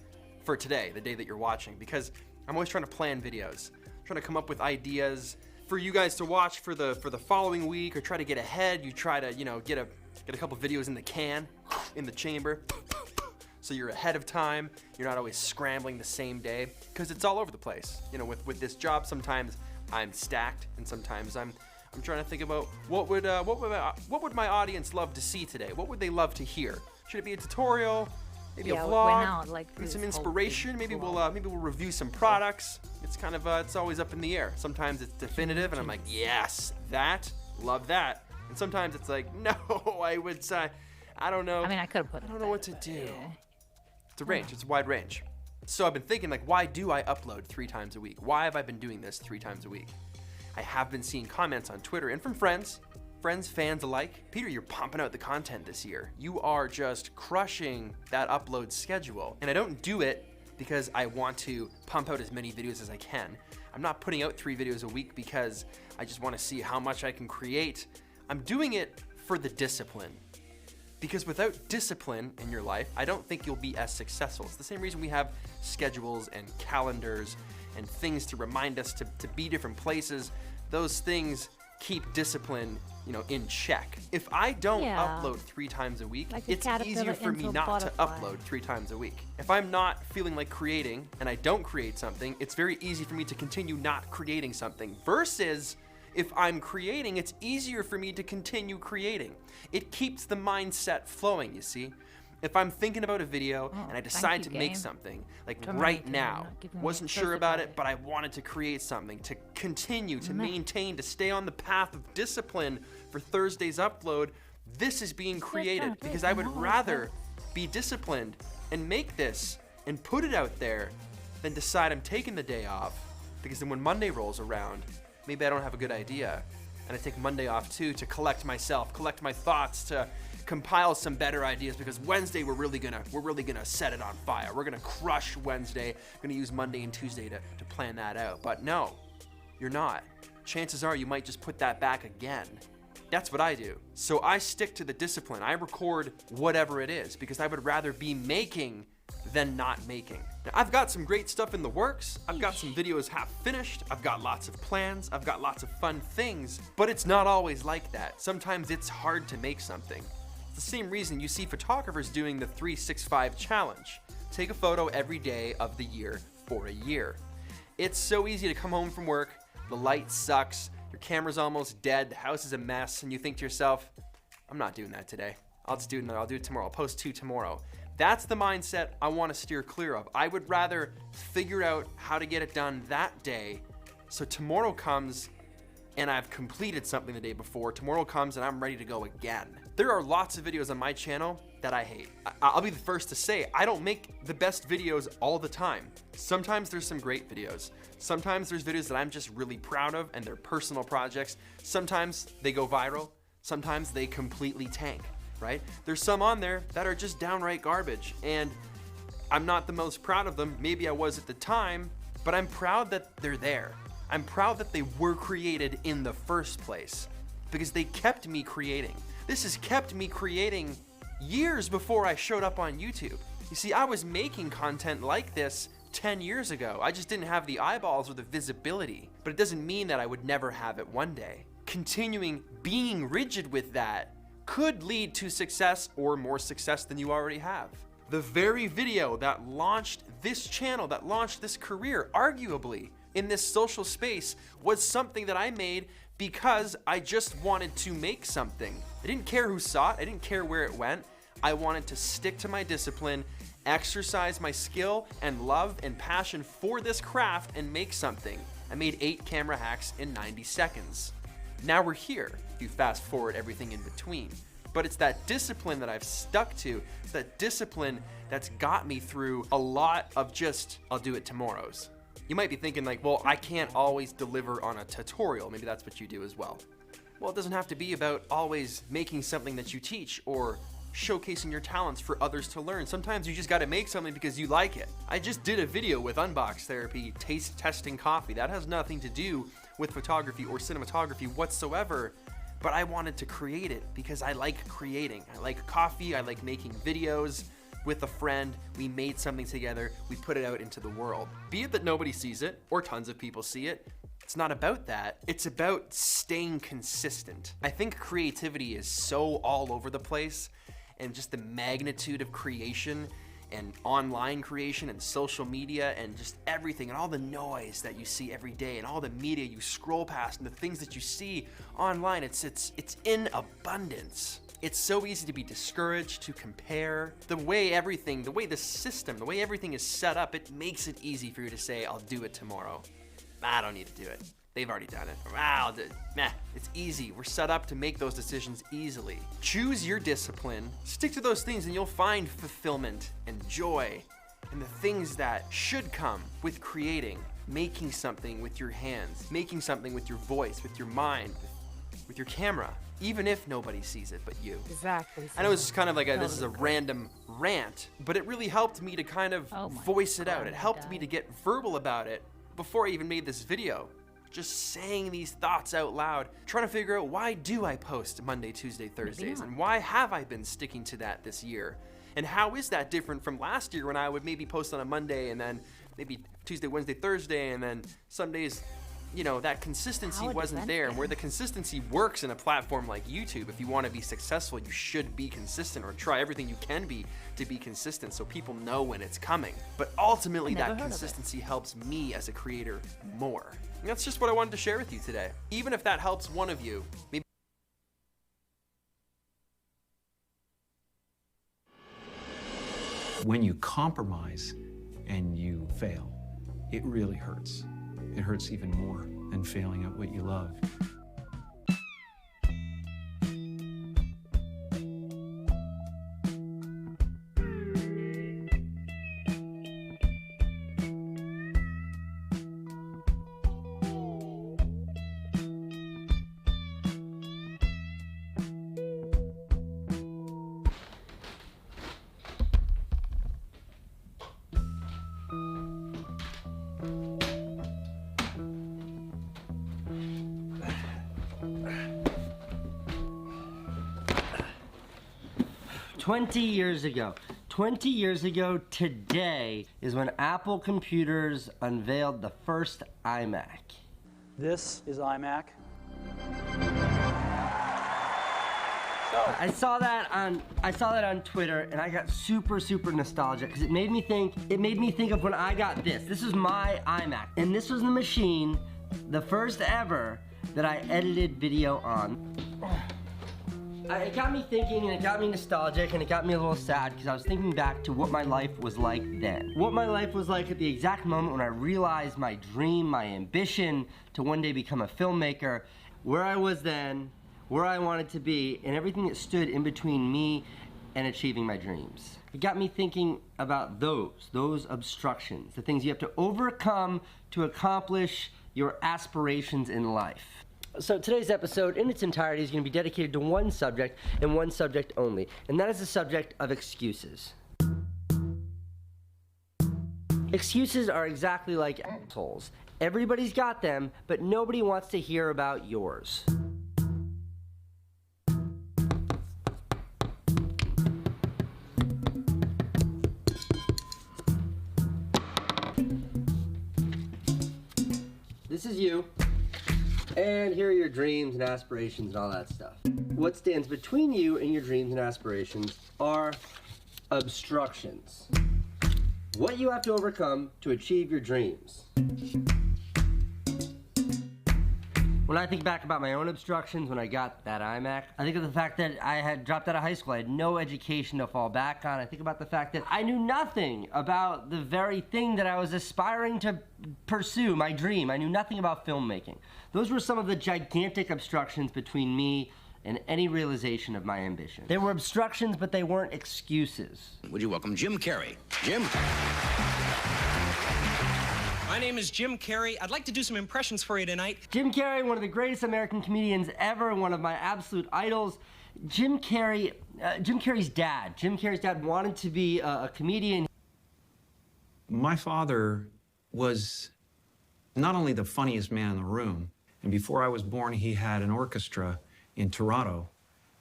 for today, the day that you're watching, because I'm always trying to plan videos, trying to come up with ideas for you guys to watch for the following week, or try to get ahead. You try to, you know, get a couple videos in the can, in the chamber, so you're ahead of time. You're not always scrambling the same day, because it's all over the place. You know, with this job, sometimes I'm stacked, and sometimes I'm trying to think about what would my audience love to see today? What would they love to hear? Should it be a tutorial? Maybe a vlog, maybe some inspiration. Maybe we'll review some products. It's kind of it's always up in the air. Sometimes it's definitive, and I'm like, yes, love that. And sometimes it's like, no, I would say, I don't know. I mean, I could have put. I don't know what to do. It's a range. It's a wide range. So I've been thinking, like, why do I upload 3 times a week? Why have I been doing this 3 times a week? I have been seeing comments on Twitter and from friends, fans alike. Peter, you're pumping out the content this year. You are just crushing that upload schedule. And I don't do it because I want to pump out as many videos as I can. I'm not putting out 3 videos a week because I just want to see how much I can create. I'm doing it for the discipline. Because without discipline in your life, I don't think you'll be as successful. It's the same reason we have schedules and calendars and things to remind us to be different places. Those things keep discipline, you know, in check. If I don't upload 3 times a week, it's easier for me not to upload 3 times a week. If I'm not feeling like creating and I don't create something, it's very easy for me to continue not creating something. Versus if I'm creating, it's easier for me to continue creating. It keeps the mindset flowing, you see? If I'm thinking about a video and I decide to make something, like right now, wasn't sure about it, but I wanted to create something, to continue, to maintain, to stay on the path of discipline for Thursday's upload, This is being created because I would rather be disciplined and make this and put it out there than decide I'm taking the day off, because then when Monday rolls around, maybe I don't have a good idea. And I take Monday off too to collect myself, collect my thoughts, to compile some better ideas, because Wednesday we're really gonna set it on fire. We're gonna crush Wednesday. We're gonna use Monday and Tuesday to plan that out. But no, you're not. Chances are you might just put that back again. That's what I do. So I stick to the discipline. I record whatever it is because I would rather be making than not making. Now, I've got some great stuff in the works. I've got some videos half finished. I've got lots of plans. I've got lots of fun things, but it's not always like that. Sometimes it's hard to make something. It's the same reason you see photographers doing the 365 challenge. Take a photo every day of the year for a year. It's so easy to come home from work, the light sucks, your camera's almost dead, the house is a mess, and you think to yourself, I'm not doing that today. I'll do it tomorrow. I'll post 2 tomorrow. That's the mindset I want to steer clear of. I would rather figure out how to get it done that day, so tomorrow comes and I've completed something the day before. Tomorrow comes and I'm ready to go again. There are lots of videos on my channel that I hate. I'll be the first to say, I don't make the best videos all the time. Sometimes there's some great videos. Sometimes there's videos that I'm just really proud of and they're personal projects. Sometimes they go viral. Sometimes they completely tank, right? There's some on there that are just downright garbage, and I'm not the most proud of them. Maybe I was at the time, but I'm proud that they're there. I'm proud that they were created in the first place because they kept me creating. This has kept me creating years before I showed up on YouTube. You see, I was making content like this 10 years ago. I just didn't have the eyeballs or the visibility, but it doesn't mean that I would never have it one day. Continuing being rigid with that could lead to success or more success than you already have. The very video that launched this channel, that launched this career, arguably, in this social space, was something that I made because I just wanted to make something. I didn't care who saw it, I didn't care where it went. I wanted to stick to my discipline, exercise my skill and love and passion for this craft, and make something. I made 8 camera hacks in 90 seconds. Now we're here, if you fast forward everything in between. But it's that discipline that I've stuck to, it's that discipline that's got me through a lot of just, I'll do it tomorrows. You might be thinking like, well, I can't always deliver on a tutorial. Maybe that's what you do as well. Well, it doesn't have to be about always making something that you teach or showcasing your talents for others to learn. Sometimes you just gotta make something because you like it. I just did a video with Unbox Therapy taste testing coffee. That has nothing to do with photography or cinematography whatsoever, but I wanted to create it because I like creating. I like coffee, I like making videos. With a friend, we made something together, we put it out into the world. Be it that nobody sees it, or tons of people see it, it's not about that. It's about staying consistent. I think creativity is so all over the place, and just the magnitude of creation and online creation and social media and just everything and all the noise that you see every day and all the media you scroll past and the things that you see online, it's in abundance. It's so easy to be discouraged, to compare. The way the system, the way everything is set up, it makes it easy for you to say, I'll do it tomorrow. I don't need to do it. They've already done it. It's easy. We're set up to make those decisions easily. Choose your discipline, stick to those things, and you'll find fulfillment and joy and the things that should come with creating, making something with your hands, making something with your voice, with your mind, with your camera. Even if nobody sees it but you. Exactly. I know this is kind of like this is a random rant, but it really helped me to kind of voice it out. It helped me to get verbal about it before I even made this video. Just saying these thoughts out loud, trying to figure out, why do I post Monday, Tuesday, Thursdays, and why have I been sticking to that this year? And how is that different from last year when I would maybe post on a Monday and then maybe Tuesday, Wednesday, Thursday, and then some days, you know, that consistency wasn't there. And where the consistency works in a platform like YouTube, if you want to be successful, you should be consistent, or try everything you can be to be consistent so people know when it's coming. But ultimately, that consistency helps me as a creator more. And that's just what I wanted to share with you today. Even if that helps one of you, maybe. When you compromise and you fail, it really hurts. It hurts even more than failing at what you love. 20 years ago. 20 years ago today is when Apple Computers unveiled the first iMac. This is iMac. I saw that on Twitter, and I got super nostalgic because it made me think of when I got this. This is my iMac, and this was the machine, the first ever, that I edited video on. It got me thinking, and it got me nostalgic, and it got me a little sad because I was thinking back to what my life was like then. What my life was like at the exact moment when I realized my dream, my ambition to one day become a filmmaker, where I was then, where I wanted to be, and everything that stood in between me and achieving my dreams. It got me thinking about those obstructions, the things you have to overcome to accomplish your aspirations in life. So today's episode in its entirety is going to be dedicated to one subject and one subject only, and that is the subject of excuses. Excuses are exactly like assholes. Everybody's got them, but nobody wants to hear about yours. This is you. And here are your dreams and aspirations and all that stuff. What stands between you and your dreams and aspirations are obstructions. What you have to overcome to achieve your dreams. When I think back about my own obstructions when I got that iMac, I think of the fact that I had dropped out of high school. I had no education to fall back on. I think about the fact that I knew nothing about the very thing that I was aspiring to pursue, my dream. I knew nothing about filmmaking. Those were some of the gigantic obstructions between me and any realization of my ambition. They were obstructions, but they weren't excuses. Would you welcome Jim Carrey? Jim? My name is Jim Carrey. I'd like to do some impressions for you tonight. Jim Carrey, one of the greatest American comedians ever, one of my absolute idols. Jim Carrey's dad. Jim Carrey's dad wanted to be a comedian. My father was not only the funniest man in the room, and before I was born, he had an orchestra in Toronto.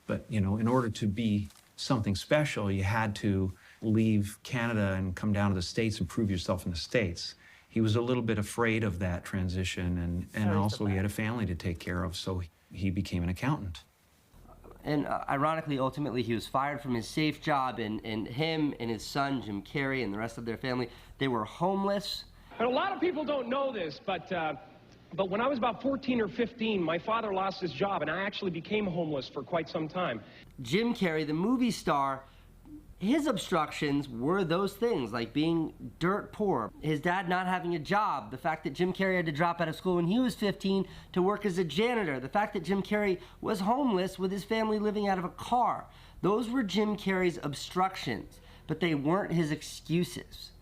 But, you know, in order to be something special, you had to leave Canada and come down to the States and prove yourself in the States. He was a little bit afraid of that transition, and also he had a family to take care of, so he became an accountant. And ironically, ultimately, he was fired from his safe job, and him and his son, Jim Carrey, and the rest of their family, they were homeless. And a lot of people don't know this, but when I was about 14 or 15, my father lost his job, and I actually became homeless for quite some time. Jim Carrey, the movie star, his obstructions were those things, like being dirt poor, his dad not having a job, the fact that Jim Carrey had to drop out of school when he was 15 to work as a janitor, the fact that Jim Carrey was homeless with his family living out of a car. Those were Jim Carrey's obstructions, but they weren't his excuses.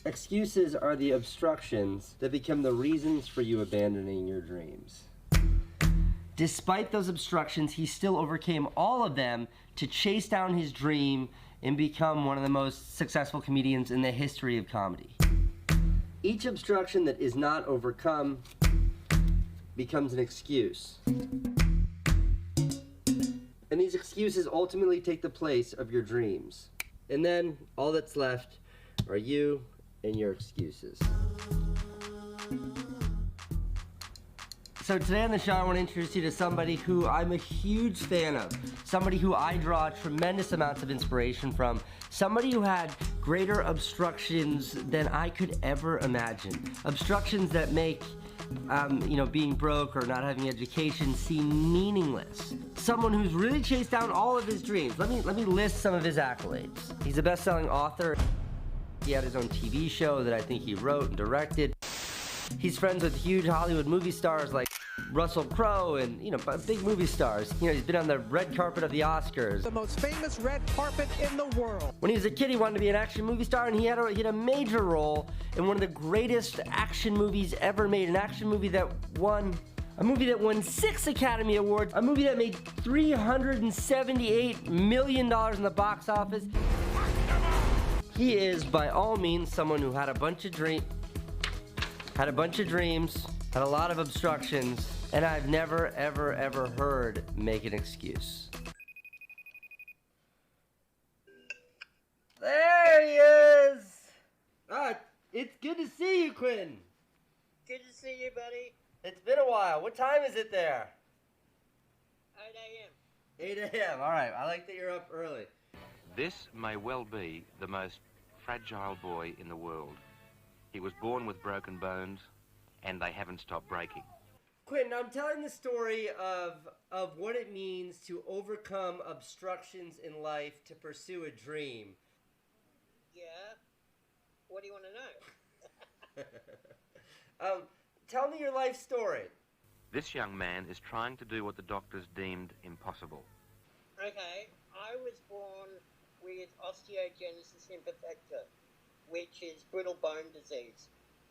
Excuses are the obstructions that become the reasons for you abandoning your dreams. Despite those obstructions, he still overcame all of them to chase down his dream and become one of the most successful comedians in the history of comedy. Each obstruction that is not overcome becomes an excuse. And these excuses ultimately take the place of your dreams. And then all that's left are you and your excuses. So today on the show, I want to introduce you to somebody who I'm a huge fan of, somebody who I draw tremendous amounts of inspiration from, somebody who had greater obstructions than I could ever imagine. Obstructions that make, being broke or not having education seem meaningless. Someone who's really chased down all of his dreams. Let me list some of his accolades. He's a best-selling author. He had his own TV show that I think he wrote and directed. He's friends with huge Hollywood movie stars like Russell Crowe and, big movie stars. He's been on the red carpet of the Oscars. The most famous red carpet in the world. When he was a kid, he wanted to be an action movie star, and he had a major role in one of the greatest action movies ever made, an action movie that won 6 Academy Awards, a movie that made $378 million in the box office. He is, by all means, someone who had a bunch of dreams, had a lot of obstructions, and I've never, ever, ever heard make an excuse. It's good to see you, Quinn. Good to see you, buddy. It's been a while. What time is it there? 8 a.m. 8 a.m. All right. I like that you're up early. This may well be the most fragile boy in the world. He was born with broken bones, and they haven't stopped breaking. Quinn, I'm telling the story of what it means to overcome obstructions in life to pursue a dream. Yeah? What do you want to know? Tell me your life story. This young man is trying to do what the doctors deemed impossible. Okay, I was born with osteogenesis imperfecta, which is brittle bone disease,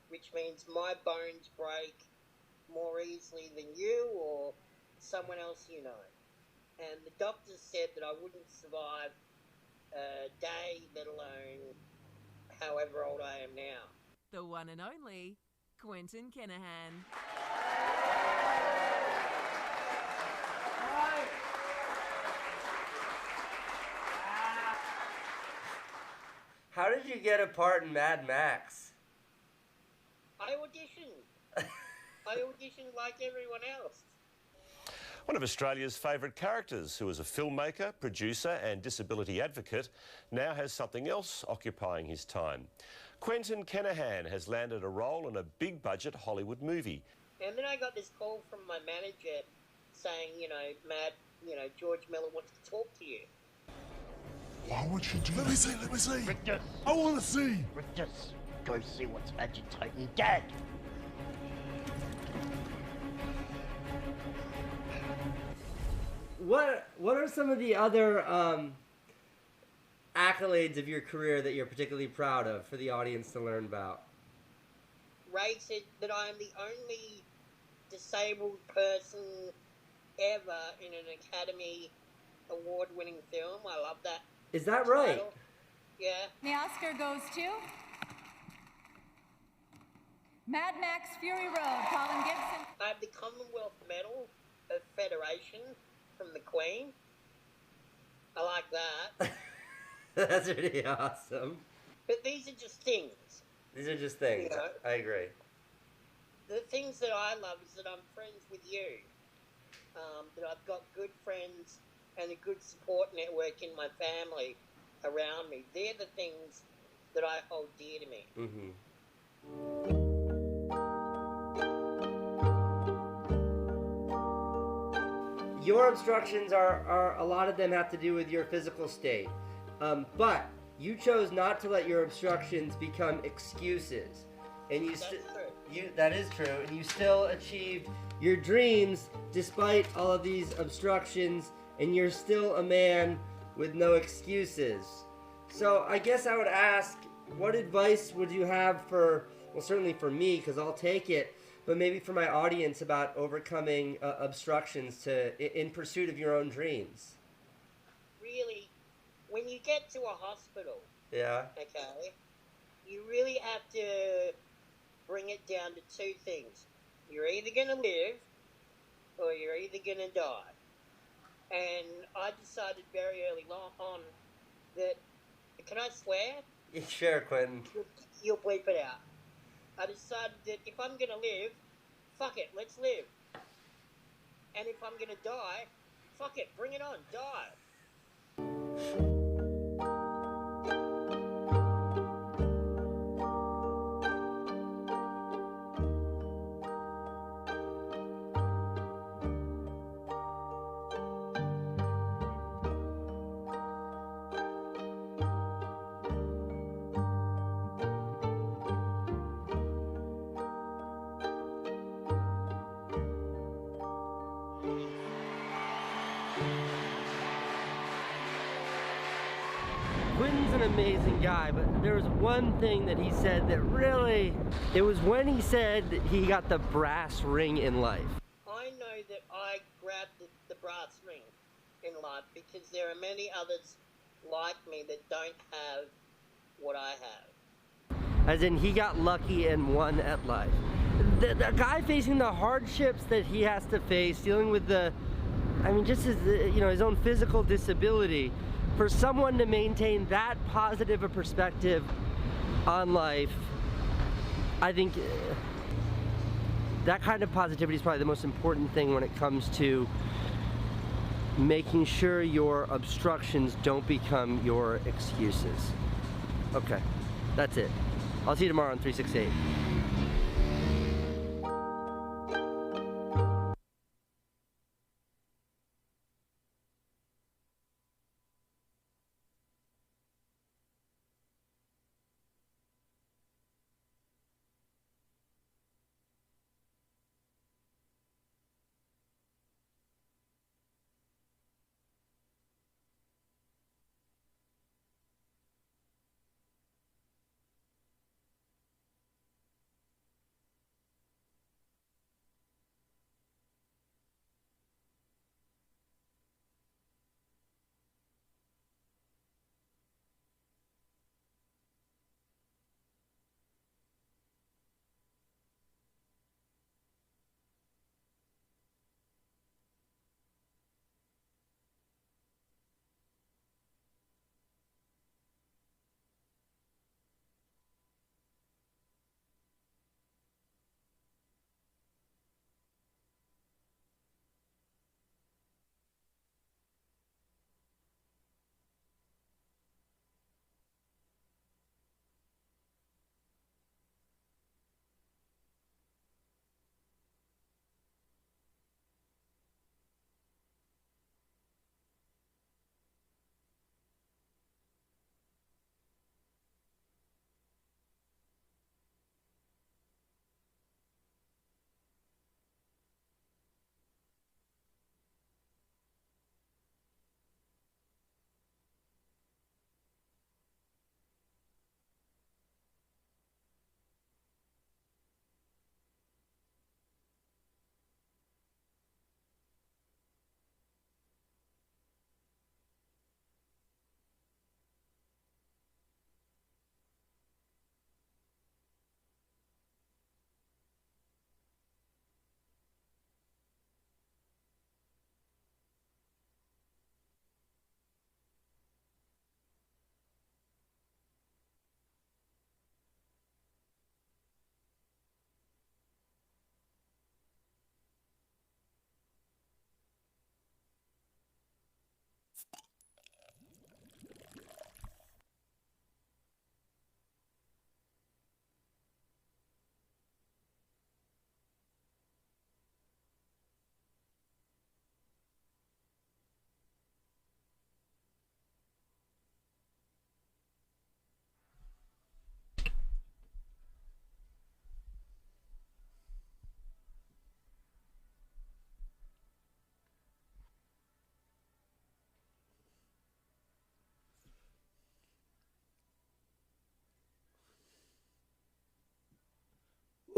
which means my bones break more easily than you or someone else you know. And the doctors said that I wouldn't survive a day, let alone however old I am now. The one and only Quentin Kenahan. How did you get a part in Mad Max? I auditioned. I auditioned like everyone else. One of Australia's favourite characters, who is a filmmaker, producer and disability advocate, now has something else occupying his time. Quentin Kenahan has landed a role in a big-budget Hollywood movie. And then I got this call from my manager saying, Matt, George Miller wants to talk to you. Why would you do that? Let me see. Richard. I want to see. Richard, go see what's agitating Dad. What are some of the other accolades of your career that you're particularly proud of for the audience to learn about? Ray said that I am the only disabled person ever in an Academy Award-winning film. I love that. Is that right? Title. Yeah. The Oscar goes to Mad Max Fury Road, Colin Gibson. I have the Commonwealth Medal of Federation from the Queen. I like that. That's really awesome. But these are just things. These are just things. I agree. The things that I love is that I'm friends with you. That I've got good friends and a good support network in my family around me. They're the things that I hold dear to me. Your obstructions are a lot of them have to do with your physical state. But you chose not to let your obstructions become excuses. And that is true. And you still achieved your dreams despite all of these obstructions, and you're still a man with no excuses. So I guess I would ask, what advice would you have for, well, certainly for me, because I'll take it, but maybe for my audience about overcoming obstructions in pursuit of your own dreams? Really, when you get to a hospital, yeah, okay, you really have to bring it down to two things. You're either going to live or you're either going to die. And I decided very early on that, can I swear? Yeah, sure, Quentin. You'll bleep it out. I decided that if I'm going to live, fuck it, let's live. And if I'm going to die, fuck it, bring it on, die. Quentin's an amazing guy, but there was one thing that he said that really, it was when he said that he got the brass ring in life. I know that I grabbed the brass ring in life because there are many others like me that don't have what I have. As in, he got lucky and won at life. The guy facing the hardships that he has to face, dealing with just his own physical disability, for someone to maintain that positive a perspective on life I think that kind of positivity is probably the most important thing when it comes to making sure your obstructions don't become your excuses. Okay, that's it. I'll see you tomorrow on 368.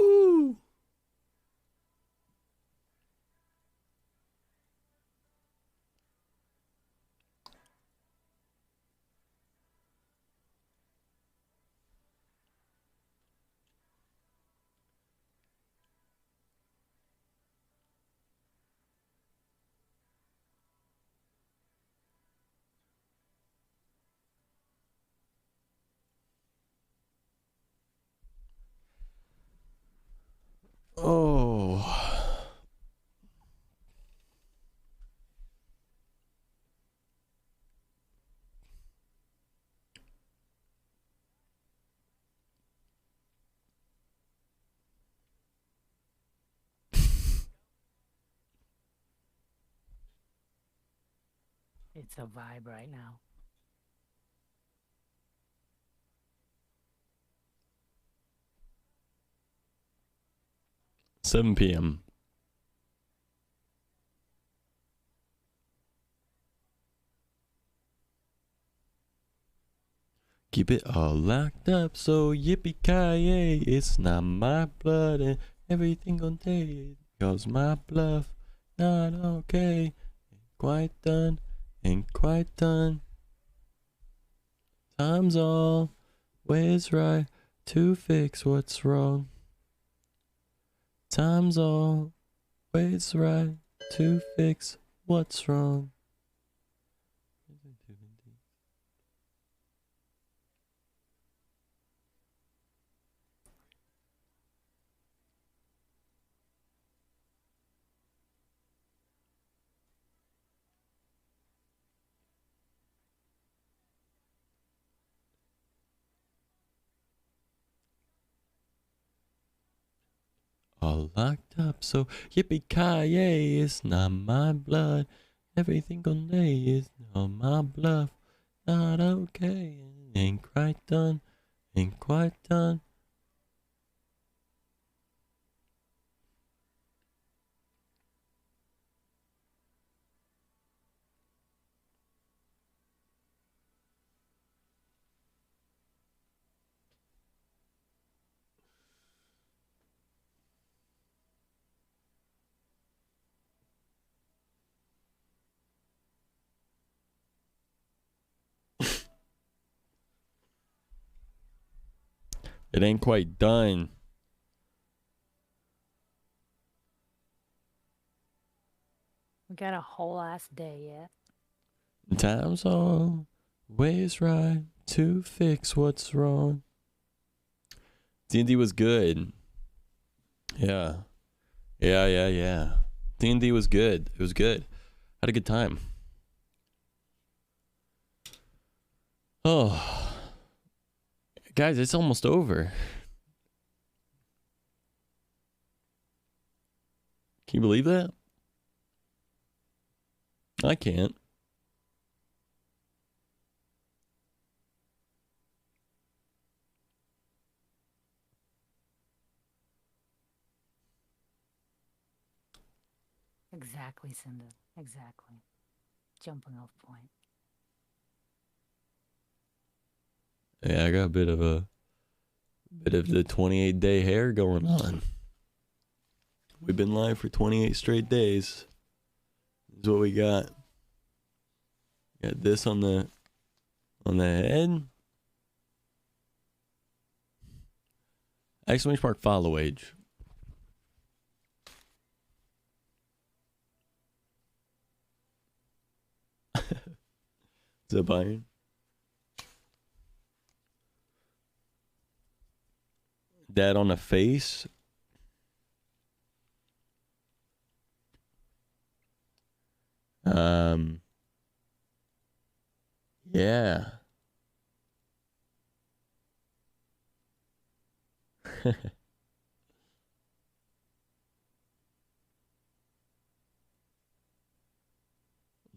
Ooh. Oh. It's a vibe right now. 7 p.m. Keep it all locked up, so yippee-ki-yay. It's not my blood and everything gon' take. Cause my bluff, not okay. Quite done, ain't quite done. Time's always right to fix what's wrong. Time's always right to fix what's wrong. All locked up, so yippee-ki-yay, it's not my blood. Everything on day is on my bluff. Not okay, ain't quite done, ain't quite done. It ain't quite done. We got a whole ass day yet. Time's always right to fix what's wrong. D&D was good. Yeah. D&D was good. It was good. Had a good time. Oh. Guys, it's almost over. Can you believe that? I can't. Exactly, Cinda. Exactly. Jumping off point. Yeah, I got a bit of the 28-day hair going on. We've been live for 28 straight days. This is what we got. Got this on the head. Exclamation mark follow age. Zip iron. That on the face. Yeah. Let's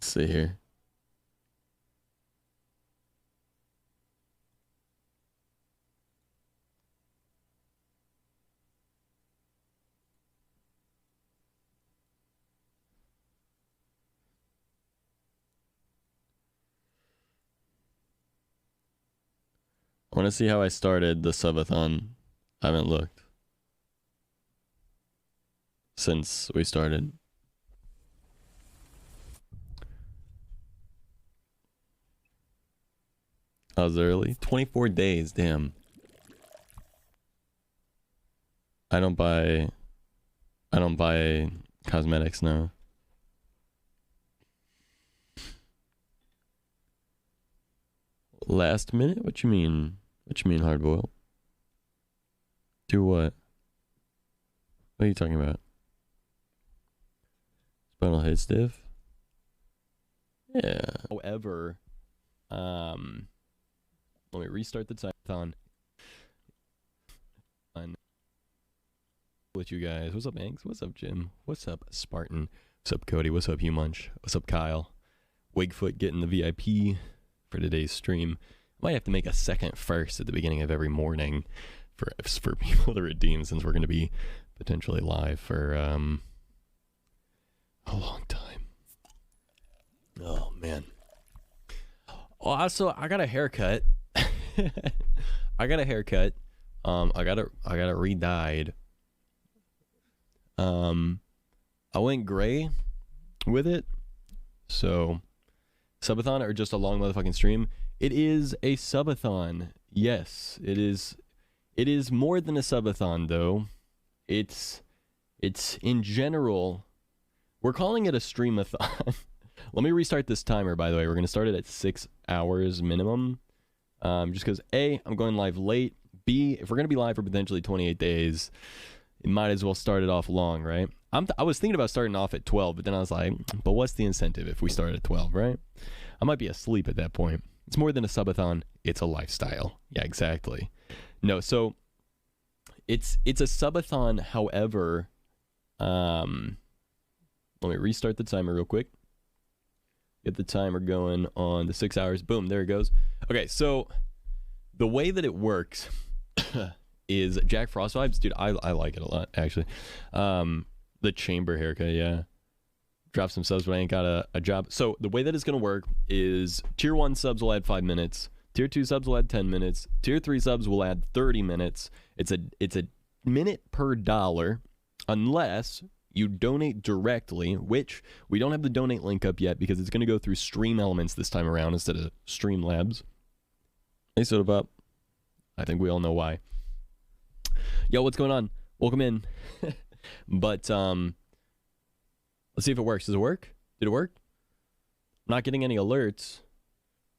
see here. I want to see how I started the subathon. I haven't looked since we started. I was early. 24 days, damn. I don't buy cosmetics now. Last minute? What you mean? What you mean, hardboiled? Do what? What are you talking about? Spinal head stiff? Yeah. However, let me restart the time with you guys. What's up, Anks? What's up, Jim? What's up, Spartan? What's up, Cody? What's up, Hugh Munch? What's up, Kyle? Wigfoot getting the VIP for today's stream. Might have to make a second first at the beginning of every morning for people to redeem, since we're going to be potentially live for a long time. Oh man. Also, I got a haircut. I got it re-dyed. I went gray with it. So, subathon or just a long motherfucking stream? It is a subathon. Yes, it is. It is more than a subathon, though. It's in general. We're calling it a streamathon. Let me restart this timer, by the way. We're going to start it at 6 hours minimum. Just because, A, I'm going live late. B, if we're going to be live for potentially 28 days, it might as well start it off long, right? I was thinking about starting off at 12, but then I was like, but what's the incentive if we start at 12, right? I might be asleep at that point. It's more than a subathon. It's a lifestyle. Yeah, exactly. No, so It's a subathon, however, let me restart the timer real quick. Get the timer going on the 6 hours. Boom, there it goes. Okay, so the way that it works is Jack Frost vibes. Dude, I like it a lot, actually. The chamber haircut, yeah. Drop some subs, but I ain't got a job. So the way that it's going to work is Tier 1 subs will add 5 minutes. Tier 2 subs will add 10 minutes. Tier 3 subs will add 30 minutes. It's a minute per $1 unless you donate directly, which we don't have the donate link up yet because it's going to go through Stream Elements this time around instead of Streamlabs. Hey, Soda Pop. I think we all know why. Yo, what's going on? Welcome in. But, let's see if it works. Does it work? Did it work? I'm not getting any alerts.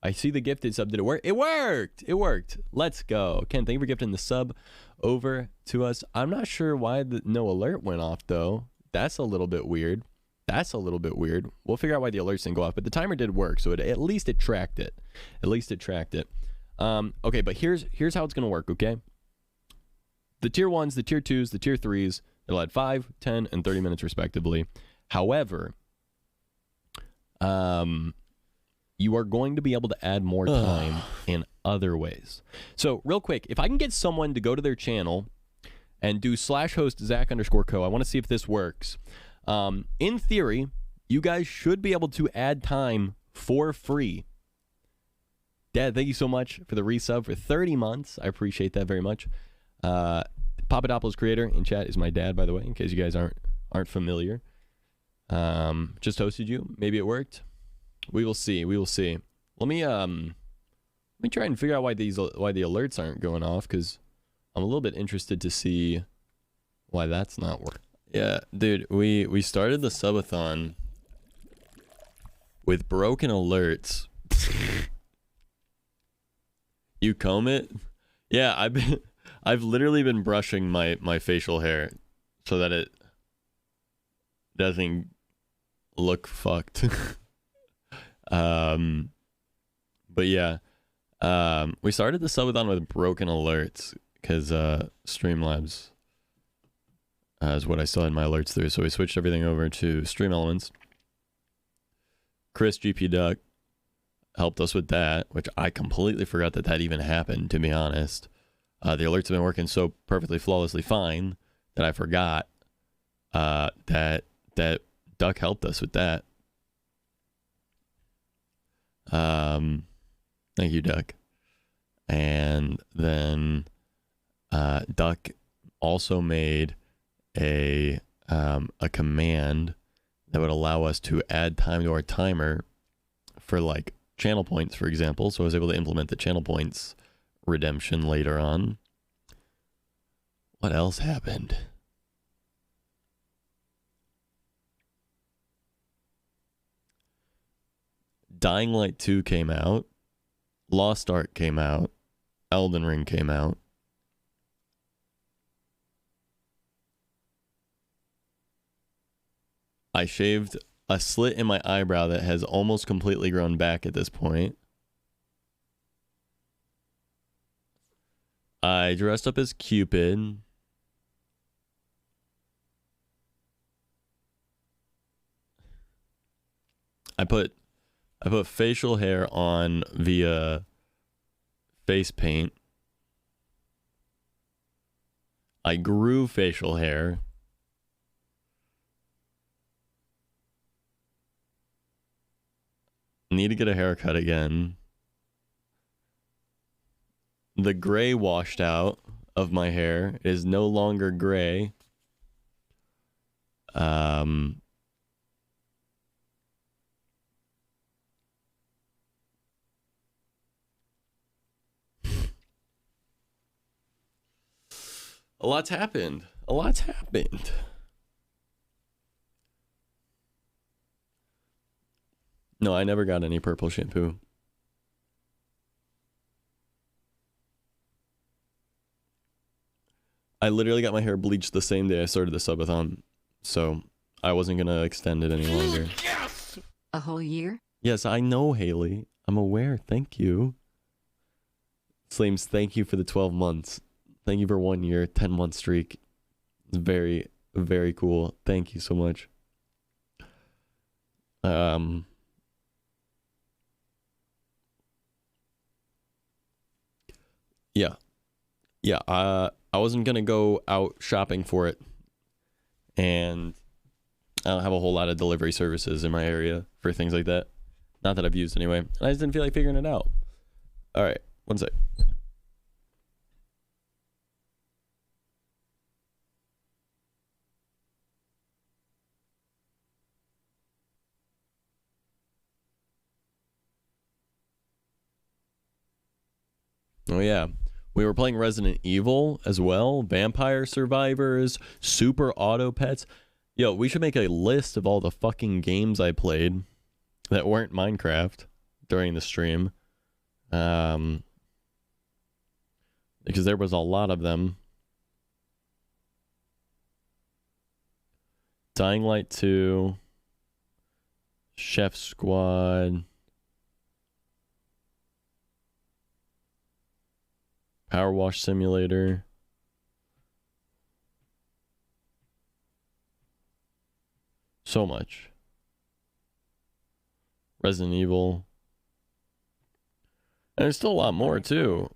I see the gifted sub. Did it work? It worked! It worked. Let's go. Ken, thank you for gifting the sub over to us. I'm not sure why no alert went off, though. That's a little bit weird. That's a little bit weird. We'll figure out why the alerts didn't go off, but the timer did work, so at least it tracked it. At least it tracked it. Okay, but here's how it's going to work, okay? The Tier 1s, the Tier 2s, the Tier 3s, it'll add 5, 10, and 30 minutes respectively. However, you are going to be able to add more time in other ways. So real quick, if I can get someone to go to their channel and do /host Zach_co, I want to see if this works. In theory, you guys should be able to add time for free. Dad, thank you so much for the resub for 30 months. I appreciate that very much. Papadopoulos creator in chat is my dad, by the way, in case you guys aren't familiar. Just hosted you. Maybe it worked. We will see. We will see. Let me try and figure out why the alerts aren't going off, because I'm a little bit interested to see why that's not working. Yeah, dude, we started the subathon with broken alerts. You comb it? Yeah, I've literally been brushing my facial hair so that it doesn't look fucked. But yeah, we started the subathon with broken alerts because Streamlabs is what I still had my alerts through, so we switched everything over to Stream Elements. Chris GP Duck helped us with that, which I completely forgot that even happened, to be honest. The alerts have been working so perfectly flawlessly fine that I forgot that Duck helped us with that. Thank you, Duck. And then Duck also made a command that would allow us to add time to our timer for like channel points, for example. So I was able to implement the channel points redemption later on. What else happened? Dying Light 2 came out. Lost Ark came out. Elden Ring came out. I shaved a slit in my eyebrow that has almost completely grown back at this point. I dressed up as Cupid. I put facial hair on via face paint. I grew facial hair. Need to get a haircut again. The gray washed out of my hair. It is no longer gray. A lot's happened. A lot's happened. No, I never got any purple shampoo. I literally got my hair bleached the same day I started the subathon, so I wasn't going to extend it any longer. Yes! A whole year? Yes, I know, Haley. I'm aware. Thank you. Slames, thank you for the 12 months. Thank you for 1 year, 10-month streak. It's very, very cool. Thank you so much. Yeah. Yeah, I wasn't going to go out shopping for it. And I don't have a whole lot of delivery services in my area for things like that. Not that I've used anyway. And I just didn't feel like figuring it out. All right, one sec. Oh, yeah. We were playing Resident Evil as well. Vampire Survivors, Super Auto Pets. Yo, we should make a list of all the fucking games I played that weren't Minecraft during the stream. Because there was a lot of them. Dying Light 2. Chef Squad. Power Wash Simulator. So much. Resident Evil. And there's still a lot more too.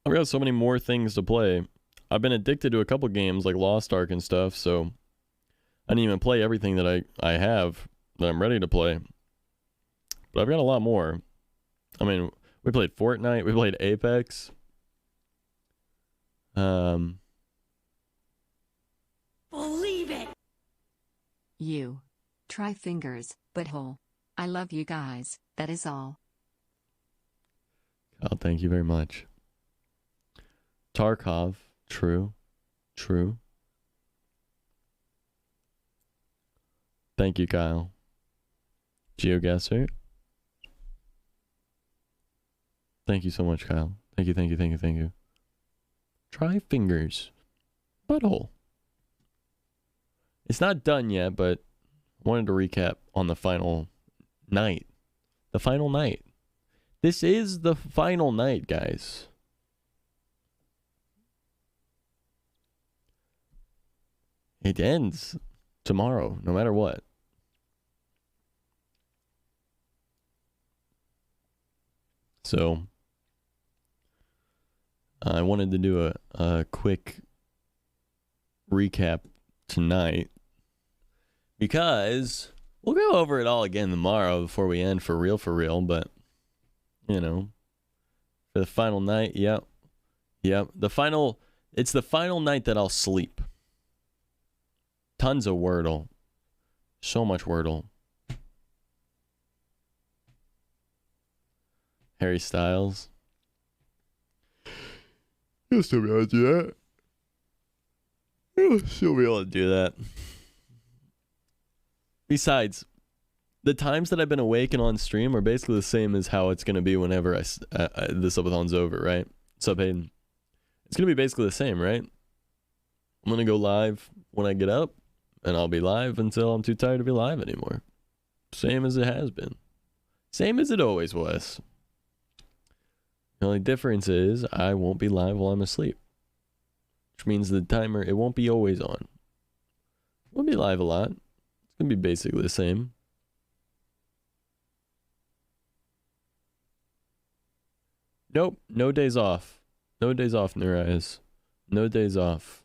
I've got so many more things to play. I've been addicted to a couple games like Lost Ark and stuff, so I didn't even play everything that I have that I'm ready to play. But I've got a lot more. I mean, we played Fortnite, we played Apex. Believe it. You. Try fingers, butthole. I love you guys, that is all. Oh, thank you very much. Tarkov, true. True. Thank you, Kyle. GeoGuessr. Thank you so much, Kyle. Thank you, thank you, thank you, thank you. Try fingers. Butthole. It's not done yet, but I wanted to recap on the final night. The final night. This is the final night, guys. It ends tomorrow, no matter what. So, I wanted to do a quick recap tonight because we'll go over it all again tomorrow before we end for real, but, you know, for the final night, yep, it's the final night that I'll sleep. Tons of Wordle. So much Wordle. Harry Styles. You'll still be able to do that. You'll still be able to do that. Besides, the times that I've been awake and on stream are basically the same as how it's going to be whenever the subathon's over, right? Sup, Hayden? It's going to be basically the same, right? I'm going to go live when I get up, and I'll be live until I'm too tired to be live anymore. Same as it has been. Same as it always was. The only difference is I won't be live while I'm asleep. Which means the timer, it won't be always on. We'll be live a lot. It's going to be basically the same. Nope, no days off. No days off, Neurize. No days off.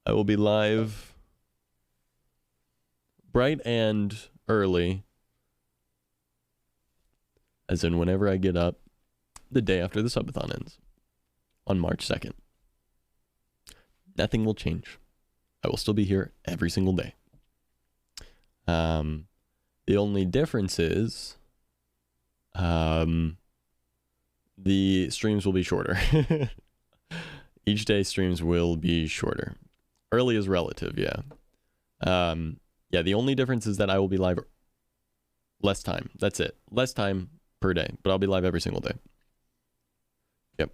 I will be live bright and early, as in whenever I get up, the day after the subathon ends, on March 2nd. Nothing will change. I will still be here every single day. The only difference is the streams will be shorter. Each day streams will be shorter. Early is relative, yeah. Yeah, the only difference is that I will be live less time. That's it. Less time per day, but I'll be live every single day. Yep.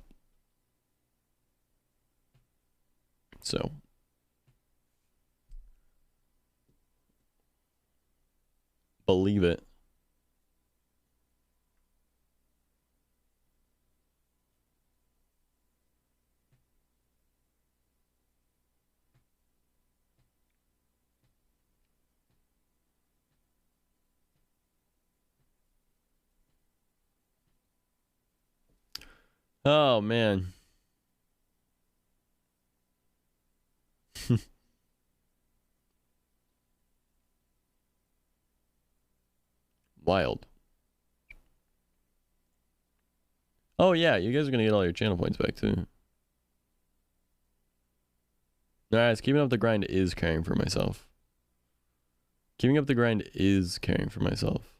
So. Believe it. Oh, man. Wild. Oh, yeah, you guys are going to get all your channel points back, too. Alright, keeping up the grind is caring for myself. Keeping up the grind is caring for myself.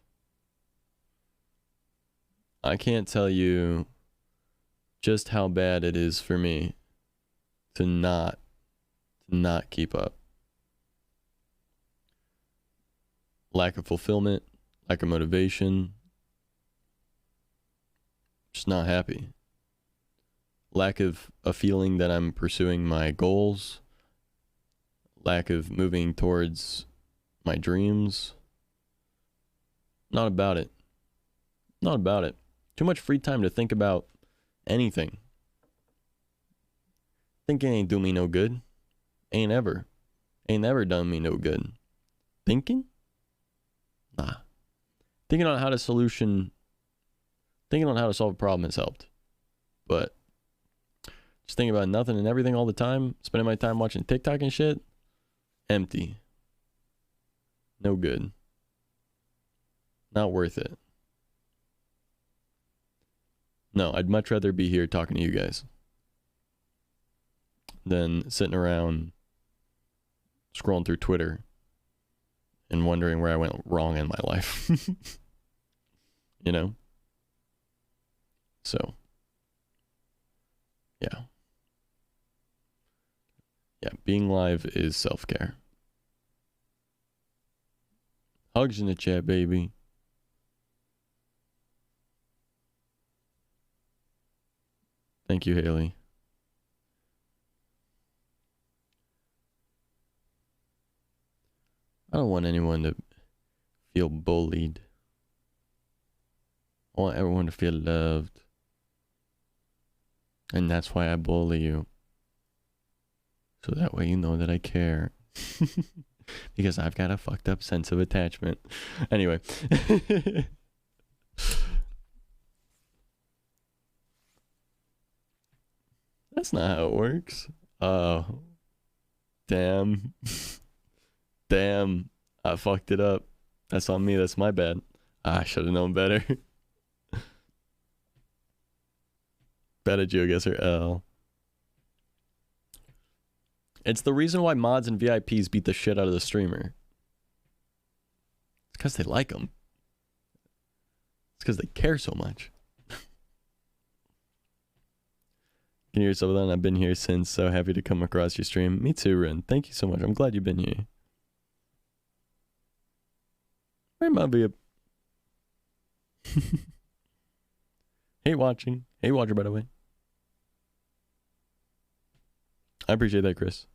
I can't tell you just how bad it is for me to not keep up. Lack of fulfillment, lack of motivation, just not happy. Lack of a feeling that I'm pursuing my goals, lack of moving towards my dreams. Not about it. Not about it. Too much free time to think about anything. Thinking ain't do me no good. Ain't ever done me no good. Thinking? Nah. Thinking on how to solve a problem has helped. But just thinking about nothing and everything all the time, spending my time watching TikTok and shit, empty. No good. Not worth it. No, I'd much rather be here talking to you guys than sitting around scrolling through Twitter and wondering where I went wrong in my life. You know? So, yeah. Yeah, being live is self-care. Hugs in the chat, baby. Thank you, Haley. I don't want anyone to feel bullied. I want everyone to feel loved. And that's why I bully you. So that way you know that I care. Because I've got a fucked up sense of attachment. Anyway. That's not how it works. Oh. Damn. Damn. I fucked it up. That's on me. That's my bad. I should have known better. Beta GeoGuessr L. It's the reason why mods and VIPs beat the shit out of the streamer. It's because they like them. It's because they care so much. Can you hear subathon? I've been here since. So happy to come across your stream. Me too, Ren. Thank you so much. I'm glad you've been here. Where might be a... Hate watching. Hate watcher, by the way. I appreciate that, Chris.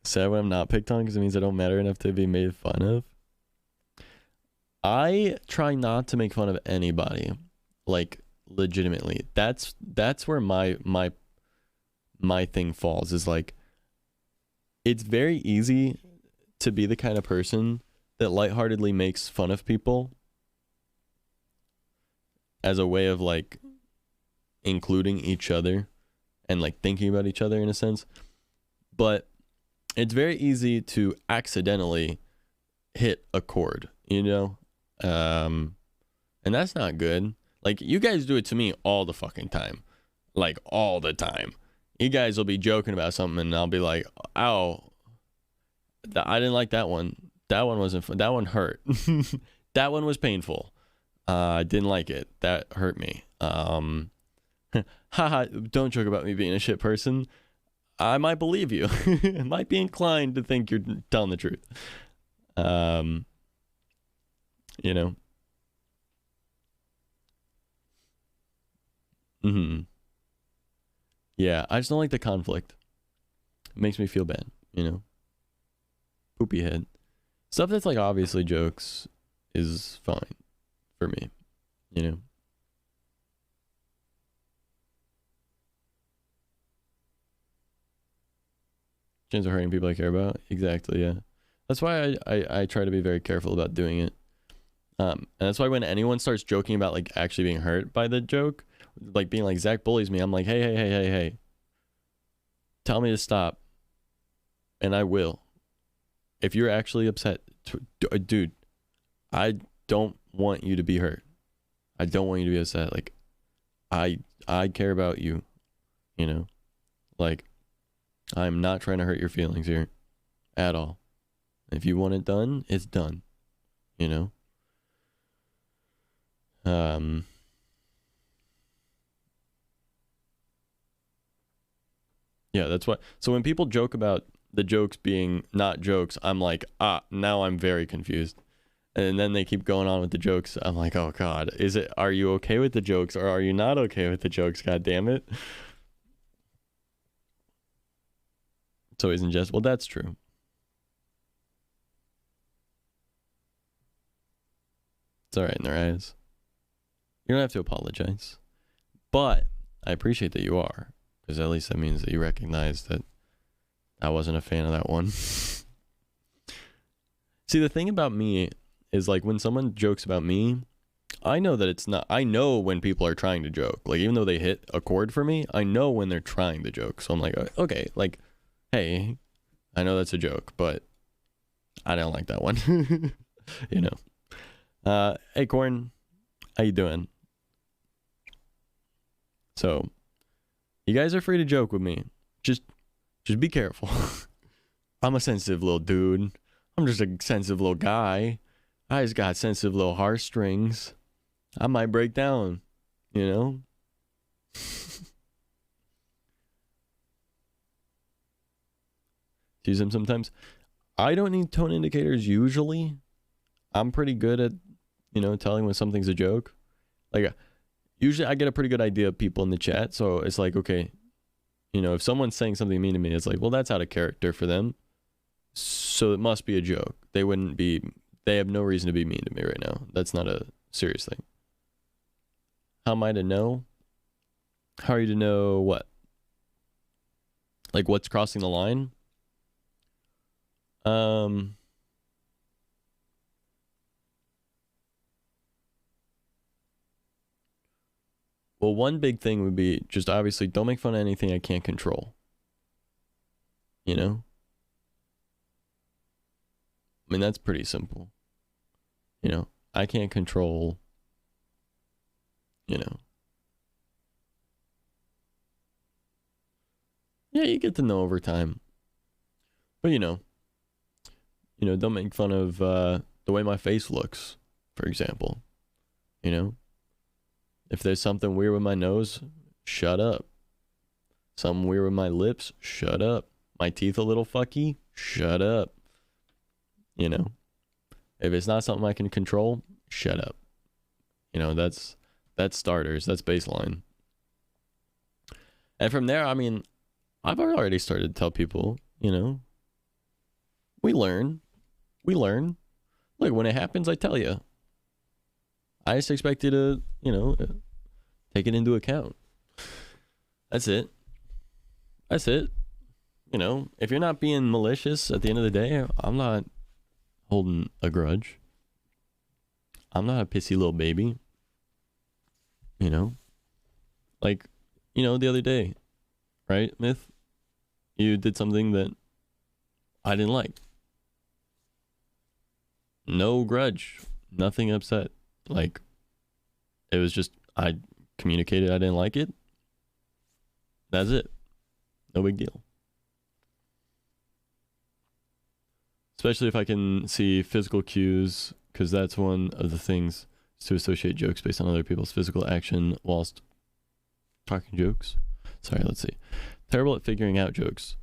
Sad when I'm not picked on because it means I don't matter enough to be made fun of. I try not to make fun of anybody, like legitimately. That's where my thing falls. Is like, it's very easy to be the kind of person that lightheartedly makes fun of people as a way of like including each other and like thinking about each other in a sense. But it's very easy to accidentally hit a chord, you know? And that's not good. Like, you guys do it to me all the fucking time. Like, all the time. You guys will be joking about something and I'll be like, ow, I didn't like that one. That one wasn't fun. That one hurt. That one was painful. I didn't like it. That hurt me. Haha, don't joke about me being a shit person. I might believe you. I might be inclined to think you're telling the truth. You know? Yeah, I just don't like the conflict. It makes me feel bad, you know? Poopy head. Stuff that's like obviously jokes is fine for me, you know? Chance of hurting people I care about? Exactly, yeah. That's why I try to be very careful about doing it. And that's why when anyone starts joking about like actually being hurt by the joke, like being like, Zach bullies me, I'm like, hey, tell me to stop, and I will. If you're actually upset, dude, I don't want you to be hurt. I don't want you to be upset. Like, I care about you, you know? Like, I'm not trying to hurt your feelings here at all. If you want it done, it's done, you know? Yeah, that's what. So when people joke about the jokes being not jokes, I'm like, now I'm very confused. And then they keep going on with the jokes. I'm like, oh God, are you okay with the jokes or are you not okay with the jokes? God damn it. So isn't just, well, that's true. It's all right in their eyes. You don't have to apologize. But I appreciate that you are, because at least that means that you recognize that I wasn't a fan of that one. See, the thing about me is like when someone jokes about me, I know that it's not, I know when people are trying to joke. Like even though they hit a chord for me, I know when they're trying to joke. So I'm like, okay, like, hey, I know that's a joke, but I don't like that one. You know. Hey, Corn, how you doing? So, you guys are free to joke with me. Just be careful. I'm a sensitive little dude. I'm just a sensitive little guy. I just got sensitive little heartstrings. I might break down, you know? Use them sometimes. I don't need tone indicators usually. I'm pretty good at, you know, telling when something's a joke. Like, usually I get a pretty good idea of people in the chat. So it's like, okay, you know, if someone's saying something mean to me, it's like, well, that's out of character for them. So it must be a joke. They have no reason to be mean to me right now. That's not a serious thing. How am I to know? How are you to know what? Like what's crossing the line? Well, one big thing would be just obviously don't make fun of anything I can't control. You know? I mean, that's pretty simple. You know, I can't control, you know. Yeah, you get to know over time. But, you know, don't make fun of the way my face looks, for example. You know? If there's something weird with my nose, shut up. Something weird with my lips, shut up. My teeth a little fucky, shut up. You know? If it's not something I can control, shut up. You know, that's starters. That's baseline. And from there, I mean, I've already started to tell people, you know, we learn. Look, when it happens, I tell you. I just expect you to, you know, take it into account. That's it. You know, if you're not being malicious at the end of the day, I'm not holding a grudge. I'm not a pissy little baby. You know? Like, you know, the other day, right, Myth? You did something that I didn't like. No grudge. Nothing upset. Like, it was just, I communicated I didn't like it. That's it. No big deal. Especially if I can see physical cues, because that's one of the things, is to associate jokes based on other people's physical action whilst talking jokes. Sorry, let's see. Terrible at figuring out jokes,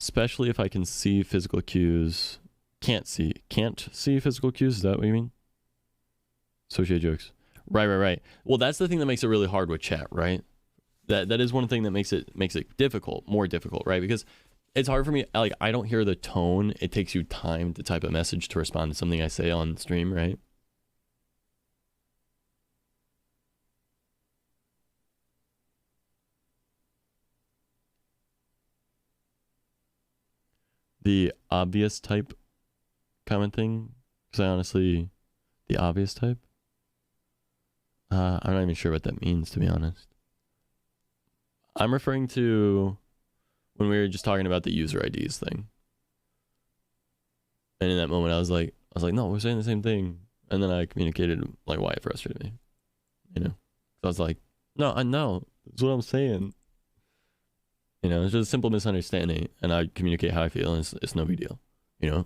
especially if I can see physical cues. Can't see physical cues. Is that what you mean? Associate jokes. Right. Well, that's the thing that makes it really hard with chat, right? That is one thing that makes it difficult, more difficult, right? Because it's hard for me. Like, I don't hear the tone. It takes you time to type a message to respond to something I say on stream, right? The obvious type commenting, because I honestly, the obvious type. I'm not even sure what that means, to be honest. I'm referring to when we were just talking about the user IDs thing. And in that moment, I was like, no, we're saying the same thing. And then I communicated like why it frustrated me. You know, so I was like, no, I know. That's what I'm saying. You know, it's just a simple misunderstanding, and I communicate how I feel, and it's no big deal. You know,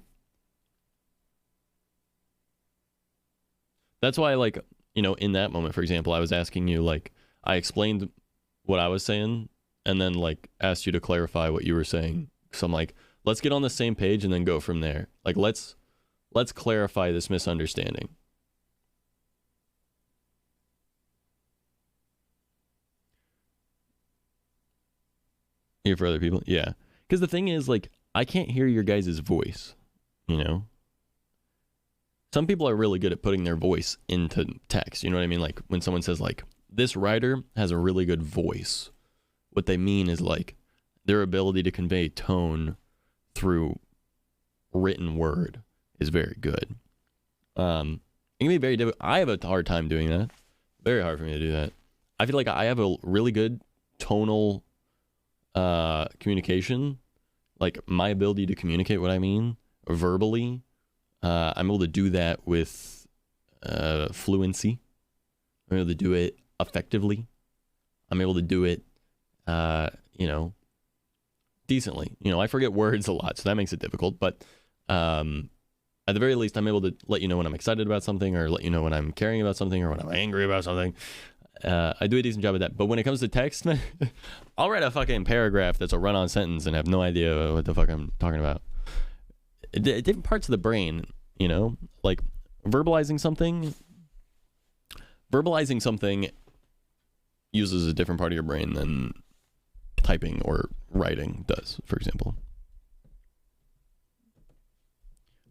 that's why, like, you know, in that moment, for example, I was asking you, like, I explained what I was saying, and then like asked you to clarify what you were saying. So I'm like, let's get on the same page and then go from there. Like, let's clarify this misunderstanding. Here for other people, yeah. Because the thing is, like, I can't hear your guys' voice, you know? Some people are really good at putting their voice into text, you know what I mean? Like, when someone says, like, this writer has a really good voice, what they mean is, like, their ability to convey tone through written word is very good. It can be very difficult. I have a hard time doing that. Very hard for me to do that. I feel like I have a really good tonal communication, like my ability to communicate what I mean verbally. I'm able to do that with fluency. I'm able to do it effectively. I'm able to do it, you know, decently. You know, I forget words a lot, so that makes it difficult. But at the very least, I'm able to let you know when I'm excited about something, or let you know when I'm caring about something, or when I'm angry about something. I do a decent job of that. But when it comes to text, I'll write a fucking paragraph that's a run-on sentence and have no idea what the fuck I'm talking about. Different parts of the brain, you know, like verbalizing something uses a different part of your brain than typing or writing does, for example.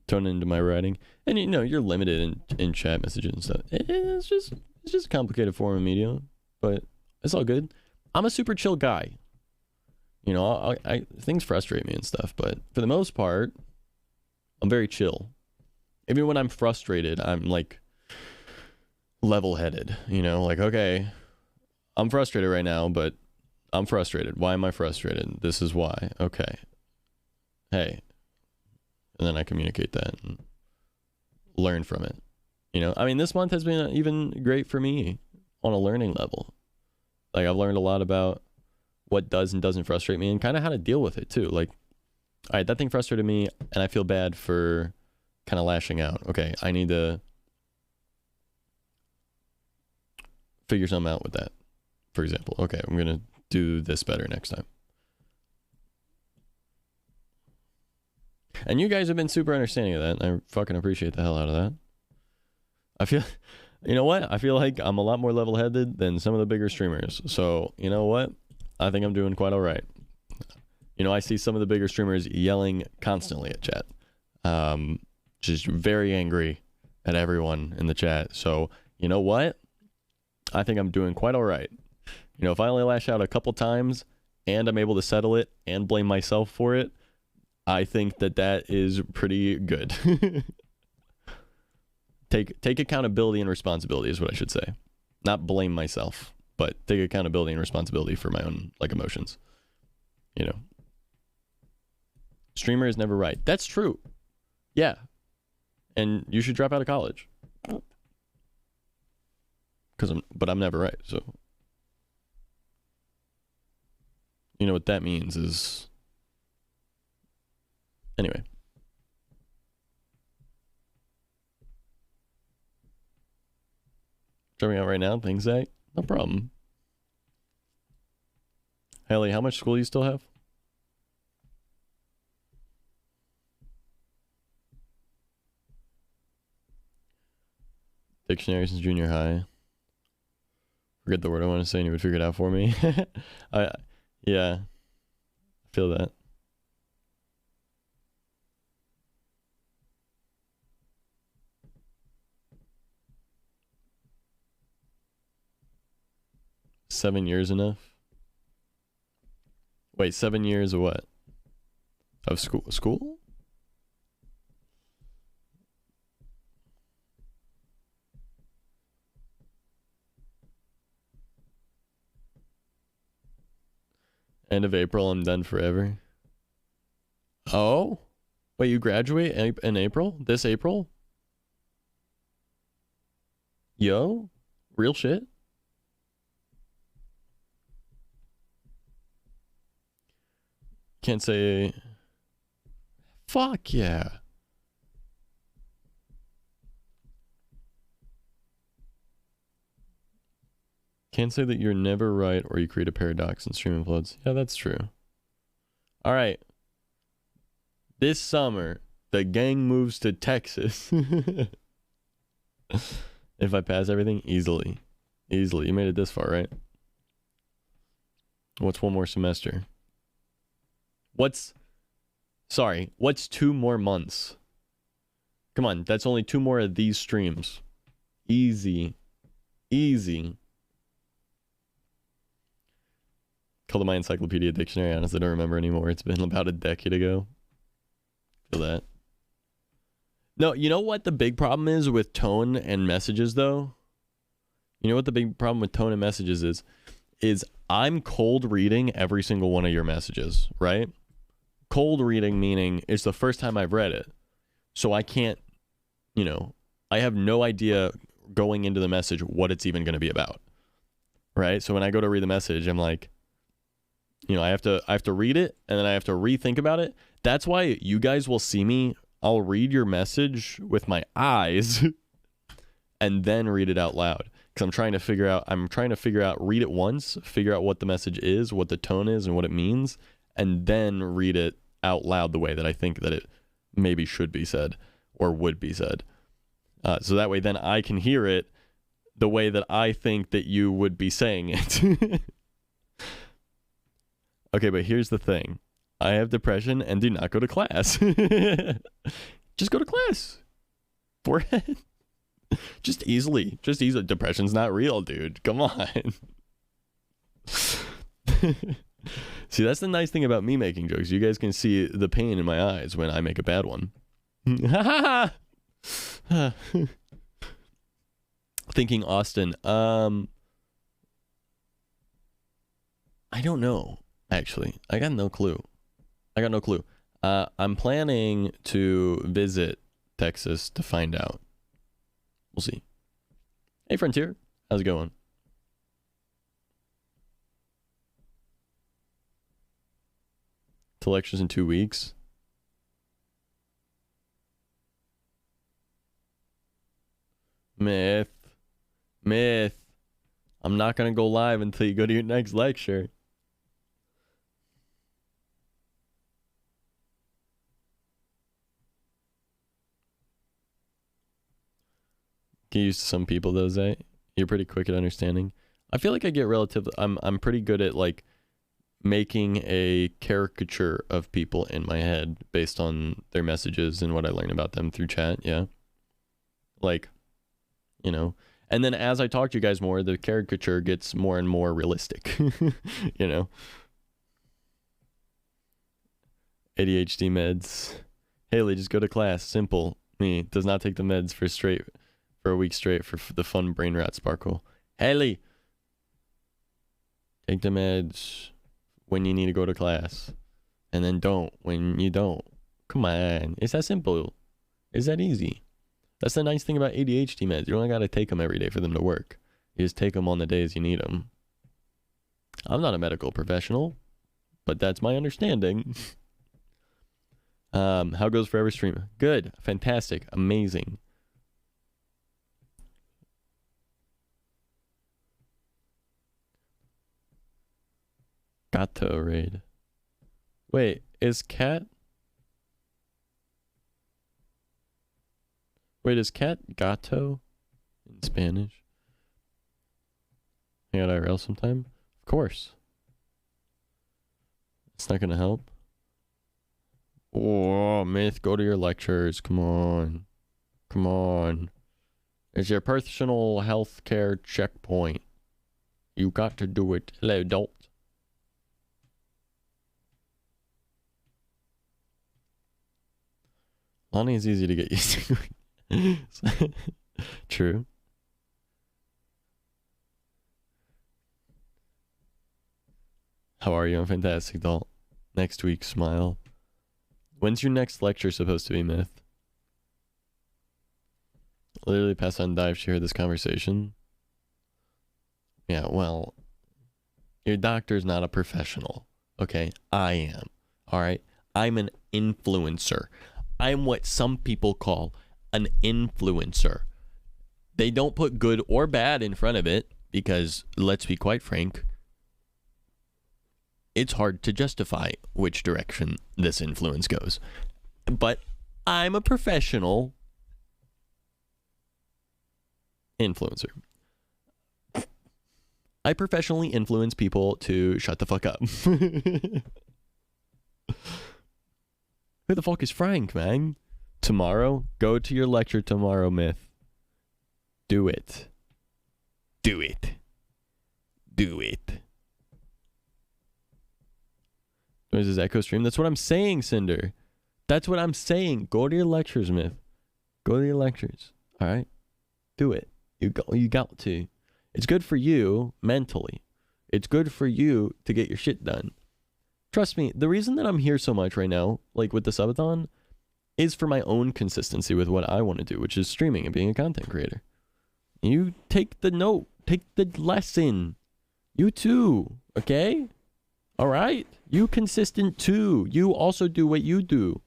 Tone into my writing, and you know, you're limited in chat messages and stuff. It's just a complicated form of media, but it's all good. I'm a super chill guy. You know, I things frustrate me and stuff, but for the most part, I'm very chill. Even when I'm frustrated, I'm like level-headed, you know, like, okay, I'm frustrated right now, but I'm frustrated. Why am I frustrated? This is why. Okay. Hey. And then I communicate that and learn from it. You know, I mean, this month has been even great for me on a learning level. Like, I've learned a lot about what does and doesn't frustrate me, and kind of how to deal with it too. Like, all right, that thing frustrated me, and I feel bad for kind of lashing out. Okay, I need to figure something out with that. For example, okay, I'm going to do this better next time. And you guys have been super understanding of that, and I fucking appreciate the hell out of that. I feel, you know what? I feel like I'm a lot more level-headed than some of the bigger streamers. So, you know what? I think I'm doing quite all right. You know, I see some of the bigger streamers yelling constantly at chat. Just very angry at everyone in the chat. So, you know what? I think I'm doing quite all right. You know, if I only lash out a couple times and I'm able to settle it and blame myself for it, I think that is pretty good. Take accountability and responsibility is what I should say. Not blame myself, but take accountability and responsibility for my own, like, emotions. You know. Streamer is never right. That's true. Yeah. And you should drop out of college. But I'm never right, so. You know what that means is. Anyway. Dropping out right now, thanks, Zach. No problem. Haley, how much school do you still have? Dictionary since junior high. Forget the word I want to say and you would figure it out for me. Yeah. I feel that. $7 years enough? Wait, 7 years of what? Of school? End of April, I'm done forever. Oh? Wait, you graduate in April? This April? Yo? Real shit? Can't say... Fuck yeah. Can't say that you're never right or you create a paradox in stream uploads. Yeah, that's true. All right. This summer, the gang moves to Texas. If I pass everything, easily. Easily. You made it this far, right? What's one more semester? What's 2 more months? Come on, that's only 2 more of these streams. Easy. Easy. Call it my encyclopedia dictionary. Honestly, I don't remember anymore. It's been about a decade ago. Feel that. No, you know what the big problem is with tone and messages, though? You know what the big problem with tone and messages is? Is I'm cold reading every single one of your messages, right? Cold reading meaning it's the first time I've read it. So I can't, I have no idea going into the message what it's even going to be about, right? So when I go to read the message, I'm like, I have to read it and then I have to rethink about it. That's why you guys will see me. I'll read your message with my eyes and then read it out loud. Because I'm trying to figure out, read it once, figure out what the message is, what the tone is, and what it means, and then read it out loud the way that I think that it maybe should be said or would be said. So that way then I can hear it the way that I think that you would be saying it. Okay, but here's the thing. I have depression and do not go to class. Just go to class. Forehead. Just easily. Depression's not real, dude. Come on. See, that's the nice thing about me making jokes. You guys can see the pain in my eyes when I make a bad one. Thinking Austin. I don't know. Actually, I got no clue. I'm planning to visit Texas to find out. We'll see. Hey, Frontier. How's it going? To lectures in 2 weeks. Myth. I'm not going to go live until you go to your next lecture. Get used to some people, though, Zay. You're pretty quick at understanding. I feel like I get I'm pretty good at, like, making a caricature of people in my head based on their messages and what I learn about them through chat, yeah. Like, and then as I talk to you guys more, the caricature gets more and more realistic, ADHD meds. Haley, just go to class. Simple. Me. Does not take the meds for a week straight for the fun brain rot sparkle. Haley, take the meds when you need to go to class. And then don't when you don't. Come on. It's that simple. It's that easy. That's the nice thing about ADHD meds. You don't got to take them every day for them to work. You just take them on the days you need them. I'm not a medical professional, but that's my understanding. How goes Forever Stream? Good. Fantastic. Amazing. Gato raid. Wait, is cat? Wait, is cat gato in Spanish? Hang out IRL sometime? Of course. It's not gonna help. Oh, Myth, go to your lectures. Come on. Come on. It's your personal health care checkpoint. You got to do it. Hello, adult. Lonnie is easy to get used to. True. How are you? I'm fantastic, doll. Next week, smile. When's your next lecture supposed to be, Myth? Literally pass on die if she heard this conversation. Yeah, well, your doctor's not a professional. Okay, I am. All right, I'm an influencer. I'm what some people call an influencer. They don't put good or bad in front of it because, let's be quite frank, it's hard to justify which direction this influence goes. But I'm a professional influencer. I professionally influence people to shut the fuck up. Who the fuck is Frank, man? Tomorrow? Go to your lecture tomorrow, Myth. Do it. Do it. Do it. What is this echo stream? That's what I'm saying, Cinder. That's what I'm saying. Go to your lectures, Myth. Go to your lectures. All right? Do it. You got to. It's good for you mentally. It's good for you to get your shit done. Trust me, the reason that I'm here so much right now, like with the subathon, is for my own consistency with what I want to do, which is streaming and being a content creator. You take the note. Take the lesson. You too. Okay? All right? You consistent too. You also do what you do.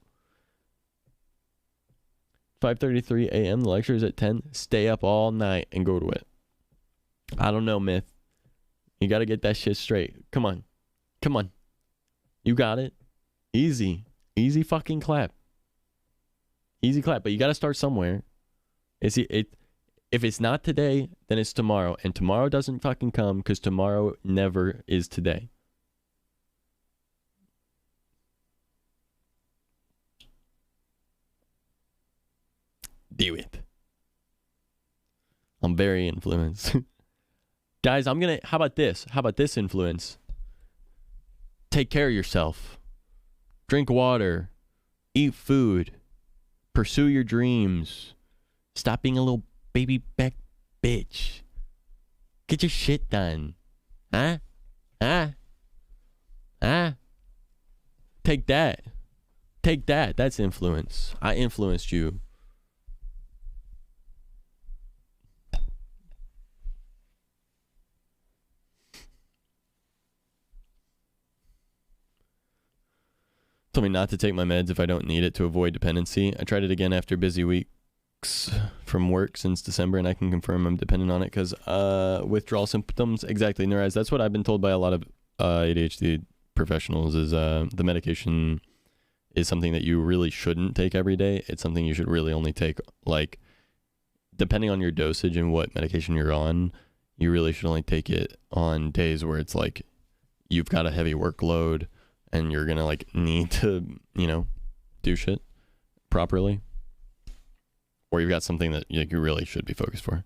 5:33 a.m. The lecture is at 10. Stay up all night and go to it. I don't know, Myth. You got to get that shit straight. Come on. Come on. You got it. Easy. Easy fucking clap. Easy clap. But you got to start somewhere. If it's not today, then it's tomorrow. And tomorrow doesn't fucking come because tomorrow never is today. Do it. I'm very influenced. Guys, how about this? How about this influence? Take care of yourself. Drink water. Eat food. Pursue your dreams. Stop being a little baby back bitch. Get your shit done. Huh? Huh? Huh? Take that. Take that. That's influence. I influenced you. Told me not to take my meds if I don't need it to avoid dependency. I tried it again after busy weeks from work since December, and I can confirm I'm dependent on it because withdrawal symptoms. Exactly, Neuraz. That's what I've been told by a lot of ADHD professionals is the medication is something that you really shouldn't take every day. It's something you should really only take, like, depending on your dosage and what medication you're on, you really should only take it on days where it's like you've got a heavy workload and you're going to like need to, do shit properly. Or you've got something that you really should be focused for.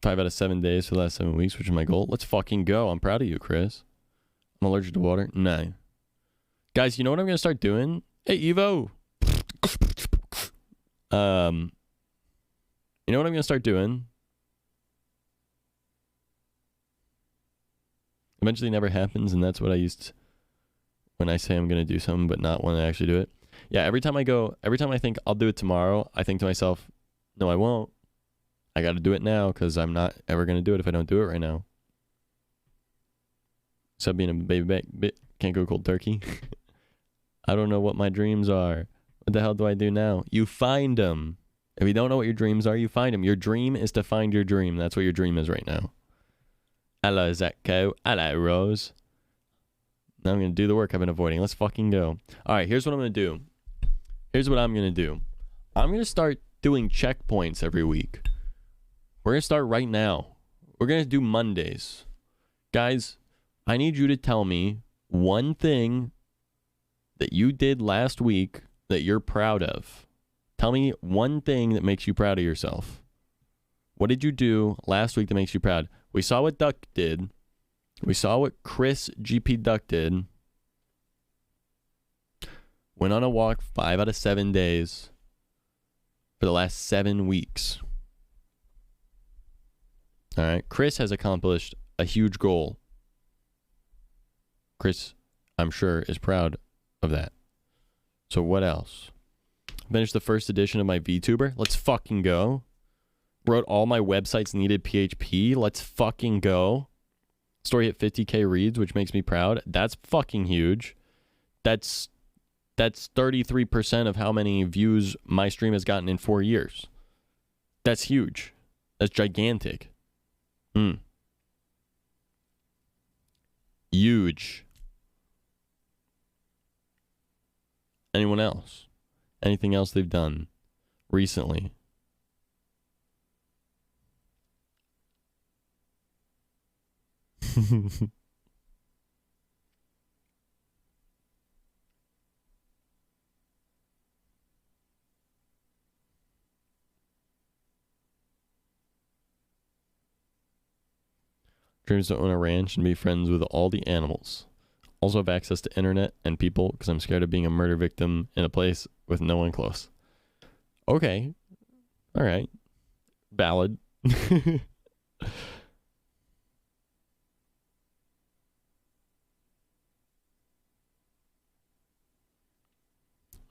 5 out of 7 days for the last 7 weeks, which is my goal. Let's fucking go. I'm proud of you, Chris. I'm allergic to water. No. Guys, you know what I'm going to start doing? Hey, Evo. You know what I'm going to start doing? Eventually never happens, and that's what I used when I say I'm going to do something, but not when I actually do it. Yeah, every time I think I'll do it tomorrow, I think to myself, no, I won't. I got to do it now because I'm not ever going to do it if I don't do it right now. So being a baby back, can't go cold turkey. I don't know what my dreams are. What the hell do I do now? You find them. If you don't know what your dreams are, you find them. Your dream is to find your dream. That's what your dream is right now. Hello, Zacko. Hello, Rose. Now I'm going to do the work I've been avoiding. Let's fucking go. All right, here's what I'm going to do. I'm going to start doing checkpoints every week. We're going to start right now. We're going to do Mondays. Guys, I need you to tell me one thing that you did last week that you're proud of. Tell me one thing that makes you proud of yourself. What did you do last week that makes you proud? We saw what Duck did. We saw what Chris GP Duck did. Went on a walk 5 out of 7 days for the last 7 weeks. All right. Chris has accomplished a huge goal. Chris, I'm sure, is proud of that. So what else? Finished the first edition of my VTuber. Let's fucking go. Wrote all my websites needed PHP. Let's fucking go. Story hit 50k reads, which makes me proud. That's fucking huge. That's 33% of how many views my stream has gotten in 4 years. That's huge. That's gigantic. Huge. Anyone else? Anything else they've done recently? Dreams to own a ranch and be friends with all the animals. Also have access to internet and people because I'm scared of being a murder victim in a place with no one close. Okay. All right. Valid.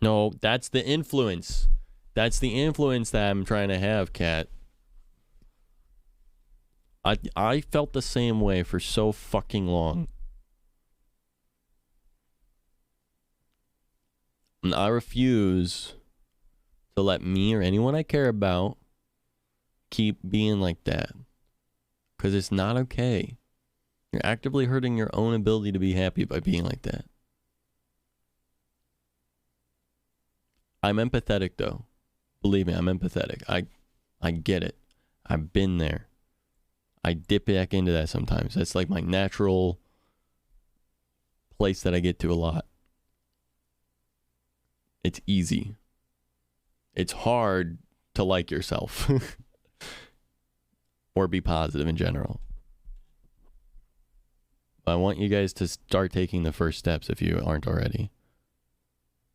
No, that's the influence. That's the influence that I'm trying to have, Kat. I felt the same way for so fucking long. And I refuse to let me or anyone I care about keep being like that. Because it's not okay. You're actively hurting your own ability to be happy by being like that. I'm empathetic, though. Believe me, I'm empathetic. I get it. I've been there. I dip back into that sometimes. That's like my natural place that I get to a lot. It's easy. It's hard to like yourself. Or be positive in general. I want you guys to start taking the first steps if you aren't already.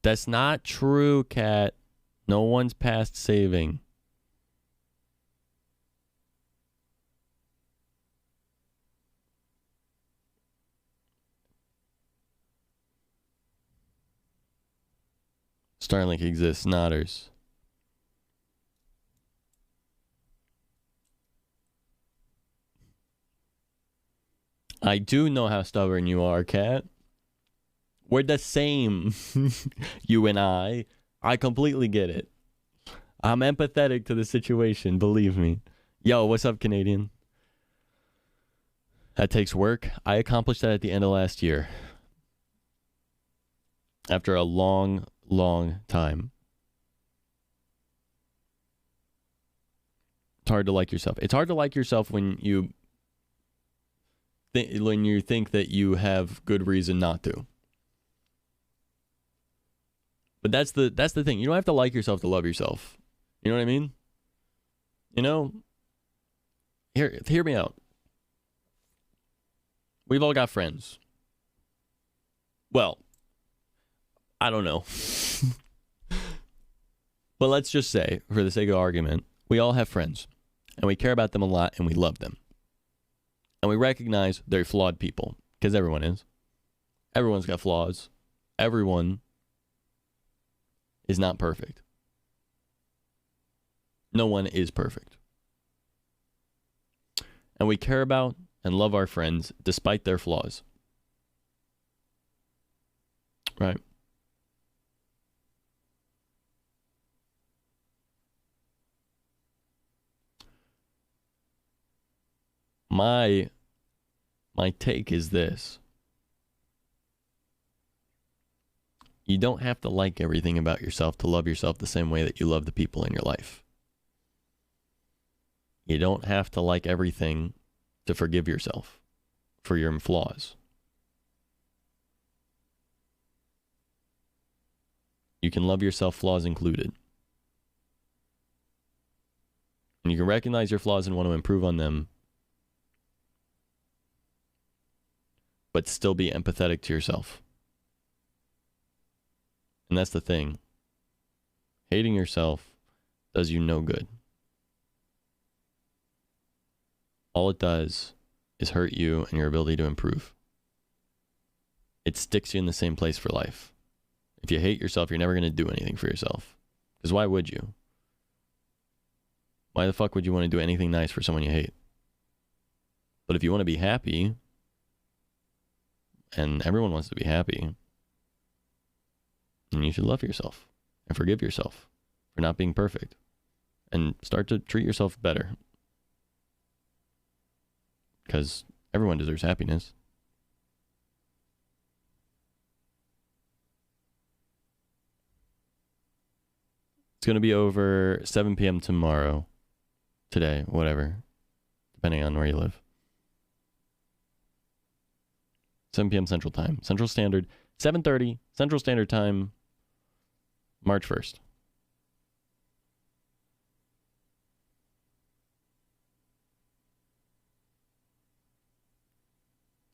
That's not true, Kat. No one's past saving. Starlink exists, nodders. I do know how stubborn you are, Kat. We're the same. You and I. I completely get it. I'm empathetic to the situation, believe me. Yo, what's up, Canadian? That takes work. I accomplished that at the end of last year. After a long time. It's hard to like yourself. It's hard to like yourself when you think that you have good reason not to. But that's the thing. You don't have to like yourself to love yourself. You know what I mean? You know? Hear me out. We've all got friends. Well, I don't know. But let's just say, for the sake of argument, we all have friends. And we care about them a lot and we love them. And we recognize they're flawed people. Because everyone is. Everyone's got flaws. Everyone is not perfect. No one is perfect. And we care about and love our friends despite their flaws. Right? My take is this. You don't have to like everything about yourself to love yourself the same way that you love the people in your life. You don't have to like everything to forgive yourself for your flaws. You can love yourself, flaws included. And you can recognize your flaws and want to improve on them, but still be empathetic to yourself. And that's the thing. Hating yourself does you no good. All it does is hurt you and your ability to improve. it sticks you in the same place for life. If you hate yourself, you're never going to do anything for yourself. Because why would you? Why the fuck would you want to do anything nice for someone you hate? But if you want to be happy, and everyone wants to be happy, then you should love yourself and forgive yourself for not being perfect and start to treat yourself better. Because everyone deserves happiness. It's going to be over 7 p.m. tomorrow. Today, whatever. Depending on where you live. 7 p.m. Central Time. Central Standard. 7:30 Central Standard Time. March 1st.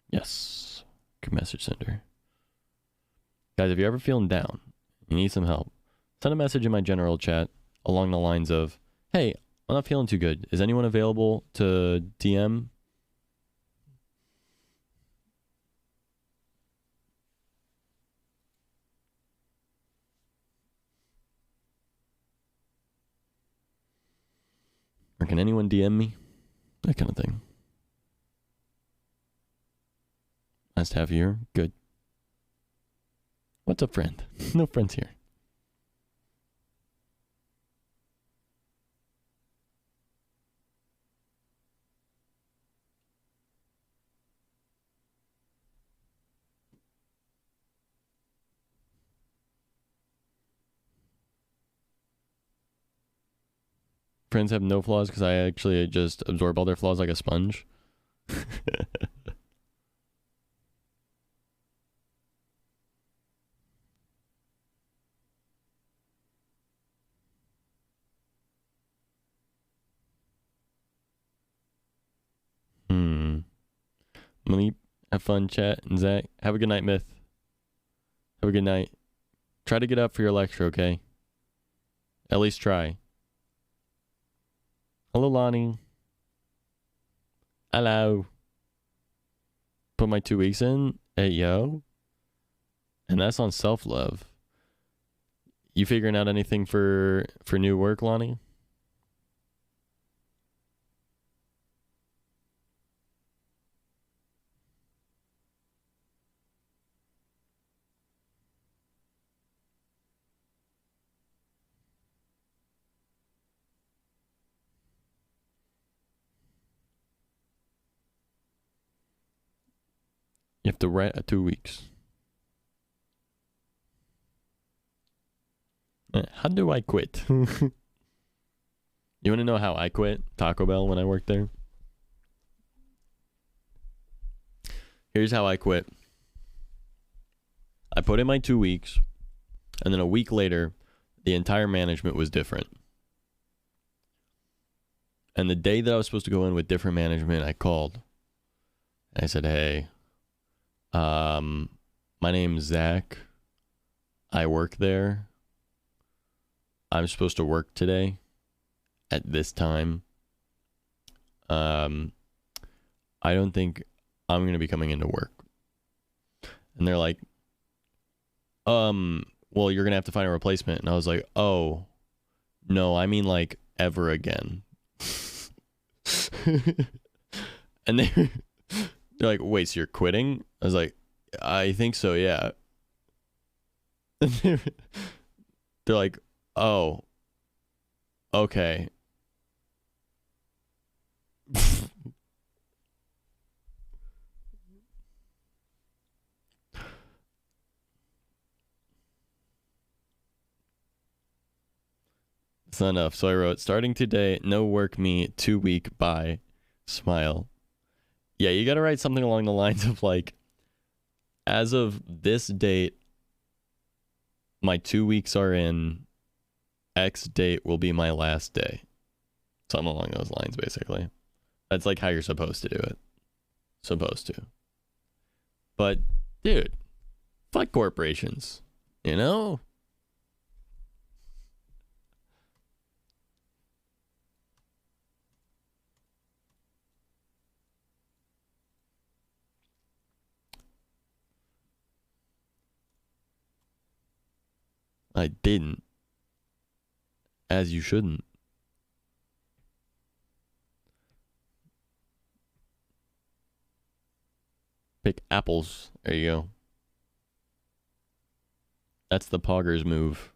Yes. Good message sender. Guys, if you're ever feeling down, you need some help, send a message in my general chat along the lines of, hey, I'm not feeling too good. Is anyone available to DM? Or can anyone DM me? That kind of thing. Nice to have you here. Good. What's up, friend? No friends here. Friends have no flaws because I actually just absorb all their flaws like a sponge. Malik, have fun, chat, and Zach, have a good night, Myth. Have a good night. Try to get up for your lecture, okay? At least try. Hello, Lonnie. Hello. Put my 2 weeks in. Hey, yo. And that's on self-love. You figuring out anything for new work, Lonnie? You have to write 2 weeks. How do I quit? You want to know how I quit Taco Bell when I worked there? Here's how I quit. I put in my 2 weeks, and then a week later, the entire management was different. And the day that I was supposed to go in with different management, I called. I said, hey, my name's Zach. I work there. I'm supposed to work today at this time. I don't think I'm going to be coming into work. And they're like, well, you're going to have to find a replacement. And I was like, oh, no, I mean like ever again. And they're like, wait, so you're quitting? I was like, I think so, yeah. And they're like, oh, okay. It's not enough. So I wrote, starting today, no work me, 2 week, bye, smile. Yeah, you got to write something along the lines of like, as of this date, my 2 weeks are in, X date will be my last day. Something along those lines, basically. That's like how you're supposed to do it. Supposed to. But, dude, fuck corporations. You know? I didn't. As you shouldn't. Pick apples. There you go. That's the Poggers move.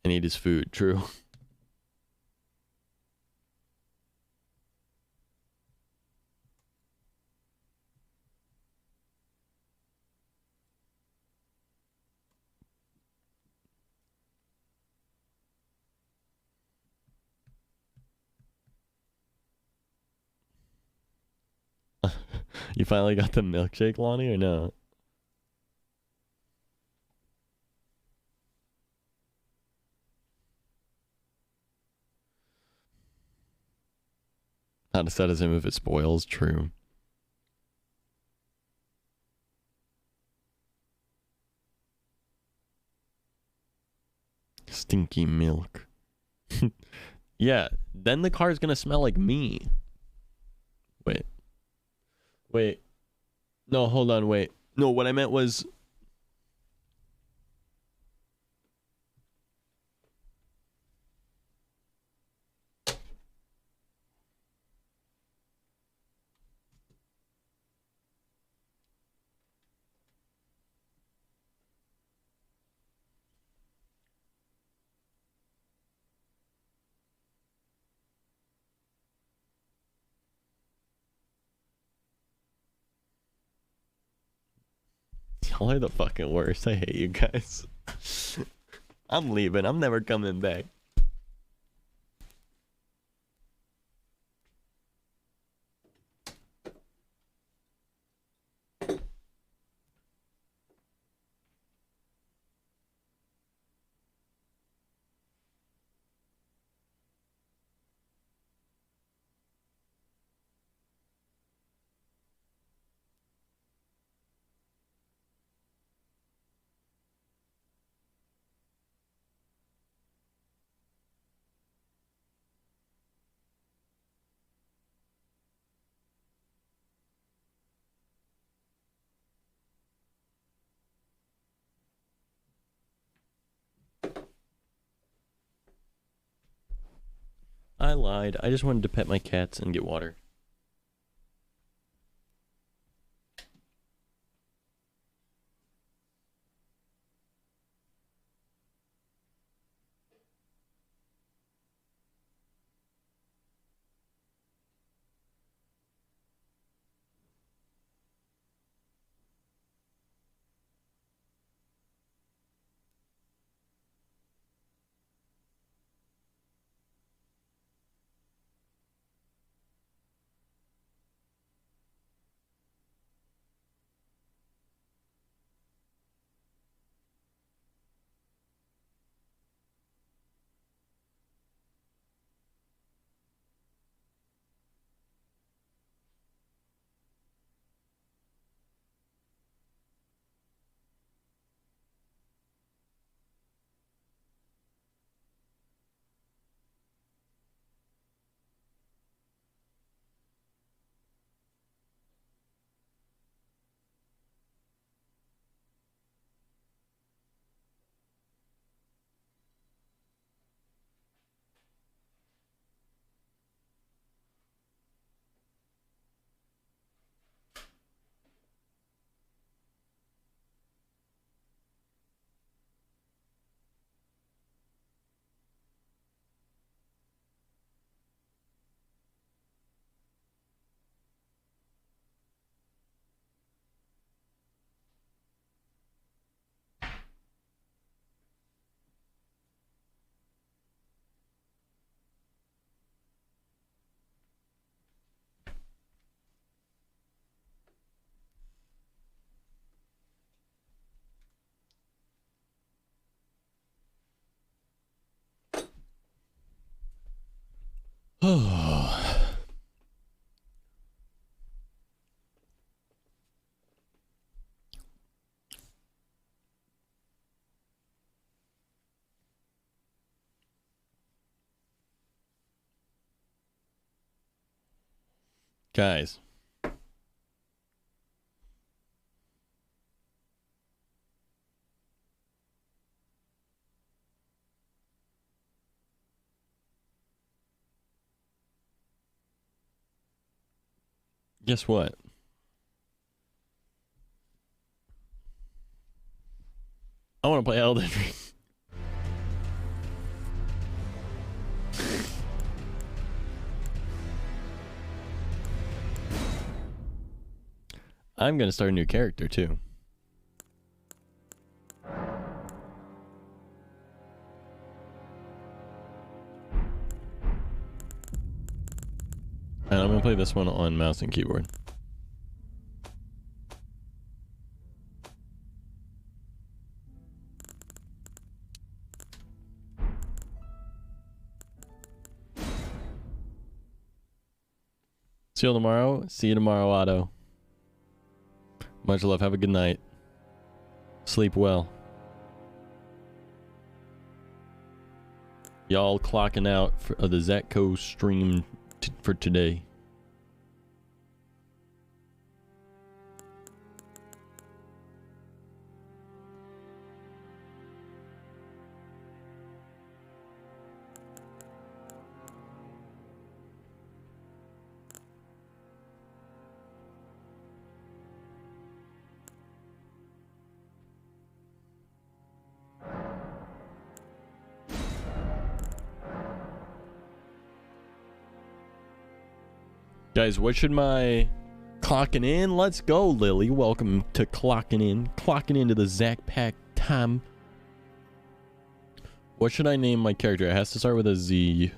And eat his food. True. You finally got the milkshake, Lonnie, or no? How to set as him if it spoils, true. Stinky milk. Yeah, then the car's gonna smell like me. Wait. Wait. No, hold on, wait. No, what I meant was... Y'all are the fucking worst. I hate you guys. I'm leaving. I'm never coming back. I lied. I just wanted to pet my cats and get water. Oh. Guys. Guess what? I want to play Elden Ring. I'm gonna start a new character too. And I'm gonna play this one on mouse and keyboard. See you tomorrow. See you tomorrow, Otto. Much love. Have a good night. Sleep well. Y'all clocking out for the Zatco stream for today. Guys, what should my clocking in? Let's go, Lily. Welcome to clocking in. Clocking into the Zack Pack time. What should I name my character? It has to start with a Z.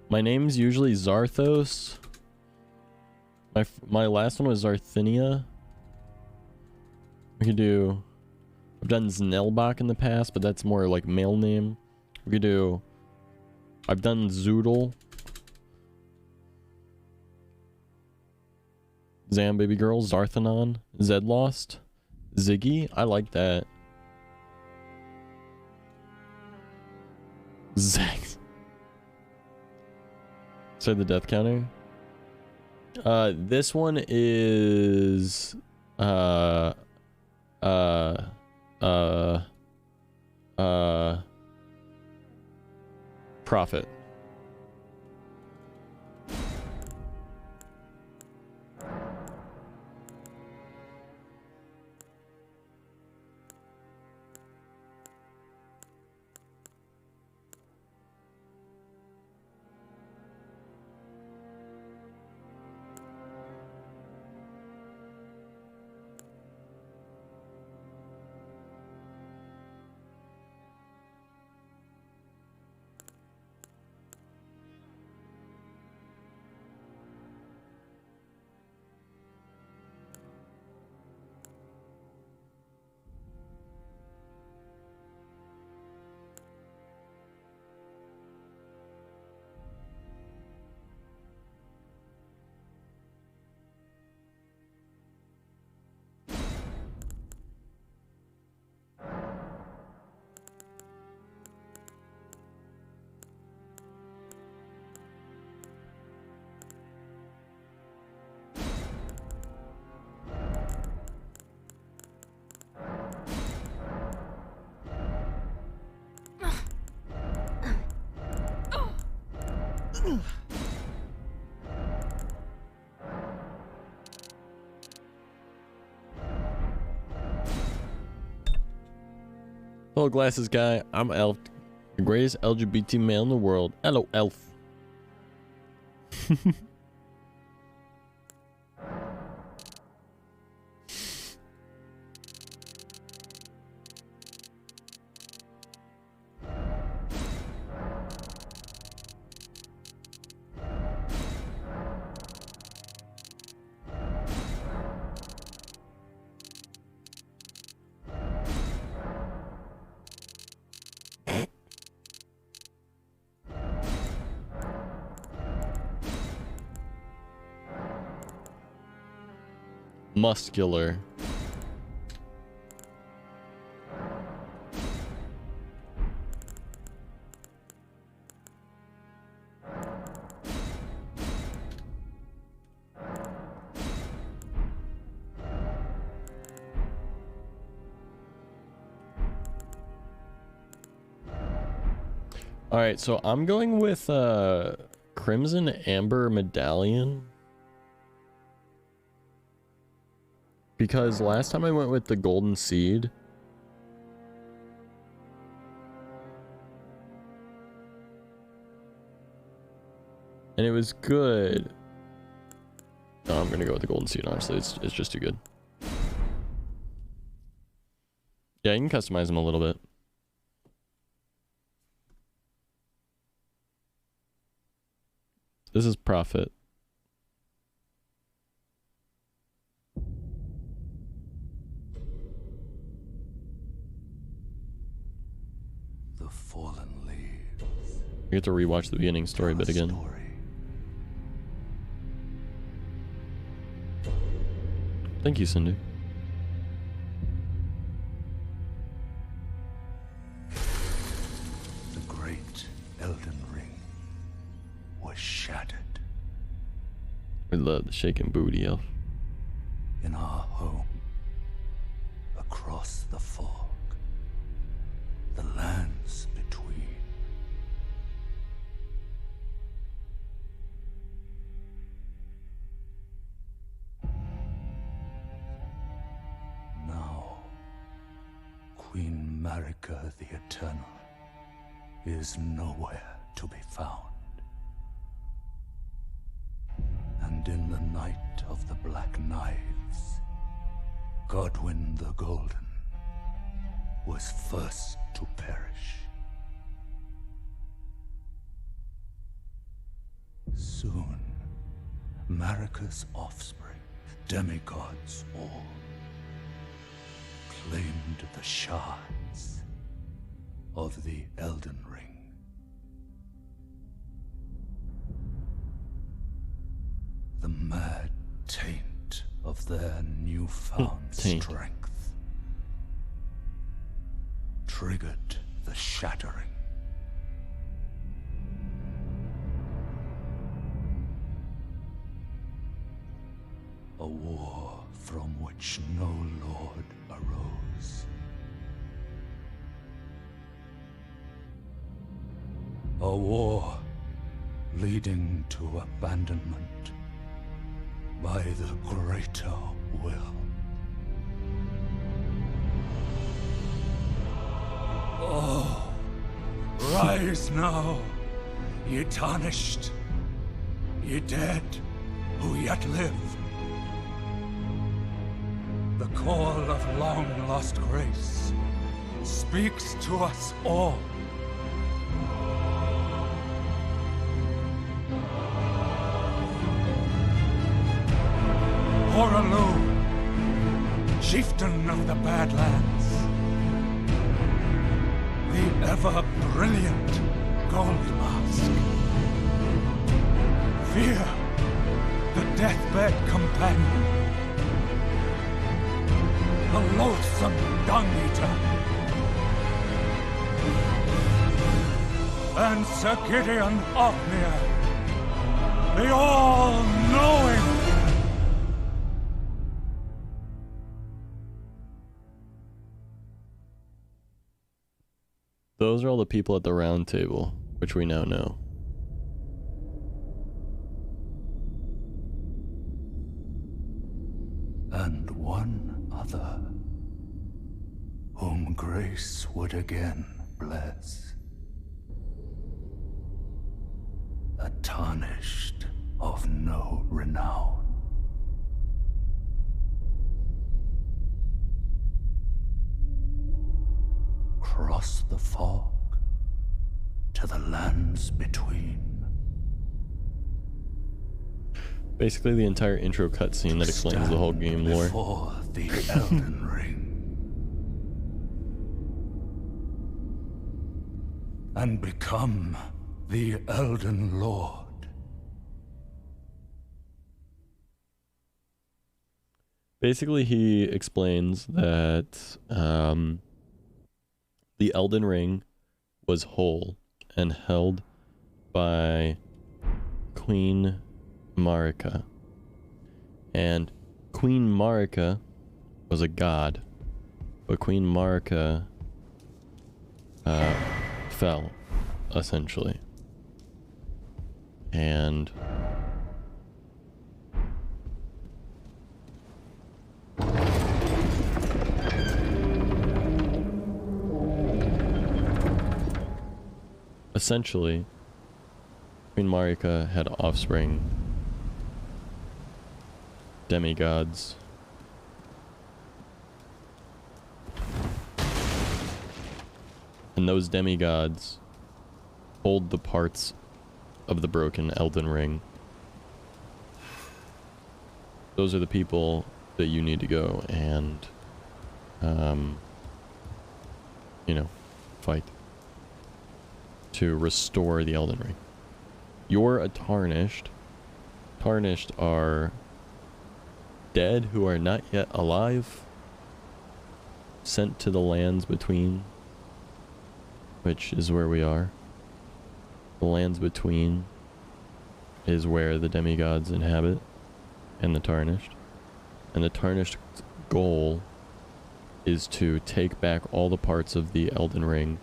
My name's usually Zarthos. My last one was Zarthinia. We could do... I've done Znelbach in the past, but that's more like male name. We could do... I've done Zoodle. Zam Baby Girl, Zarthanon, Zedlost, Ziggy. I like that. Zax. Say the death counter. This one is Prophet. Hello, glasses guy. I'm Elf, the greatest LGBT male in the world. Hello, Elf. Muscular. All right, so I'm going with Crimson Amber Medallion? Because last time I went with the Golden Seed, and it was good. No, I'm gonna go with the Golden Seed, honestly. It's just too good. Yeah, you can customize them a little bit. This is Prophet. The fallen leaves. You get to rewatch the beginning story bit again. Thank you, Cindy. The great Elden Ring was shattered. We love the shaking booty elf. In our home, across the fog, the lands between. Now, Queen Marika the Eternal is nowhere to be found. And in the night of the Black Knives, Godwyn the Golden was first to perish. Soon, Marika's offspring, demigods all, claimed the shards of the Elden Ring. The mad taint of their newfound strength triggered the shattering. A war from which no lord arose. A war leading to abandonment by the greater will. Oh, rise now, ye tarnished, ye dead who yet live. The call of long-lost grace speaks to us all. Horalu, chieftain of the Badlands, the ever-brilliant Gold Mask. Fear, the deathbed companion, the loathsome dung-eater, and Sir Gideon Ofnir, the all-knowing. Those are all the people at the round table, which we now know. And one other, whom grace would again bless. A tarnished of no renown. Cross the fog to the lands between. Basically the entire intro cutscene that explains the whole game lore. Before the Elden Ring. And become the Elden Lord. Basically he explains that the Elden Ring was whole and held by Queen Marika. And Queen Marika was a god, but Queen Marika fell, essentially. and essentially, Queen Marika had offspring, demigods, and those demigods hold the parts of the broken Elden Ring. Those are the people that you need to go and, you know, fight to restore the Elden Ring. You're a Tarnished. Tarnished are dead who are not yet alive, sent to the lands between, which is where we are. The lands between is where the demigods inhabit, and the Tarnished. And the Tarnished goal is to take back all the parts of the Elden Ring,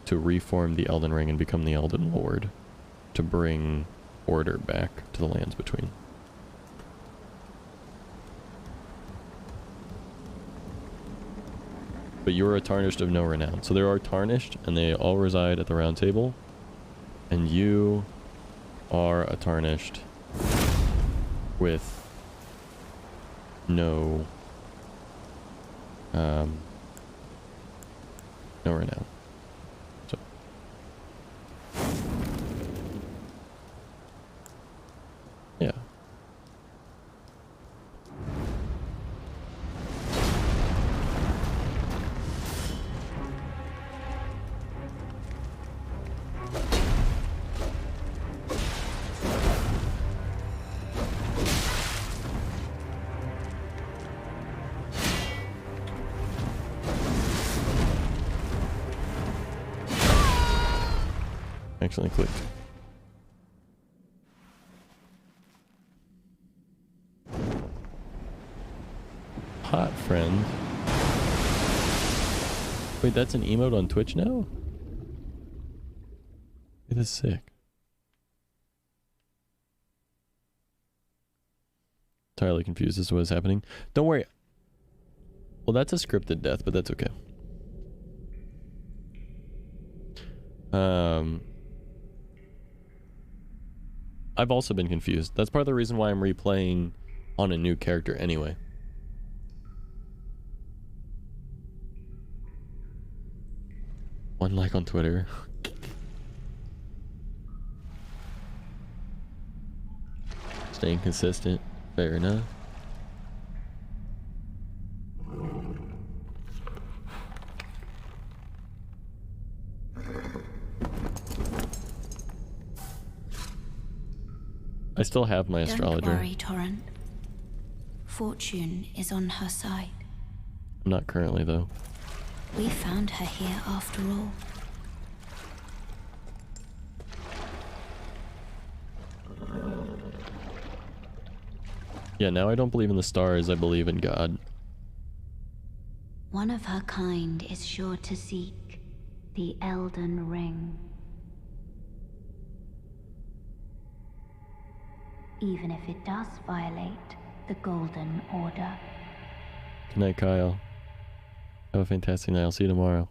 to reform the Elden Ring and become the Elden Lord, to bring order back to the lands between. But you're a Tarnished of no renown. So there are Tarnished, and they all reside at the Round Table. And you are a Tarnished with no renown. So yeah. Actually clicked. Hot friend. Wait, that's an emote on Twitch now? It is sick. Entirely confused as to what is happening. Don't worry. Well, that's a scripted death, but that's okay. I've also been confused. That's part of the reason why I'm replaying on a new character anyway. One like on Twitter. Staying consistent. Fair enough. I still have my astrologer. Don't worry, Torrent. Fortune is on her side. I'm not currently, though. We found her here after all. Yeah, now I don't believe in the stars, I believe in God. One of her kind is sure to seek the Elden Ring. Even if it does violate the Golden Order. Good night, Kyle. Have a fantastic night. I'll see you tomorrow.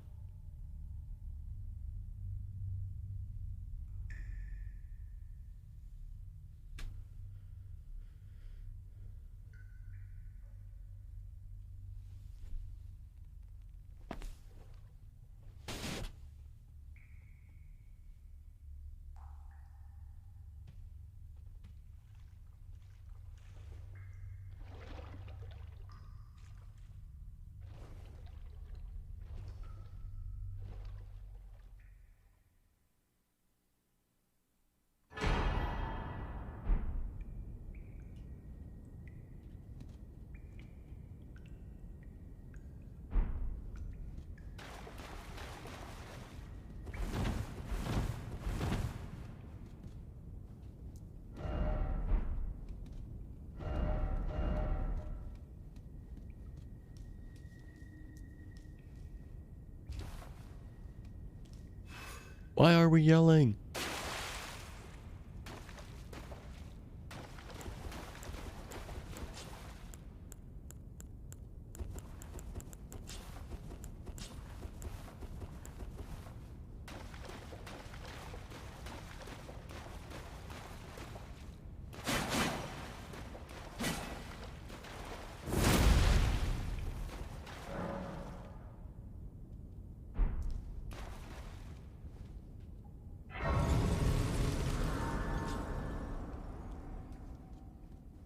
Why are we yelling?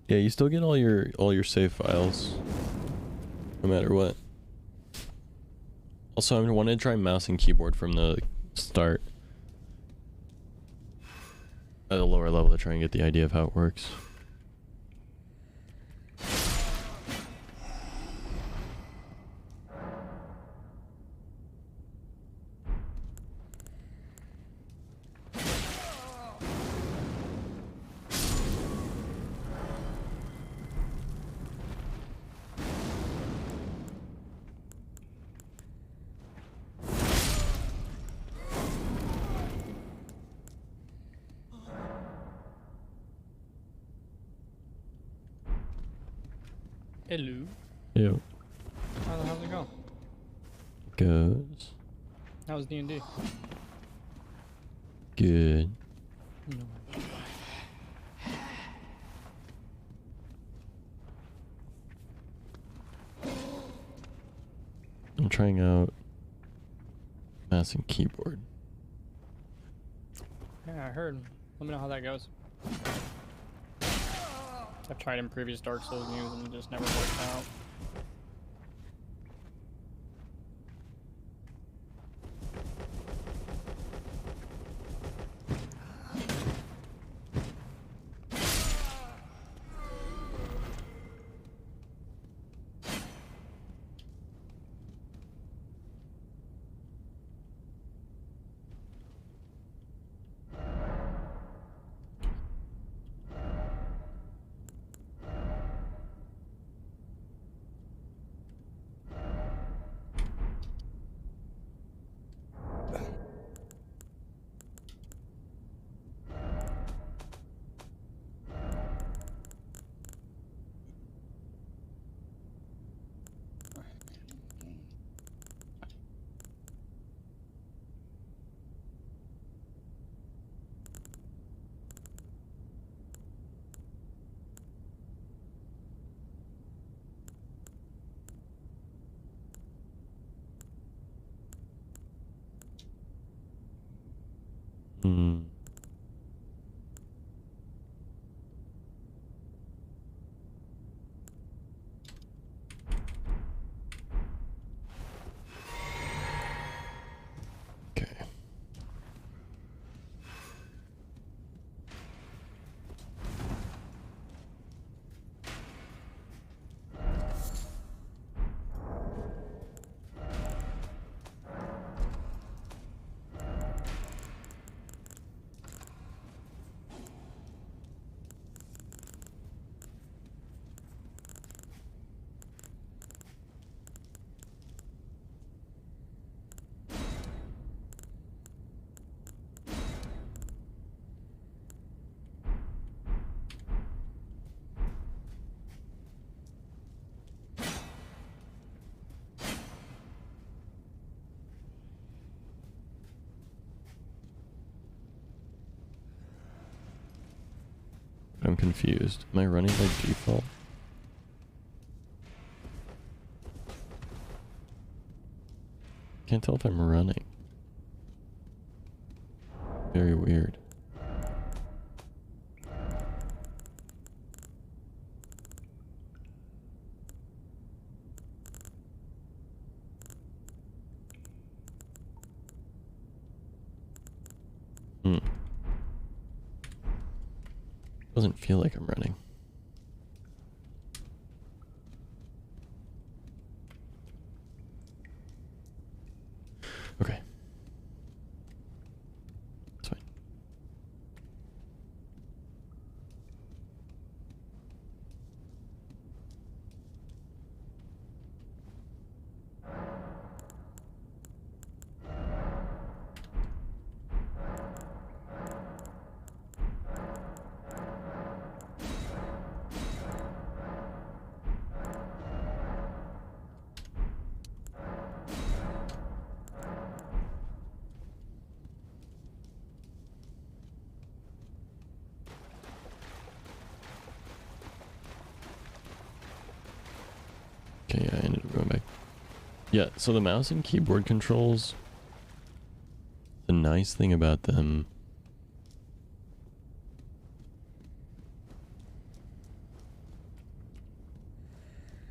Yeah, you still get all your save files, no matter what. Also, I wanted to try mouse and keyboard from the start at a lower level to try and get the idea of how it works. Hello. Ew. How's it going? Goes. How's D&D? Good. No. I'm trying out mouse and keyboard. Yeah, I heard. Let me know how that goes. I've tried in previous Dark Souls games and it just never worked out. Hmm. Okay. I'm confused. Am I running by default? Can't tell if I'm running. Very weird. Hmm. Doesn't feel like I'm running. Okay. That's fine. Okay, yeah, I ended up going back. Yeah, so the mouse and keyboard controls, the nice thing about them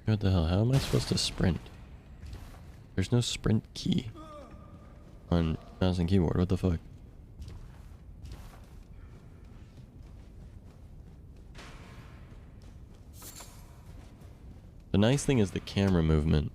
What the hell? How am I supposed to sprint? There's no sprint key on mouse and keyboard. What the fuck? The nice thing is the camera movement.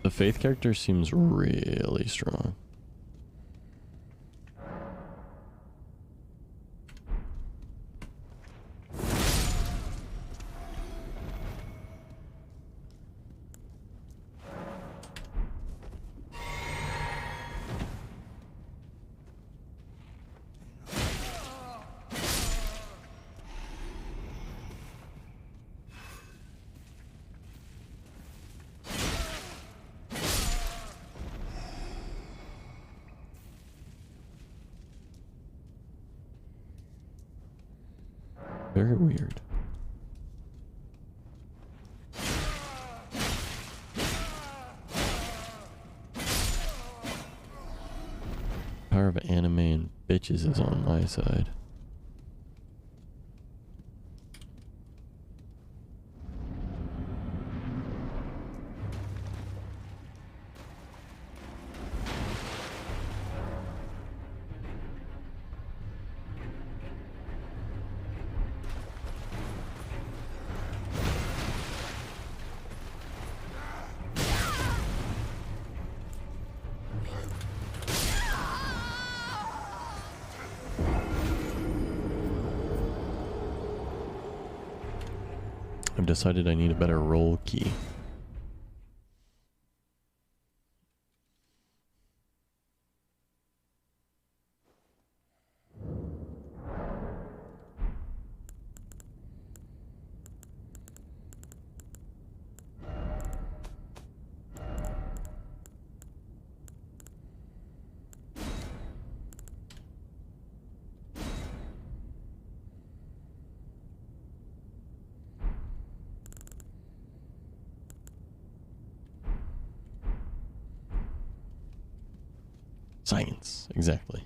The Faith character seems really strong. Very weird. Power of anime and bitches is on my side. I've decided I need a better roll key. Science, exactly.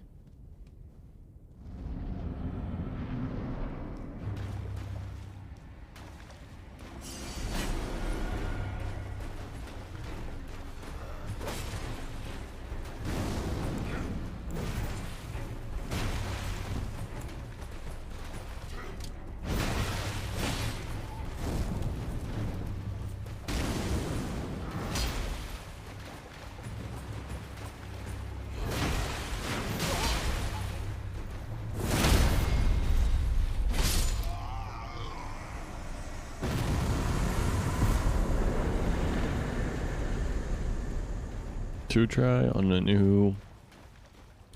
To try on a new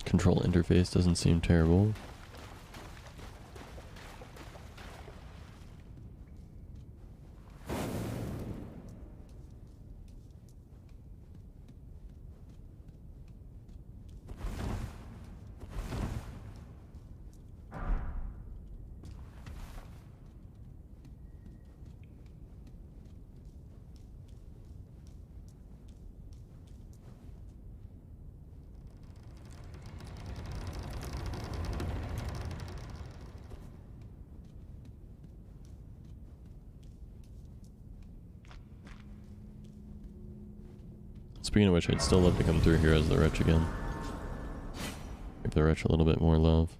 control interface doesn't seem terrible. Speaking of which, I'd still love to come through here as the Wretch again. Give the Wretch a little bit more love.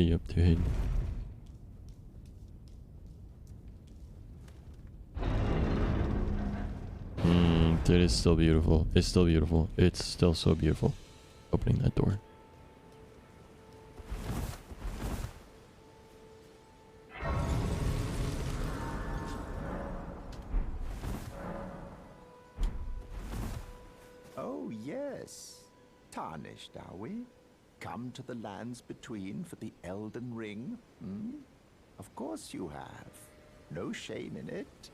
are you up to, Hayden? Dude, it's still beautiful. It's still beautiful. It's still so beautiful. Opening that door. Oh, yes. Tarnished, are we? Come to the lands between for the Elden Ring? Hmm? Of course you have. No shame in it.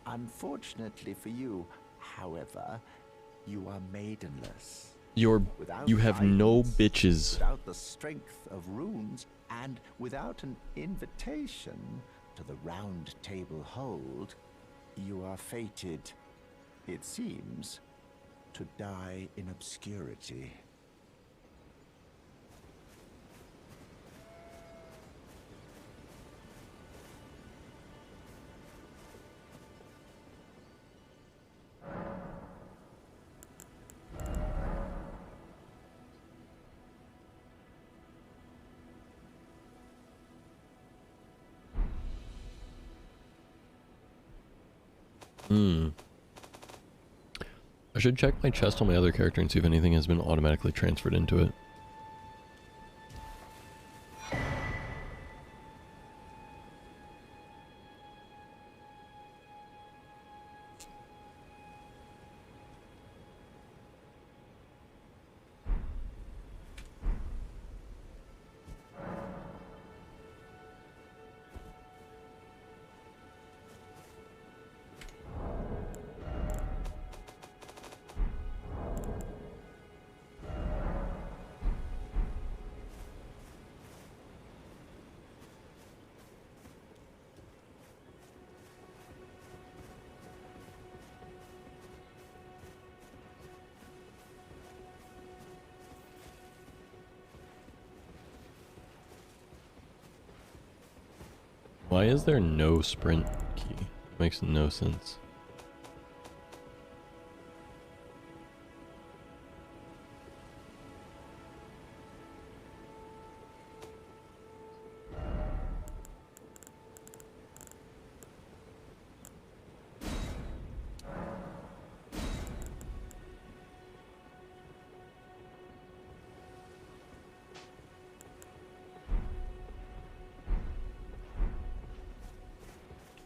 Unfortunately for you, however, you are maidenless. You have no bitches. Without the strength of runes, and without an invitation to the Round Table Hold, you are fated, it seems, to die in obscurity. I should check my chest on my other character and see if anything has been automatically transferred into it. Why is there no sprint key? It makes no sense.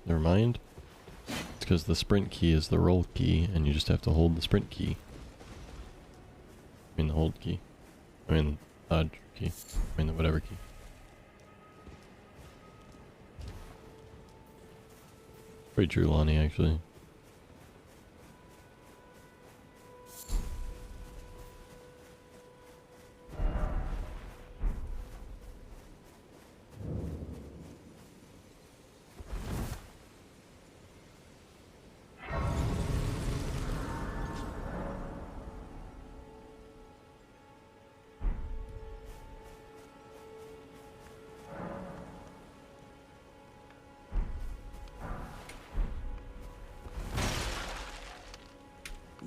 Never mind. It's because the sprint key is the roll key, and you just have to hold the sprint key. I mean the hold key. I mean dodge key. I mean the whatever key. Pretty true, Lonnie, actually.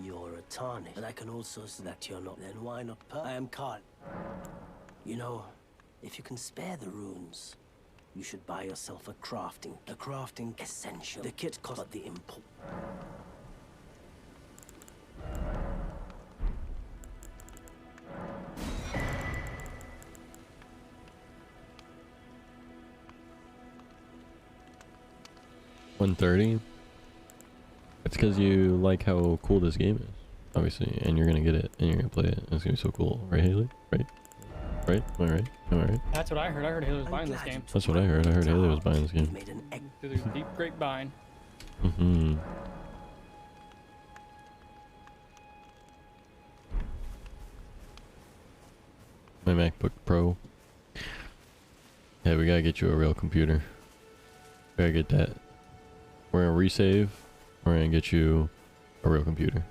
You're a tarnish, and I can also see that you're not. Then why not I am Carl. You know, if you can spare the runes, you should buy yourself a crafting essential. The kit costs but the import. $130. It's because you like how cool this game is, obviously, and you're gonna get it, and you're gonna play it. It's gonna be so cool, right, Haley? Right? Right? Am I right? Am I right? That's what I heard. I heard Haley was buying this game. That's what I heard. I heard Haley was buying this game. Through the deep grapevine. Mm-hmm. My MacBook Pro. Yeah, we gotta get you a real computer. We gotta get that. We're gonna resave. We're gonna get you a real computer.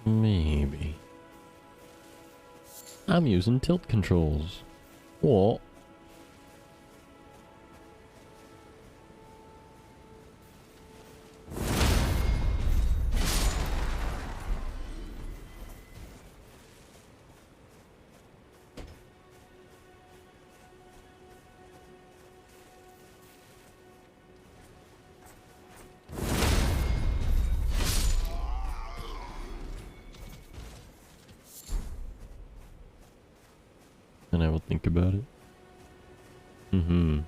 Maybe. I'm using tilt controls. What? And I will think about it. Mm-hmm.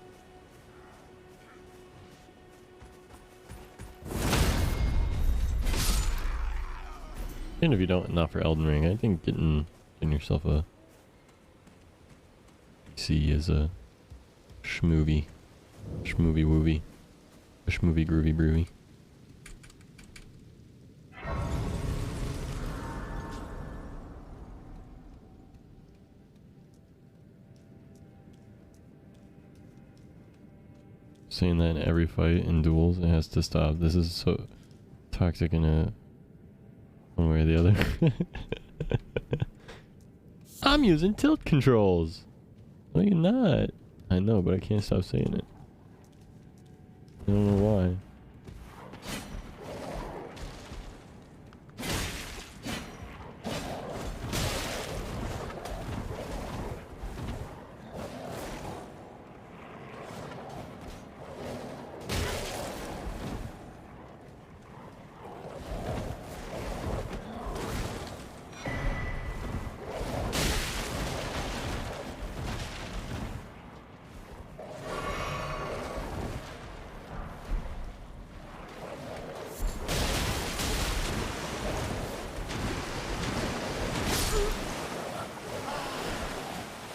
Even if you don't, not for Elden Ring, I think getting yourself a PC is a schmovie woovie, a schmovie groovy brewy. Saying that in every fight in duels, it has to stop. This is so toxic in a one way or the other. I'm using tilt controls. No, you're not. I know, but I can't stop saying it. I don't know why.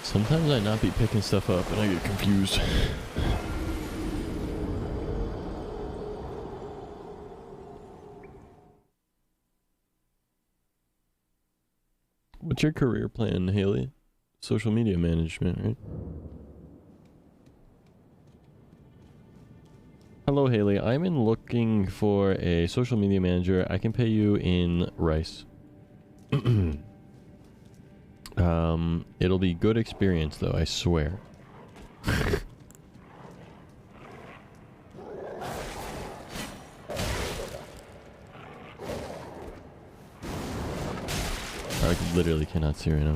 Sometimes I not be picking stuff up and I get confused. What's your career plan, Haley? Social media management, right? Hello, Haley. I'm looking for a social media manager. I can pay you in rice. It'll be good experience though, I swear. I literally cannot see right now.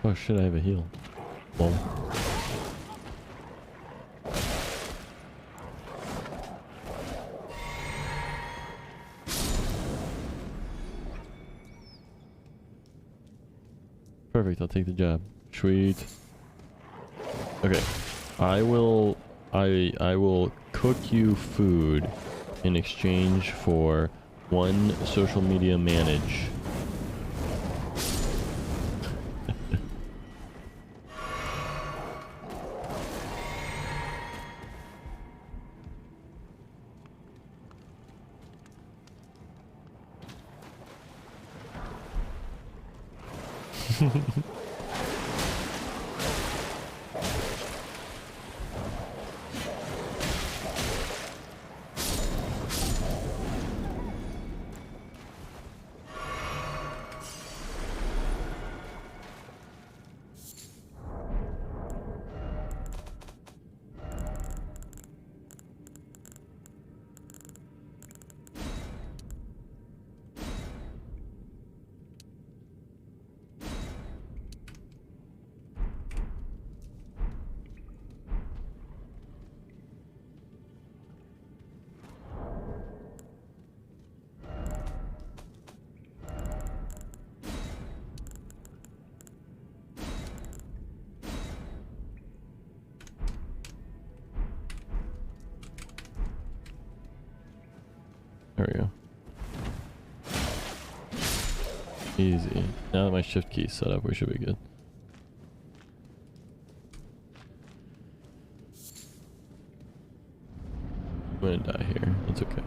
Oh shit, I have a heal. Well. Perfect, I'll take the job. Sweet. Okay. I will cook you food in exchange for one social media manage. There we go. Easy. Now that my shift key's set up, we should be good. I'm gonna die here. That's okay.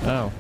Ow.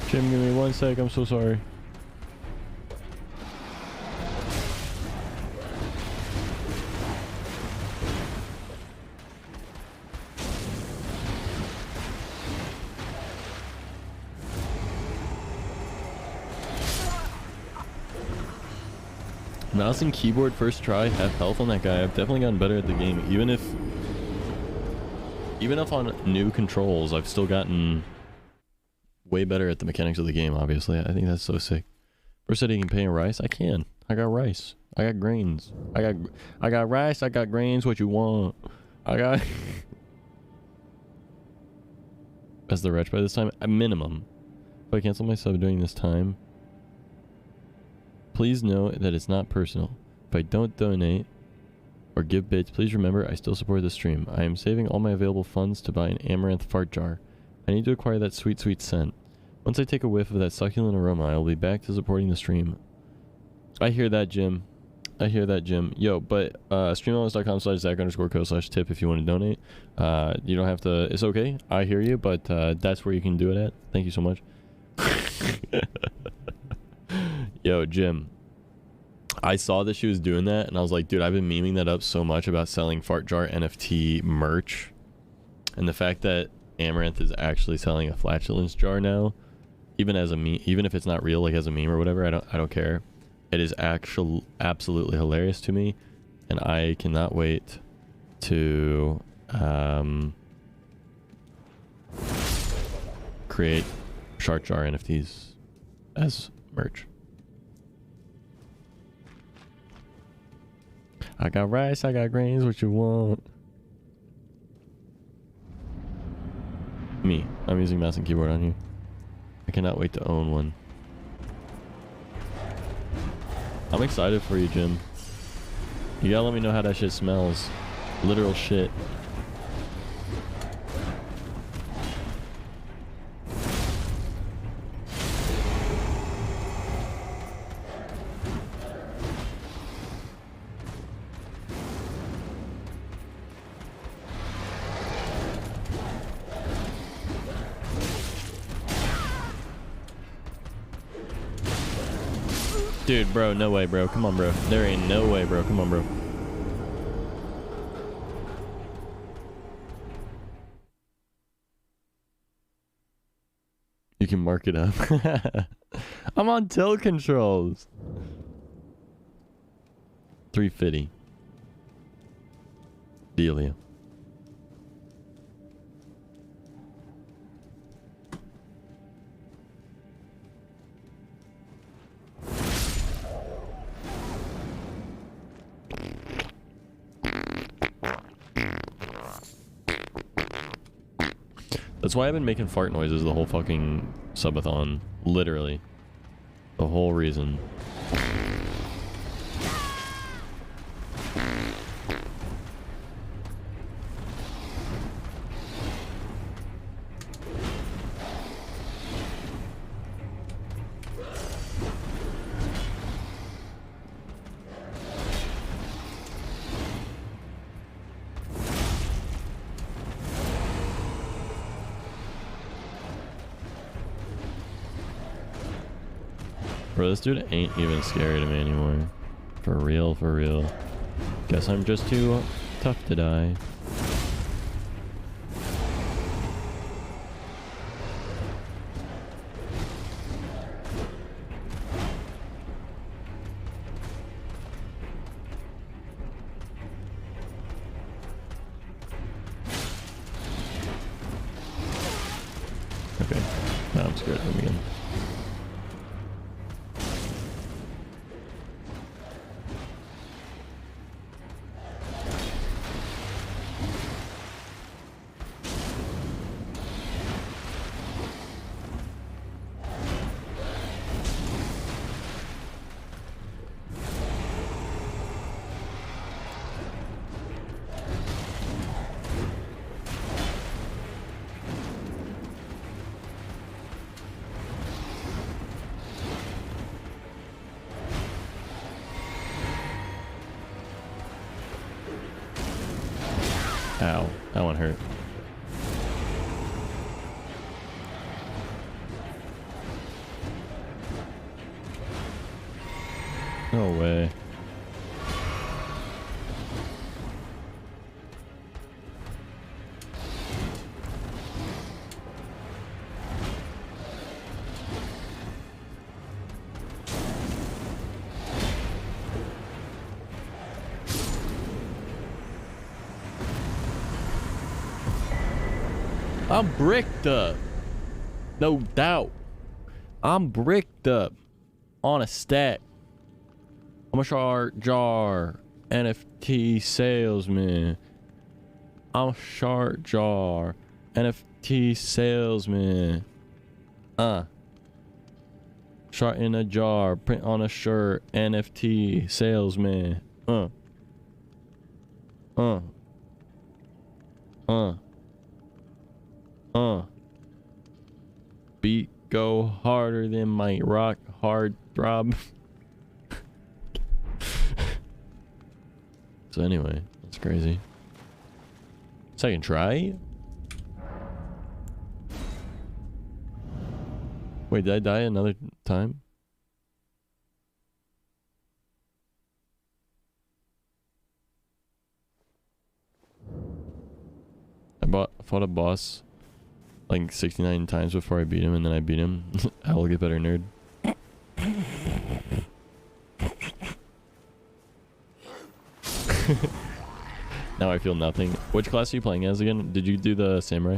Jim, give me 1 sec. I'm so sorry. Mouse and keyboard first try, half health on that guy. I've definitely gotten better at the game. Even if on new controls, I've still gotten way better at the mechanics of the game, obviously. I think that's so sick. First said he can pay in rice. I can. I got rice. I got grains. I got rice. I got grains. What you want? I got... As the wretch by this time? A minimum. If I cancel my sub during this time, please know that it's not personal. If I don't donate or give bits, please remember I still support the stream. I am saving all my available funds to buy an amaranth fart jar. I need to acquire that sweet, sweet scent. Once I take a whiff of that succulent aroma, I will be back to supporting the stream. I hear that, Jim. I hear that, Jim. Yo, but streamlabs.com/Zach_co/tip if you want to donate. You don't have to. It's okay. I hear you, but that's where you can do it at. Thank you so much. Yo, Jim. I saw that she was doing that, and I was like, dude, I've been memeing that up so much about selling fart jar NFT merch. And the fact that Amaranth is actually selling a flatulence jar now, even as a meme, even if it's not real, like as a meme or whatever, I don't care. It is absolutely hilarious to me, and I cannot wait to create shark jar NFTs as merch. I got rice, I got grains, what you want? Me. I'm using mouse and keyboard on here. I cannot wait to own one. I'm excited for you, Jim. You gotta let me know how that shit smells. Literal shit. Dude, bro, no way, bro. Come on, bro. There ain't no way, bro. Come on, bro. You can mark it up. I'm on tilt controls. 350. Dealio. That's why I've been making fart noises the whole fucking subathon. Literally. The whole reason. Bro, this dude ain't even scary to me anymore. For real, for real. Guess I'm just too tough to die. Okay, now I'm scared of him again. Ow, that one hurt. No way. I'm bricked up. No doubt. I'm bricked up on a stack. I'm a shard jar NFT salesman. I'm a shard jar NFT salesman. Shard in a jar, print on a shirt, NFT salesman. Beat go harder than my rock hard throb. So anyway, that's crazy. Second try? Wait, did I die another time? Fought a boss like 69 times before I beat him, and then I beat him. I'll get better, nerd. Now I feel nothing. Which class are you playing as again? Did you do the samurai?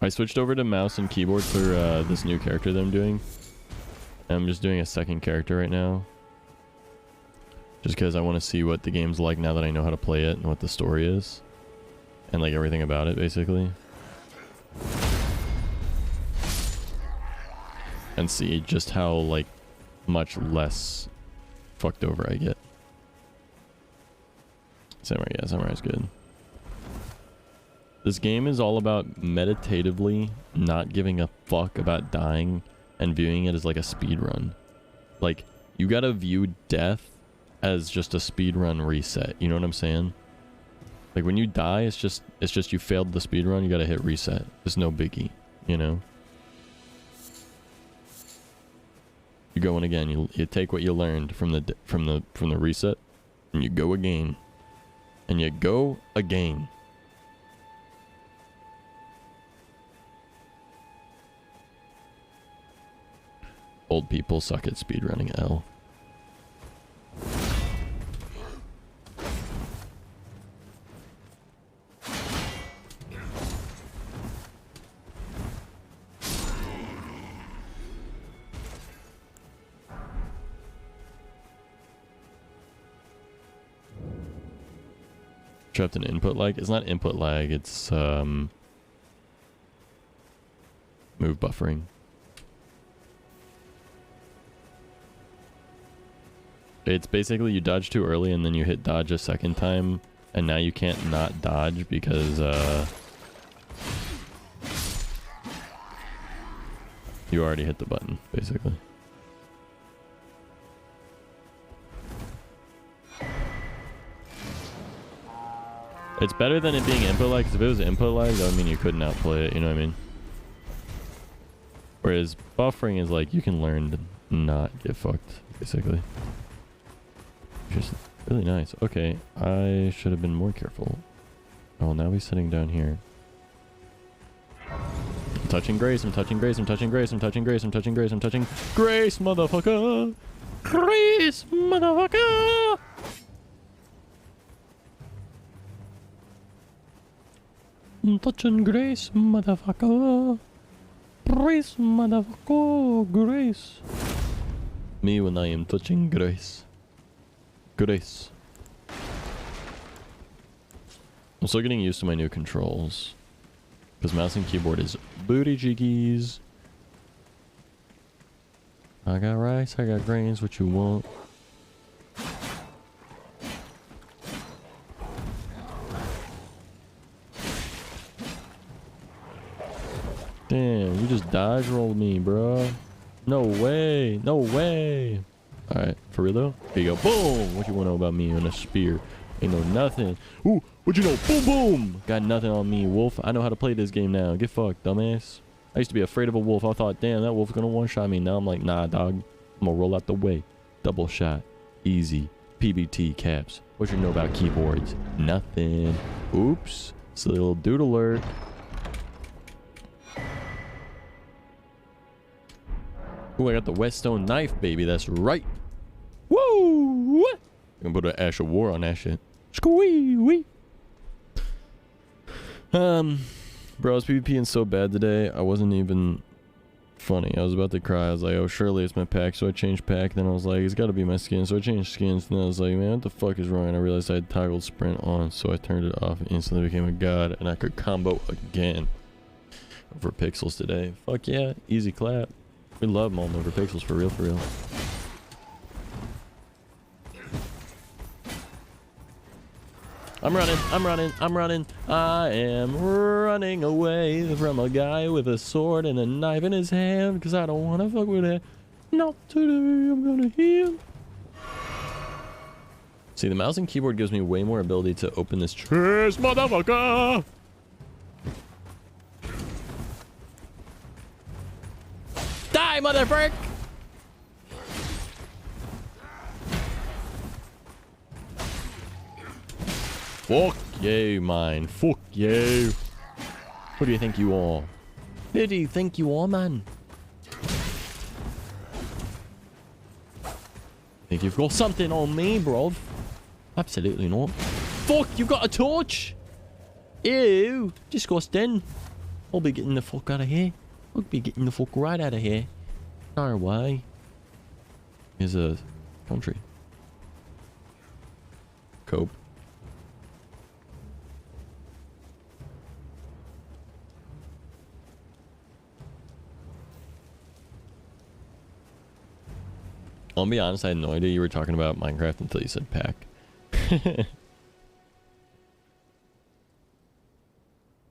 I switched over to mouse and keyboard for this new character that I'm doing. I'm just doing a second character right now. Just because I want to see what the game's like now that I know how to play it and what the story is. And like everything about it, basically. And see just how like much less fucked over I get. Samurai, yeah, Samurai's good. This game is all about meditatively not giving a fuck about dying and viewing it as like a speed run. Like, you gotta view death as just a speedrun reset. You know what I'm saying? Like when you die, it's just you failed the speedrun. You gotta hit reset. It's no biggie, you know. You go in again. You take what you learned from the reset, and you go again, and you go again. Old people suck at speedrunning. L. Trapped in input lag? It's not input lag, it's move buffering. It's basically you dodge too early and then you hit dodge a second time, and now you can't not dodge because you already hit the button, basically. It's better than it being input lag, because if it was input lag, that would mean you couldn't outplay it, you know what I mean? Whereas buffering is like, you can learn to not get fucked, basically. Which is really nice. Okay, I should have been more careful. I will now be sitting down here. I'm touching Grace, I'm touching Grace, I'm touching Grace, I'm touching Grace, I'm touching Grace, I'm touching Grace, motherfucker! Grace, motherfucker! I'm touching Grace, motherfucker. Grace, motherfucker. Grace. Me when I am touching Grace. Grace. I'm still getting used to my new controls. Because mouse and keyboard is booty jiggies. I got rice, I got grains, what you want? Damn, you just dodge rolled me, bro. No way. No way. Alright, for real though? Here you go. Boom! What you want to know about me and a spear? Ain't know nothing. Ooh, what you know? Boom, boom! Got nothing on me, wolf. I know how to play this game now. Get fucked, dumbass. I used to be afraid of a wolf. I thought, damn, that wolf's gonna one-shot me. Now I'm like, nah, dog. I'm gonna roll out the way. Double shot. Easy. PBT caps. What you know about keyboards? Nothing. Oops. It's a little dude alert. Ooh, I got the whetstone knife, baby. That's right. Woo! I'm gonna put an Ash of War on that shit. Squee wee. Bro, I was PvPing so bad today. I wasn't even funny. I was about to cry. I was like, oh, surely it's my pack. So I changed pack. Then I was like, it's got to be my skin. So I changed skins. Then I was like, man, what the fuck is wrong? And I realized I had toggled sprint on. So I turned it off and instantly became a god. And I could combo again over pixels today. Fuck yeah. Easy clap. We love molding over pixels for real, for real. I'm running, I'm running, I'm running. I am running away from a guy with a sword and a knife in his hand because I don't want to fuck with it. Not today, I'm gonna heal. See, the mouse and keyboard gives me way more ability to open this chest, motherfucker! Die, motherfucker! Fuck you, man. Fuck you. Who do you think you are? Who do you think you are, man? Think you've got something on me, bro? Absolutely not. Fuck, you got a torch? Ew. Disgusting. I'll be getting the fuck out of here. I'll be getting the fuck right out of here. No way. Here's a country. Cope. I'll be honest, I had no idea you were talking about Minecraft until you said pack.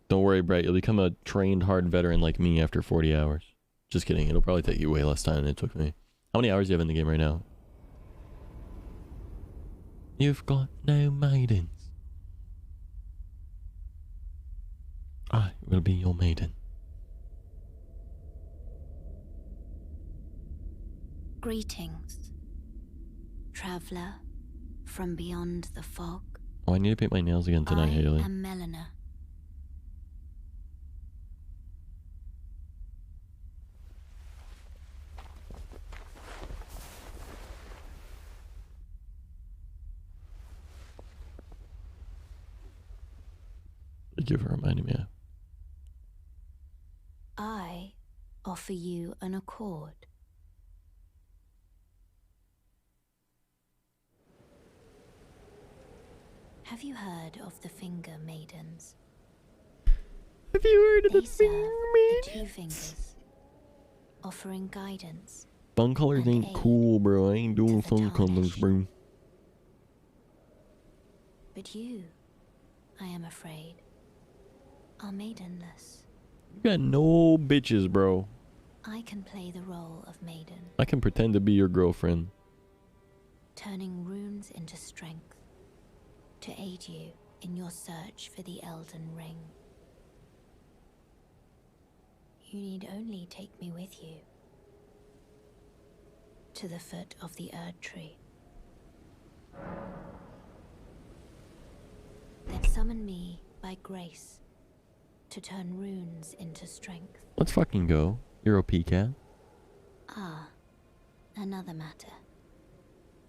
Don't worry, Brett. You'll become a trained hard veteran like me after 40 hours. Just kidding. It'll probably take you way less time than it took me. How many hours do you have in the game right now? You've got no maidens. I will be your maiden. Greetings, traveler from beyond the fog. Oh, I need to paint my nails again tonight, Haley. I am Melina. Thank you for reminding me. I offer you an accord. Have you heard of the Finger Maidens? Have you heard of they the Finger Maidens? The 2 fingers, offering guidance. Fun colors ain't cool, bro. I ain't doing fun colors, bro. But you, I am afraid, are maidenless. You got no bitches, bro. I can play the role of maiden. I can pretend to be your girlfriend. Turning runes into strength. To aid you in your search for the Elden Ring. You need only take me with you to the foot of the Erd Tree. Then summon me by grace to turn runes into strength. Let's fucking go. You're OP, cat. Ah, another matter.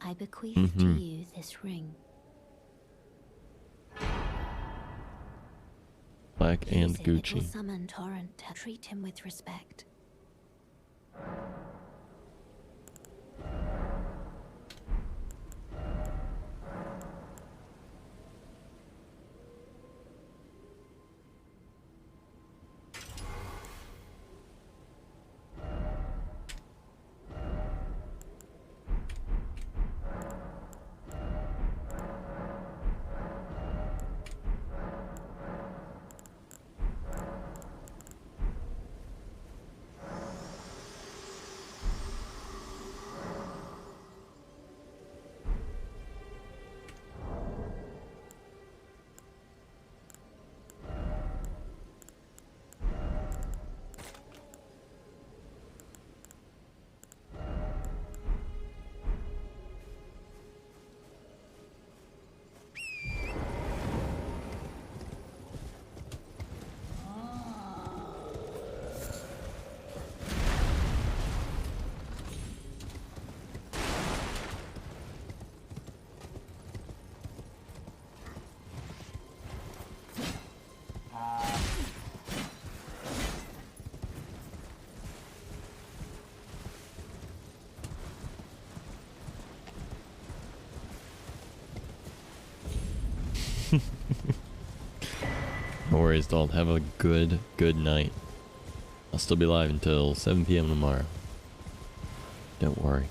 I bequeath to you this ring. Black and Use it, it will Gucci. summon Torrent. Treat him with respect. worries, Dalt. Have a good night. I'll still be live until 7 p.m. tomorrow. Don't worry.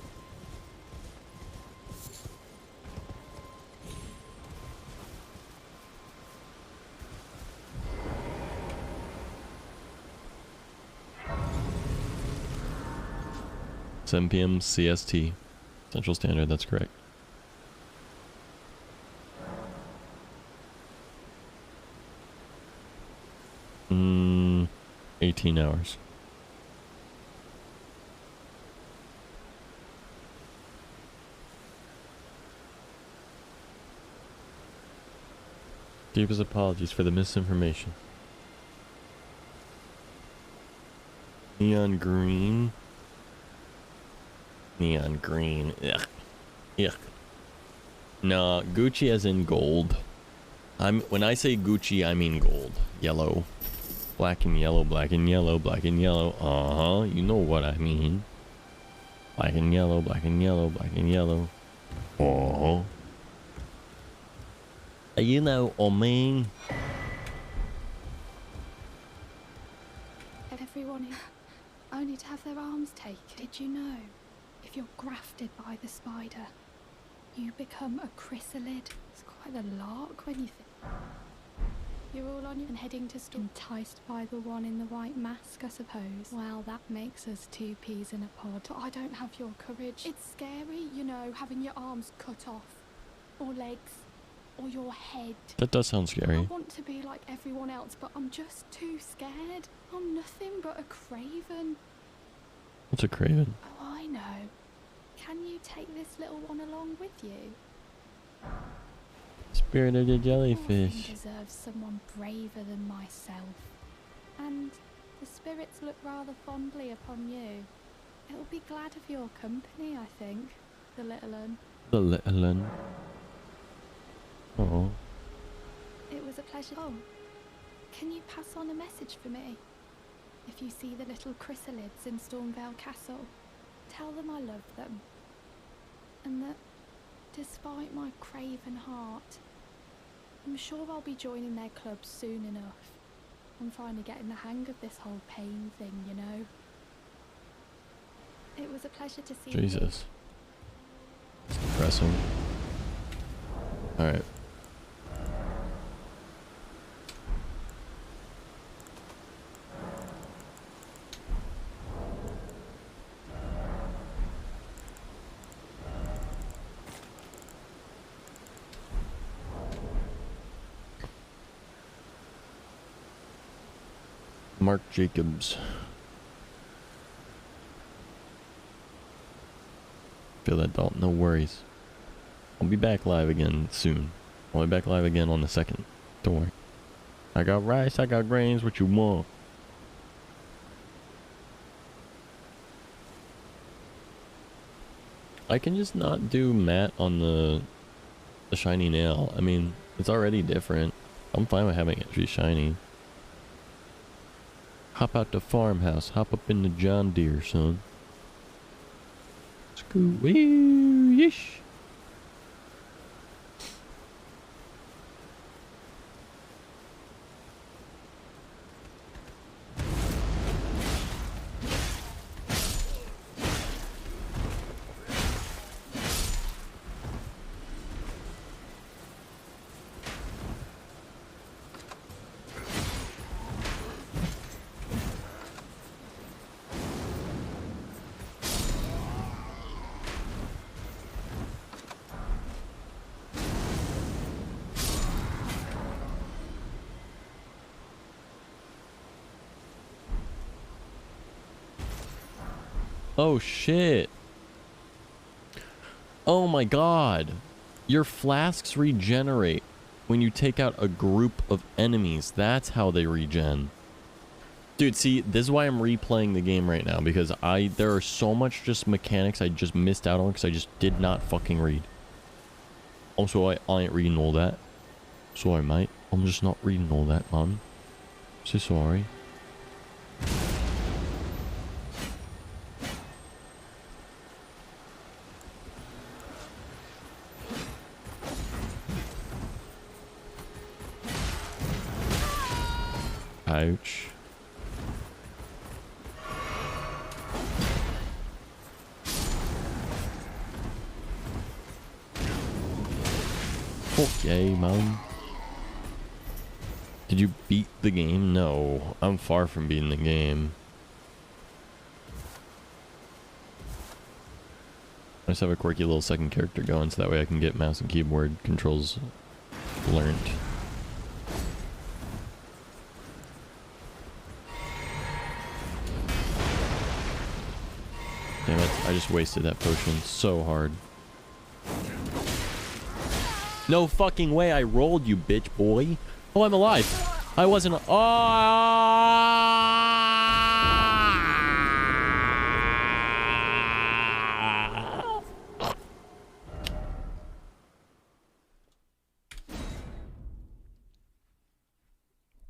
(7 p.m. CST). Central Standard, that's correct. Mm, 18 hours. Deepest apologies for the misinformation. Neon green. Neon green. Ugh. Yuck. Nah, Gucci as in gold. When I say Gucci, I mean gold. Yellow. Black and yellow, black and yellow, black and yellow. Uh-huh. You know what I mean. Black and yellow, black and yellow, black and yellow. Uh-huh. You know what I mean. Everyone only to have their arms taken. Did you know? If you're grafted by the spider, you become a chrysalid. It's quite a lark when you think. You're all on your and heading to enticed by the one in the white mask, I suppose. Well, that makes us two peas in a pod. But I don't have your courage. It's scary, you know, having your arms cut off. Or legs. Or your head. That does sound scary. I want to be like everyone else, but I'm just too scared. I'm nothing but a craven. What's a craven? Oh, I know. Can you take this little one along with you? Spirit of the jellyfish. Nothing deserves someone braver than myself. And the spirits look rather fondly upon you. It'll be glad of your company, I think, the little un. The little un. Oh. It was a pleasure. Oh, can you pass on a message for me? If you see the little chrysalids in Stormvale Castle, tell them I love them. And that, despite my craven heart, I'm sure I'll be joining their club soon enough. I'm finally getting the hang of this whole pain thing, you know. It was a pleasure to see you. Jesus. It's depressing. Alright. Mark Jacobs. Feel that, Dalton. No worries. I'll be back live again soon. I'll be back live again on the 2nd. Don't worry. I got rice, I got grains, what you want? I can just not do matte on the shiny nail. I mean, it's already different. I'm fine with having it be shiny. Hop out the farmhouse. Hop up in the John Deere, son. Scoo-wee-yish. Oh shit. Oh my god. Your flasks regenerate when you take out a group of enemies. That's how they regen. Dude, see, this is why I'm replaying the game right now, because there are so much just mechanics I just missed out on because I just did not fucking read. Also, I ain't reading all that. Sorry, mate. I'm just not reading all that, man. So sorry. Fuck yeah, man. Did you beat the game? No, I'm far from beating the game. I just have a quirky little second character going so that way I can get mouse and keyboard controls learned. Damn it, I just wasted that potion so hard. No fucking way I rolled, you bitch boy. Oh, I'm alive. I wasn't.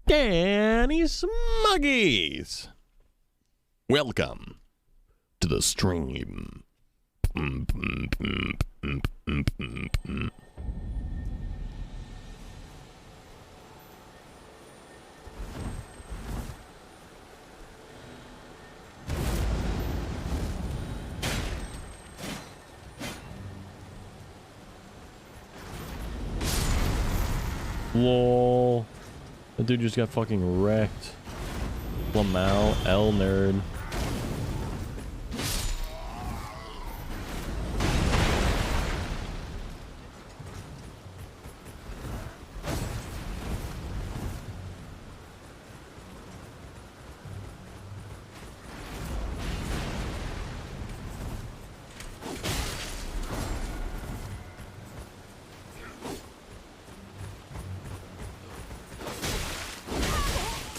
Danny Smuggies. Welcome to the stream. Lol. That dude just got fucking wrecked. Lamau, L nerd.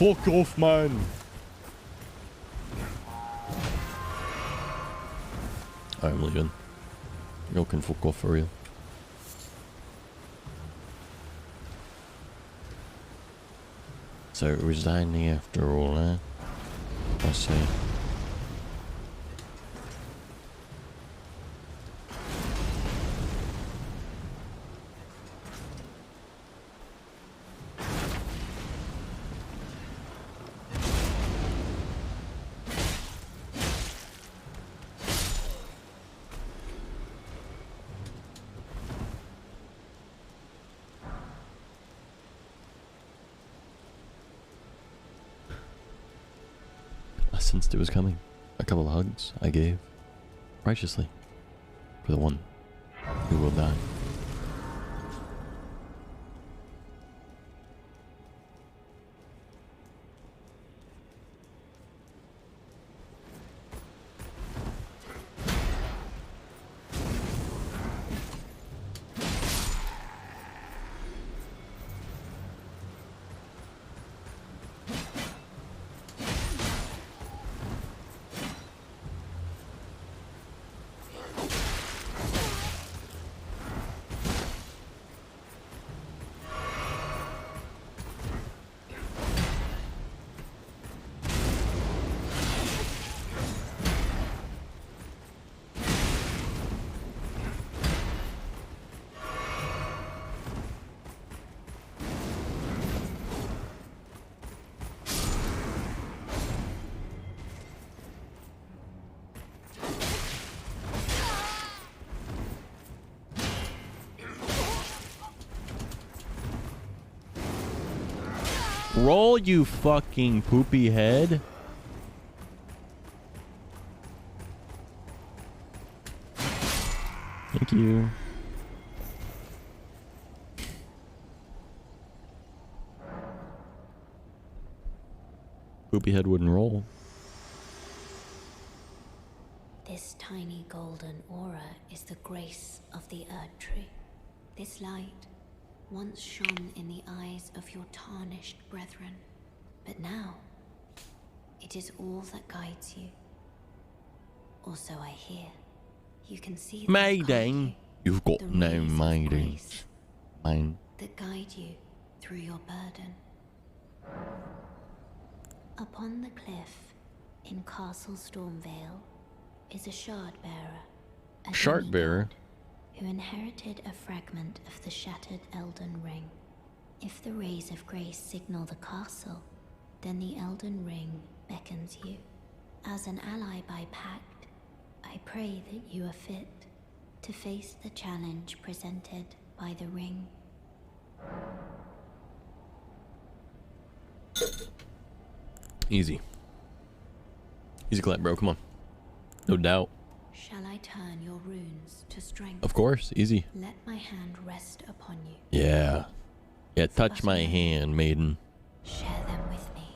Fuck off, man. I'm leaving. You can fuck off for real. So it was only after all, eh? I see. I sensed it was coming. A couple of hugs I gave righteously for the one who will die. Roll, you fucking poopy head. Thank you. Poopy head wouldn't roll. This tiny golden aura is the grace of the Earth Tree. This light once shone in the eyes of your tarnished brethren, but now it is all that guides you. Also, I hear you can see Maiden, you've got no maiden. Mine. That guide you through your burden. Upon the cliff in Castle Stormvale is a shard bearer. A Shard bearer? Who inherited a fragment of the shattered Elden Ring. If the rays of grace signal the castle, then the Elden Ring beckons you. As an ally by pact, I pray that you are fit to face the challenge presented by the ring. Easy. Easy clap, bro. Come on. No doubt. Shall I turn your runes to strength? Of course. Easy. Let my hand rest upon you. Yeah. Yeah, touch my hand, maiden. Share them with me.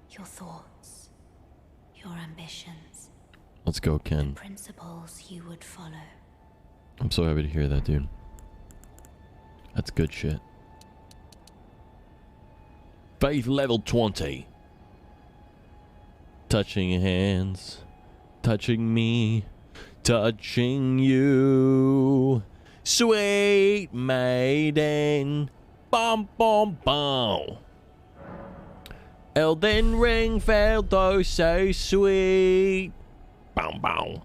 Your thoughts, your ambitions, Let's go, Ken. principles you would follow. I'm so happy to hear that, dude. That's good shit. Faith level 20. Touching hands. Touching me. Touching you. Sweet maiden. Bum bum bum. Elden ring felt oh so sweet. Bow bow.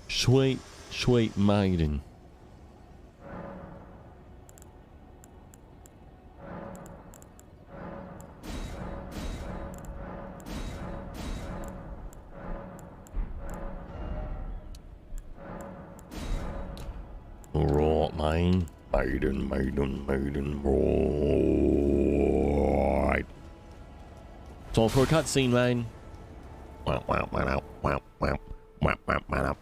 Sweet, sweet maiden. Right, man. Maiden, maiden, maiden. Right. Time for a cutscene, man. Wow, wow, wow, wow, wow, wow, wow, wow, wow, wow.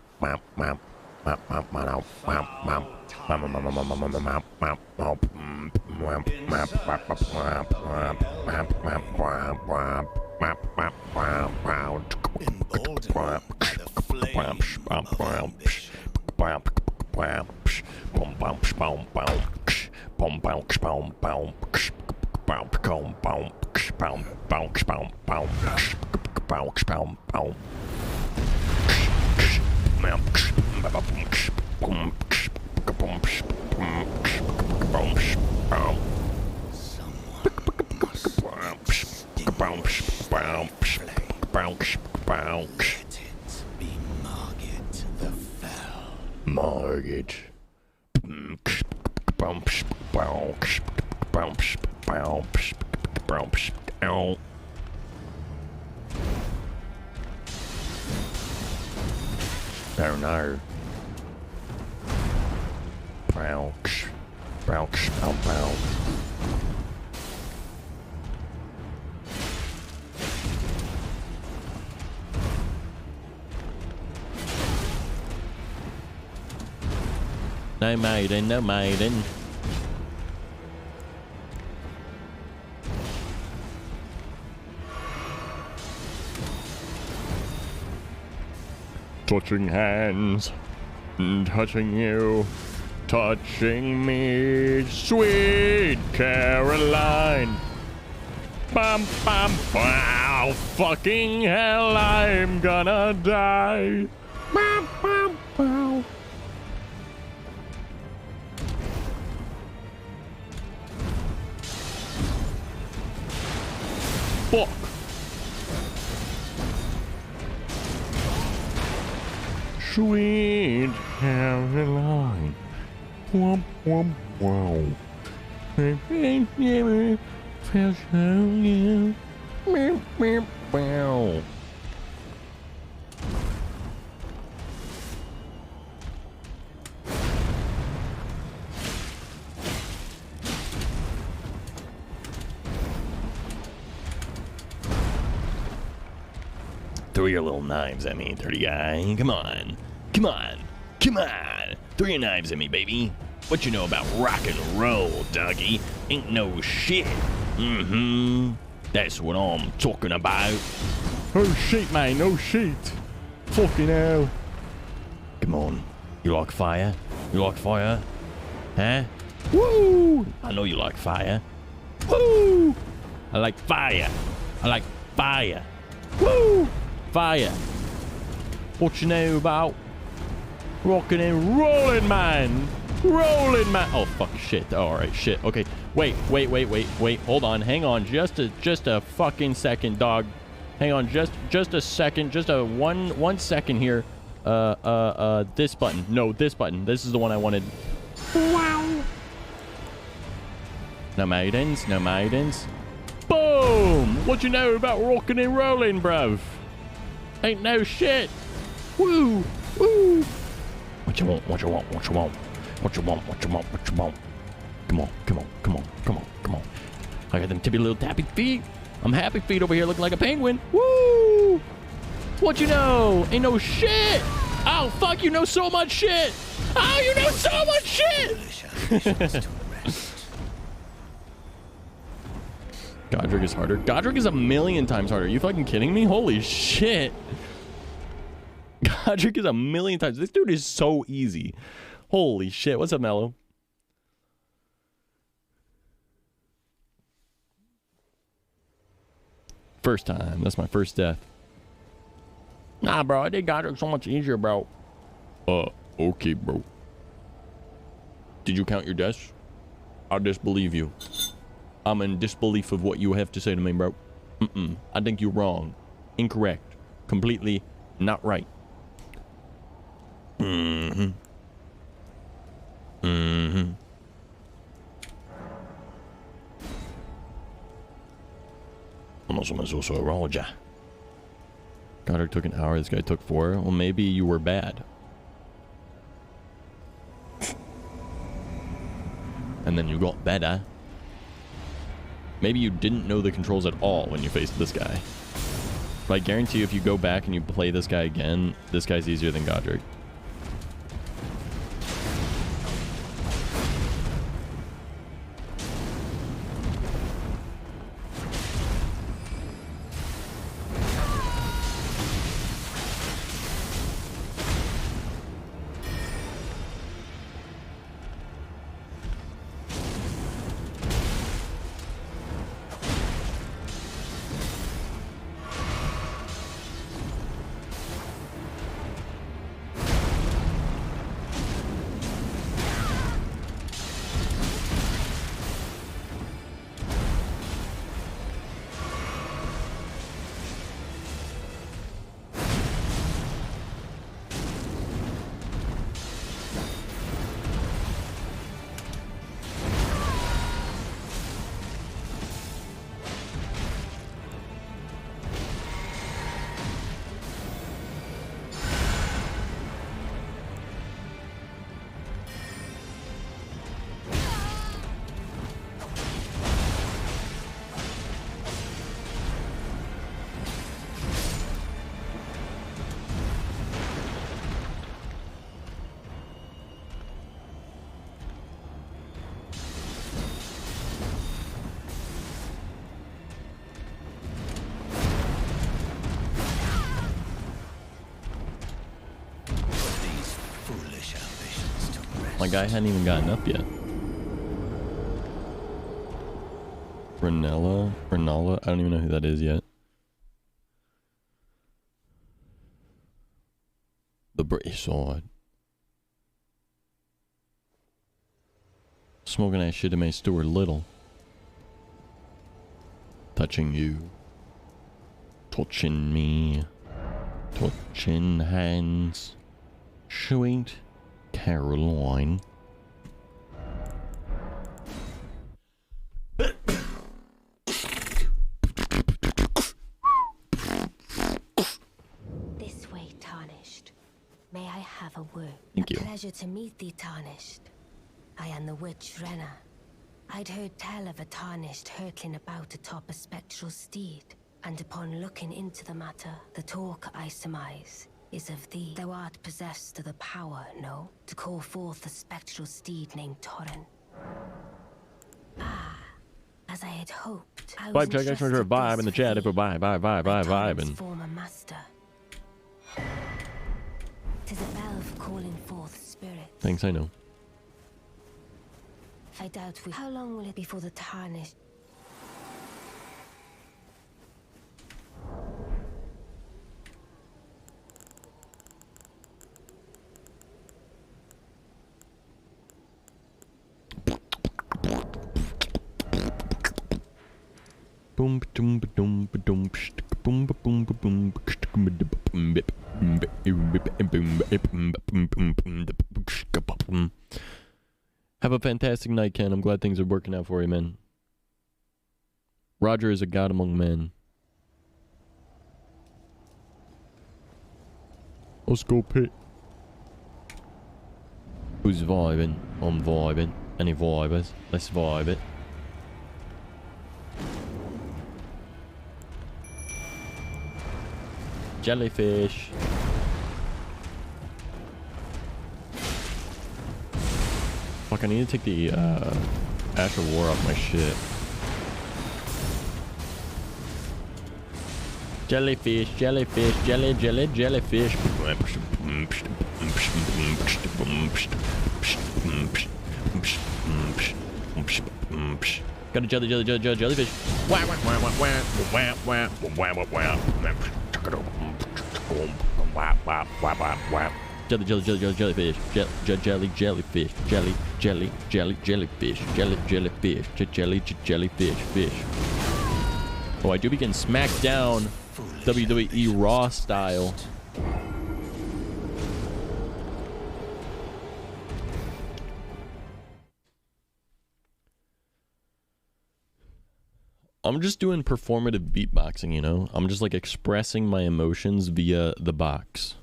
Margit. Don't know. Bouch. Bouch. Bouch. No maiden, no maiden. Touching hands, touching you, touching me, sweet Caroline. Bum bum wow, fucking hell, I'm gonna die. Bum bum wow. Fuck. Sweet Caroline. Womp womp wow. I never felt so new. Meow meow wow. Throw your little knives at me, dirty guy. Come on. Come on. Come on. Throw your knives at me, baby. What you know about rock and roll, doggy? Ain't no shit. Mm-hmm. That's what I'm talking about. Oh shit, man. Oh shit. Fucking hell. Come on. You like fire? You like fire? Huh? Woo! I know you like fire. Woo! I like fire. I like fire. Woo! Fire. What you know about rocking and rolling, man? Rolling, man. Oh, fuck, shit. All right, shit. Okay, wait. Hold on, hang on, just a fucking second, dog. Hang on, just a second, just a one second here. This button. No, this button. This is the one I wanted. Wow. No maidens. No maidens. Boom! What you know about rocking and rolling, bruv? Ain't no shit. Woo! Woo! What you want? What you want? What you want? What you want? What you want? What you want? Come on, come on, come on, come on, come on. I got them tippy little tappy feet. I'm happy feet over here looking like a penguin. Woo! What you know? Ain't no shit. Oh, fuck, you know so much shit. Oh, you know so much shit. Godric is harder. Godric is 1,000,000 times harder. Are you fucking kidding me? Holy shit. Godric is 1,000,000 times. This dude is so easy. Holy shit. What's up, Mello? First time. That's my first death. Nah, bro. I did Godric so much easier, bro. Okay, bro. Did you count your deaths? I'll disbelieve you. I'm in disbelief of what you have to say to me, bro. I think you're wrong. Incorrect. Completely not right. I'm also a Roger. Godric took an hour. This guy took 4. Well, maybe you were bad. And then you got better. Maybe you didn't know the controls at all when you faced this guy. But I guarantee you if you go back and you play this guy again, this guy's easier than Godric. My guy hadn't even gotten up yet. Renella? I don't even know who that is yet. The British sword. Smoking that shit to my Stuart Little. Touching you. Touching me. Touching hands. Sweet Caroline. This way, Tarnished. May I have a word? Thank you. A pleasure to meet thee, Tarnished. I am the witch Renna. I'd heard tell of a Tarnished hurtling about atop a spectral steed, and upon looking into the matter, the talk I surmise is of thee. Thou art possessed of the power, no? To call forth a spectral steed named Torrent. Ah, as I had hoped. I was Vibe check, extra vibe in the chat. If we're vibe and former master. 'Tis a bell for calling forth spirits. thanks, I know. I doubt we. How long will it be for the Tarnished? Boom boom boom boom boom boom boom boom. Have a fantastic night, Ken. I'm glad things are working out for you, man. Roger is a god among men. Let's go pit. Who's vibing? I'm vibing. Any vibers? Let's vibe it. Jellyfish. Fuck, I need to take the Ash of War off my shit. Jellyfish, jellyfish, jellyfish. Got a jellyfish. Jellyfish. Jellyfish. Fish. Oh, I do begin SmackDown WWE Raw style. I'm just doing performative beatboxing, you know? I'm just like expressing my emotions via the box.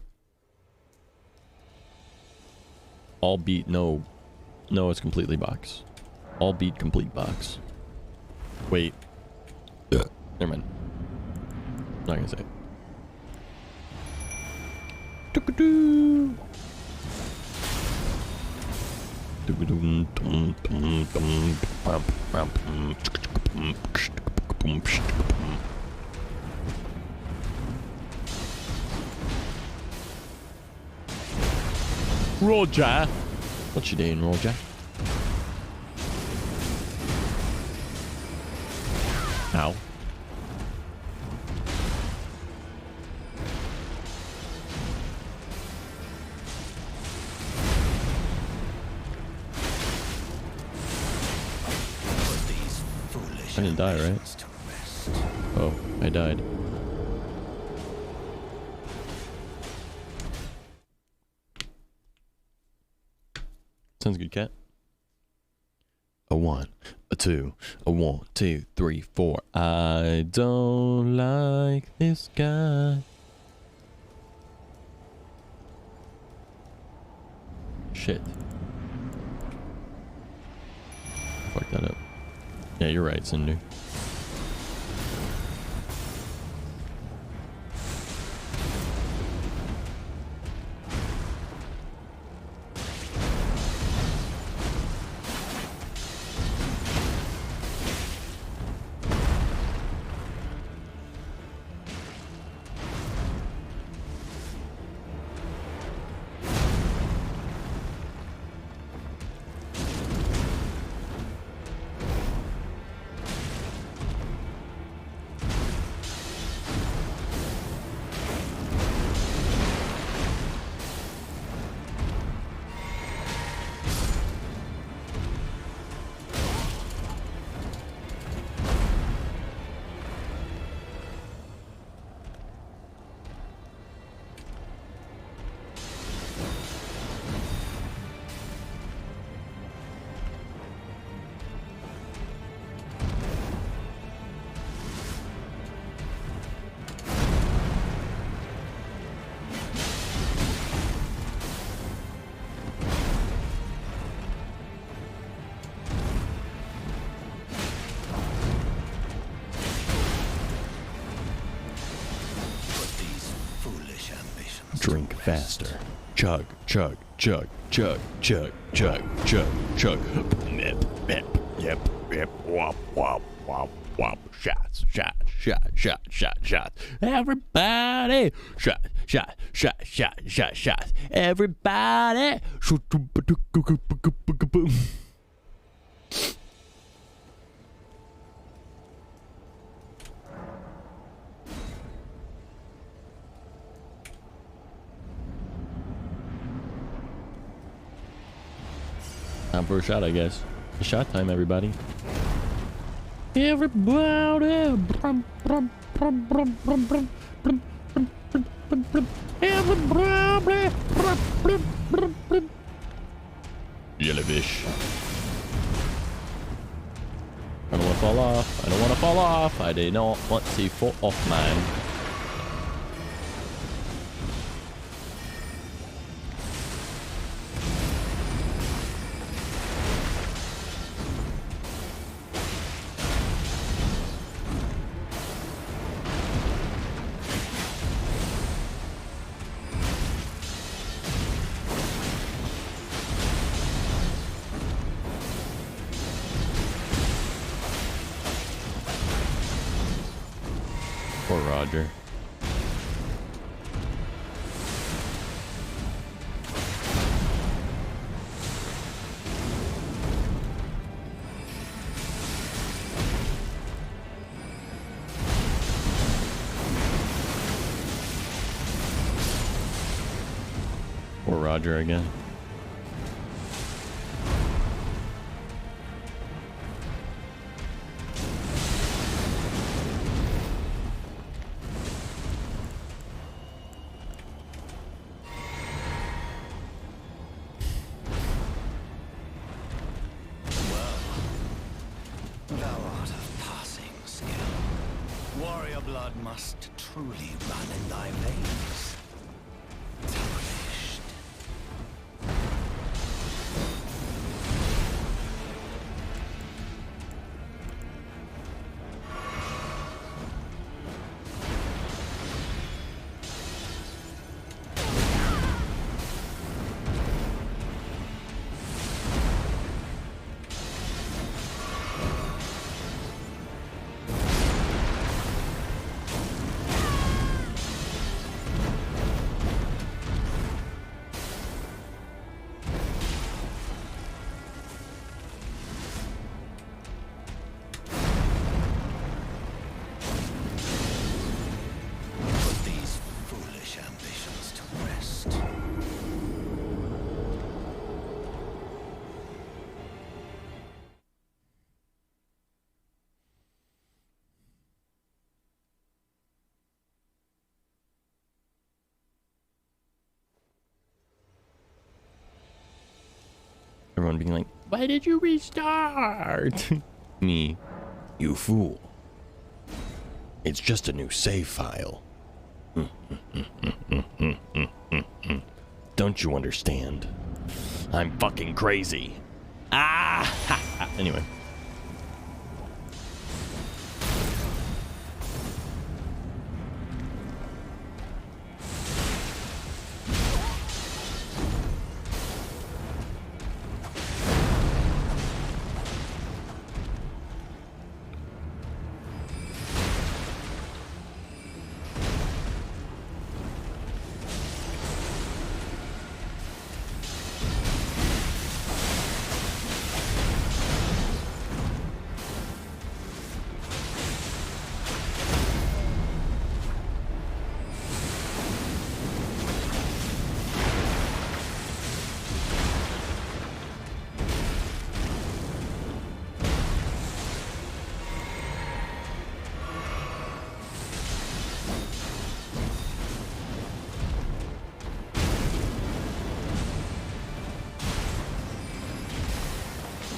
All beat, no, it's completely box. All beat, complete box. Wait. Never mind. Not gonna say it. Roger! What you doing, Roger? Ow. I didn't die, right? Oh, I died. Sounds good, cat. A 1, a 2, a 1, 2, 3, 4. I don't like this guy. Shit. Fuck that up. Yeah, you're right, Cindy. Drink faster. Chug, chug, chug, chug, chug, chug, chug, chug. Yep. Wop, wop, wop, wop. Shots. Everybody. Shots. Everybody. Time for a shot, I guess. It's shot time, everybody. Everybody. Everybody. Jellyfish. I don't want to fall off. I do not want to fall off, man. Poor Roger. Poor Roger again. Thou art of passing skill. Warrior blood must truly run in thy veins. Tarnished. Put these foolish ambitions to rest. Everyone being like, why did you restart? Me, you fool. It's just a new save file. Don't you understand? I'm fucking crazy. Ah! Anyway.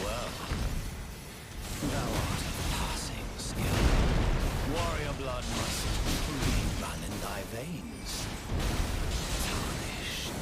Well, thou art of passing skill. Warrior blood must truly run in thy veins. Tarnished.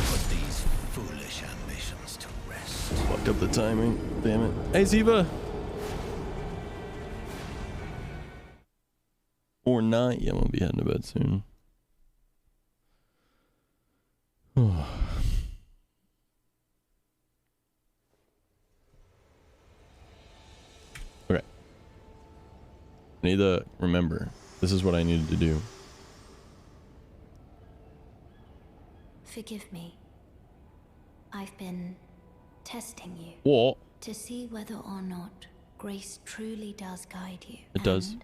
Put these foolish ambitions to rest. Fucked up the timing. Damn it. Hey, Ziva! Or not. Yeah, I'm gonna be heading to bed soon. Okay. I need to remember. This is what I needed to do. Forgive me. I've been testing you. What? To see whether or not grace truly does guide you. It does. and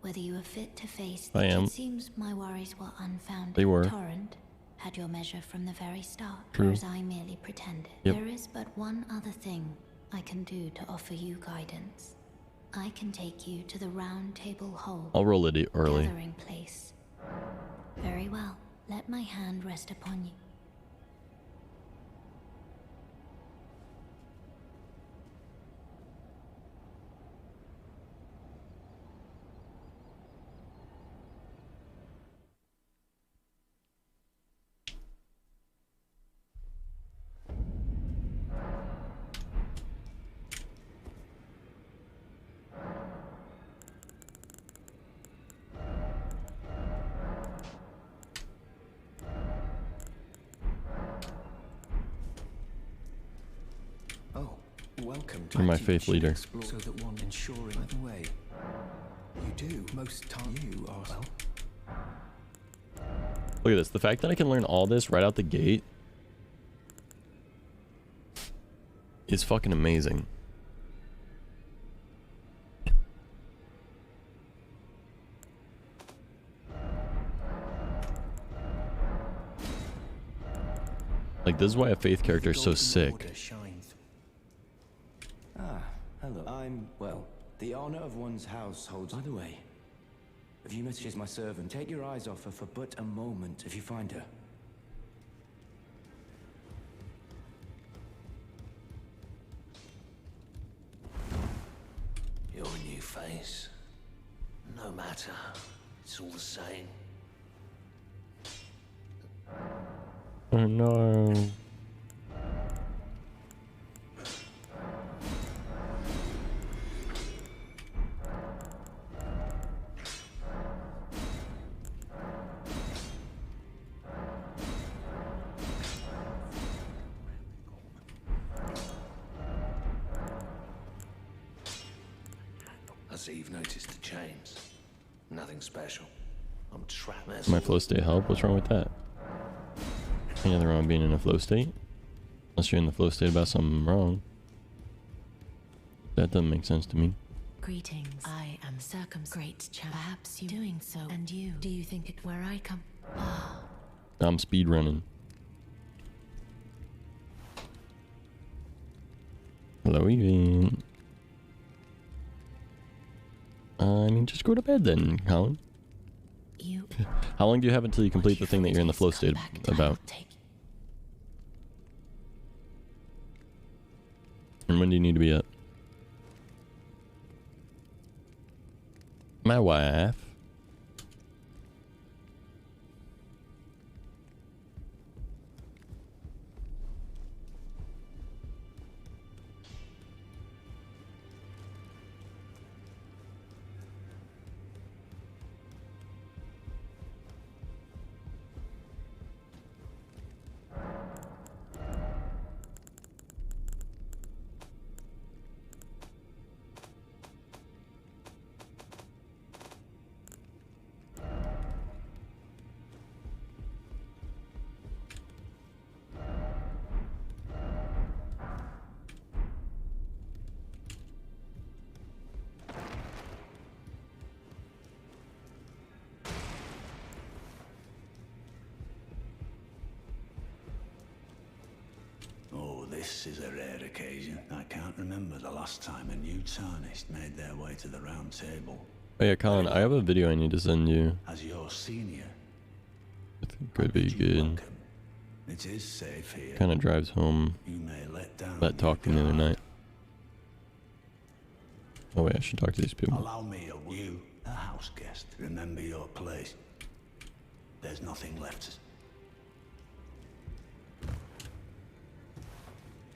whether you are fit to face I that am. it seems my worries were unfounded. They were. Torrent, had your measure from the very start, True. whereas I merely pretended. Yep. There is but one other thing I can do to offer you guidance. I can take you to the Round Table Hall. I'll roll it early. Gathering place. Very well. Let my hand rest upon you. Welcome You're my faith leader. so that one ensuring. By the way, you do most time you are well. Look at this. The fact that I can learn all this right out the gate is fucking amazing. Like, this is why a faith character is so sick. Hello. I'm, well, the honor of one's household. By the way, if you message my servant, take your eyes off her for but a moment if you find her. Your new face. No matter. It's all the same. Oh no. I see you've noticed the chains. Nothing special. I'm trapped. My flow state help? What's wrong with that? Ain't nothing wrong with being in a flow state. Unless you're in the flow state about something wrong. That doesn't make sense to me. Greetings. I am great chap. Perhaps you doing so. And you? Do you think it where I come? Ah. I'm speed running. Hello, even. I mean, just go to bed then, Colin. You. How long do you have until you complete the thing that you're in the flow state about? And when do you need to be up? My wife. Oh, this is a rare occasion. I can't remember the last time a new tarnished made their way to the round table. Oh yeah, Colin, I have a video I need to send you. As your senior, I think it could be good. it is safe here. Kind of drives home You may let down that talk from the other night. Oh wait, I should talk to these people. Allow me, you, a house guest, remember your place. There's nothing left.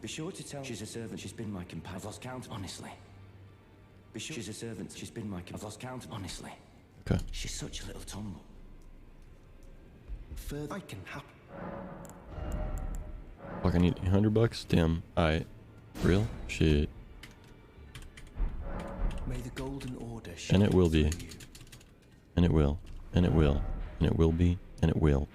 Be sure to tell she's a servant, she's been my companion. I've lost count, honestly. Be sure she's a servant, she's been my companion. I've lost count, honestly. Okay. She's such a little tumble. Further I can happen. Fuck, I need $100? Damn. Alright. Real? Shit. May the Golden Order And it will be. And it will. And it will. And it will be. And it will.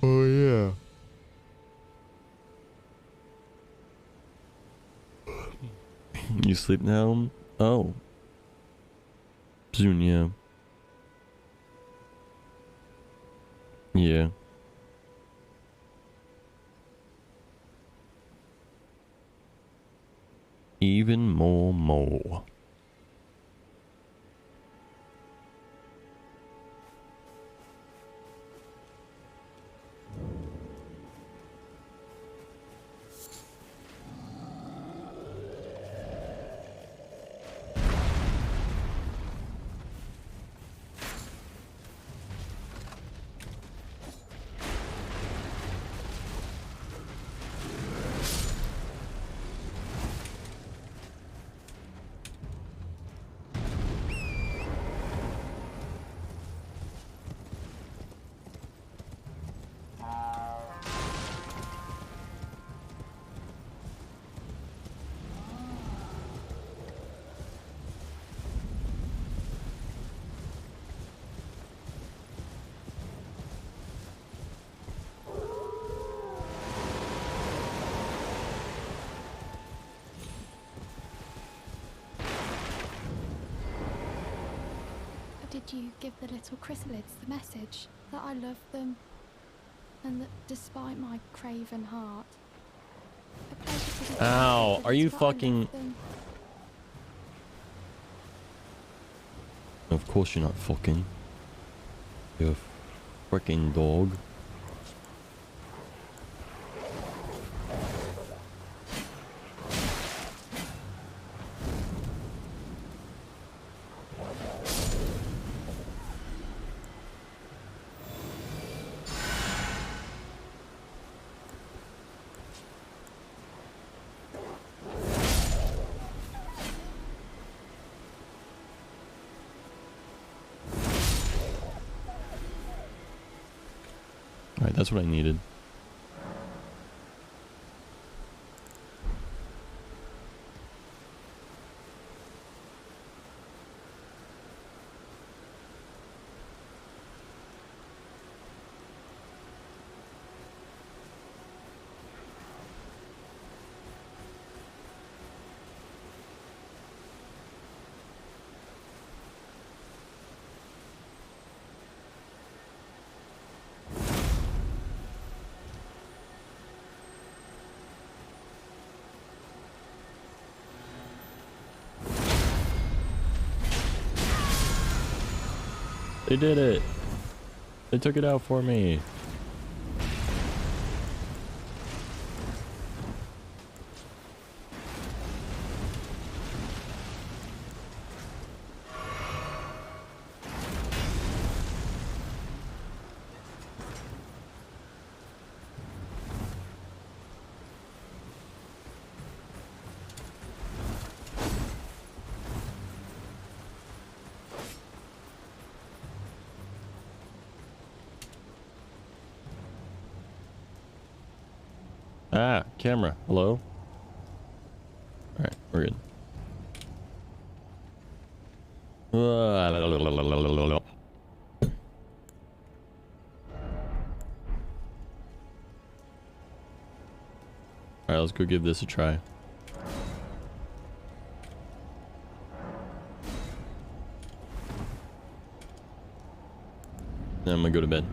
Oh yeah. You sleep now? Oh. Soon, yeah. Yeah. Even more. Did you give the little chrysalids the message that I love them and that despite my craven heart, a pleasure to Ow, are you fucking... Of course you're not fucking. You're a freaking dog. Alright, that's what I needed. They did it. They took it out for me. Ah, camera. Hello? Alright, we're good. Alright, let's go give this a try. Then I'm gonna go to bed.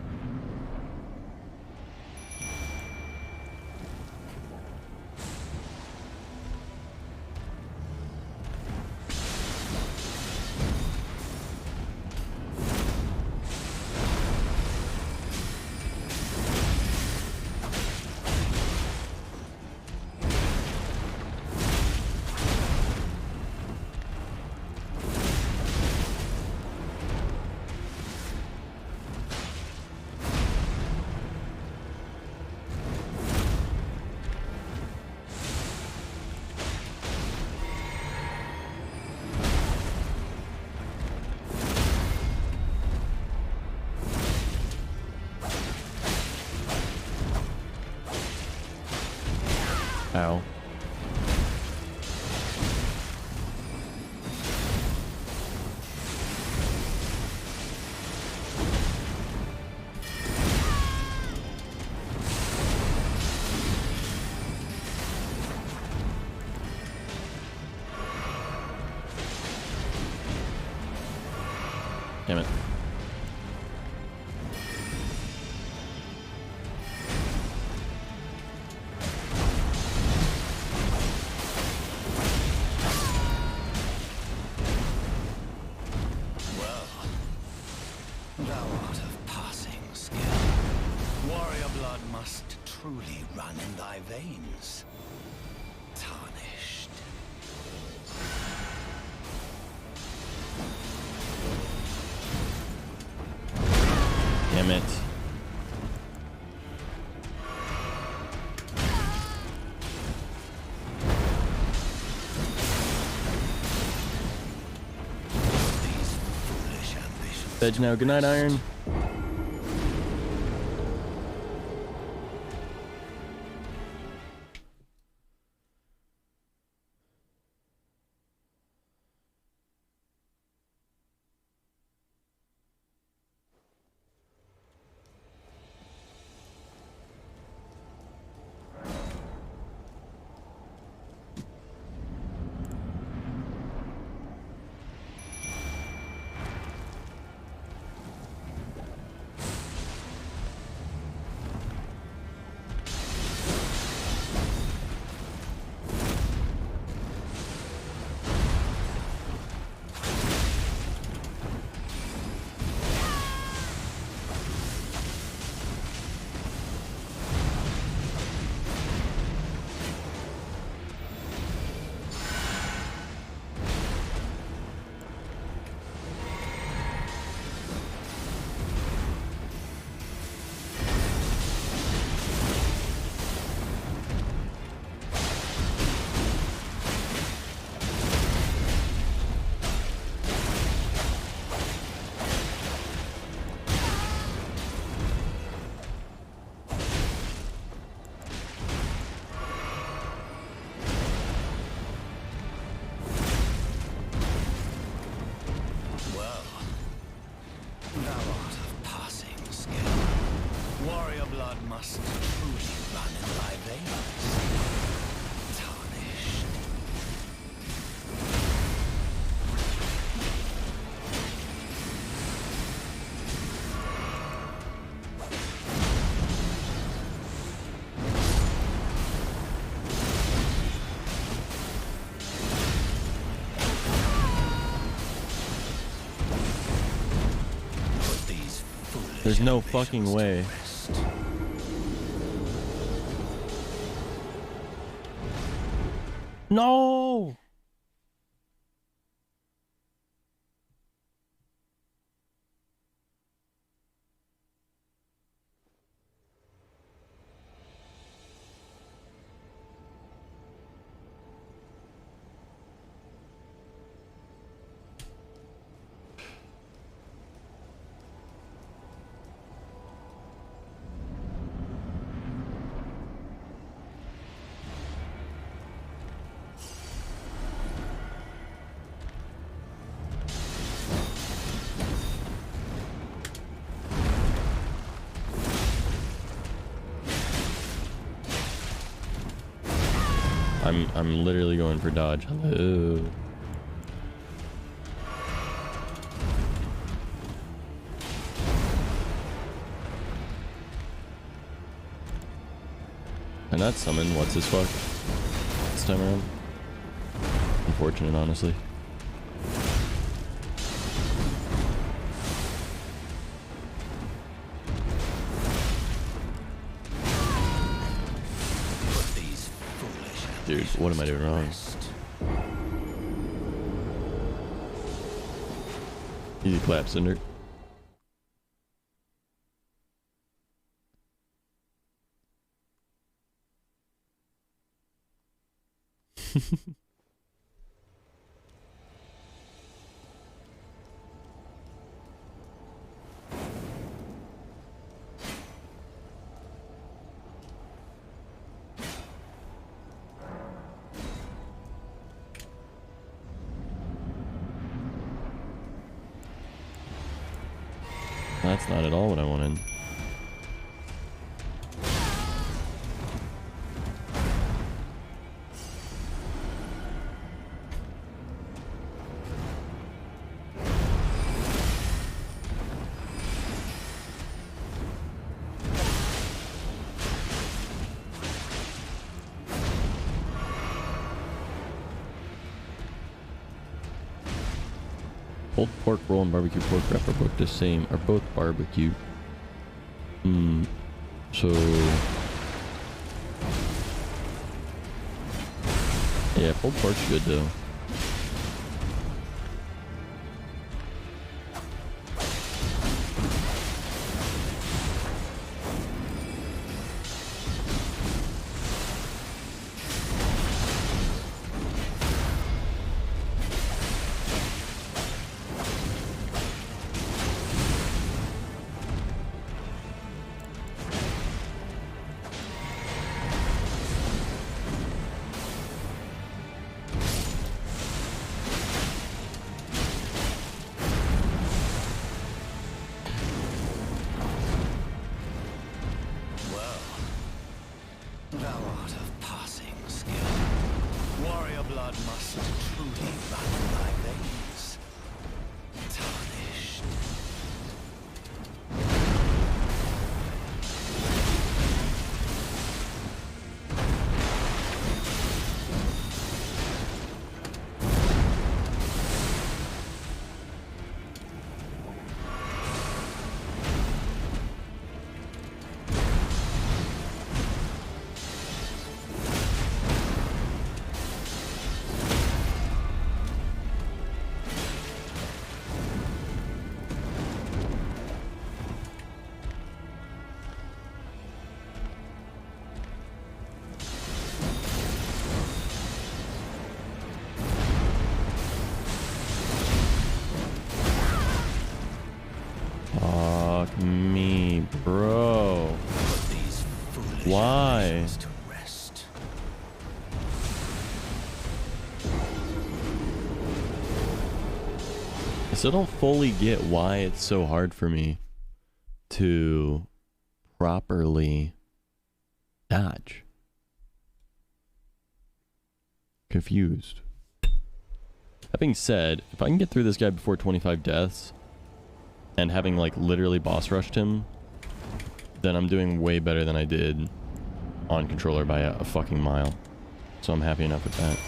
Damn it. Thou art of passing skill. Warrior blood must truly run in thy veins. Tarnished. Damn it. Veg now. Good night, Iron. Must truly run in thy veins. Tarnished. There's no fucking way. No! I'm literally going for dodge. Hello. And that summon, what's his fuck? This time around. Unfortunate, honestly. Dude, what am I doing wrong? Easy clap, Cinder. That's not at all what I wanted. Pulled pork roll and barbecue pork wrap are both the same. Are both barbecue. So yeah, pulled pork's good though. Fuck me, bro. Why? I still don't fully get why it's so hard for me to properly dodge. Confused. That being said, if I can get through this guy before 25 deaths and having like literally boss rushed him, then I'm doing way better than I did on controller by a fucking mile. So I'm happy enough with that.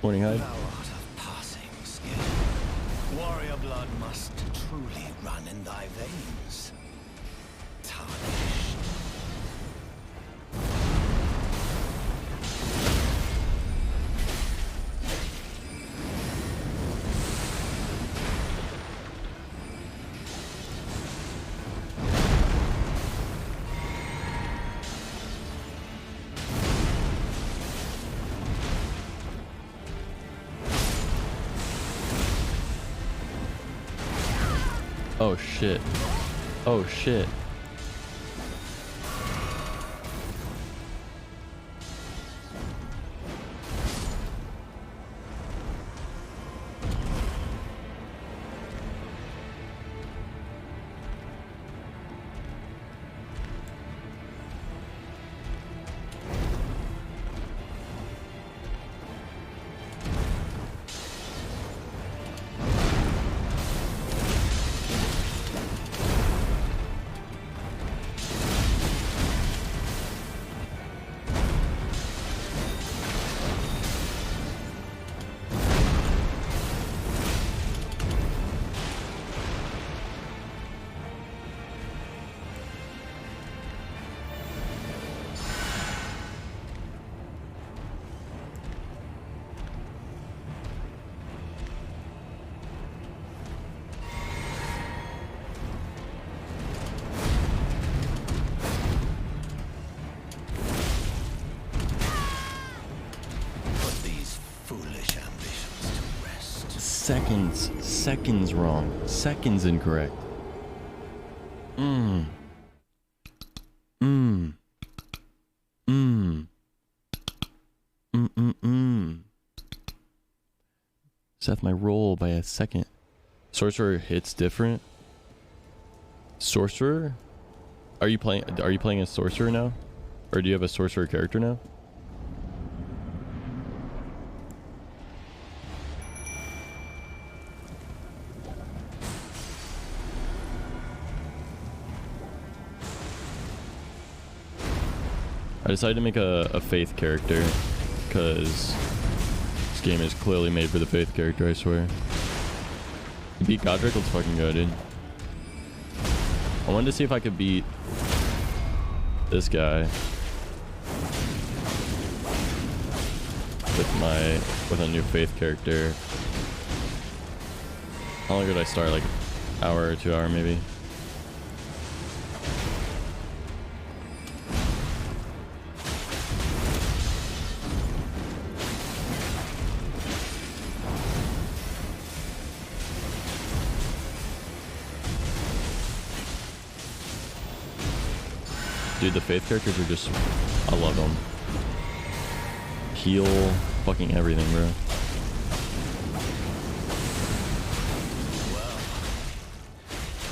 Morning, Hyde. Warrior blood must truly run in thy veins. Tarnished. Oh shit. Oh shit. seconds. Seconds wrong. Seconds incorrect. Seth, my roll by a second. Sorcerer hits different. Sorcerer? Are you playing a sorcerer now? Or do you have a sorcerer character now? I decided to make a faith character because this game is clearly made for the faith character, I swear. You beat Godric? Let's fucking go, dude. I wanted to see if I could beat this guy with a new faith character. How long did I start? Like an hour or 2 hour maybe? Dude, the faith characters are just, I love them. Heal, fucking everything, bro. Well,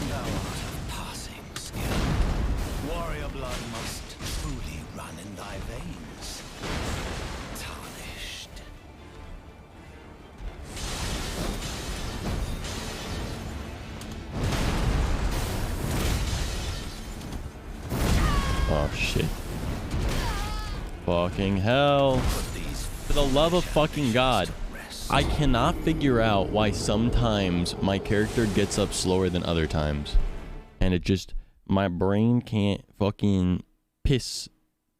thou art of passing skill. Warrior blood must truly run in thy veins. Tarnished. Oh shit. Fucking hell. For the love of fucking God. I cannot figure out why sometimes my character gets up slower than other times. And it just, my brain can't fucking piss.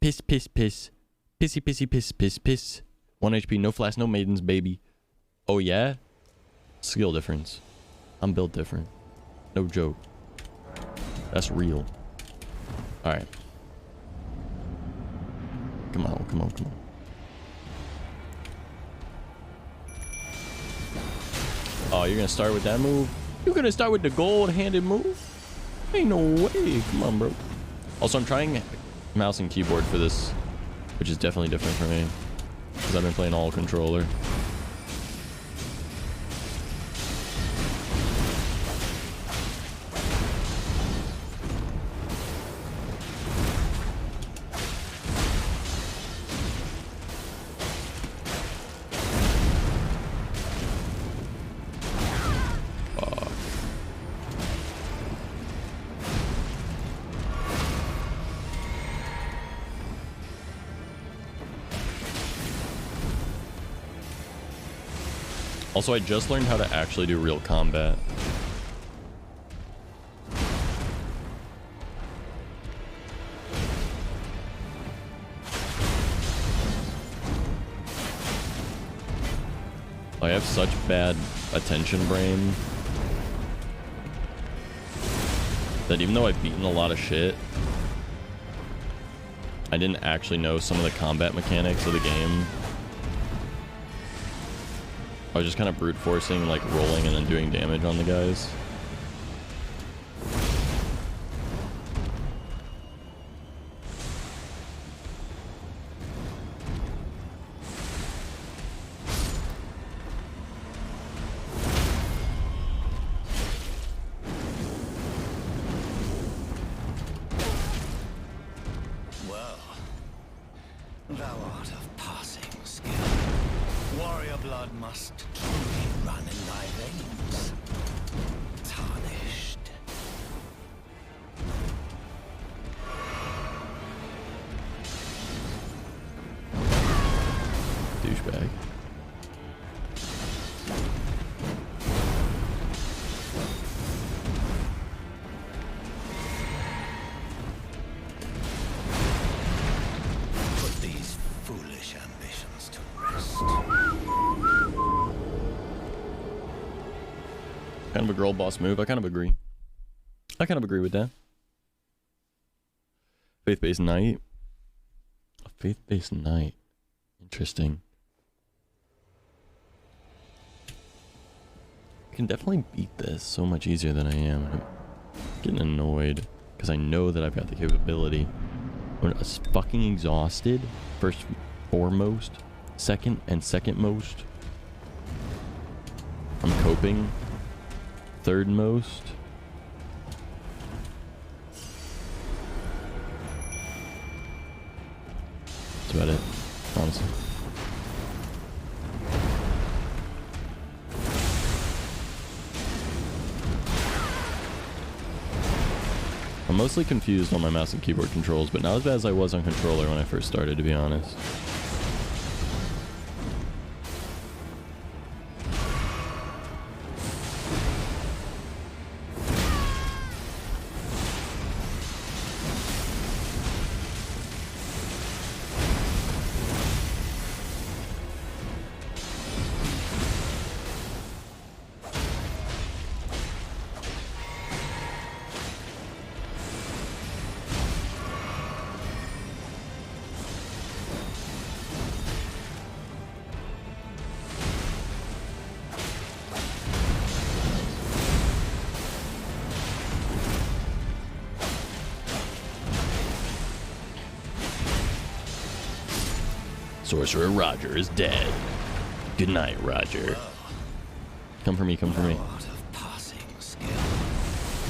Piss, piss, piss. Pissy, pissy, piss, piss, piss. 1 HP, no flash, no maidens, baby. Oh yeah? Skill difference. I'm built different. No joke. That's real. Alright. Come on, come on, come on. Oh, you're gonna start with that move? You're gonna start with the gold-handed move? Ain't no way. Come on, bro. Also, I'm trying mouse and keyboard for this, which is definitely different for me, because I've been playing all controller. Also, I just learned how to actually do real combat. I have such bad attention brain that even though I've beaten a lot of shit, I didn't actually know some of the combat mechanics of the game. I was just kind of brute forcing, like rolling and then doing damage on the guys. Well, thou art of passing skill. Warrior blood must truly run in thy veins. Tarnished. Douchebag. Put these foolish ambitions to rest. Kind of a girl boss move. I kind of agree. I kind of agree with that. Faith-based knight. A faith-based knight. Interesting. I can definitely beat this so much easier than I am. I'm getting annoyed because I know that I've got the capability. I'm fucking exhausted. First, foremost. Second and second most. I'm coping. Third most. That's about it, honestly. I'm mostly confused on my mouse and keyboard controls, but not as bad as I was on controller when I first started, to be honest. Sorcerer Roger is dead. Good night, Roger. Come for me, come for me. Art of passing skill.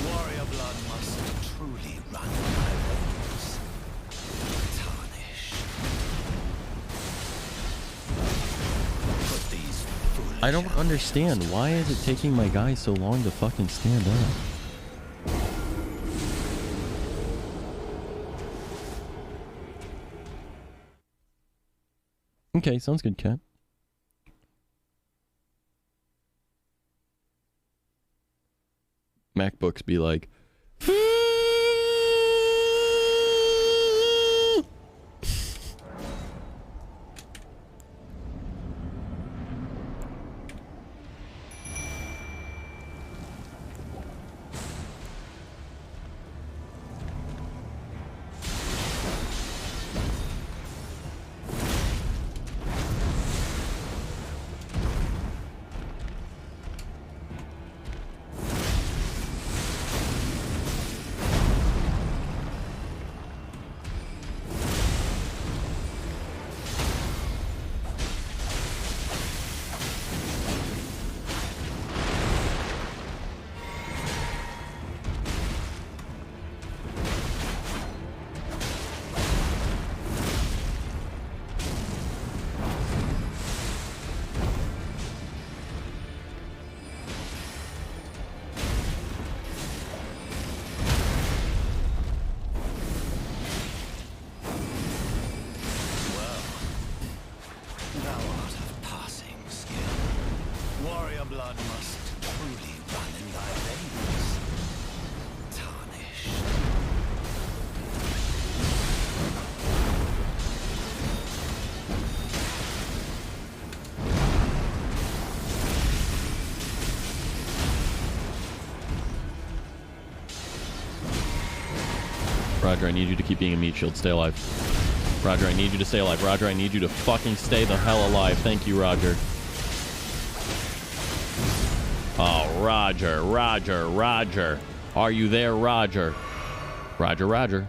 Warrior blood must truly run in my veins. Tarnish. Put these foolish I don't understand. Why is it taking my guy so long to fucking stand up? Okay, sounds good, Cat. MacBooks be like, warrior blood must truly run in thy veins. Tarnish. Roger, I need you to keep being a meat shield. Stay alive. Roger, I need you to stay alive. Roger, I need you to fucking stay the hell alive. Thank you, Roger. Oh, Roger, Roger, Roger. Are you there, Roger? Roger, Roger.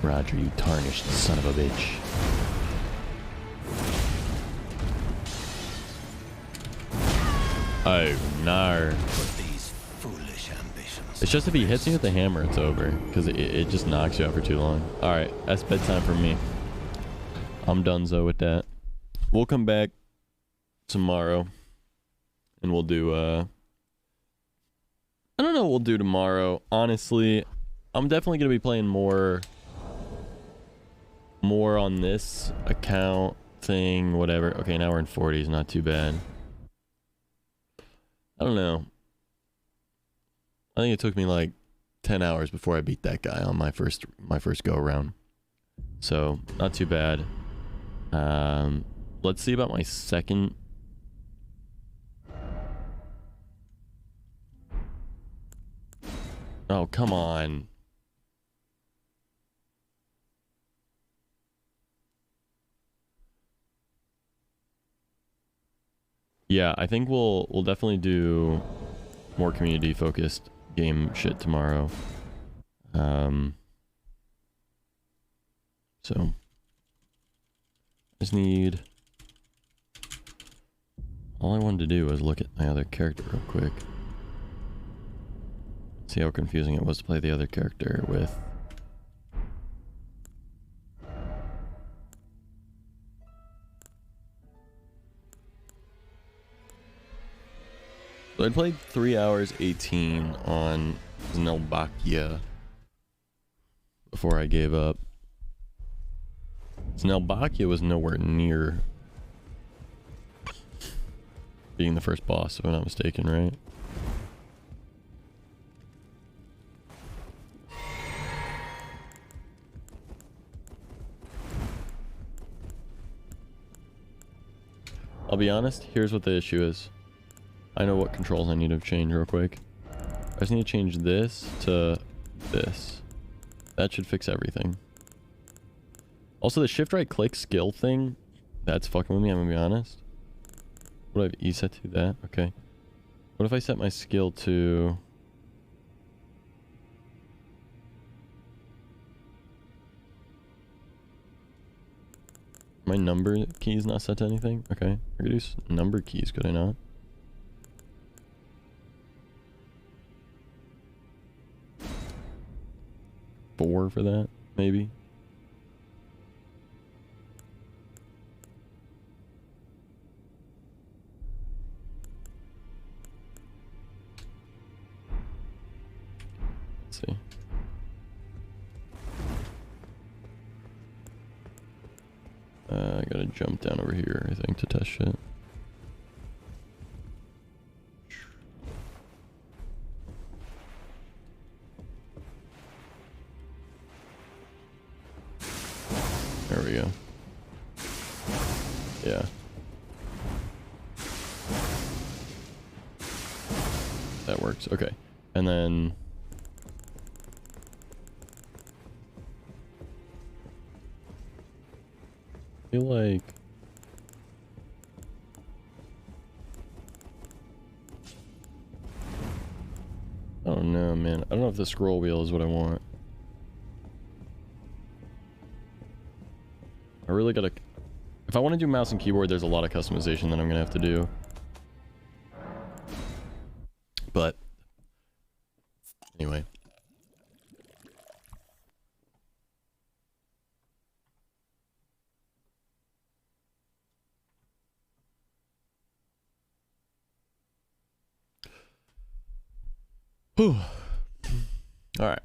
Roger, you tarnished son of a bitch. Oh, no. It's just if he hits you with the hammer, it's over. Because it just knocks you out for too long. Alright, that's bedtime for me. I'm donezo with that. We'll come back tomorrow. And we'll do, I don't know what we'll do tomorrow. Honestly, I'm definitely going to be playing more on this account thing, whatever. Okay, now we're in 40s, not too bad. I don't know. I think it took me like 10 hours before I beat that guy on my first go around. So, not too bad. Let's see about my second. Oh, come on. Yeah, I think we'll definitely do more community focused game shit tomorrow. So just need, all I wanted to do was look at my other character real quick. See how confusing it was to play the other character with. So I played 3 hours 18 on Znelbakia before I gave up. Znelbakia was nowhere near being the first boss, if I'm not mistaken, right? I'll be honest, here's what the issue is. I know what controls I need to change real quick. I just need to change this to this. That should fix everything. Also, the shift right click skill thing, that's fucking with me, I'm gonna be honest. What do I have E set to that? Okay. What if I set my skill to... My number key is not set to anything? Okay. Reduce number keys, could I not? Four for that, maybe? Let's see. I gotta jump down over here, I think, to test shit. There we go. Yeah. That works. Okay. And then... I feel like... I don't know, man. I don't know if the scroll wheel is what I want. I really gotta... If I want to do mouse and keyboard, there's a lot of customization that I'm gonna have to do. But... Anyway. Whew. All right.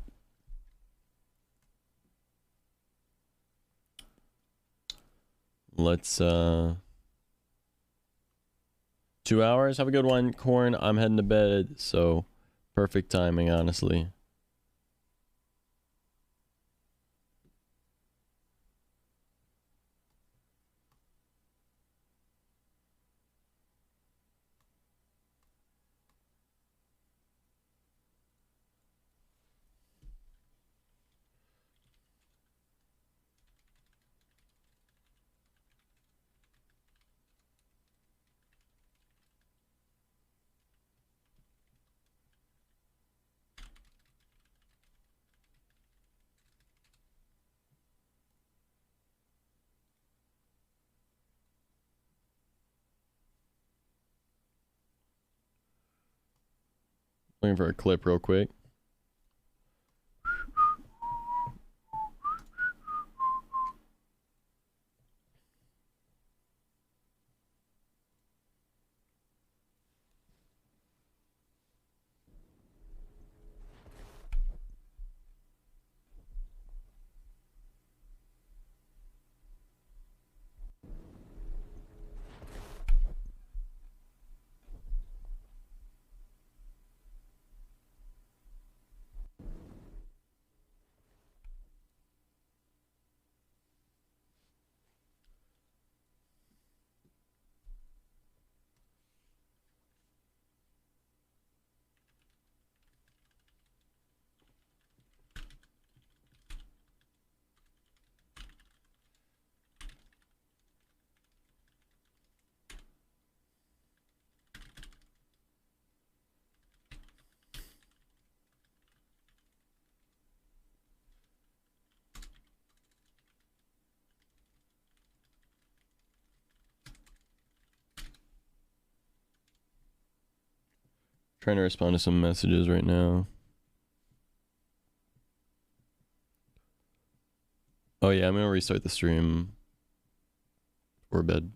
Let's 2 hours. Have a good one, Corn. I'm heading to bed, so perfect timing, honestly. Looking for a clip real quick. Trying to respond to some messages right now. Oh yeah, I'm gonna restart the stream or bed.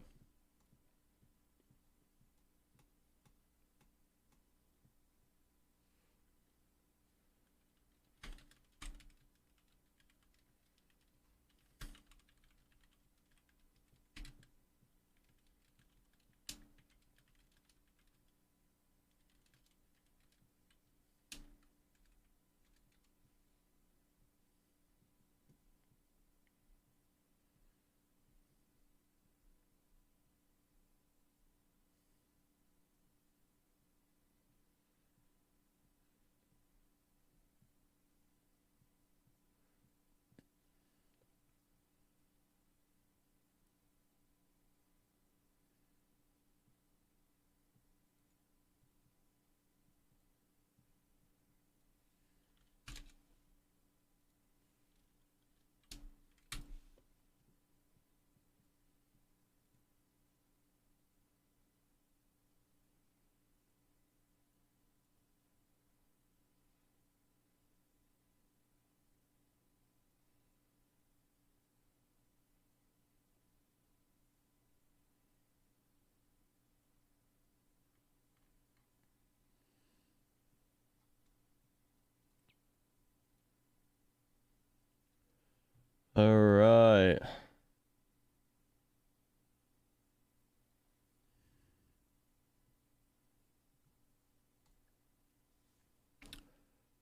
All right.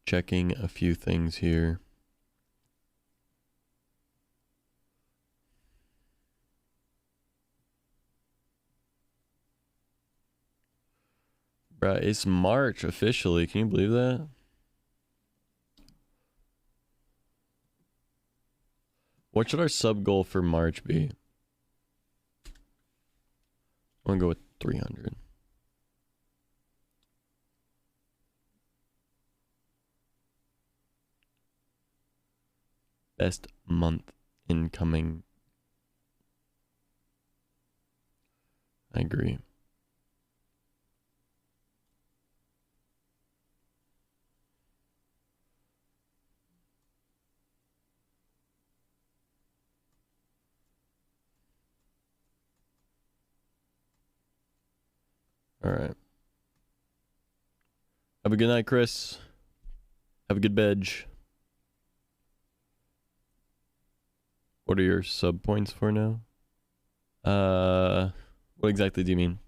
Checking a few things here. Bruh, it's March officially. Can you believe that? What should our sub goal for March be? I'm gonna go with 300. Best month incoming. I agree. All right. Have a good night, Chris. Have a good bed. What are your sub points for now? What exactly do you mean?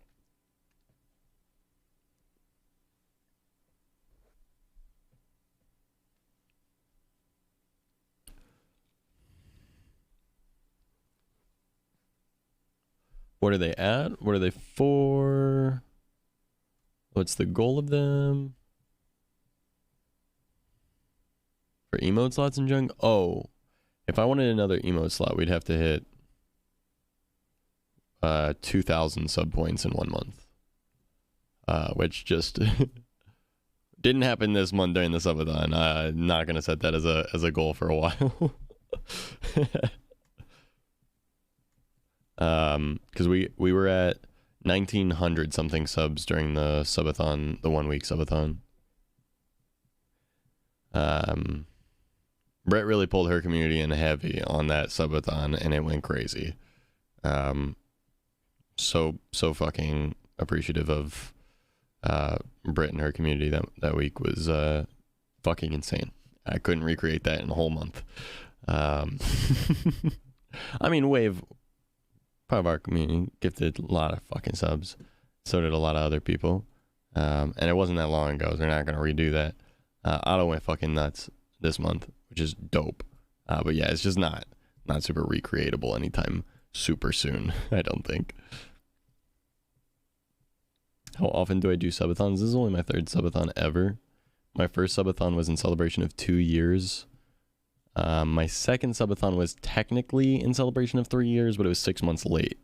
What are they at? What are they for? What's the goal of them? For emote slots and junk? Oh, if I wanted another emote slot, we'd have to hit 2,000 sub points in 1 month. Which just didn't happen this month during the subathon. I'm not gonna set that as a goal for a while. Because we were at 1,900 something subs during the subathon, the 1 week subathon. Brett really pulled her community in heavy on that subathon, and it went crazy. So fucking appreciative of Brett and her community that week was fucking insane. I couldn't recreate that in a whole month. I mean, Wave, part of our community, gifted a lot of fucking subs. So did a lot of other people. And it wasn't that long ago, so they're not going to redo that. Otto went fucking nuts this month, which is dope. But yeah, it's just not super recreatable anytime super soon, I don't think. How often do I do subathons? This is only my 3rd subathon ever. My first subathon was in celebration of 2 years. My second subathon was technically in celebration of 3 years, but it was 6 months late.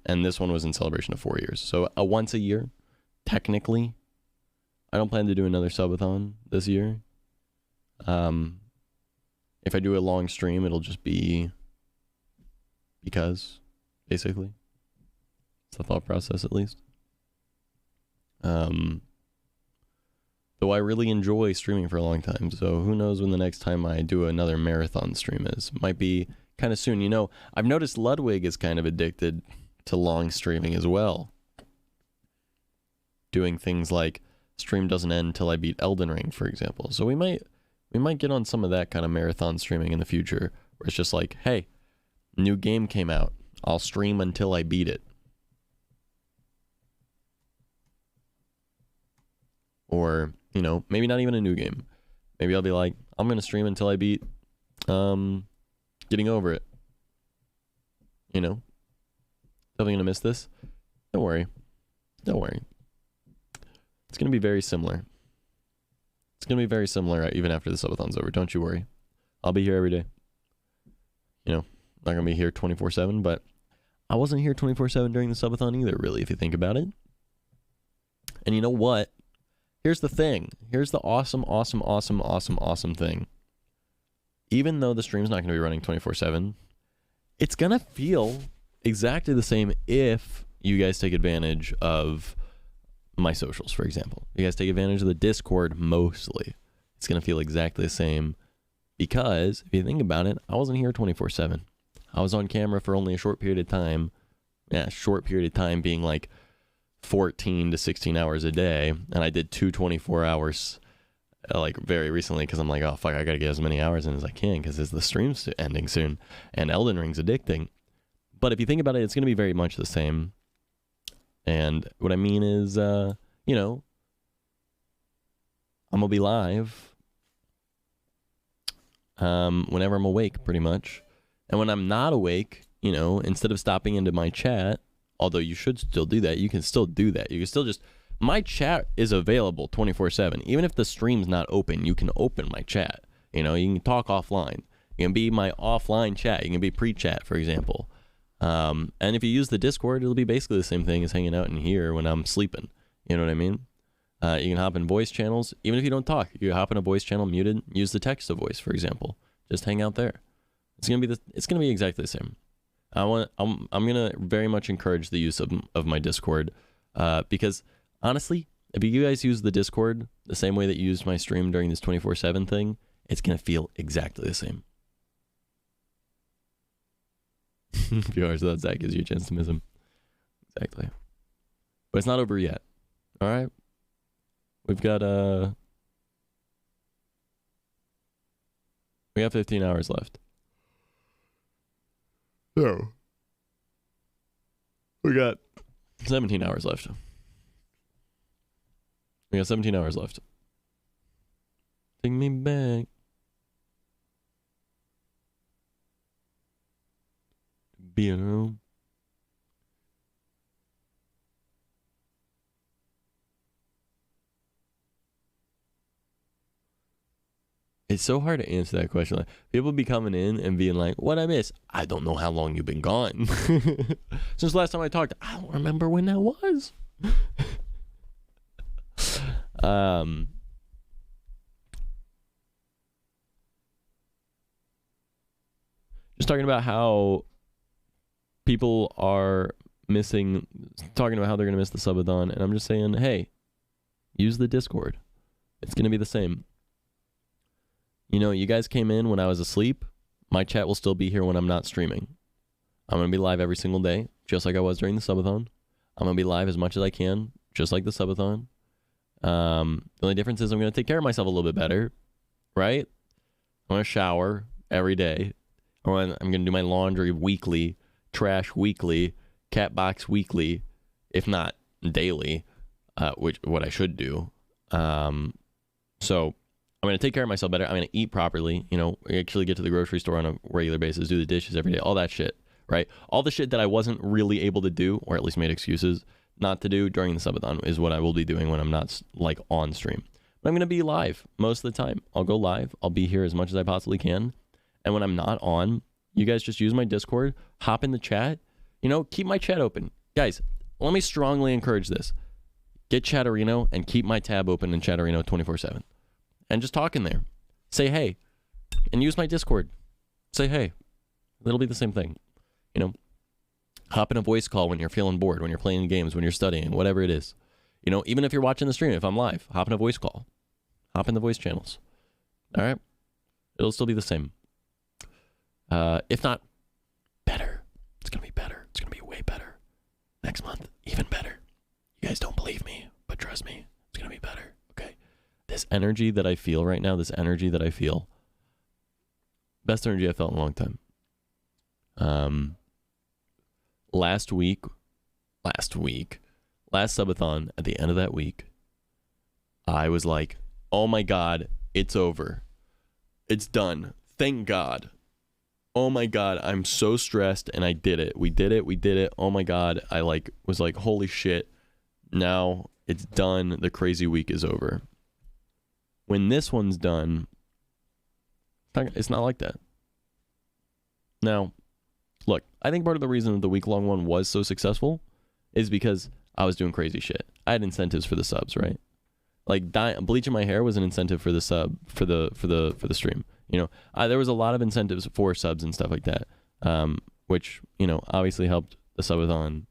And this one was in celebration of 4 years. So once a year, technically. I don't plan to do another subathon this year. If I do a long stream, it'll just be because, basically. It's the thought process, at least. Though I really enjoy streaming for a long time, so who knows when the next time I do another marathon stream is. Might be kind of soon. You know, I've noticed Ludwig is kind of addicted to long streaming as well. Doing things like stream doesn't end till I beat Elden Ring, for example. So we might get on some of that kind of marathon streaming in the future, where it's just like, hey, new game came out. I'll stream until I beat it. Or, you know, maybe not even a new game. Maybe I'll be like, I'm going to stream until I beat Getting Over It. You know? Definitely going to miss this. Don't worry. Don't worry. It's going to be very similar. It's going to be very similar even after the subathon's over. Don't you worry. I'll be here every day. You know, not going to be here 24/7, but I wasn't here 24/7 during the subathon either, really, if you think about it. And you know what? Here's the thing. Here's the awesome thing. Even though the stream's not going to be running 24/7, it's going to feel exactly the same if you guys take advantage of my socials, for example. You guys take advantage of the Discord mostly. It's going to feel exactly the same because if you think about it, I wasn't here 24/7. I was on camera for only a short period of time. Yeah, short period of time being like 14 to 16 hours a day, and I did 24 hours like very recently because I'm like, oh fuck, I gotta get as many hours in as I can because the stream's ending soon and Elden Ring's addicting. But if you think about it, it's gonna be very much the same. And what I mean is, you know, I'm gonna be live whenever I'm awake, pretty much. And when I'm not awake, you know, instead of stopping into my chat, although you should still do that, you can still do that. You can still just, my chat is available 24/7. Even if the stream's not open, you can open my chat. You know, you can talk offline. You can be my offline chat. You can be pre-chat, for example. And if you use the Discord, it'll be basically the same thing as hanging out in here when I'm sleeping. You know what I mean? You can hop in voice channels. Even if you don't talk, you hop in a voice channel muted, use the text to voice, for example. Just hang out there. It's gonna be exactly the same. I'm gonna very much encourage the use of my Discord, because honestly, if you guys use the Discord the same way that you used my stream during this 24/7 thing, it's gonna feel exactly the same. Viewers, that gives you a chance to miss him. Exactly. But it's not over yet. All right. We've got 15 hours left. So we got 17 hours left. We got 17 hours left. Take me back. Being home. It's so hard to answer that question. Like, people be coming in and being like, what I miss? I don't know how long you've been gone. Since last time I talked, I don't remember when that was. Just talking about how people are talking about how they're going to miss the subathon, and I'm just saying, hey, use the Discord. It's going to be the same. You know, you guys came in when I was asleep. My chat will still be here when I'm not streaming. I'm going to be live every single day, just like I was during the subathon. I'm going to be live as much as I can, just like the subathon. The only difference is I'm going to take care of myself a little bit better, right? I'm going to shower every day. I'm going to do my laundry weekly, trash weekly, cat box weekly, if not daily, what I should do. So I'm going to take care of myself better. I'm going to eat properly, you know, actually get to the grocery store on a regular basis, do the dishes every day, all that shit, right? All the shit that I wasn't really able to do, or at least made excuses not to do during the subathon, is what I will be doing when I'm not, like, on stream. But I'm going to be live most of the time. I'll go live. I'll be here as much as I possibly can. And when I'm not on, you guys just use my Discord, hop in the chat, you know, keep my chat open. Guys, let me strongly encourage this. Get Chatterino and keep my tab open in Chatterino 24/7. And just talk in there. Say hey. And use my Discord. Say hey. It'll be the same thing. You know, hop in a voice call when you're feeling bored, when you're playing games, when you're studying, whatever it is. You know, even if you're watching the stream, if I'm live, hop in a voice call. Hop in the voice channels. All right? It'll still be the same. If not better. It's going to be better. It's going to be way better. Next month, even better. You guys don't believe me, but trust me, it's going to be better. Okay? This energy that I feel right now, best energy I felt in a long time. Last subathon, at the end of that week, I was like, oh my God, it's over. It's done. Thank God. Oh my God, I'm so stressed, and I did it. We did it. Oh my God, I was like, holy shit. Now it's done. The crazy week is over. When this one's done, it's not like that. Now, look, I think part of the reason that the week-long one was so successful is because I was doing crazy shit. I had incentives for the subs, right? Like bleaching my hair was an incentive for the sub for the stream. You know, there was a lot of incentives for subs and stuff like that, which obviously helped the subathon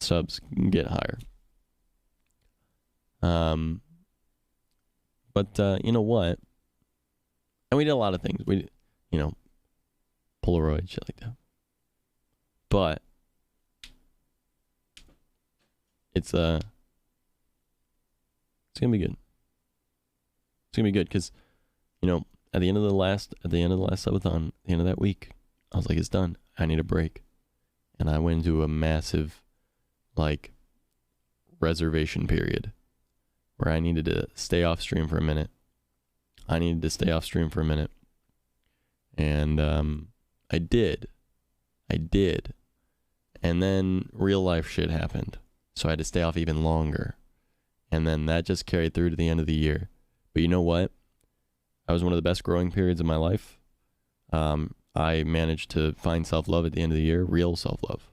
subs get higher. But you know what? And we did a lot of things. We, Polaroid shit like that. But it's gonna be good. It's gonna be good because, at the end of the last subathon, at the end of that week, I was like, it's done. I need a break, and I went into a massive, reservation period where I needed to stay off stream for a minute. And I did. And then real life shit happened. So I had to stay off even longer. And then that just carried through to the end of the year. But you know what? That was one of the best growing periods of my life. I managed to find self-love at the end of the year, real self-love.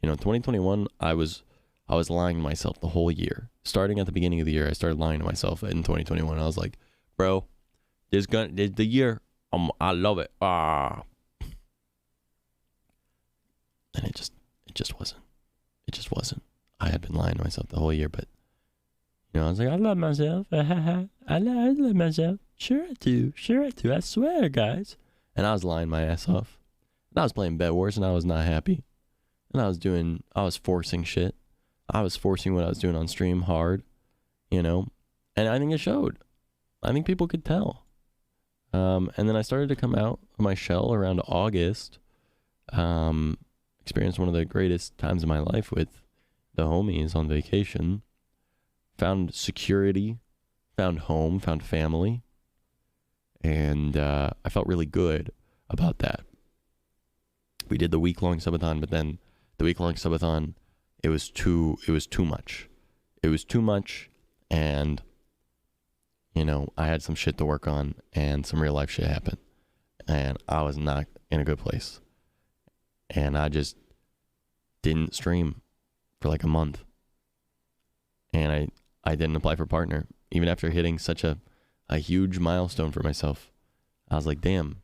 2021, I was lying to myself the whole year. Starting at the beginning of the year, I started lying to myself in 2021. I was like, bro, there's the year, I love it. And it just wasn't. I had been lying to myself the whole year, but I was like, I love myself. I love myself. Sure I do. I swear, guys. And I was lying my ass off. And I was playing Bed Wars, and I was not happy. And I was forcing shit. I was forcing what I was doing on stream hard, and I think it showed. I think people could tell. And then I started to come out of my shell around August. Experienced one of the greatest times of my life with the homies on vacation. Found security, found home, found family. And I felt really good about that. We did the week-long subathon, but then the week-long subathon, it was too much. It was too much, and I had some shit to work on, and some real life shit happened, and I was not in a good place, and I just didn't stream for like a month, and I didn't apply for partner even after hitting such a huge milestone for myself. I was like, damn,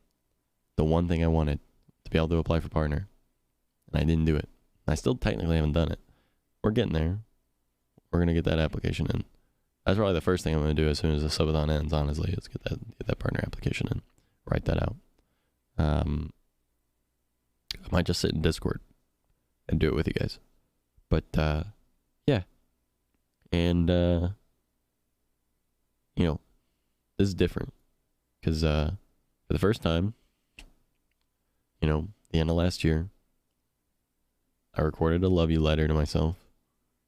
the one thing I wanted, to be able to apply for partner, and I didn't do it. I still technically haven't done it. We're getting there. We're going to get that application in. That's probably the first thing I'm going to do as soon as the subathon ends, honestly, is get that partner application in. Write that out. I might just sit in Discord and do it with you guys. But, yeah. And, this is different. Because, for the first time, the end of last year, I recorded a love you letter to myself.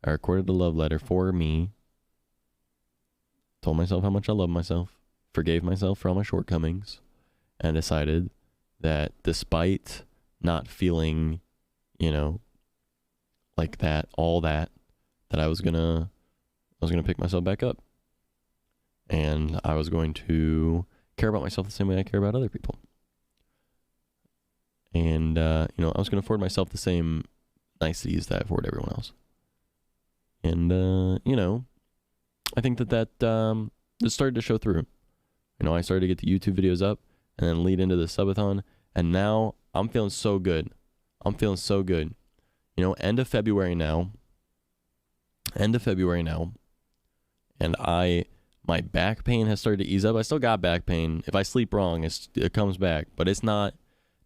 I recorded a love letter for me. Told myself how much I love myself. Forgave myself for all my shortcomings. And decided that despite not feeling, like that, all that I was gonna pick myself back up. And I was going to care about myself the same way I care about other people. And, I was going to afford myself the same niceties that I afford everyone else. And, I think that started to show through. I started to get the YouTube videos up and then lead into the subathon. And now I'm feeling so good. End of February now. And I My back pain has started to ease up. I still got back pain. If I sleep wrong, it comes back. But it's not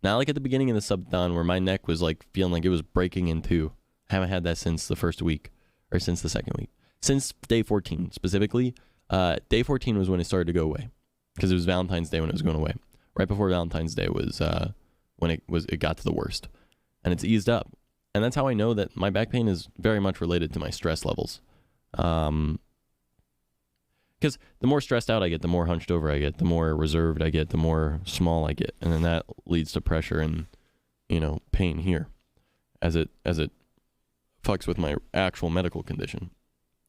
like at the beginning of the subathon where my neck was like feeling like it was breaking in two. I haven't had that since the first week, or since the second week. Since day 14 specifically. Day 14 was when it started to go away, because it was Valentine's Day when it was going away. Right before Valentine's Day was when it got to the worst, and it's eased up. And that's how I know that my back pain is very much related to my stress levels. Because the more stressed out I get, the more hunched over I get, the more reserved I get, the more small I get, and then that leads to pressure and, pain here, as it fucks with my actual medical condition,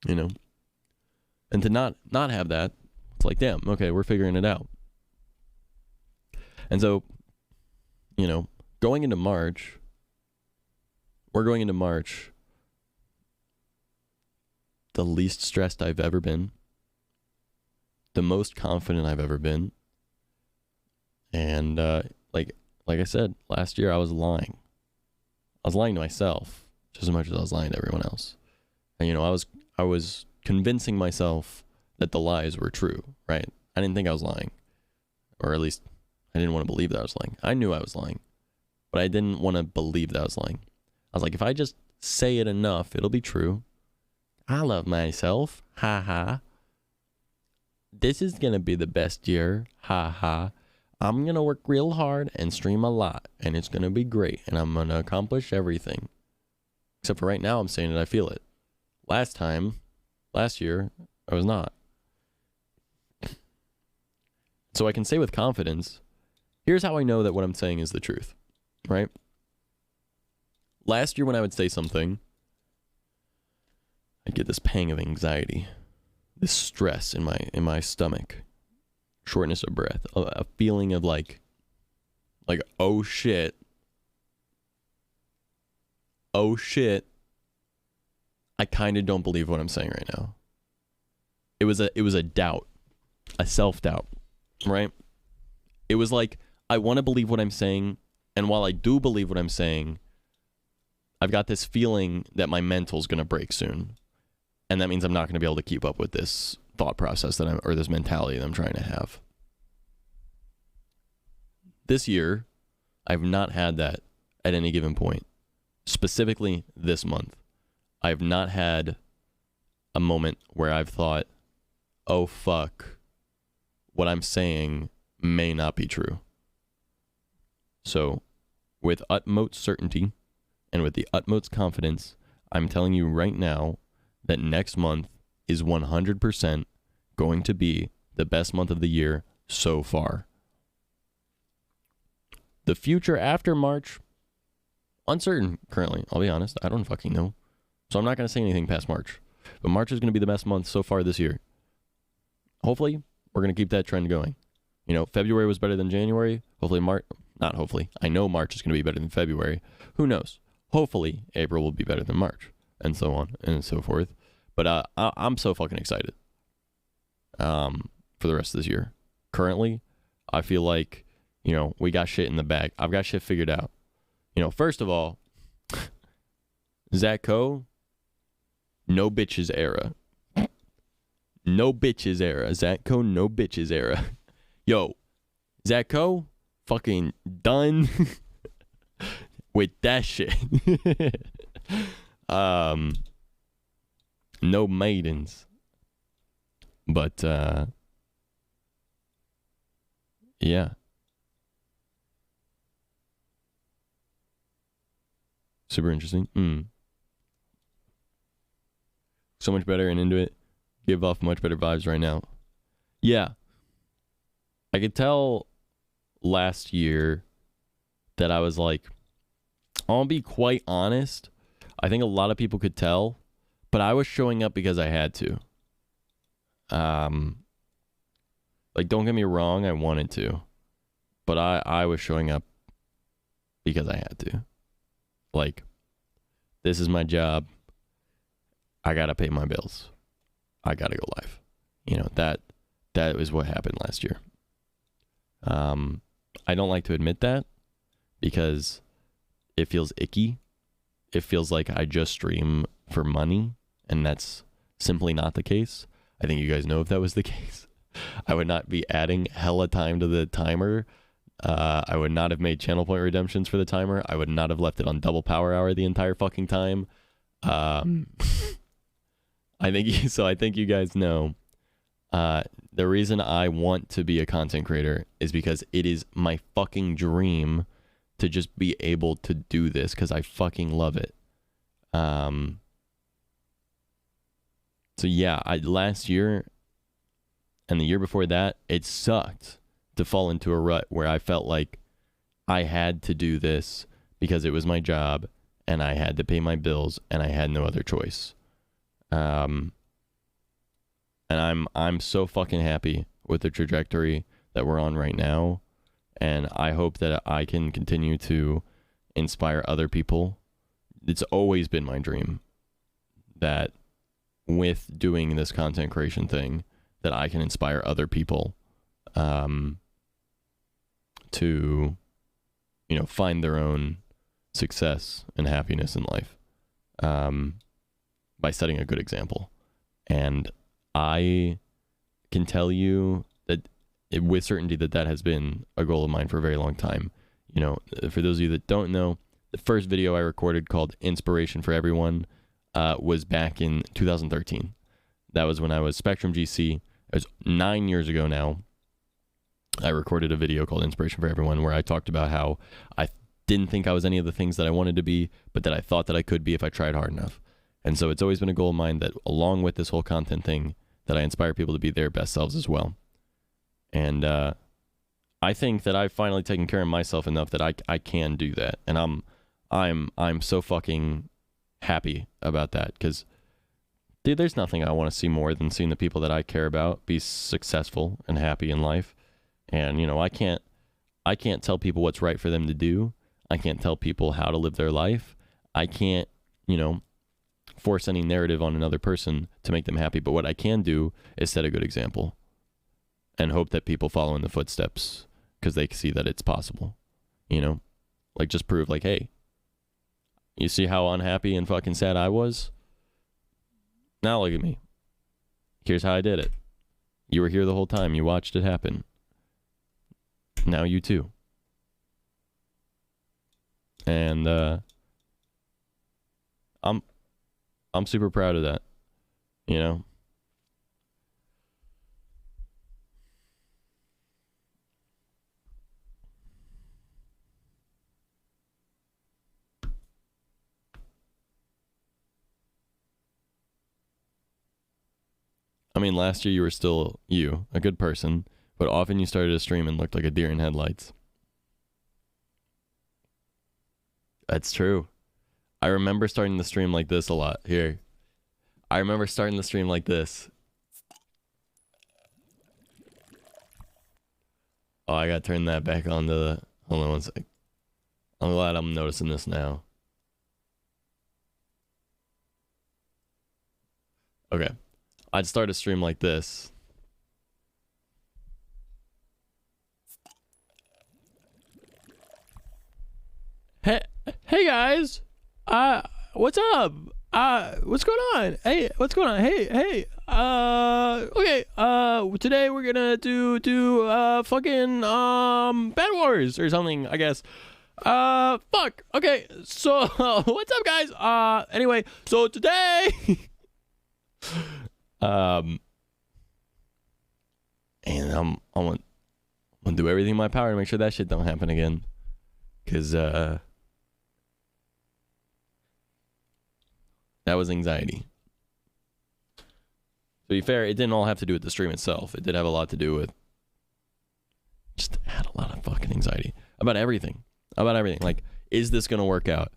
And to not have that, it's like, damn, okay, we're figuring it out. And so, going into March, we're going into March the least stressed I've ever been, the most confident I've ever been. And like I said, last year I was lying. I was lying to myself just as much as I was lying to everyone else. And I was convincing myself that the lies were true, right? I didn't think I was lying. Or at least I didn't want to believe that I was lying. I knew I was lying, but I didn't want to believe that I was lying. I was like, if I just say it enough, it'll be true. I love myself. Ha ha. This is going to be the best year. Ha ha. I'm going to work real hard and stream a lot, and it's going to be great, and I'm going to accomplish everything. Except for right now, I'm saying that I feel it. Last year, I was not. So I can say with confidence, here's how I know that what I'm saying is the truth, right? Last year when I would say something, I'd get this pang of anxiety, this stress in my stomach, shortness of breath, a feeling of like, oh shit, I kind of don't believe what I'm saying right now. It was a doubt, a self-doubt, right? It was like, I want to believe what I'm saying, and while I do believe what I'm saying, I've got this feeling that my mental's going to break soon. And that means I'm not going to be able to keep up with this thought process or this mentality that I'm trying to have. This year, I've not had that at any given point. Specifically this month, I've not had a moment where I've thought, oh fuck, what I'm saying may not be true. So, with utmost certainty and with the utmost confidence, I'm telling you right now that next month is 100% going to be the best month of the year so far. The future after March, uncertain currently, I'll be honest. I don't fucking know. So I'm not going to say anything past March. But March is going to be the best month so far this year. Hopefully, we're going to keep that trend going. February was better than January. Not hopefully. I know March is going to be better than February. Who knows? Hopefully, April will be better than March. And so on and so forth. But I'm so fucking excited for the rest of this year. Currently, I feel like, we got shit in the bag. I've got shit figured out. First of all, Zach Coe, no bitches era. No bitches era. Zach Coe, no bitches era. Yo, Zach Coe, fucking done with that shit. No maidens. But, yeah. Super interesting. So much better and into it. Give off much better vibes right now. Yeah. I could tell last year that I was like, I'll be quite honest. I think a lot of people could tell, but I was showing up because I had to. Don't get me wrong, I wanted to, but I was showing up because I had to. This is my job. I gotta pay my bills. I gotta go live. That was what happened last year. I don't like to admit that because it feels icky. It feels like I just stream for money, and that's simply not the case. I think you guys know if that was the case. I would not be adding hella time to the timer. I would not have made channel point redemptions for the timer. I would not have left it on double power hour the entire fucking time. I think you guys know. The reason I want to be a content creator is because it is my fucking dream to just be able to do this because I fucking love it. So yeah, last year and the year before that, it sucked to fall into a rut where I felt like I had to do this because it was my job and I had to pay my bills and I had no other choice. And I'm so fucking happy with the trajectory that we're on right now, and I hope that I can continue to inspire other people. It's always been my dream that with doing this content creation thing that I can inspire other people to, you know, find their own success and happiness in life by setting a good example. And I can tell you that with certainty that has been a goal of mine for a very long time. You know, for those of you that don't know, the first video I recorded called Inspiration for Everyone was back in 2013. That was when I was Spectrum GC. It was 9 years ago now. I recorded a video called Inspiration for Everyone where I talked about how I didn't think I was any of the things that I wanted to be, but that I thought that I could be if I tried hard enough. And so it's always been a goal of mine that along with this whole content thing, that I inspire people to be their best selves as well. And I think that I've finally taken care of myself enough that I can do that. And I'm so fucking happy about that because, dude, there's nothing I want to see more than seeing the people that I care about be successful and happy in life. And, you know, I can't tell people what's right for them to do. I can't tell people how to live their life. I can't, you know, force any narrative on another person to make them happy. But what I can do is set a good example and hope that people follow in the footsteps because they see that it's possible, you know, like just prove like, hey, you see how unhappy and fucking sad I was? Now look at me. Here's how I did it. You were here the whole time. You watched it happen. Now you too. And I'm super proud of that, you know? I mean, last year you were still a good person, but often you started a stream and looked like a deer in headlights. That's true. I remember starting the stream like this a lot. Here. I remember starting the stream like this. Oh, I gotta turn that back on to the... Hold on one sec. I'm glad I'm noticing this now. Okay. I'd start a stream like this. Hey guys. What's up? What's going on? Hey, what's going on? Hey. Okay. Today we're gonna do fucking Bad Wars or something, I guess. Fuck. Okay. So what's up, guys? Anyway, so today, and I'm gonna do everything in my power to make sure that shit don't happen again, cause that was anxiety. To be fair, it didn't all have to do with the stream itself. It did have a lot to do with just had a lot of fucking anxiety about everything. Like, is this going to work out?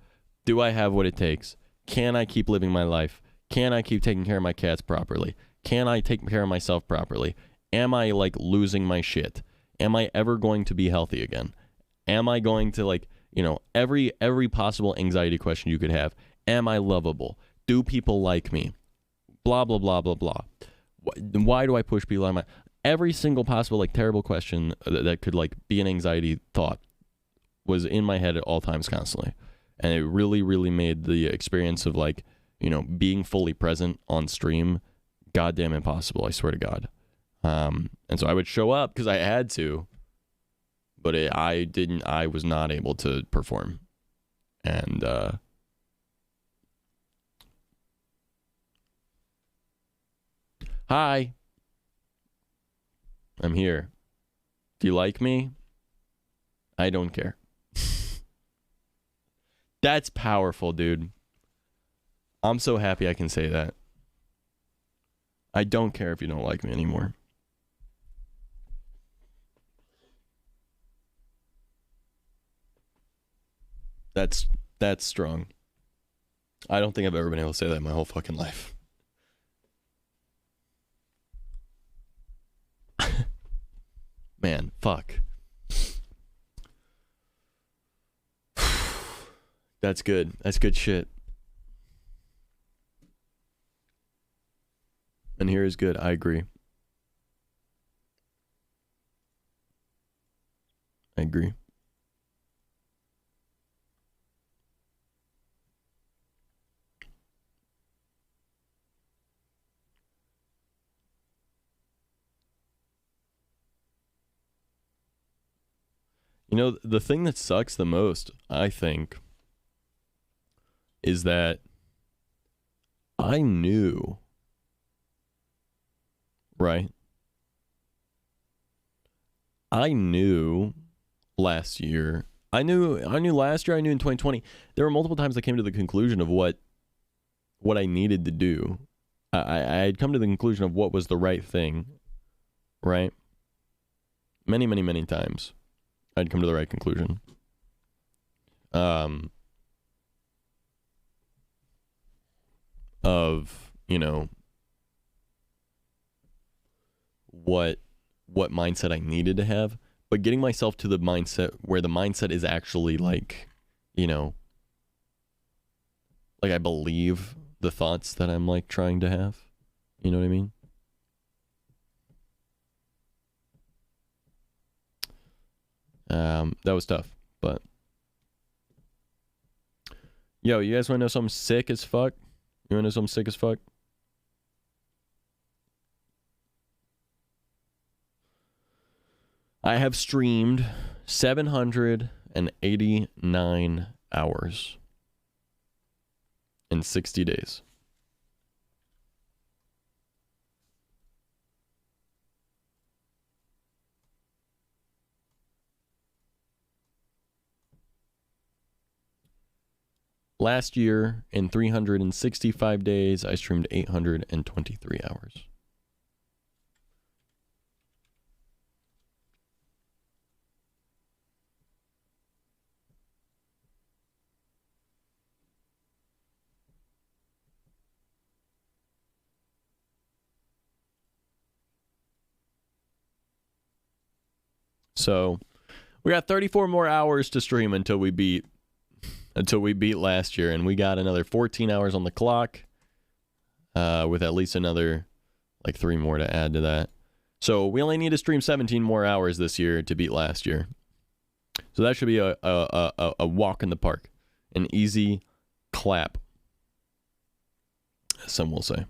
Do I have what it takes? Can I keep living my life? Can I keep taking care of my cats properly? Can I take care of myself properly? Am I, like, losing my shit? Am I ever going to be healthy again? Am I going to, like, you know, every possible anxiety question you could have. Am I lovable? Do people like me? Blah, blah, blah, blah, blah. Why do I push people out of my... Every single possible, like, terrible question that could, like, be an anxiety thought was in my head at all times constantly. And it really, really made the experience of, like, you know, being fully present on stream goddamn impossible. I swear to God. And so I would show up because I had to, but I didn't. I was not able to perform, and hi, I'm here. Do you like me? I don't care. That's powerful, dude. I'm so happy I can say that. I don't care if you don't like me anymore. That's strong. I don't think I've ever been able to say that in my whole fucking life. Man, fuck. That's good. That's good shit. And here is good. I agree. I agree. You know, the thing that sucks the most, I think, is that I knew, right? I knew last year. I knew last year, I knew in 2020. There were multiple times I came to the conclusion of what I needed to do. I had come to the conclusion of what was the right thing, right? Many, many, many times I'd come to the right conclusion. Of, you know, what mindset I needed to have, but getting myself to the mindset where the mindset is actually like, you know, like I believe the thoughts that I'm like trying to have. You know what I mean? That was tough, but yo, you guys want to know something sick as fuck? You want to know something sick as fuck? I have streamed 789 hours in 60 days. Last year, in 365 days, I streamed 823 hours. So, we got 34 more hours to stream until we beat last year, and we got another 14 hours on the clock, with at least another like 3 more to add to that. So we only need to stream 17 more hours this year to beat last year. So that should be a walk in the park, an easy clap, as some will say.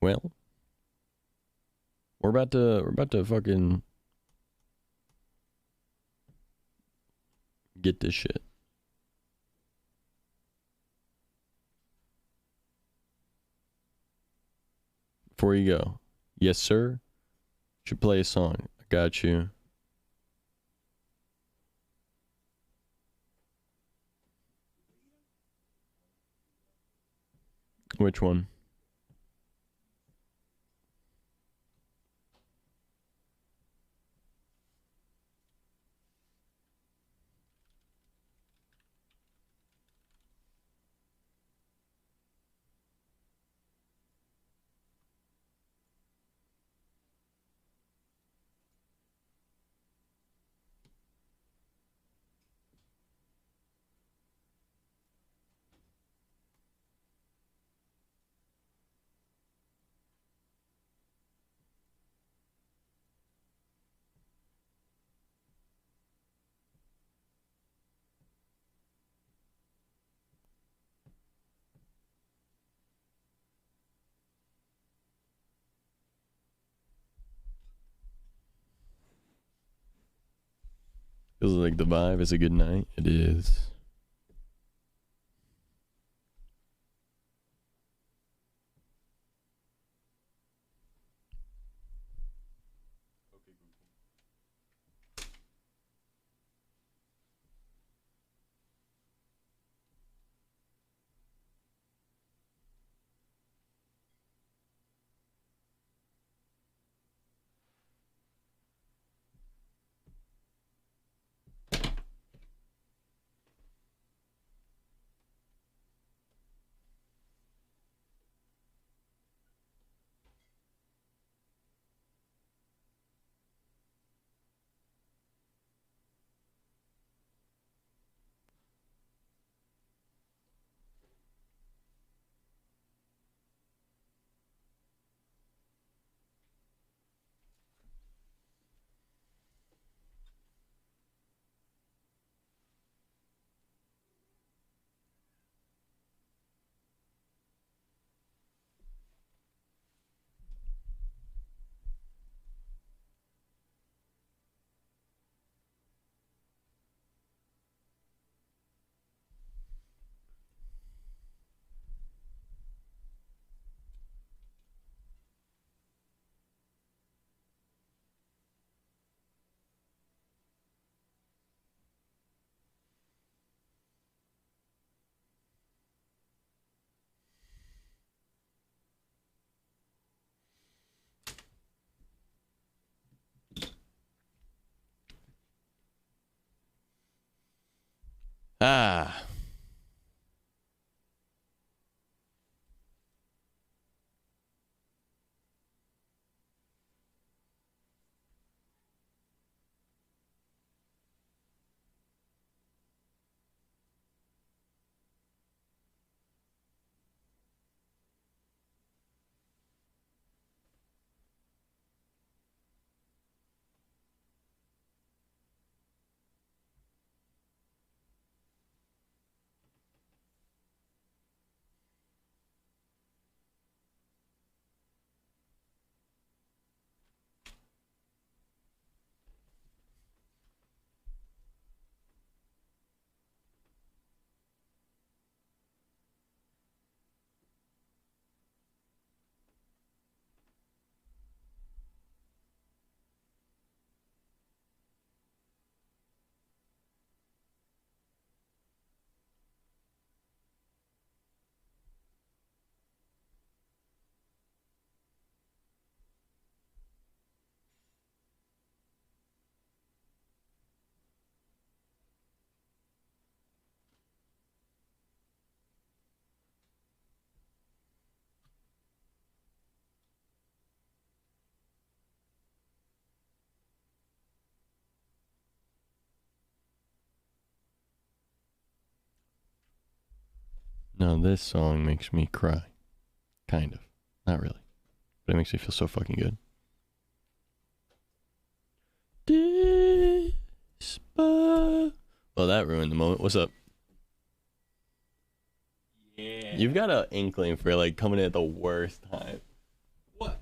Well, we're about to fucking get this shit. Before you go, yes sir, should play a song. I got you. Which one? Feels like the vibe is a good night. It is. Ah. No, this song makes me cry. Kind of. Not really. But it makes me feel so fucking good. Well, that ruined the moment. What's up? Yeah. You've got an inkling for like coming in at the worst time. What?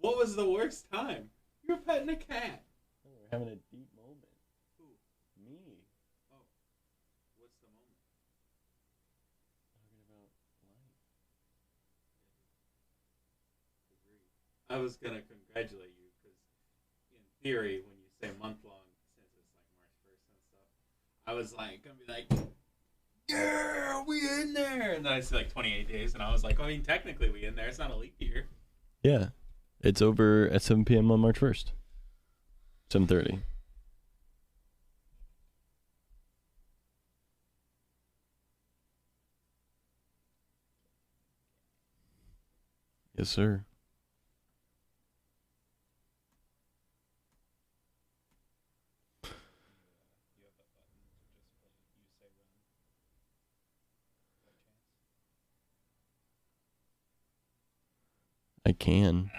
What was the worst time? You were petting a cat. We're having a deep moment. Who? Me. Oh. What's the moment? Talking about life. I was gonna congratulate you because, in theory, when you say month long, since it's like March 1st and stuff, I was like gonna be like, yeah, we in there, and then I see like 28 days, and I was like, I mean, technically we in there. It's not a leap year. Yeah. It's over at 7 p.m. on March 1st. 7:30. Yes, sir. I can.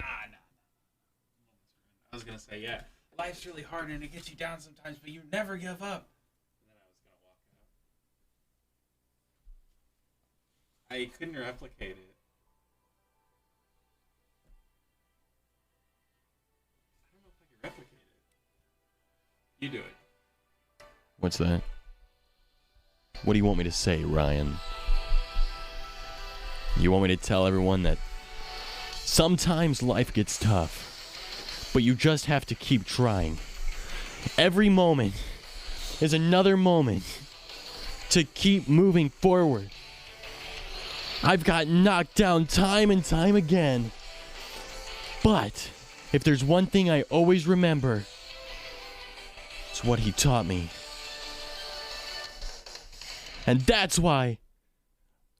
I was gonna say, yeah, life's really hard and it gets you down sometimes, but you never give up. And then I was gonna walk out. I couldn't replicate it. I don't know if I can replicate it. You do it. What's that? What do you want me to say, Ryan? You want me to tell everyone that sometimes life gets tough, but you just have to keep trying. Every moment is another moment to keep moving forward. I've got knocked down time and time again. But if there's one thing I always remember, it's what he taught me. And that's why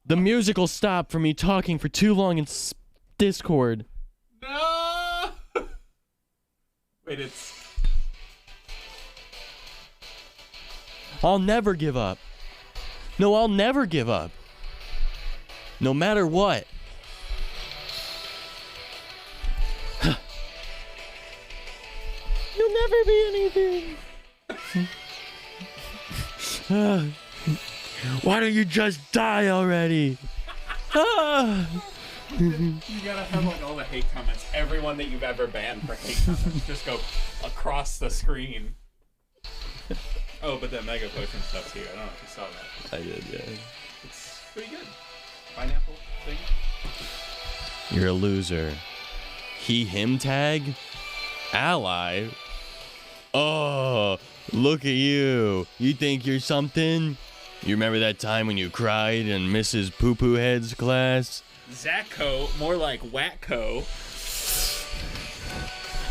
the music will stop for me talking for too long in Discord. No! Wait, it's... I'll never give up. No, I'll never give up. No matter what. You'll never be anything. Why don't you just die already? You gotta have like all the hate comments. Everyone that you've ever banned for hate comments just go across the screen. Oh, but that Mega Potion stuff's here. I don't know if you saw that. I did, yeah. It's pretty good. Pineapple thing. You're a loser. He, him tag? Ally? Oh, look at you. You think you're something? You remember that time when you cried in Mrs. Poo Poo Head's class? Zacko, more like Wacko.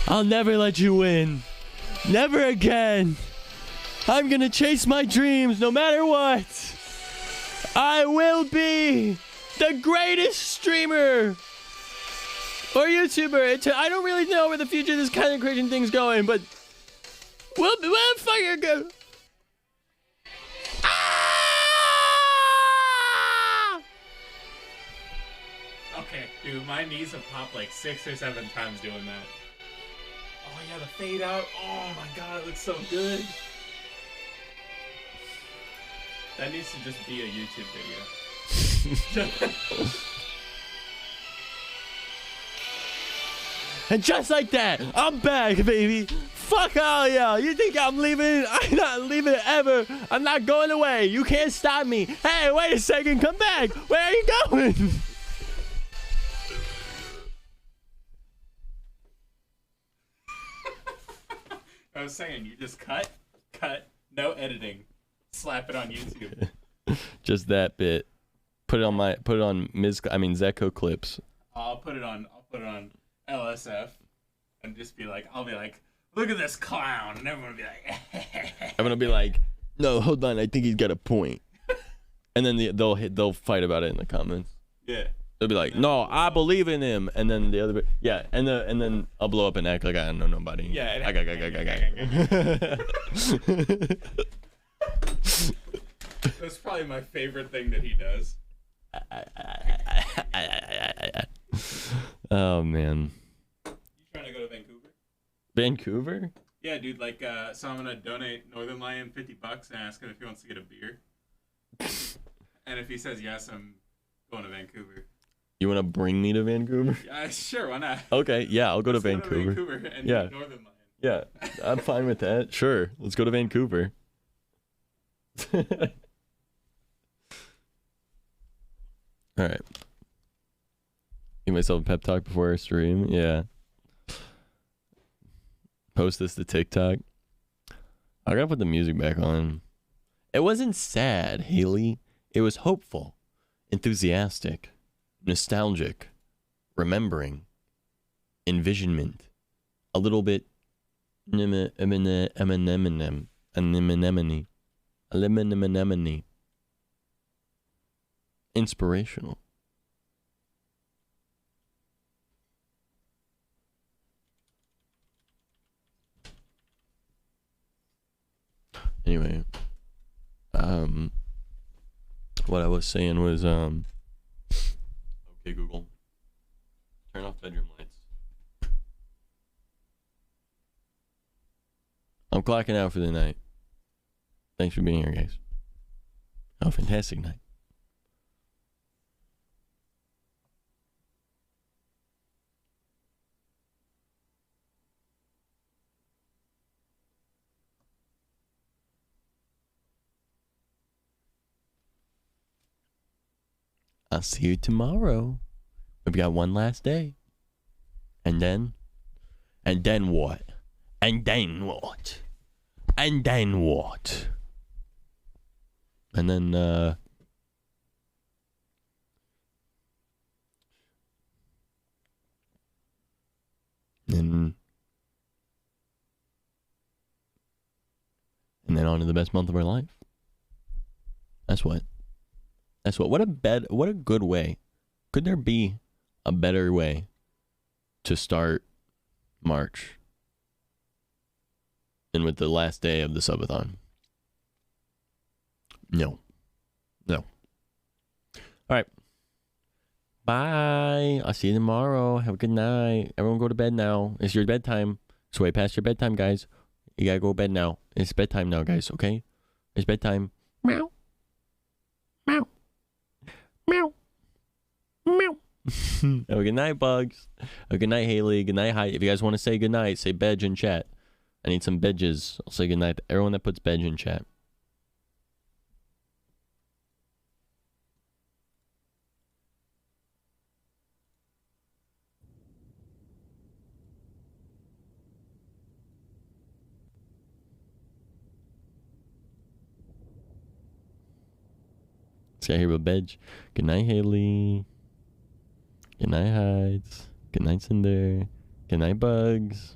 I'll never let you win. Never again. I'm gonna chase my dreams no matter what. I will be the greatest streamer or YouTuber. I don't really know where the future of this kind of creation thing's going, but we'll fucking go. Okay, dude, my knees have popped like 6 or 7 times doing that. Oh yeah, the fade out. Oh my god, it looks so good. That needs to just be a YouTube video. And just like that, I'm back, baby. Fuck all y'all. You think I'm leaving? I'm not leaving ever. I'm not going away. You can't stop me. Hey, wait a second. Come back. Where are you going? I was saying, you just cut, no editing, slap it on YouTube. Just that bit. Put it on Zecco clips. I'll put it on LSF and just be like, I'll be like, look at this clown, and everyone will be like, Everyone will be like, no, hold on, I think he's got a point. And then they'll fight about it in the comments. Yeah. They'll be like, no, I believe in him. And then the other bit, yeah, and then I'll blow up and act like I don't know nobody. Yeah. That's probably my favorite thing that he does. Oh man. You trying to go to Vancouver? Vancouver? Yeah, dude. Like, so I'm gonna donate Northern Lion $50 and ask him if he wants to get a beer. And if he says yes, I'm going to Vancouver. You want to bring me to Vancouver? Yeah, sure. Why not? Okay, yeah, I'll go to Let's Vancouver. Go to Vancouver and Yeah. Northern Lion. Yeah, I'm fine with that. Sure, let's go to Vancouver. All right. Give myself a pep talk before I stream. Yeah. Post this to TikTok. I gotta put the music back on. It wasn't sad, Haley. It was hopeful, enthusiastic, nostalgic, remembering, envisionment, a little bit anemone, inspirational. Anyway, what I was saying was, okay, Google, turn off bedroom lights. I'm clocking out for the night. Thanks for being here, guys. Have a fantastic night. I'll see you tomorrow. We've got one last day. And then what? And then what? And then what? And then, and then on to the best month of our life. That's what. What a good way. Could there be a better way to start March than with the last day of the subathon? No. All right. Bye. I'll see you tomorrow. Have a good night. Everyone go to bed now. It's your bedtime. It's way past your bedtime, guys. You gotta go to bed now. It's bedtime now, guys, okay? It's bedtime. Meow. Meow. Meow. Meow. Have a good night, Bugs. Have a good night, Haley. Good night, Hi. If you guys want to say good night, say bedge in chat. I need some bedges. I'll say good night to everyone that puts bedge in chat. See, I hear a bedge. Good night, Haley. Good night, Hides. Good night, Cinder. Good night, Bugs.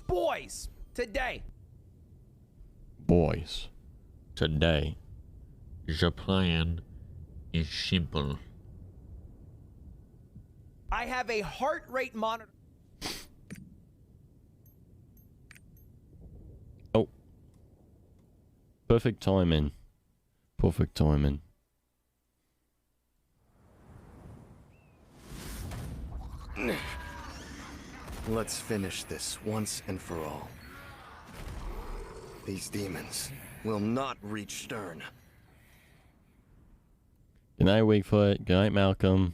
Boys, today. Boys, today, the plan is simple. I have a heart rate monitor. Oh. Perfect timing. Perfect timing. Let's finish this once and for all. These demons will not reach Stern. Good night, Wigfoot. Good night, Malcolm.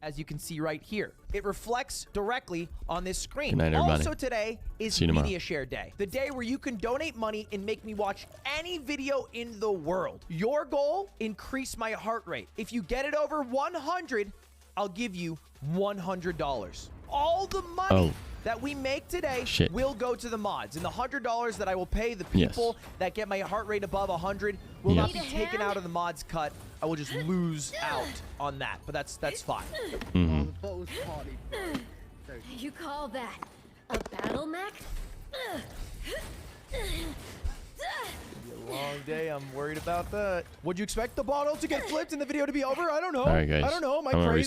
As you can see right here, it reflects directly on this screen. Good night, everybody. Also today is See you tomorrow. Media Share Day, the day where you can donate money and make me watch any video in the world. Your goal, increase my heart rate. If you get it over 100, I'll give you $100. All the money that we make today will go to the mods. And the $100 that I will pay the people that get my heart rate above 100 will not be taken out of the mods cut. I will just lose out on that, but that's fine. Mm-hmm. You call that a battle mech? Be a long day. I'm worried about that. Would you expect the bottle to get flipped and the video to be over? I don't know. All right, guys. I don't know. Am I I'm gonna crazy?